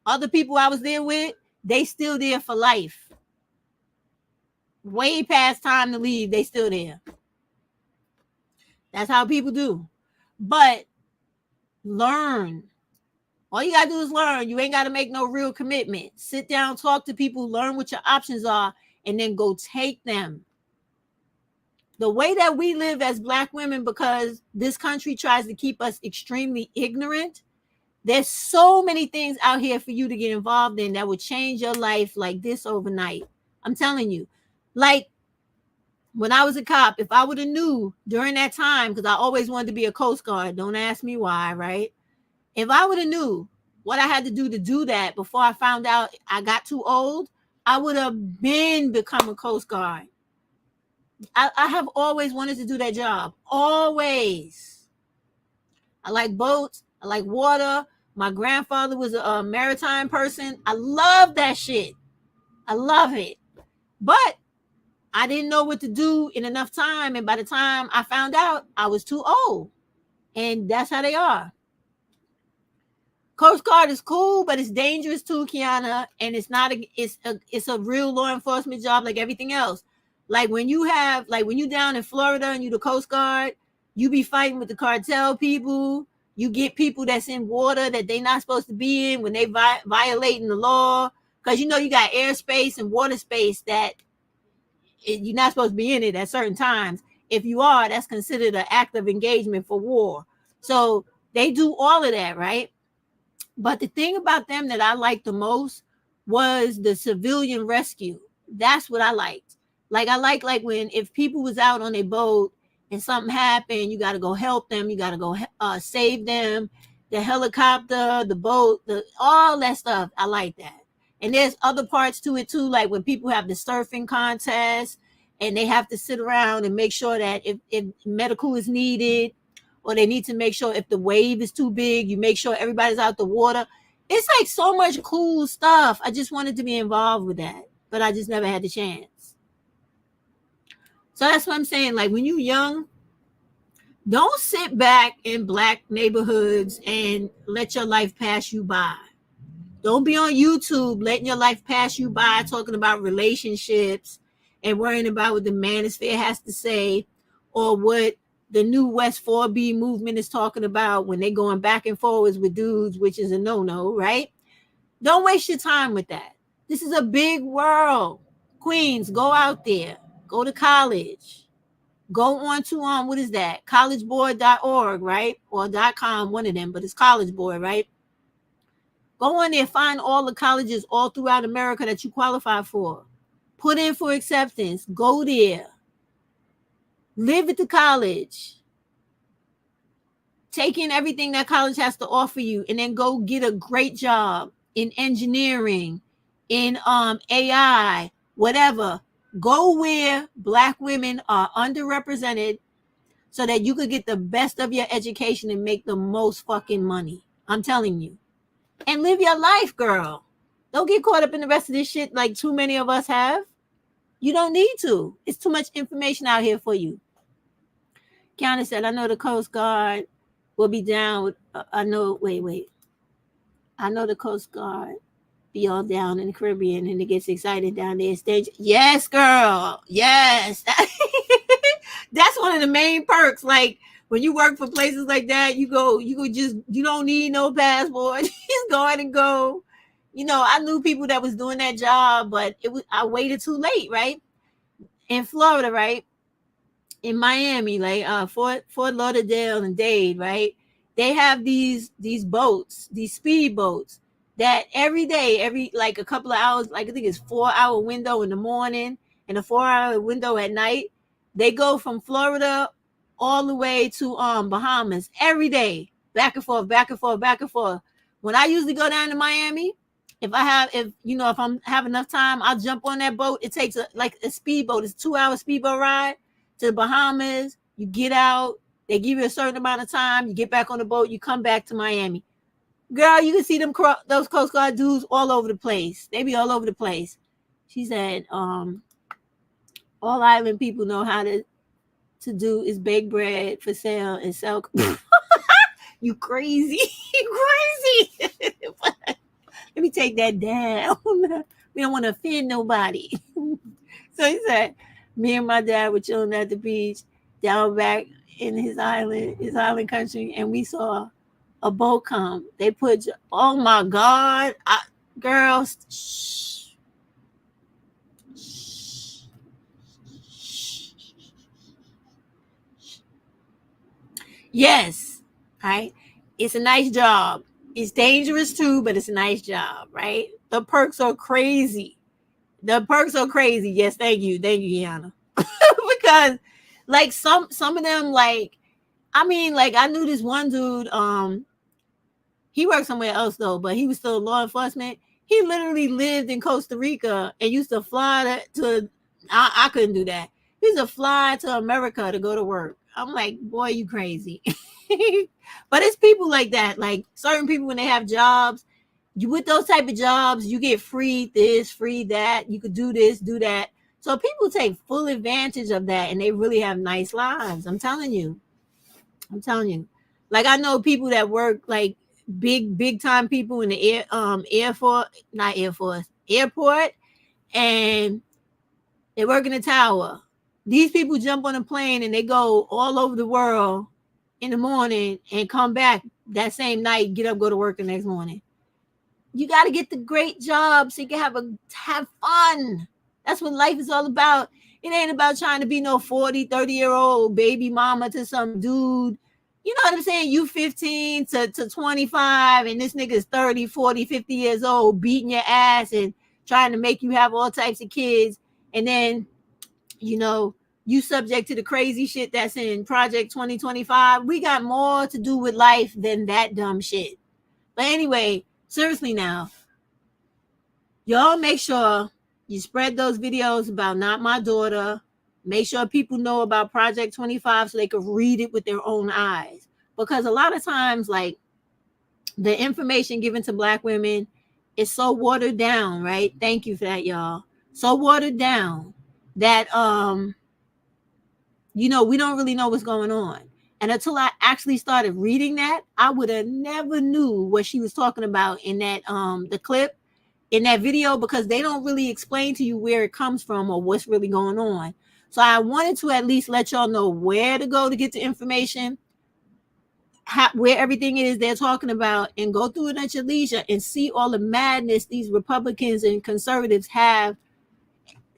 Other people I was there with, they still there for life. Way past time to leave, they still there. That's how people do. But learn. All you got to do is learn. You ain't got to make no real commitment. Sit down, talk to people, learn what your options are, and then go take them. The way that we live as Black women, because this country tries to keep us extremely ignorant, there's so many things out here for you to get involved in that would change your life like this overnight. I'm telling you. Like, when I was a cop, if I would have knew during that time, because I always wanted to be a Coast Guard, don't ask me why, right? If I would have knew what I had to do that before I found out I got too old, I would have become a Coast Guard. I have always wanted to do that job. Always. I like boats. I like water. My grandfather was a maritime person. I love that shit. I love it. But I didn't know what to do in enough time. And by the time I found out, I was too old. And that's how they are. Coast Guard is cool, but it's dangerous too, Kiana. And it's a real law enforcement job like everything else. Like when you down in Florida and you the Coast Guard, you be fighting with the cartel people. You get people that's in water that they not supposed to be in when they violating the law. Because you got airspace and water space that you're not supposed to be in it at certain times. If you are, that's considered an act of engagement for war. So they do all of that, right? But the thing about them that I liked the most was the civilian rescue. That's what I liked. Like I like when if people was out on a boat and something happened, you got to go help them. You got to go save them. The helicopter, the boat, all that stuff. I like that. And there's other parts to it too, like when people have the surfing contest and they have to sit around and make sure that if medical is needed, or they need to make sure if the wave is too big, you make sure everybody's out the water. It's like so much cool stuff. I just wanted to be involved with that, but I just never had the chance. So that's what I'm saying. Like when you're young, don't sit back in Black neighborhoods and let your life pass you by. Don't be on YouTube letting your life pass you by talking about relationships and worrying about what the manosphere has to say or what the new West 4B movement is talking about when they're going back and forwards with dudes, which is a no-no, right? Don't waste your time with that. This is a big world. Queens, go out there. Go to college. Go on to what is that? collegeboard.org, right? Or .com, one of them, but it's College Board, right? Go on there, find all the colleges all throughout America that you qualify for. Put in for acceptance. Go there. Live at the college. Take in everything that college has to offer you, and then go get a great job in engineering, in AI, whatever. Go where Black women are underrepresented so that you could get the best of your education and make the most fucking money. I'm telling you. And live your life, girl. Don't get caught up in the rest of this shit like too many of us have. You don't need to. It's too much information out here for you. Kiana said, I know the Coast Guard will be down with, I know the Coast Guard be all down in the Caribbean and it gets excited down there. Stage. Yes, girl. Yes. That's one of the main perks. Like when you work for places like that, you don't need no passport. Just go ahead and go. You know, I knew people that was doing that job, but I waited too late, right? In Florida, right? In Miami, like Fort Lauderdale and Dade, right? They have these boats, these speed boats that every day, every like a couple of hours, like I think it's 4-hour window in the morning and a 4-hour window at night. They go from Florida all the way to Bahamas every day, back and forth, back and forth, back and forth. When I usually go down to Miami, if I'm have enough time, I'll jump on that boat. It takes like a speedboat. It's a 2-hour speedboat ride to the Bahamas. You get out, they give you a certain amount of time, you get back on the boat, you come back to Miami. Girl, you can see those Coast Guard dudes all over the place. They be all over the place. She said, all island people know how to do is bake bread for sale and sell. You crazy. You crazy. Let me take that down. We don't want to offend nobody. So he said, me and my dad were chilling at the beach down back in his island country, and we saw a boat come. They put, oh my God, girls, shh. Yes, right? It's a nice job. It's dangerous too, but it's a nice job, right? The perks are crazy. Yes, thank you, Yana. Because like some of them, like, I mean, like I knew this one dude, he worked somewhere else though, but he was still law enforcement. He literally lived in Costa Rica and used to fly I couldn't do that. He used to fly to America to go to work. I'm like, boy, you crazy. But it's people like that. Like certain people, when they have jobs, with those type of jobs, you get free this, free that. You could do this, do that. So people take full advantage of that, and they really have nice lives. I'm telling you. Like I know people that work like big time people in the airport, and they work in the tower. These people jump on a plane and they go all over the world in the morning and come back that same night, get up, go to work the next morning. You got to get the great job so you can have fun. That's what life is all about. It ain't about trying to be no 40, 30-year-old baby mama to some dude. You know what I'm saying? You 15 to 25 and this nigga's 30, 40, 50 years old beating your ass and trying to make you have all types of kids. And then, you subject to the crazy shit that's in Project 2025. We got more to do with life than that dumb shit. But anyway, seriously now, y'all make sure you spread those videos about Not My Daughter. Make sure people know about Project 25 so they can read it with their own eyes. Because a lot of times, like, the information given to Black women is so watered down, right? Thank you for that, y'all. So watered down that, we don't really know what's going on. And until I actually started reading that, I would have never knew what she was talking about in that, the clip, in that video, because they don't really explain to you where it comes from or what's really going on. So I wanted to at least let y'all know where to go to get the information, where everything is they're talking about, and go through it at your leisure and see all the madness these Republicans and conservatives have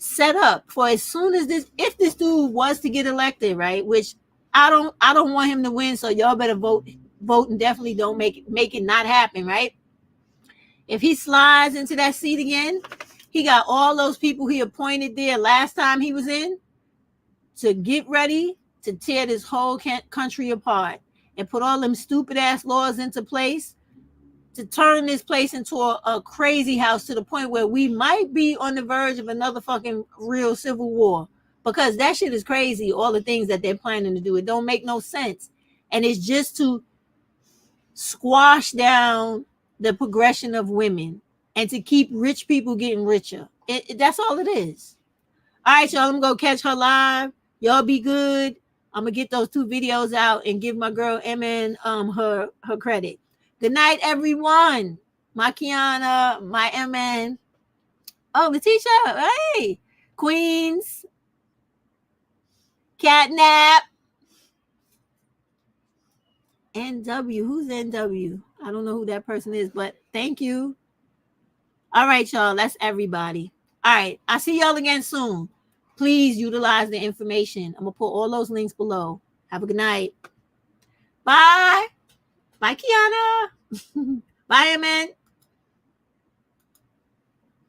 set up for as soon as this, if this dude was to get elected, right? Which I don't want him to win, so y'all better vote and definitely don't make it not happen, right? If he slides into that seat again, he got all those people he appointed there last time he was in to get ready to tear this whole country apart and put all them stupid ass laws into place to turn this place into a crazy house to the point where we might be on the verge of another fucking real civil war, because that shit is crazy. All the things that they're planning to do, it don't make no sense. And it's just to squash down the progression of women and to keep rich people getting richer. That's all it is. All right, y'all, I'm gonna go catch her live. Y'all be good. I'm gonna get those 2 videos out and give my girl MN her credit. Good night, everyone. My Kiana, my MN. Oh, Letitia, hey. Queens. Catnap. NW. Who's NW? I don't know who that person is, but thank you. All right, y'all. That's everybody. All right. I'll see y'all again soon. Please utilize the information. I'm going to put all those links below. Have a good night. Bye. Bye, Kiana. Bye, Amen.